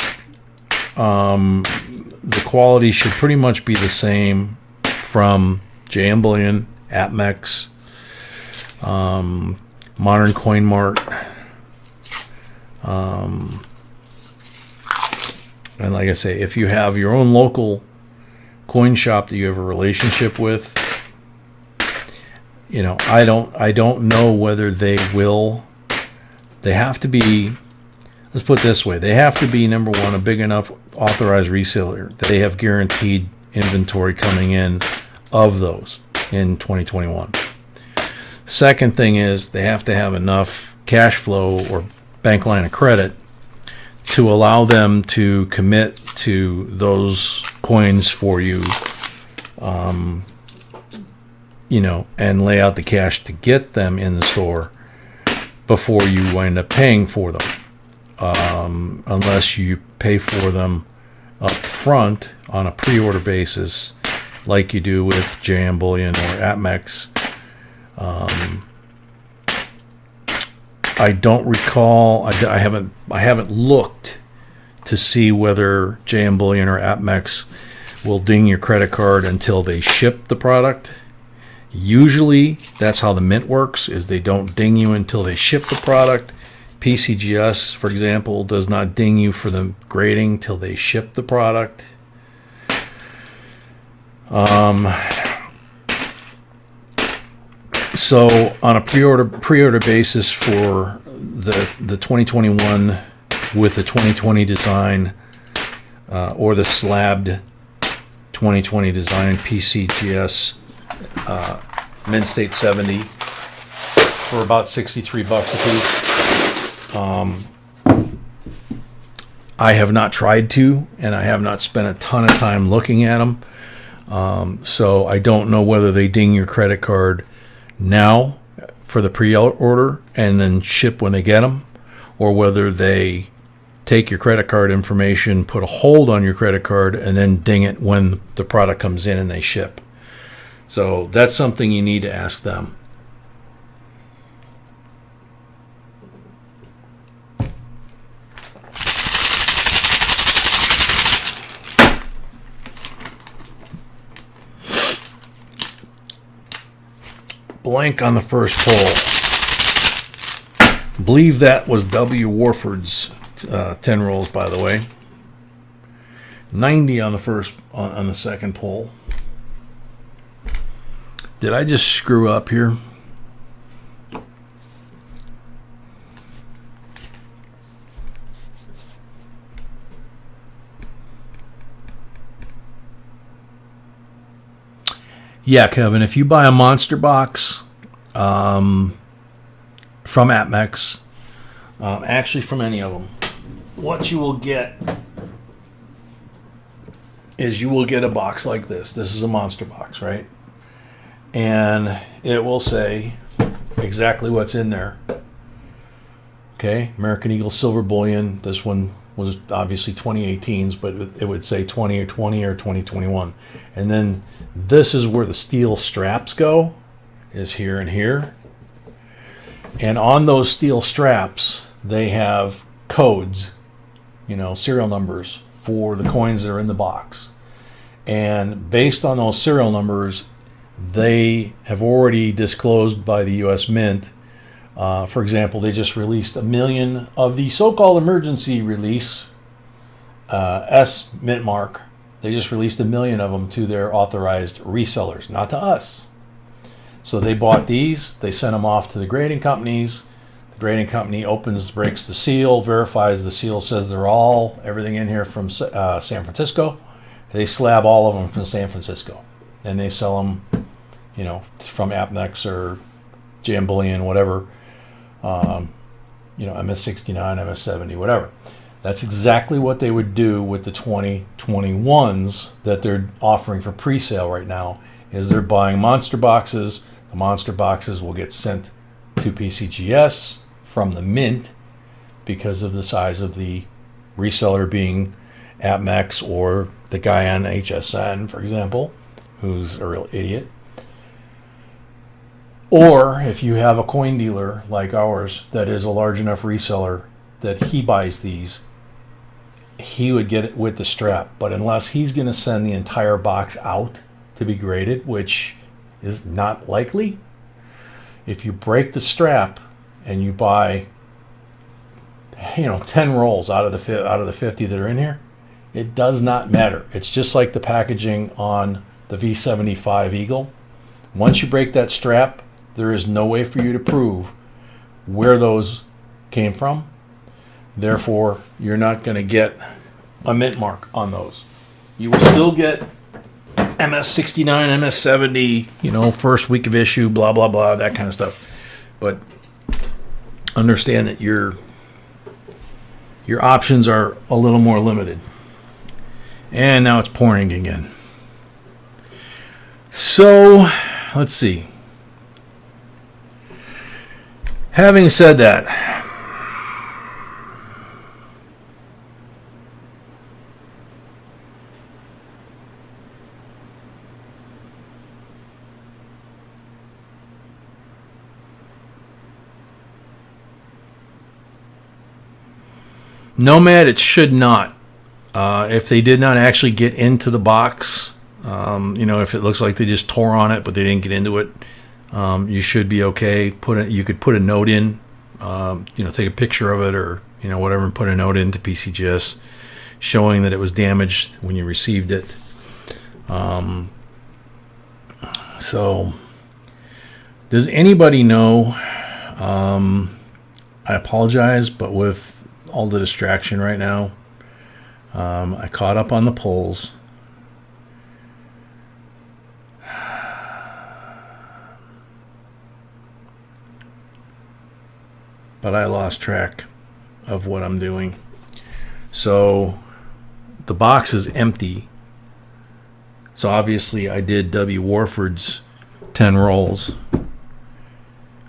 The quality should pretty much be the same from JM Bullion, APMEX, Modern Coin Mart, and like I say, if you have your own local coin shop that you have a relationship with, you know, I don't know whether they will. They have to be, let's put it this way, they have to be, number one, a big enough authorized reseller that they have guaranteed inventory coming in of those in 2021. Second thing is they have to have enough cash flow or bank line of credit to allow them to commit to those coins for you, you know, and lay out the cash to get them in the store before you wind up paying for them, unless you pay for them up front on a pre-order basis like you do with JM Bullion or APMEX. I don't recall. I haven't looked to see whether JM Bullion or APMEX will ding your credit card until they ship the product. Usually, that's how the mint works: is they don't ding you until they ship the product. PCGS, for example, does not ding you for the grading till they ship the product. So on a pre-order basis for the 2021 with the 2020 design, or the slabbed 2020 design PCGS, Mint State 70 for about $63 a piece. I have not tried to, and I have not spent a ton of time looking at them. So I don't know whether they ding your credit card now for the pre-order and then ship when they get them, or whether they take your credit card information, put a hold on your credit card, and then ding it when the product comes in and they ship. So that's something you need to ask them. Blank on the first poll. Believe that was W. Warford's 10 rolls, by the way. 90 on the second poll. Did I just screw up here? Yeah, Kevin, if you buy a monster box from APMEX, actually from any of them, what you will get is you will get a box like this. This is a monster box, right? And it will say exactly what's in there. Okay, American Eagle Silver Bullion. This one was obviously 2018s, but it would say 2020 or 2021. And then this is where the steel straps go, is here and here. And on those steel straps, they have codes, serial numbers for the coins that are in the box. And based on those serial numbers, they have already disclosed by the U.S. Mint. For example, they just released 1 million of the so-called emergency release S mint mark. They just released 1 million of them to their authorized resellers, not to us. So they bought these. They sent them off to the grading companies. The grading company breaks the seal, verifies the seal says everything in here from San Francisco. They slab all of them from San Francisco, and they sell them, from Apnex or Jam Bullion, whatever. MS69, MS70, whatever. That's exactly what they would do with the 2021s that they're offering for pre-sale right now. Is they're buying monster boxes. The monster boxes will get sent to PCGS from the Mint because of the size of the reseller being Apmex or the guy on HSN, for example, who's a real idiot. Or if you have a coin dealer like ours that is a large enough reseller that he buys these, he would get it with the strap. But unless he's going to send the entire box out to be graded, which is not likely, if you break the strap and you buy 10 rolls out of the 50 that are in here, it does not matter. It's just like the packaging on the V75 Eagle. Once you break that strap, there is no way for you to prove where those came from. Therefore, you're not going to get a mint mark on those. You will still get MS69, MS70, first week of issue, blah, blah, blah, that kind of stuff. But understand that your options are a little more limited. And now it's pouring again. So, let's see. Having said that, Nomad, it should not. If they did not actually get into the box, if it looks like they just tore on it but they didn't get into it, you should be okay. You could put a note in, take a picture of it or whatever, and put a note into PCGS showing that it was damaged when you received it. So, does anybody know? I apologize, but with all the distraction right now, I caught up on the polls. But I lost track of what I'm doing. So the box is empty. So obviously I did W. Warford's 10 rolls.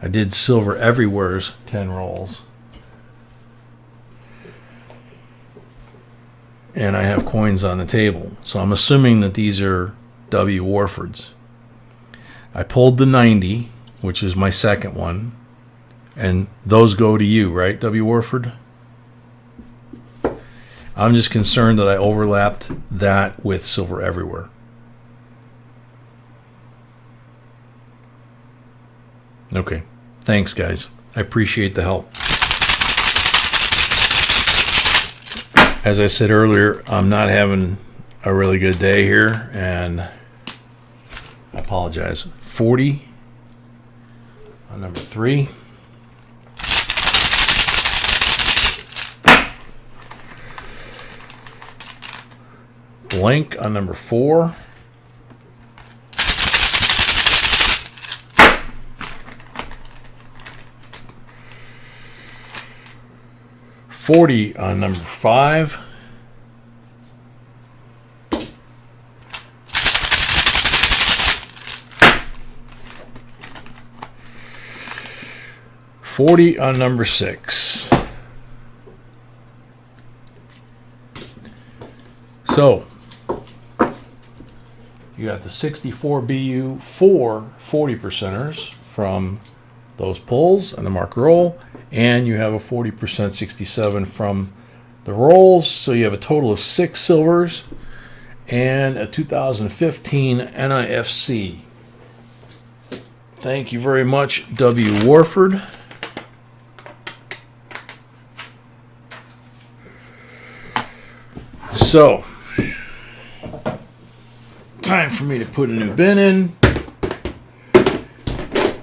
I did Silver Everywhere's 10 rolls. And I have coins on the table. So I'm assuming that these are W. Warford's. I pulled the 90, which is my second one. And those go to you, right, W. Warford? I'm just concerned that I overlapped that with Silver Everywhere. Okay. Thanks, guys. I appreciate the help. As I said earlier, I'm not having a really good day here, and I apologize. 40 on number 3. Blank on number 4. $40 on number 5. $40 on number 6. So you got the 64 BU, 4 40 percenters from those pulls and the mark roll, and you have a 40% 67 from the rolls. So you have a total of 6 silvers and a 2015 NIFC. Thank you very much, W. Warford. So, time for me to put a new bin in.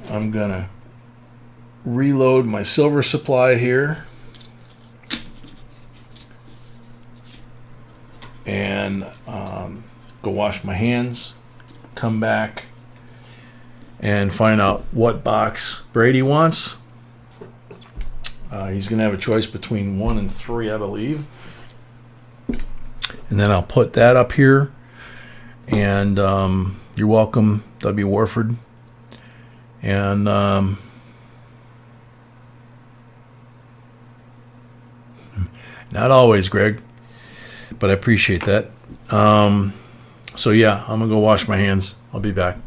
I'm gonna reload my silver supply here. And go wash my hands, come back, and find out what box Brady wants. He's going to have a choice between 1 and 3, I believe. And then I'll put that up here. And you're welcome, W. Warford. And not always, Greg, but I appreciate that. So yeah, I'm going to go wash my hands. I'll be back.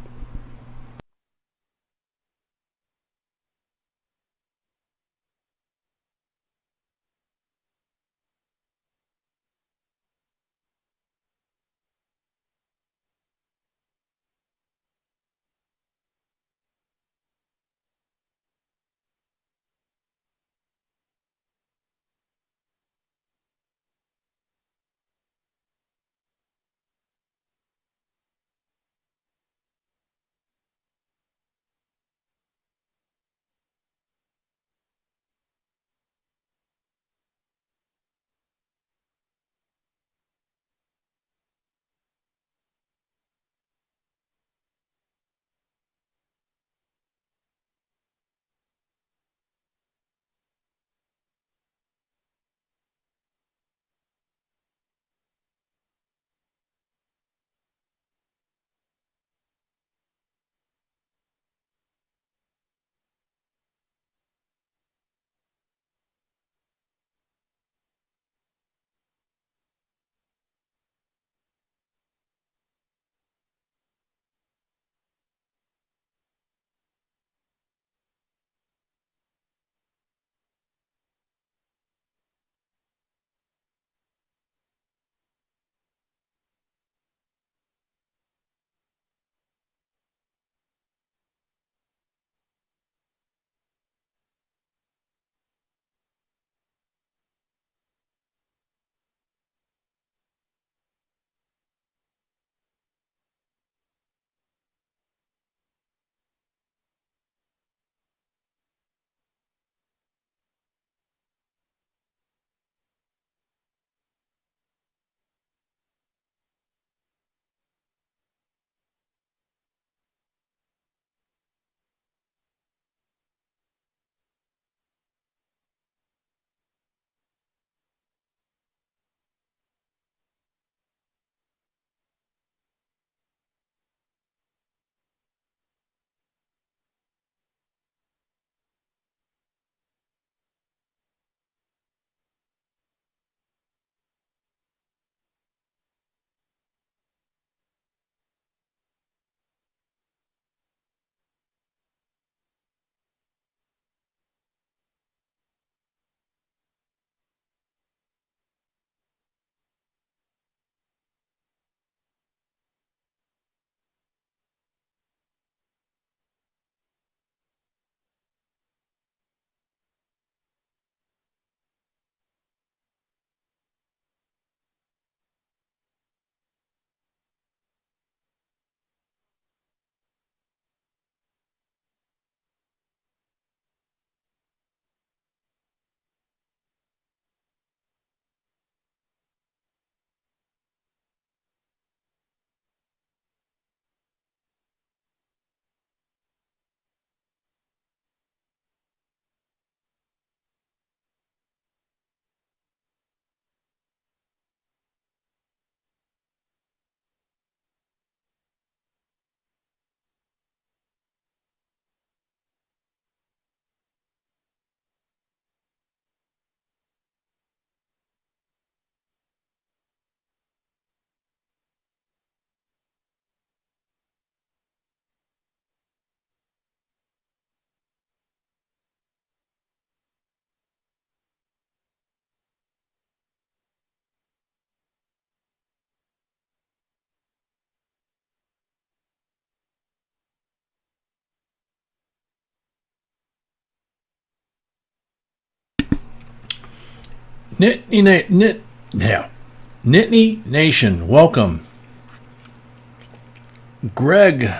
Nittany Nation, welcome. Greg,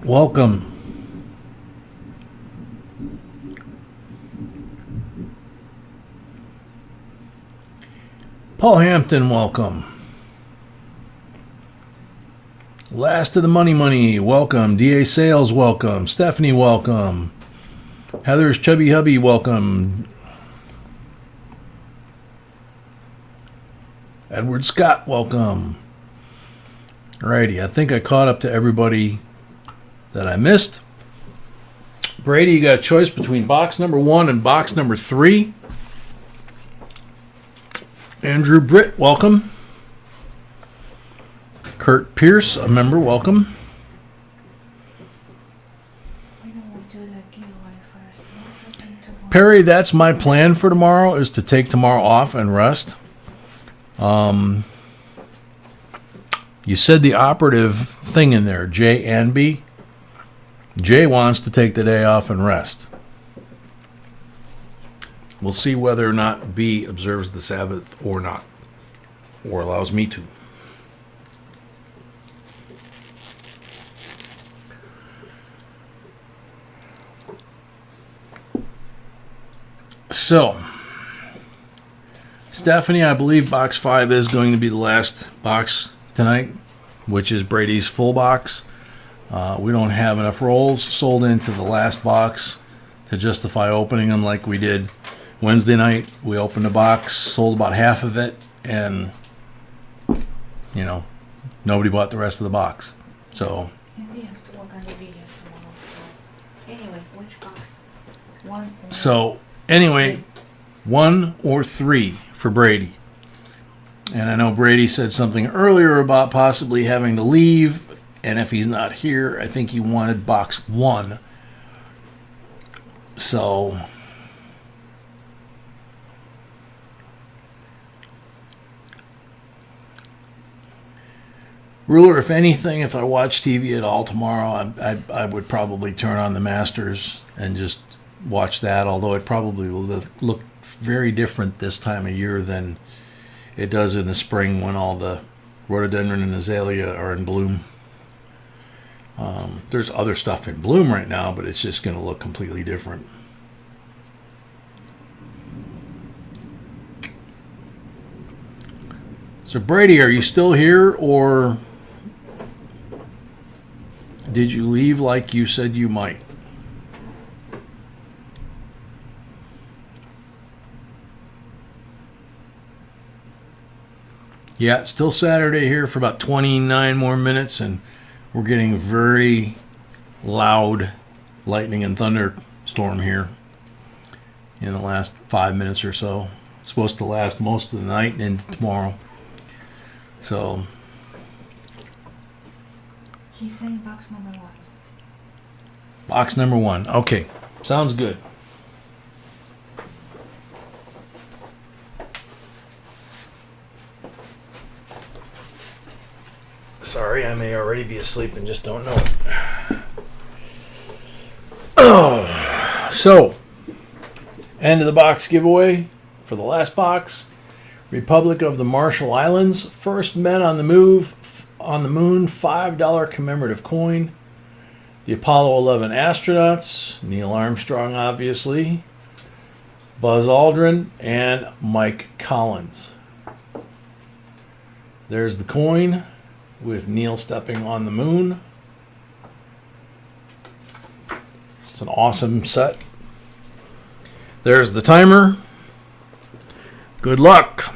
welcome. Paul Hampton, welcome. Last of the Money, welcome. DA Sales, welcome. Stephanie, welcome. Heather's Chubby Hubby, welcome. Edward Scott, welcome. Alrighty, I think I caught up to everybody that I missed. Brady, you got a choice between box number 1 and box number 3. Andrew Britt, welcome. Kurt Pierce, a member, welcome. We don't do that giveaway first. Perry, that's my plan for tomorrow, is to take tomorrow off and rest. You said the operative thing in there, J and B. Jay wants to take the day off and rest. We'll see whether or not B observes the Sabbath or not, or allows me to. So, Stephanie, I believe box 5 is going to be the last box tonight, which is Brady's full box. We don't have enough rolls sold into the last box to justify opening them like we did Wednesday night. We opened the box, sold about half of it, and, you know, nobody bought the rest of the box. So, And we have to work on the videos tomorrow. So, anyway, which box? 1 or so anyway, 1 or 3 for Brady. And I know Brady said something earlier about possibly having to leave, and if he's not here, I think he wanted box 1. So, Ruler, if anything, if I watch TV at all tomorrow, I would probably turn on the Masters and just watch that, although it probably will look very different this time of year than it does in the spring when all the rhododendron and azalea are in bloom. There's other stuff in bloom right now, but it's just going to look completely different. So Brady, are you still here, or did you leave like you said you might? Yeah, it's still Saturday here for about 29 more minutes, and we're getting very loud lightning and thunderstorm here in the last 5 minutes or so. It's supposed to last most of the night and into tomorrow. So, he's saying box number 1. box number 1. Okay, sounds good. Sorry, I may already be asleep and just don't know it. Oh, so, end of the box giveaway for the last box. Republic of the Marshall Islands, first men on the move on the moon, $5 commemorative coin. The Apollo 11 astronauts, Neil Armstrong, obviously, Buzz Aldrin, and Mike Collins. There's the coin with Neil stepping on the moon. It's an awesome set. There's the timer. Good luck.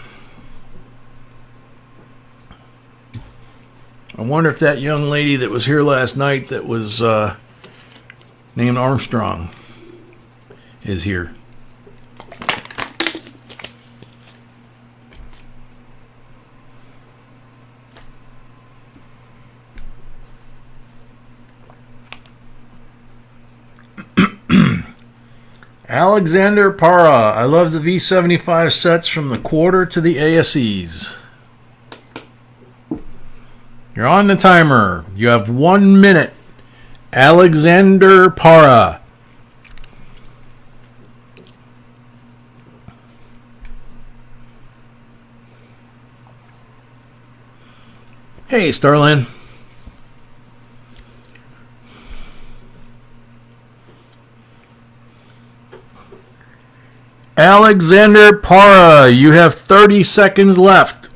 I wonder if that young lady that was here last night that was named Armstrong is here. Alexander Para. I love the V75 sets from the quarter to the ASEs. You're on the timer. You have 1 minute. Alexander Para. Hey, Starland. Alexander Para, you have 30 seconds left.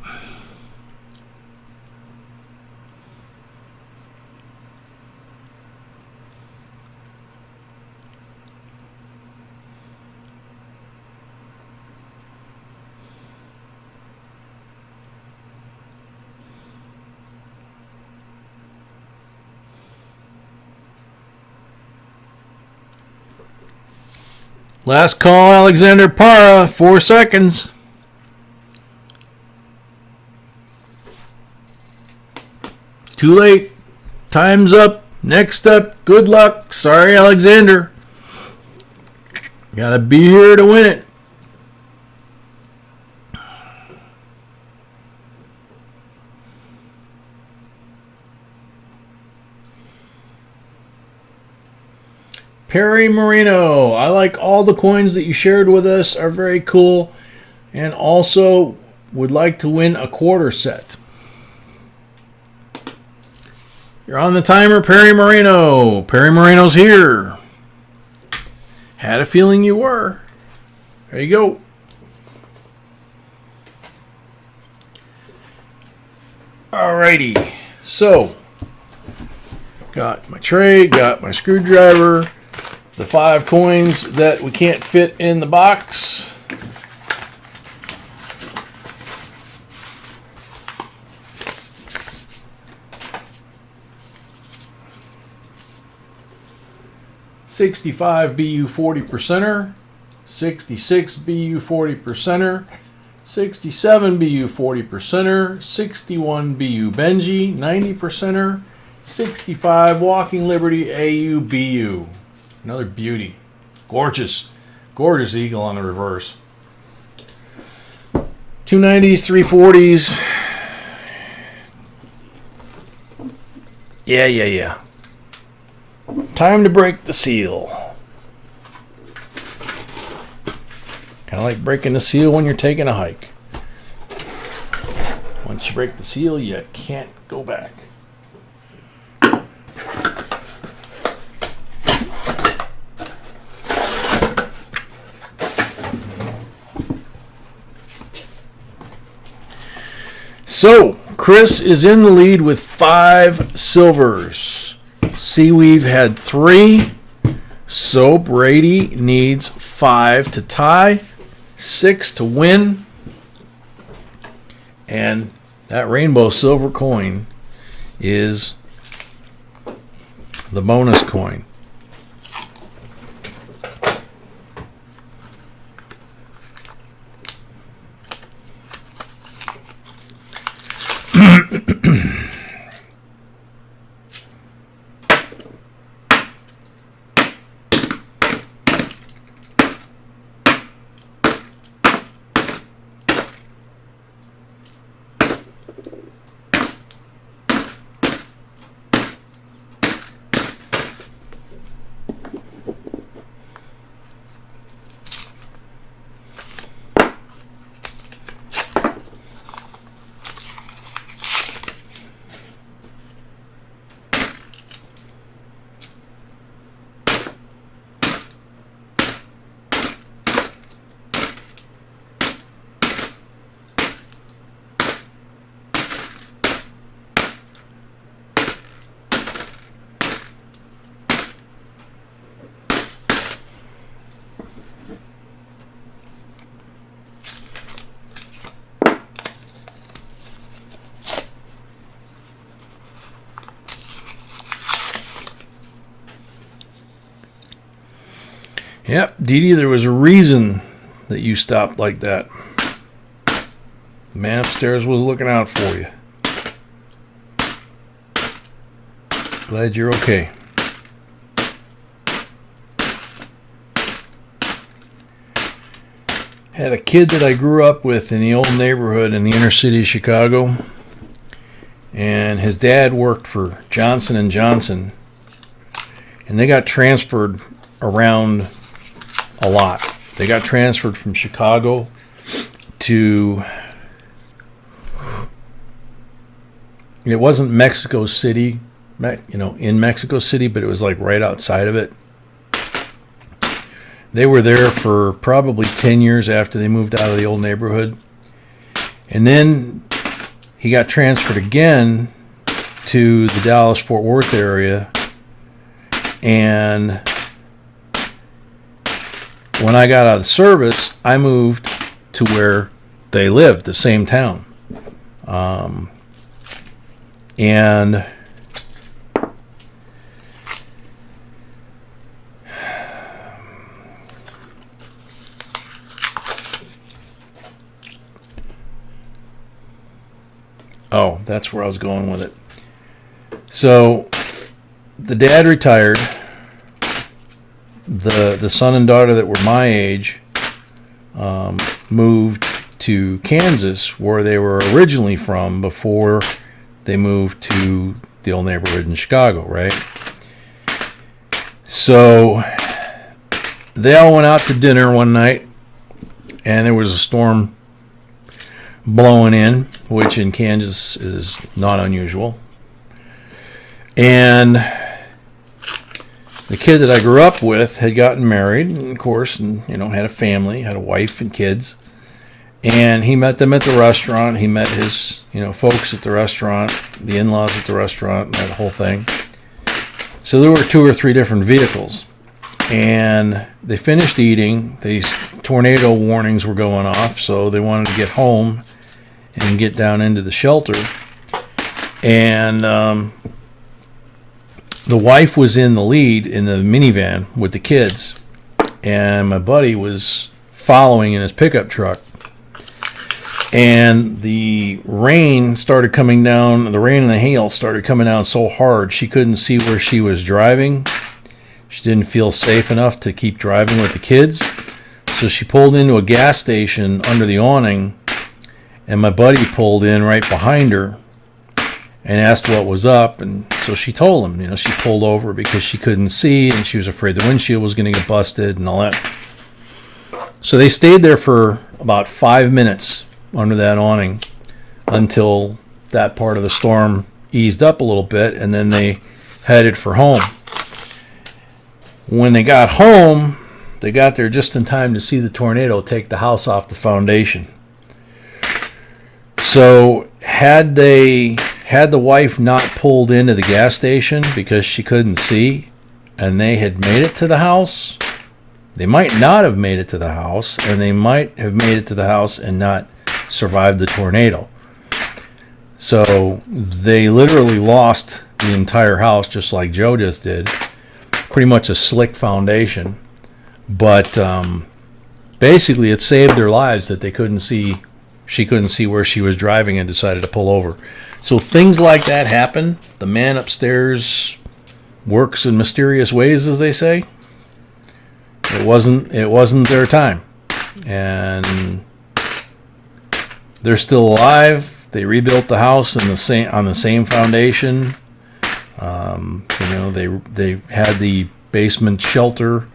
Last call, Alexander Para, 4 seconds. Too late. Time's up. Next up, good luck. Sorry, Alexander. Gotta be here to win it. Perry Marino, I like all the coins that you shared with us, are very cool, and also would like to win a quarter set. You're on the timer, Perry Marino. Perry Marino's here. Had a feeling you were. There you go. Alrighty, so got my tray, got my screwdriver, the 5 coins that we can't fit in the box. $65 BU 40%er, 66 BU 40%er, 67 BU 40%er, 61 BU Benji 90%er, 65 Walking Liberty AU BU. Another beauty. Gorgeous. Gorgeous eagle on the reverse. 290s, 340s. Yeah. Time to break the seal. Kind of like breaking the seal when you're taking a hike. Once you break the seal, you can't go back. So, Chris is in the lead with 5 silvers. Seaweave had 3. So, Brady needs 5 to tie, 6 to win. And that rainbow silver coin is the bonus coin. Yep, Dee Dee, there was a reason that you stopped like that. The man upstairs was looking out for you. Glad you're okay. Had a kid that I grew up with in the old neighborhood in the inner city of Chicago, and his dad worked for Johnson & Johnson, and they got transferred around a lot. They got transferred from Chicago to It wasn't Mexico City, in Mexico City, but it was like right outside of it. They were there for probably 10 years after they moved out of the old neighborhood. And then he got transferred again to the Dallas-Fort Worth area. And when I got out of service, I moved to where they lived, the same town. And oh, that's where I was going with it. So the dad retired. The son and daughter that were my age moved to Kansas, where they were originally from before they moved to the old neighborhood in Chicago, right? So they all went out to dinner one night, and there was a storm blowing in, which in Kansas is not unusual. And the kid that I grew up with had gotten married, and of course, and had a family, had a wife and kids. And he met them at the restaurant. He met his, folks at the restaurant, the in-laws at the restaurant, that whole thing. So there were 2 or 3 different vehicles. And they finished eating. These tornado warnings were going off, so they wanted to get home and get down into the shelter. And the wife was in the lead in the minivan with the kids. And my buddy was following in his pickup truck. And the rain started coming down. The rain and the hail started coming down so hard she couldn't see where she was driving. She didn't feel safe enough to keep driving with the kids. So she pulled into a gas station under the awning. And my buddy pulled in right behind her and asked what was up. And so she told him, she pulled over because she couldn't see and she was afraid the windshield was going to get busted and all that. So they stayed there for about 5 minutes under that awning until that part of the storm eased up a little bit, and then they headed for home. When they got home, they got there just in time to see the tornado take the house off the foundation. So had the wife not pulled into the gas station because she couldn't see, and they had made it to the house, they might not have made it to the house, and they might have made it to the house and not survived the tornado. So they literally lost the entire house, just like Joe just did. Pretty much a slick foundation, but basically it saved their lives that they couldn't see. She couldn't see where she was driving and decided to pull over. So things like that happen. The man upstairs works in mysterious ways, as they say. It wasn't their time, and they're still alive. They rebuilt the house on the same foundation. They had the basement shelter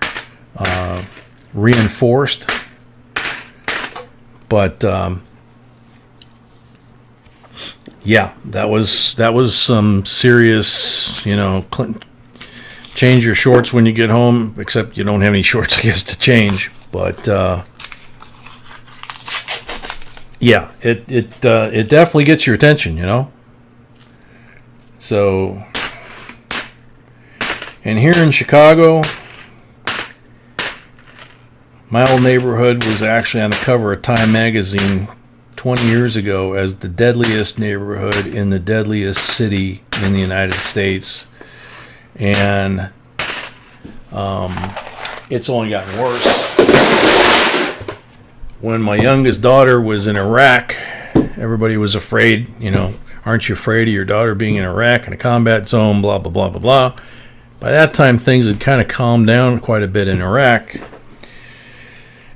reinforced, but yeah, that was some serious. Change your shorts when you get home, except you don't have any shorts, I guess, to change. But yeah, it definitely gets your attention, So, and here in Chicago, my old neighborhood was actually on the cover of Time magazine 20 years ago as the deadliest neighborhood in the deadliest city in the United States. And it's only gotten worse. When my youngest daughter was in Iraq, everybody was afraid, aren't you afraid of your daughter being in Iraq in a combat zone, blah, blah, blah, blah, blah. By that time, things had kind of calmed down quite a bit in Iraq.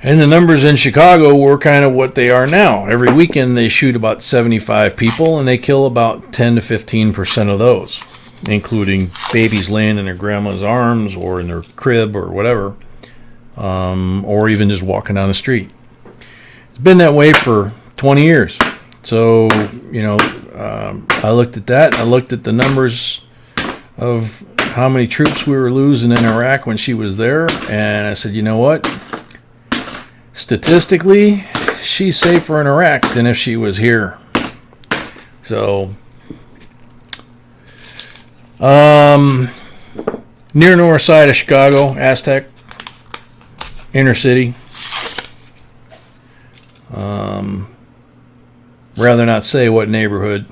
And the numbers in Chicago were kind of what they are now. Every weekend they shoot about 75 people, and they kill about 10 to 15% of those, including babies laying in their grandma's arms or in their crib or whatever, or even just walking down the street. It's been that way for 20 years. So, I looked at that. I looked at the numbers of how many troops we were losing in Iraq when she was there, and I said, you know what? Statistically, she's safer in Iraq than if she was here. So, near north side of Chicago, Aztec, inner city. Rather not say what neighborhood.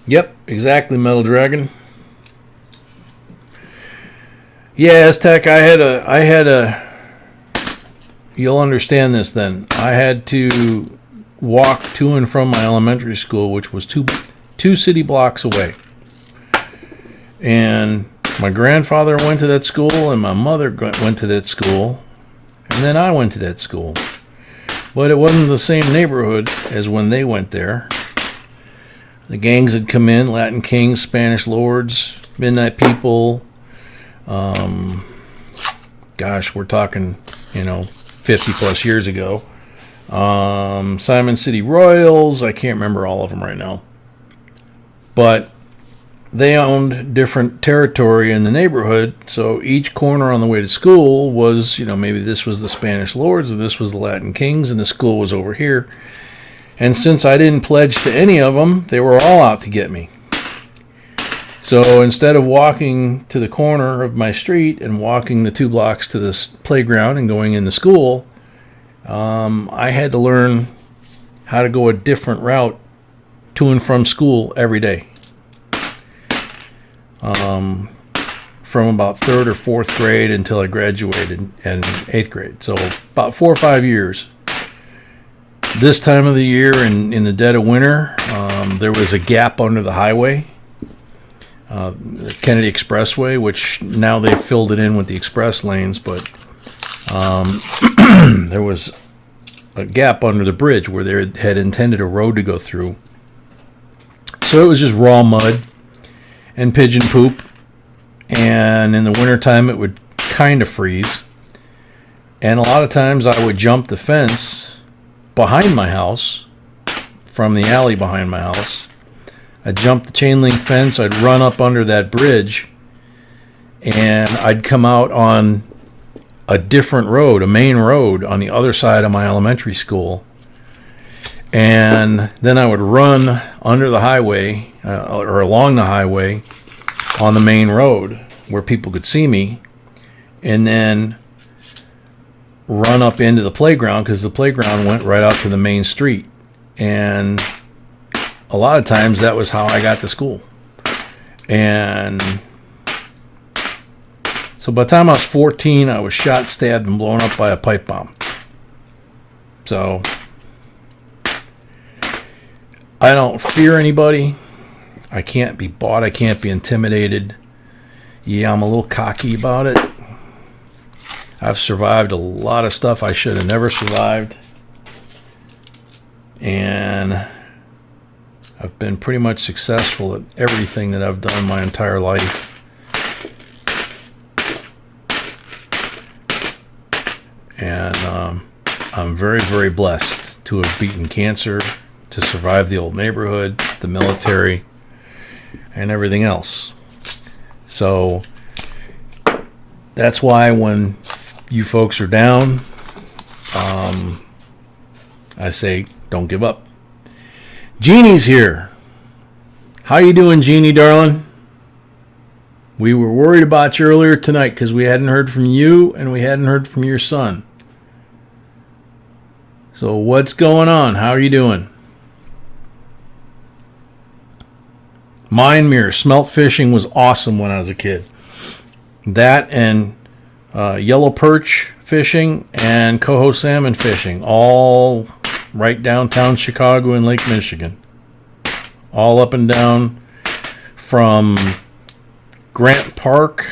Yep, exactly, Metal Dragon. Yeah, Aztec, I had a, you'll understand this then. I had to walk to and from my elementary school, which was two city blocks away. And my grandfather went to that school, and my mother went to that school, and then I went to that school. But it wasn't the same neighborhood as when they went there. The gangs had come in, Latin Kings, Spanish Lords, Midnight People. Gosh, we're talking, 50 plus years ago. Simon City Royals, I can't remember all of them right now. But they owned different territory in the neighborhood, so each corner on the way to school was, maybe this was the Spanish Lords, and this was the Latin Kings, and the school was over here. And since I didn't pledge to any of them, they were all out to get me. So instead of walking to the corner of my street and walking the 2 blocks to this playground and going into school, I had to learn how to go a different route to and from school every day. From about 3rd or 4th grade until I graduated in 8th grade. So about 4 or 5 years. This time of the year, in the dead of winter, there was a gap under the highway, the Kennedy Expressway, which now they've filled it in with the express lanes, but there was a gap under the bridge where they had intended a road to go through. So it was just raw mud and pigeon poop, and in the wintertime it would kind of freeze. And a lot of times I would jump the fence behind my house, from the alley behind my house. I'd jump the chain link fence, I'd run up under that bridge, and I'd come out on a different road, a main road on the other side of my elementary school. And then I would run under the highway, or along the highway on the main road where people could see me, and then run up into the playground, because the playground went right out to the main street. And a lot of times that was how I got to school. And so by the time I was 14, I was shot, stabbed, and blown up by a pipe bomb. So I don't fear anybody. I can't be bought. I can't be intimidated. Yeah, I'm a little cocky about it. I've survived a lot of stuff I should have never survived. And I've been pretty much successful at everything that I've done my entire life. And I'm very, very blessed to have beaten cancer, to survive the old neighborhood, the military, and everything else. So that's why when you folks are down, I say don't give up. Jeannie's here. How you doing, Jeannie, darling? We were worried about you earlier tonight because we hadn't heard from you and we hadn't heard from your son. So what's going on? How are you doing? Mine mirror. Smelt fishing was awesome when I was a kid. That and yellow perch fishing and coho salmon fishing, all right downtown Chicago and Lake Michigan. All up and down from Grant Park,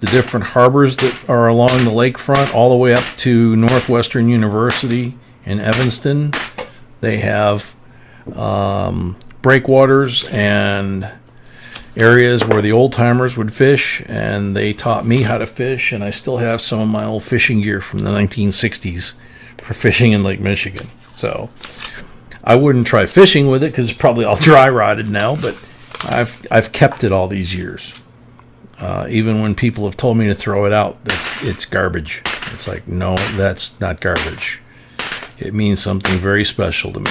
the different harbors that are along the lakefront, all the way up to Northwestern University in Evanston. They have breakwaters and areas where the old timers would fish, and they taught me how to fish, and I still have some of my old fishing gear from the 1960s for fishing in Lake Michigan. So I wouldn't try fishing with it because it's probably all dry rotted now, but I've kept it all these years. Even when people have told me to throw it out, it's garbage. It's like, no, that's not garbage. It means something very special to me.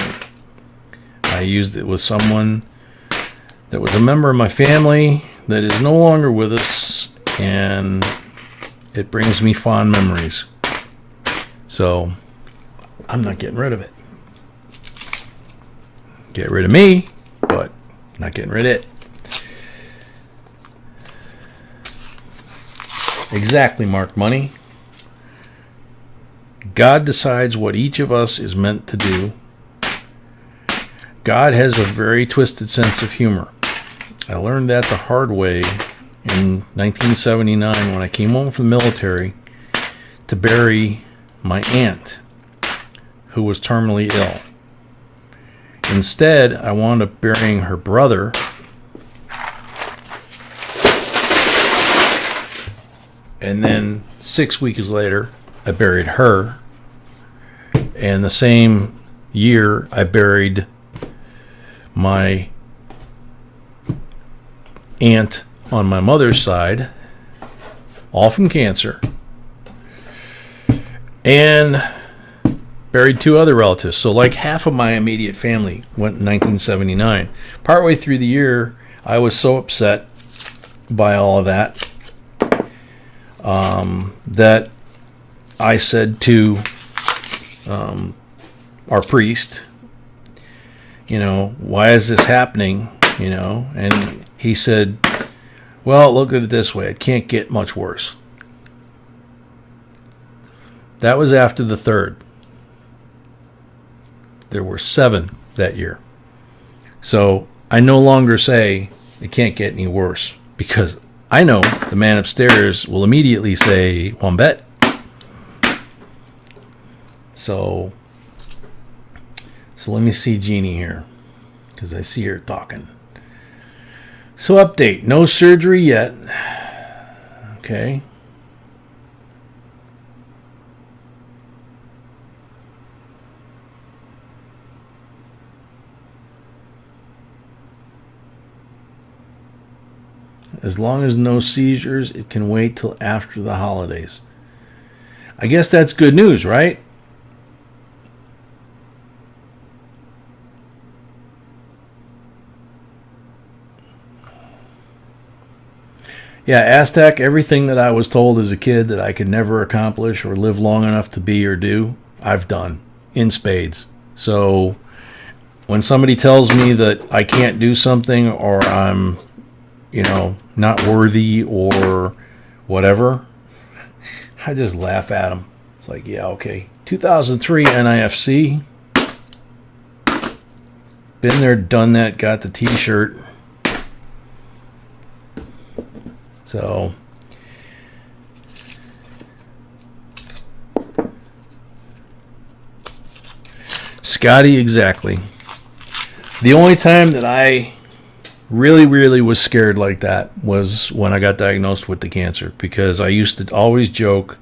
I used it with someone that was a member of my family that is no longer with us, and it brings me fond memories. So I'm not getting rid of it. Get rid of me, but not getting rid of it. Exactly, Mark Money. God decides what each of us is meant to do. God has a very twisted sense of humor. I learned that the hard way in 1979 when I came home from the military to bury my aunt, who was terminally ill. Instead, I wound up burying her brother, and then 6 weeks later, I buried her. And the same year, I buried my aunt on my mother's side, all from cancer, and buried 2 other relatives. So like half of my immediate family went in 1979. Partway through the year, I was so upset by all of that that I said to our priest, why is this happening? And he said, well, look at it this way. It can't get much worse. That was after the 3rd. There were 7 that year. So I no longer say it can't get any worse, because I know the man upstairs will immediately say, one bet. So let me see Jeannie here, because I see her talking. So update, no surgery yet. Okay. As long as no seizures, it can wait till after the holidays. I guess that's good news, right? Yeah, Aztec, everything that I was told as a kid that I could never accomplish or live long enough to be or do, I've done in spades. So when somebody tells me that I can't do something, or I'm, not worthy or whatever, I just laugh at them. It's like, yeah, okay. 2003 NIFC. Been there, done that, got the t-shirt. So Scotty, exactly. The only time that I really was scared like that was when I got diagnosed with the cancer, because I used to always joke,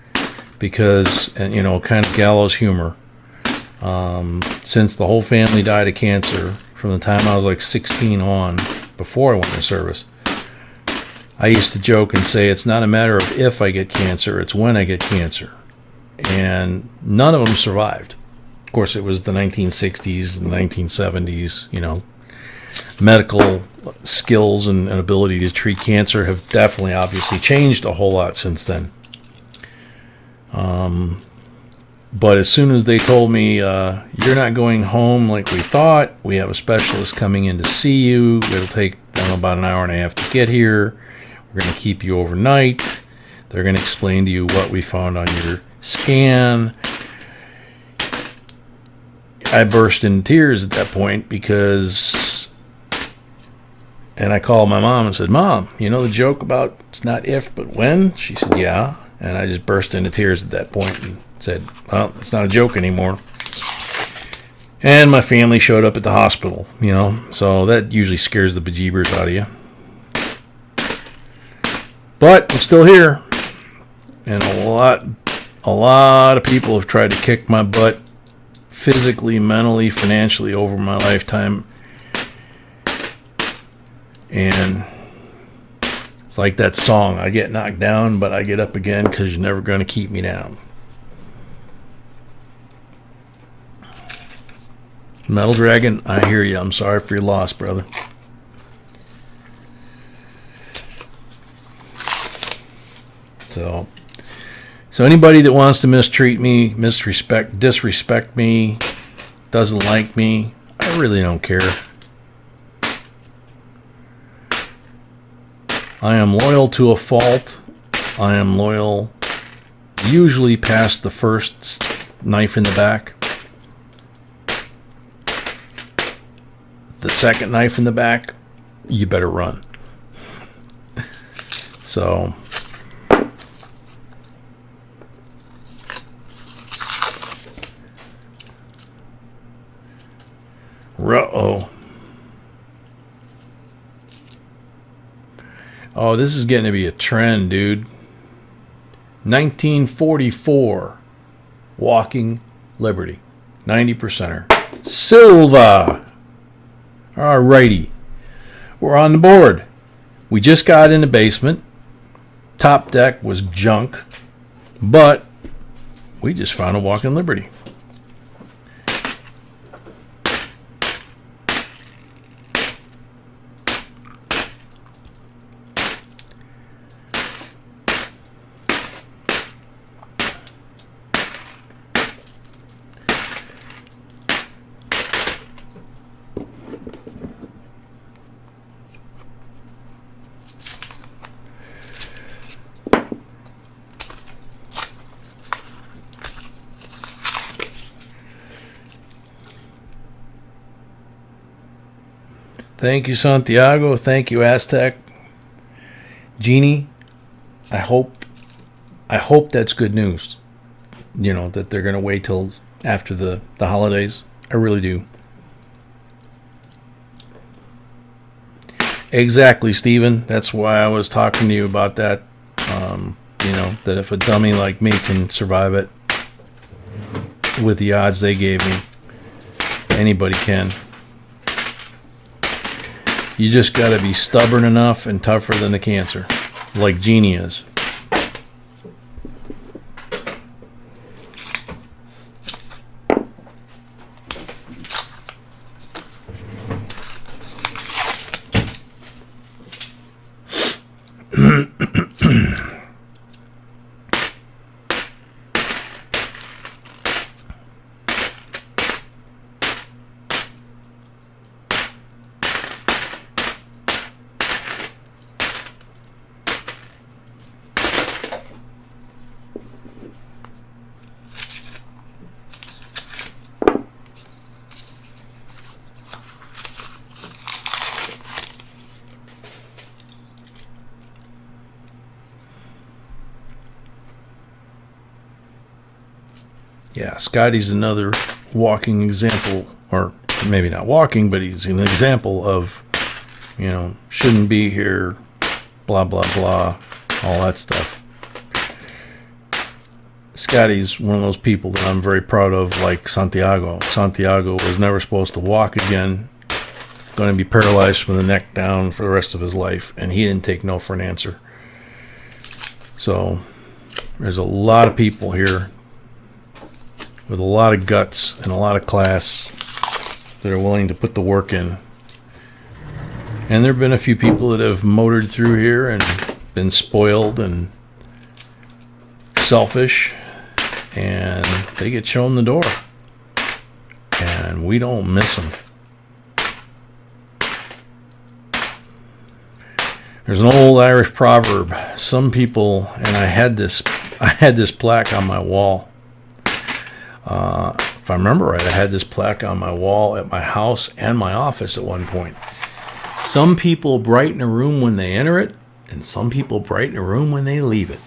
because, kind of gallows humor. Since the whole family died of cancer from the time I was like 16 on, before I went to service, I used to joke and say it's not a matter of if I get cancer, it's when I get cancer. And none of them survived. Of course, it was the 1960s and 1970s, medical skills and ability to treat cancer have definitely, obviously, changed a whole lot since then. But as soon as they told me, you're not going home like we thought, we have a specialist coming in to see you, it'll take about an hour and a half to get here, we're going to keep you overnight, they're going to explain to you what we found on your scan, I burst into tears at that point, because And I called my mom and said, Mom, you know the joke about it's not if, but when? She said, yeah. And I just burst into tears at that point and said, well, it's not a joke anymore. And my family showed up at the hospital, you know, so that usually scares the bejeebers out of you. But I'm still here. And a lot of people have tried to kick my butt physically, mentally, financially over my lifetime. And it's like that song, I get knocked down, but I get up again because you're never going to keep me down. Metal Dragon, I hear you. I'm sorry for your loss, brother. So anybody that wants to mistreat me, disrespect me, doesn't like me, I really don't care. I am loyal to a fault. I am loyal usually past the first knife in the back. The second knife in the back, you better run. So oh, this is getting to be a trend, dude. 1944, Walking Liberty, 90%er. Silva. Alrighty. We're on the board. We just got in the basement. Top deck was junk, but we just found a Walking Liberty. Thank you, Santiago. Thank you, Aztec. Jeannie, I hope that's good news. You know, that they're going to wait till after the holidays. I really do. Exactly, Stephen. That's why I was talking to you about that. You know, that if a dummy like me can survive it with the odds they gave me, anybody can. You just got to be stubborn enough and tougher than the cancer, like Jeannie is. Yeah, Scotty's another walking example, or maybe not walking, but he's an example of, you know, shouldn't be here, blah, blah, blah, all that stuff. Scotty's one of those people that I'm very proud of, like Santiago. Santiago was never supposed to walk again, going to be paralyzed from the neck down for the rest of his life, and he didn't take no for an answer. So there's a lot of people here with a lot of guts and a lot of class that are willing to put the work in. And there have been a few people that have motored through here and been spoiled and selfish, and they get shown the door. And we don't miss them. There's an old Irish proverb. Some people, and I had this plaque on my wall. If I remember right, I had this plaque on my wall at my house and my office at one point. Some people brighten a room when they enter it, and some people brighten a room when they leave it.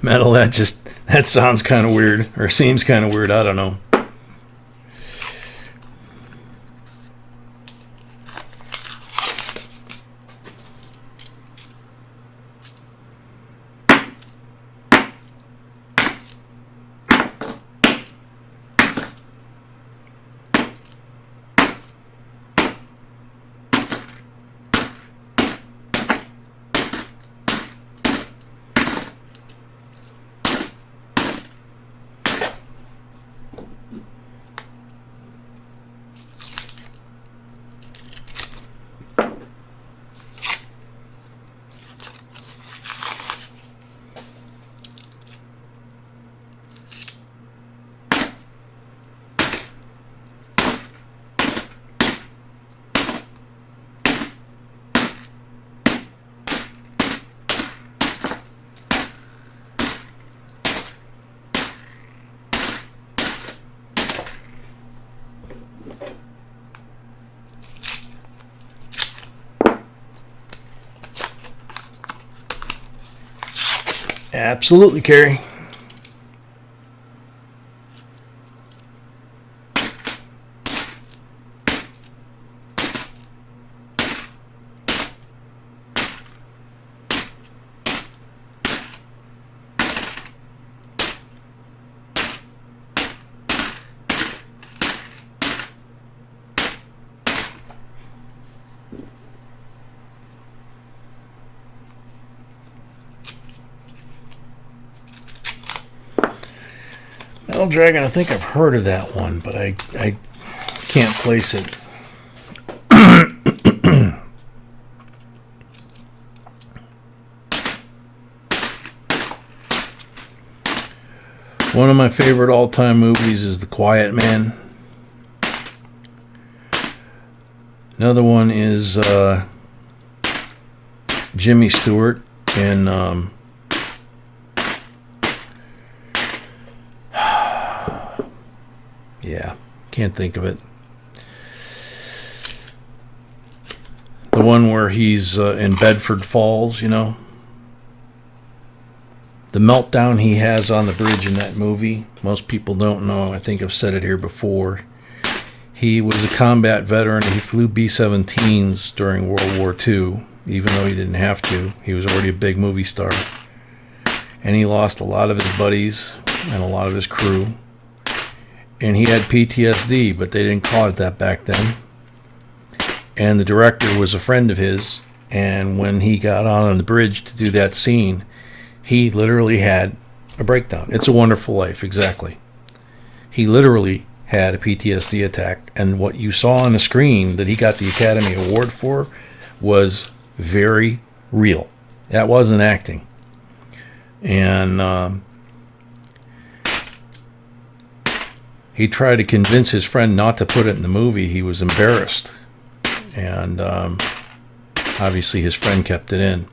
Metal, that sounds kind of weird, or seems kind of weird, I don't know. Absolutely, Carrie. Metal Dragon, I think I've heard of that one, but I can't place it. One of my favorite all-time movies is The Quiet Man. Another one is Jimmy Stewart and yeah, can't think of it. The one where he's in Bedford Falls, you know. The meltdown he has on the bridge in that movie. Most people don't know. I think I've said it here before. He was a combat veteran. He flew B-17s during World War II, even though he didn't have to. He was already a big movie star. And he lost a lot of his buddies and a lot of his crew. And he had PTSD, but they didn't call it that back then. And the director was a friend of his, and when he got on the bridge to do that scene, he literally had a breakdown. It's a Wonderful Life, exactly. He literally had a PTSD attack, and what you saw on the screen that he got the Academy Award for was very real. That wasn't acting. And he tried to convince his friend not to put it in the movie. He was embarrassed. And obviously his friend kept it in.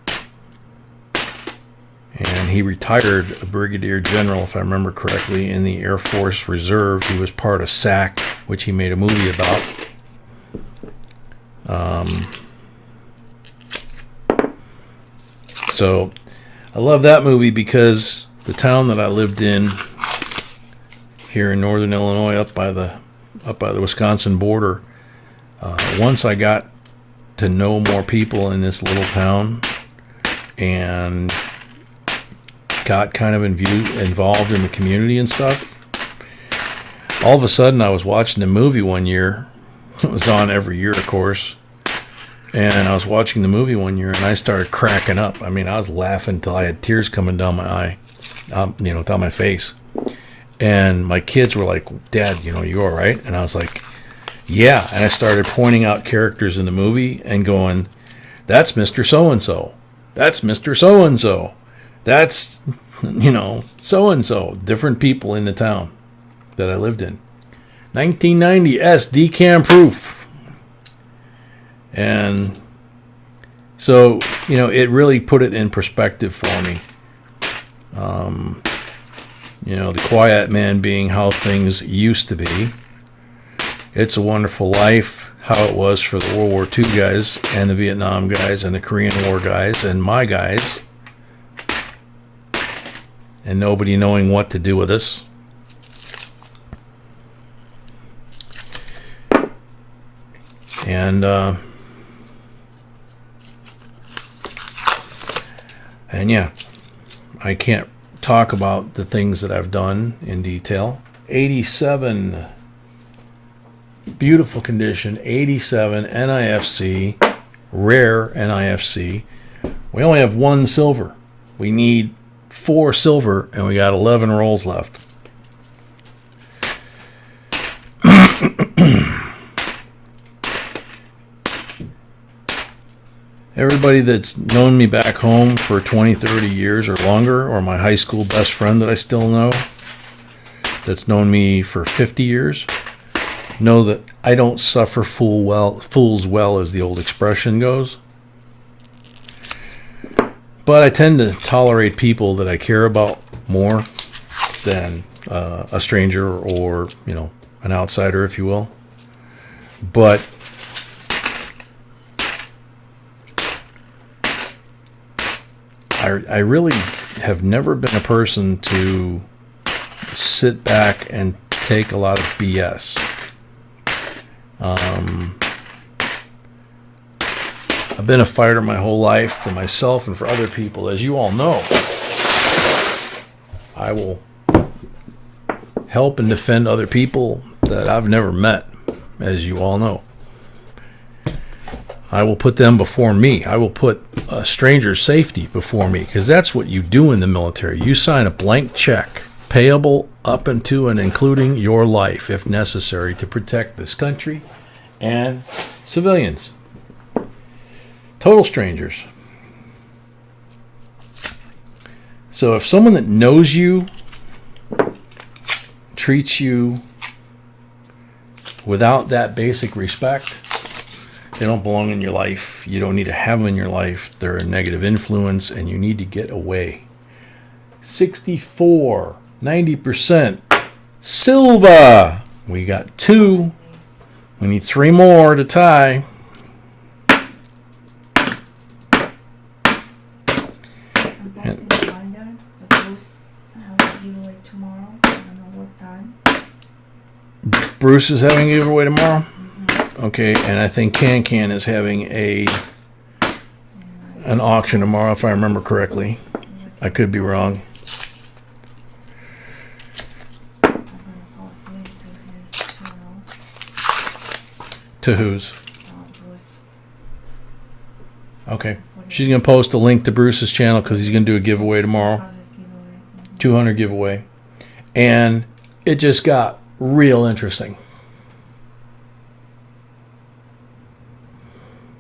And he retired a brigadier general, if I remember correctly, in the Air Force Reserve. He was part of SAC, which he made a movie about. So I love that movie because the town that I lived in here in northern Illinois, up by the Wisconsin border, once I got to know more people in this little town and got kind of involved in the community and stuff, all of a sudden I was watching a movie one year. It was on every year, of course. And I was watching the movie one year and I started cracking up. I mean, I was laughing until I had tears coming down my eye, down my face. And my kids were like, "Dad, you all right?" And I was like, "Yeah." And I started pointing out characters in the movie and going, "That's Mr. So-and-so. That's Mr. So-and-so. That's you know, so-and-so, different people in the town that I lived in. 1990 S decam proof. And so, you know, it really put it in perspective for me. You know, the quiet man being how things used to be. It's a Wonderful Life, how it was for the World War II guys and the Vietnam guys and the Korean War guys and my guys. And nobody knowing what to do with us. And yeah, I can't talk about the things that I've done in detail. 87, beautiful condition, 87 NIFC, rare NIFC. We only have 1 silver. We need 4 silver, and we got 11 rolls left. Everybody that's known me back home for 20, 30 years or longer, or my high school best friend that I still know, that's known me for 50 years, know that I don't suffer fools well, as the old expression goes. But I tend to tolerate people that I care about more than a stranger or, you know, an outsider, if you will. But I really have never been a person to sit back and take a lot of BS. I've been a fighter my whole life for myself and for other people. As you all know, I will help and defend other people that I've never met, as you all know. I will put them before me. I will put a stranger's safety before me, because that's what you do in the military. You sign a blank check, payable up into and including your life, if necessary, to protect this country and civilians. Total strangers. So if someone that knows you treats you without that basic respect, they don't belong in your life. You don't need to have them in your life. They're a negative influence, and you need to get away. 64, 90%. Silva. We got 2. We need 3 more to tie. Bruce is having a giveaway tomorrow? Okay, and I think Can is having an auction tomorrow, if I remember correctly. I could be wrong. To whose? Okay. She's going to post a link to Bruce's channel because he's going to do a giveaway tomorrow. 200 giveaway. And it just got real interesting.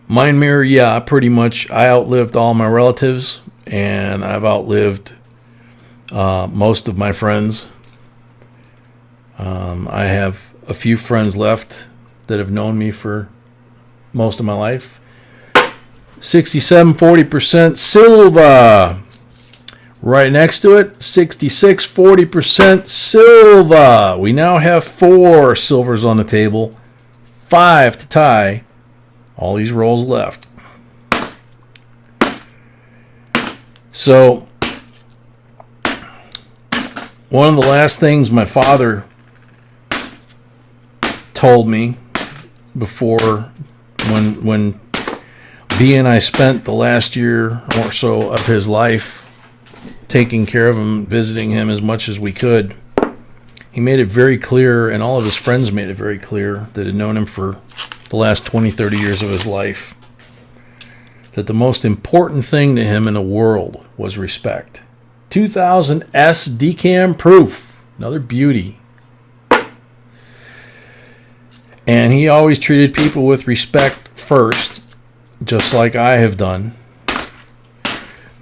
Mind mirror, yeah, pretty much. I outlived all my relatives, and I've outlived most of my friends. I have a few friends left that have known me for most of my life. 67, 40% Silva. Right next to it, 66, 40% Silva. We now have 4 silvers on the table, 5 to tie. All these rolls left. So, one of the last things my father told me before, when B and I spent the last year or so of his life taking care of him, visiting him as much as we could, he made it very clear, and all of his friends made it very clear that had known him for the last 20, 30 years of his life, that the most important thing to him in the world was respect. 2000 S decam proof. Another beauty. And he always treated people with respect first, just like I have done.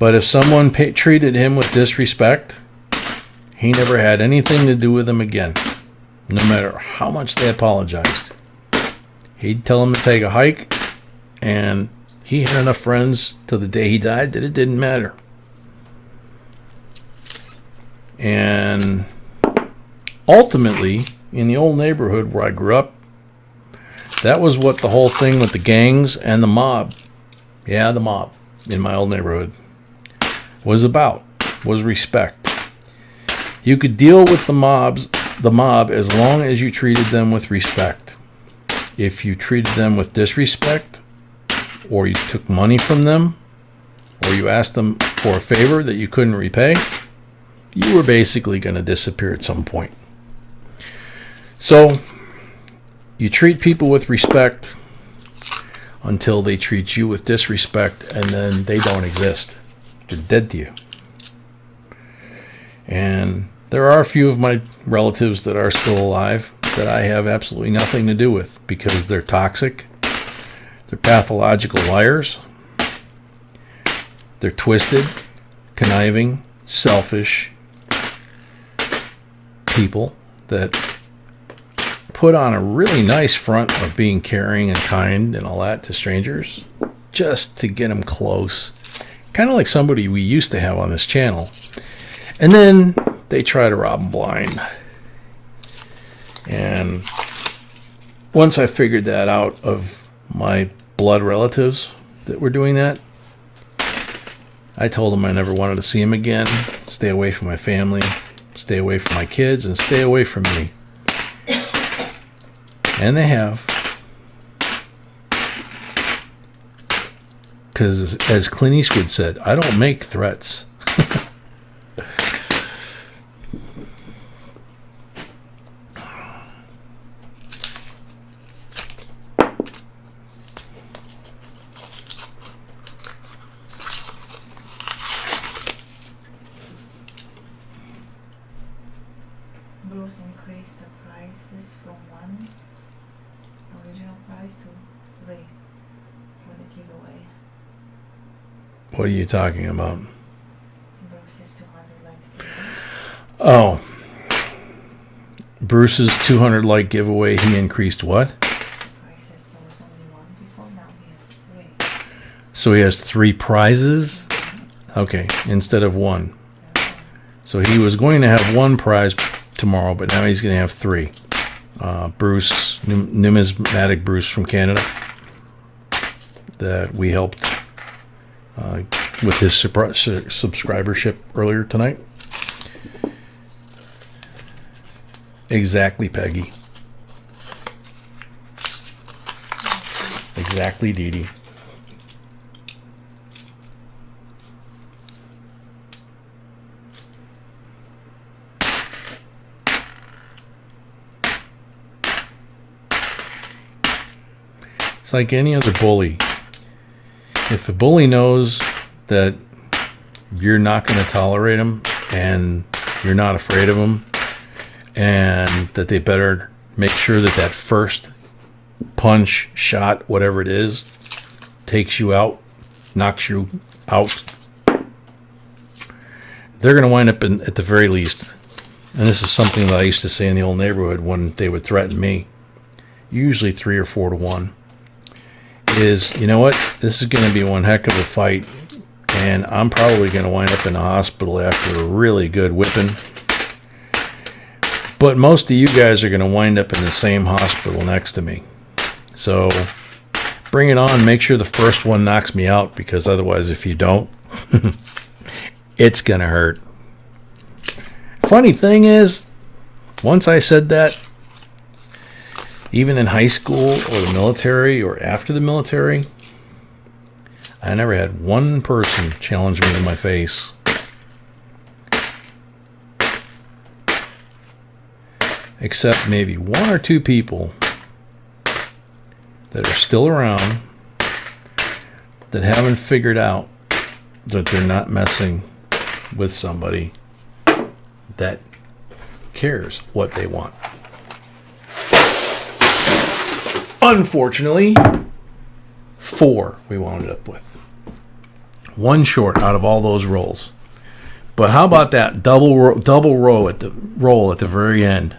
But if someone treated him with disrespect, he never had anything to do with them again, no matter how much they apologized. He'd tell them to take a hike, and he had enough friends till the day he died that it didn't matter. And ultimately, in the old neighborhood where I grew up, that was what the whole thing with the gangs and the mob, the mob in my old neighborhood, was about, was respect. You could deal with the mob as long as you treated them with respect. If you treated them with disrespect, or you took money from them, or you asked them for a favor that you couldn't repay, you were basically going to disappear at some point. So, you treat people with respect until they treat you with disrespect, and then they don't exist. They're dead to you. And there are a few of my relatives that are still alive that I have absolutely nothing to do with because they're toxic, they're pathological liars, they're twisted, conniving, selfish people that put on a really nice front of being caring and kind and all that to strangers just to get them close. Kind of like somebody we used to have on this channel. And then they try to rob them blind. And once I figured that out of my blood relatives that were doing that, I told them I never wanted to see them again. Stay away from my family, stay away from my kids, and stay away from me. And they have. Because as Clint Eastwood said, I don't make threats. Bruce increased the prices from one original price to 3 for the giveaway. What are you talking about? Bruce's 200 likes giveaway. Oh. Bruce's 200 like giveaway, he increased what? Prices. There was only one before, now he has 3. So he has 3 prizes? Okay, instead of 1. So he was going to have 1 prize tomorrow, but now he's going to have 3. Bruce, numismatic Bruce from Canada, that we helped with his subscribership earlier tonight. Exactly, Peggy. Exactly, Dee Dee. It's like any other bully. If a bully knows that you're not going to tolerate him and you're not afraid of him, and that they better make sure that that first punch, shot, whatever it is, takes you out, knocks you out, they're going to wind up at the very least. And this is something that I used to say in the old neighborhood when they would threaten me, usually 3 or 4 to 1. Is, you know what, this is going to be one heck of a fight, and I'm probably going to wind up in the hospital after a really good whipping, but most of you guys are going to wind up in the same hospital next to me. So bring it on. Make sure the first one knocks me out, because otherwise, if you don't, it's going to hurt. Funny thing is, once I said that, even in high school or the military or after the military, I never had one person challenge me in my face. Except maybe 1 or 2 people that are still around that haven't figured out that they're not messing with somebody that cares what they want. Unfortunately, 4 we wound up with. One short out of all those rolls. But how about that double roll at the very end?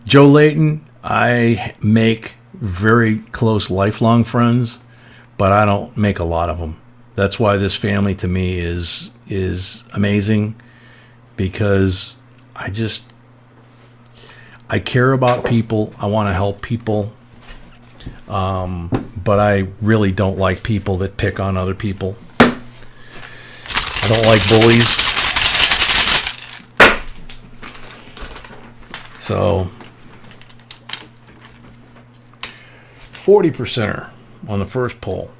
Joe Layton, I make very close lifelong friends, but I don't make a lot of them. That's why this family to me is amazing, because I care about people. I want to help people. But I really don't like people that pick on other people. I don't like bullies. So 40%er on the first pull.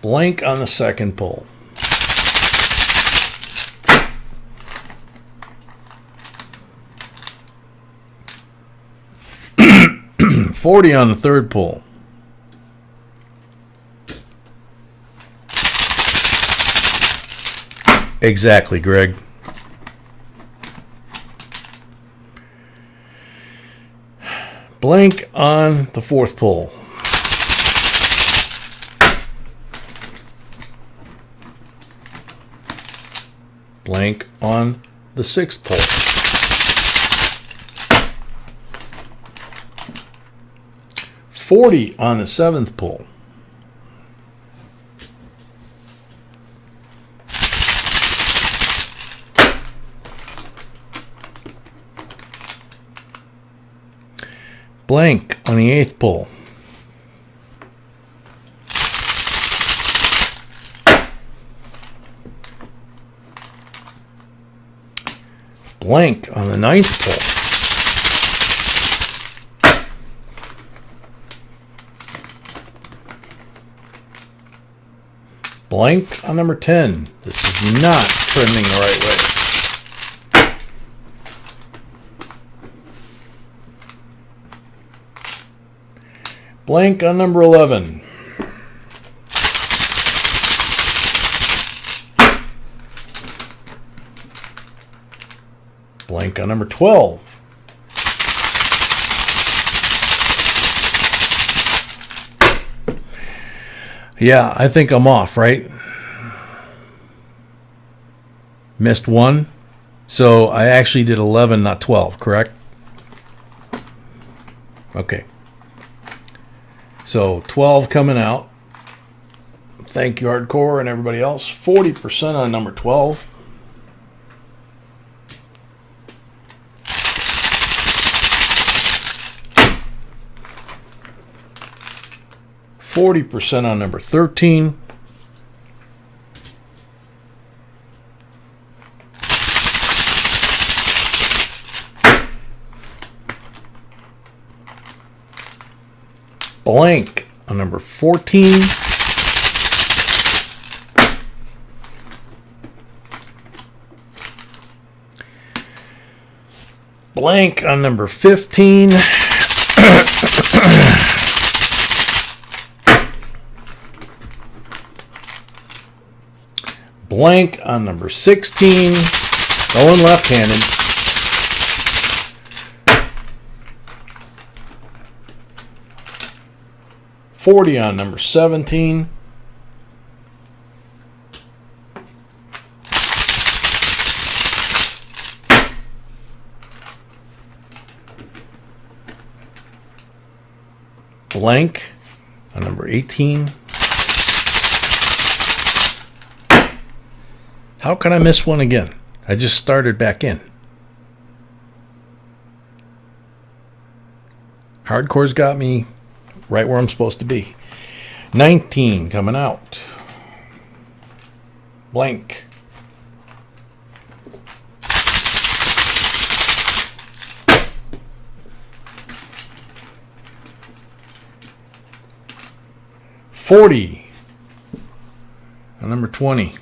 Blank on the second pull. $40 on the third pull. Exactly, Greg. Blank on the fourth pull. Blank on the sixth pull. $40 on the seventh pull. Blank on the eighth pull. Blank on the ninth pull. Blank on number 10. This is not trending the right way. Blank on number 11. Blank on number 12. Yeah, I think I'm off, right? Missed one. So I actually did 11, not 12, correct? Okay. So 12 coming out. Thank you, Hardcore, and everybody else. 40% on number 12. %40 on number 13. Blank on number 14. Blank on number 15. Blank on number 16. Going left-handed. $40 on number 17. Blank on number 18. How can I miss one again? I just started back in. Hardcore's got me right where I'm supposed to be. 19 coming out. Blank. $40 on number 20.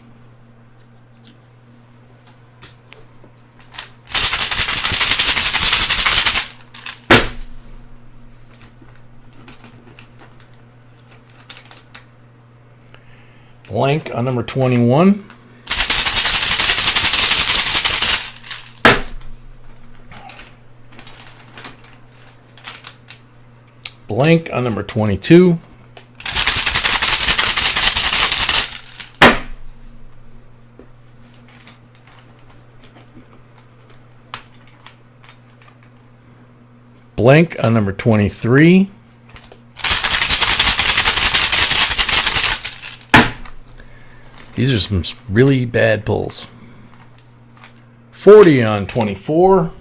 Blank on number 21. Blank on number 22. Blank on number 23. These are some really bad pulls. 40 on 24.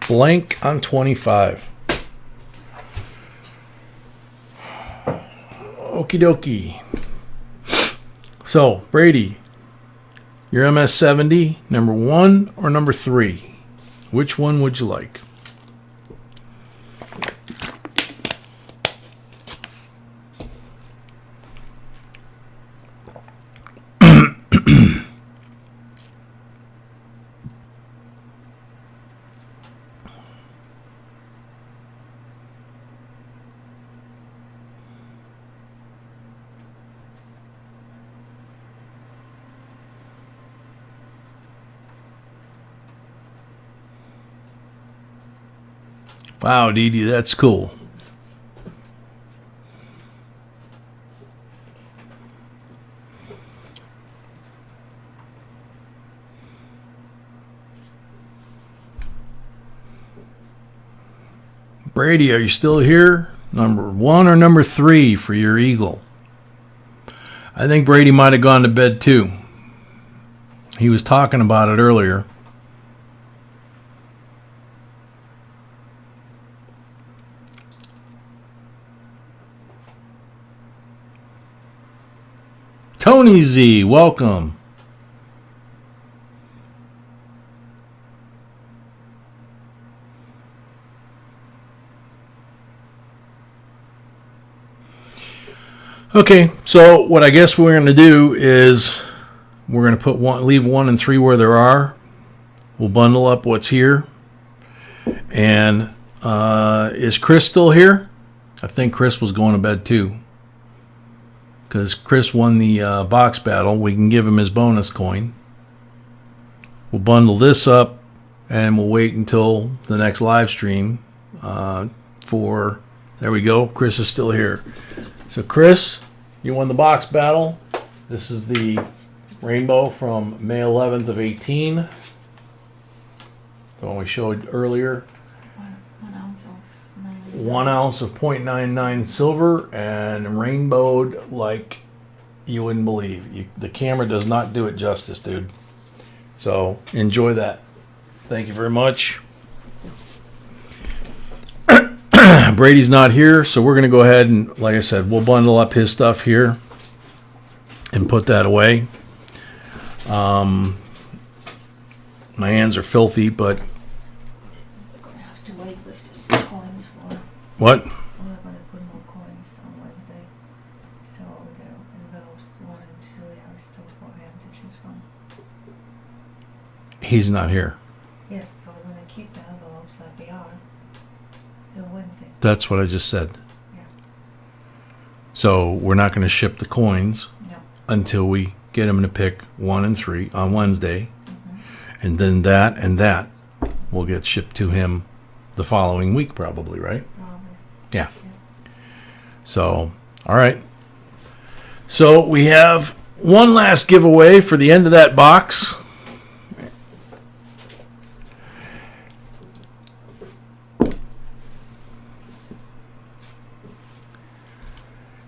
Blank on 25. Okie dokie. So, Brady, your MS70, number 1 or number 3? Which one would you like? Wow, Dee Dee, that's cool. Brady, are you still here? Number 1 or number 3 for your Eagle? I think Brady might have gone to bed too. He was talking about it earlier. Tony Z, welcome. Okay, so what I guess we're going to do is we're going to leave 1 and 3 where there are. We'll bundle up what's here. And is Chris still here? I think Chris was going to bed too. Because Chris won the box battle, we can give him his bonus coin. We'll bundle this up, and we'll wait until the next live stream for... There we go. Chris is still here. So, Chris, you won the box battle. This is the rainbow from May 11th of 18. The one we showed earlier. 1 ounce of 1 ounce of 0.99 silver and rainbowed like you wouldn't believe. The camera does not do it justice, dude. So enjoy that. Thank you very much. Brady's not here, so we're going to go ahead and, like I said, we'll bundle up his stuff here and put that away. My hands are filthy, but... We're going to have to wait with these coins for... What? We're going to put more coins on Wednesday. So the envelopes 1 and 2 are still for him to choose from. He's not here. Yes, so we're going to keep the envelopes like they are till Wednesday. That's what I just said. Yeah. So we're not going to ship the coins No. until we get him to pick 1 and 3 on Wednesday. Mm-hmm. And then that and that will get shipped to him the following week probably, right? Probably. Yeah. So, all right. So we have one last giveaway for the end of that box.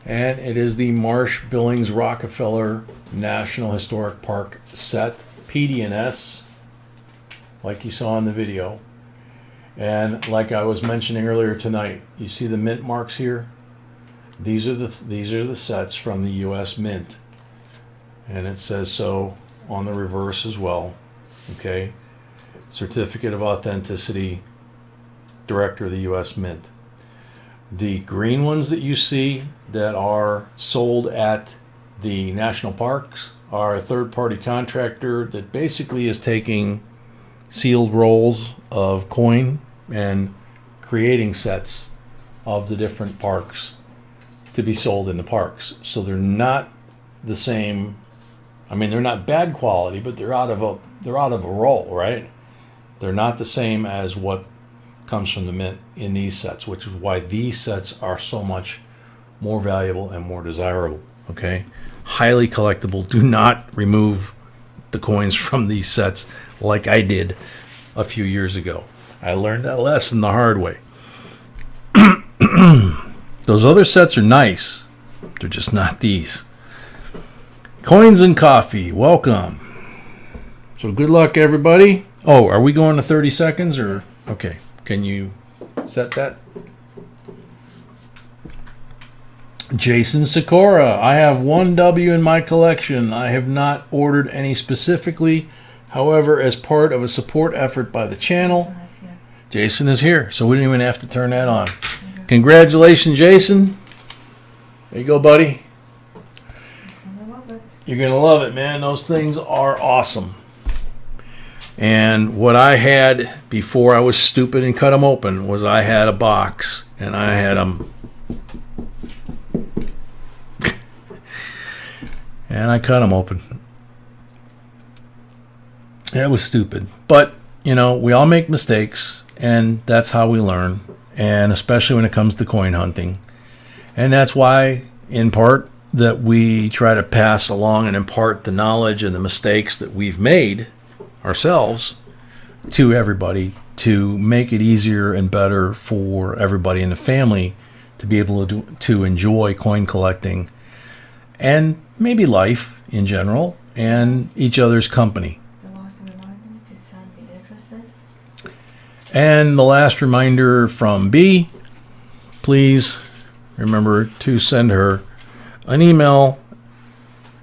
And it is the Marsh Billings Rockefeller National Historic Park set, PD&S, like you saw in the video. And like I was mentioning earlier tonight, you see the mint marks here? These are the sets from the U.S. Mint. And it says so on the reverse as well. Okay? Certificate of Authenticity, Director of the U.S. Mint. The green ones that you see that are sold at the national parks are a third-party contractor that basically is taking sealed rolls of coin and creating sets of the different parks to be sold in the parks. So they're not the same. I mean, they're not bad quality, but they're out of a roll, right? They're not the same as what comes from the mint in these sets, which is why these sets are so much more valuable and more desirable. Okay, highly collectible. Do not remove the coins from these sets like I did a few years ago. I learned that lesson the hard way. Those other sets are nice. They're just not these. Coins and coffee, welcome. So good luck, everybody. Oh, are we going to 30 seconds or? Okay, can you set that? Jason Sikora, I have one W in my collection. I have not ordered any specifically. However, as part of a support effort by the channel, Jason is here, so we didn't even have to turn that on. Congratulations, Jason. There you go, buddy. You're going to love it, man. Those things are awesome. And what I had before I was stupid and cut them open was I had a box, and I had them. And I cut them open. That was stupid. But, you know, we all make mistakes, and that's how we learn. And especially when it comes to coin hunting. And that's why, in part, that we try to pass along and impart the knowledge and the mistakes that we've made ourselves to everybody to make it easier and better for everybody in the family to be able to enjoy coin collecting and maybe life in general and each other's company. The last reminder to send the addresses. And the last reminder from B, please remember to send her an email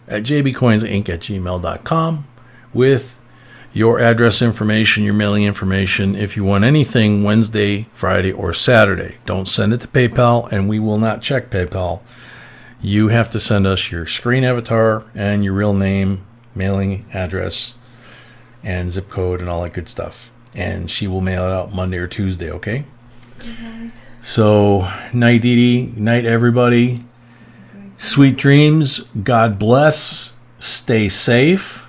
at jbcoinsinc@gmail.com with your address information, your mailing information. If you want anything Wednesday, Friday, or Saturday, don't send it to PayPal, and we will not check PayPal. You have to send us your screen avatar and your real name, mailing address, and zip code and all that good stuff. And she will mail it out Monday or Tuesday, okay? Right. So, night, Dee Dee. Night, everybody. Sweet dreams. God bless. Stay safe.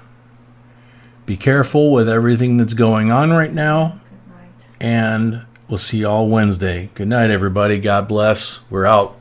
Be careful with everything that's going on right now. Good night. And we'll see you all Wednesday. Good night, everybody. God bless. We're out.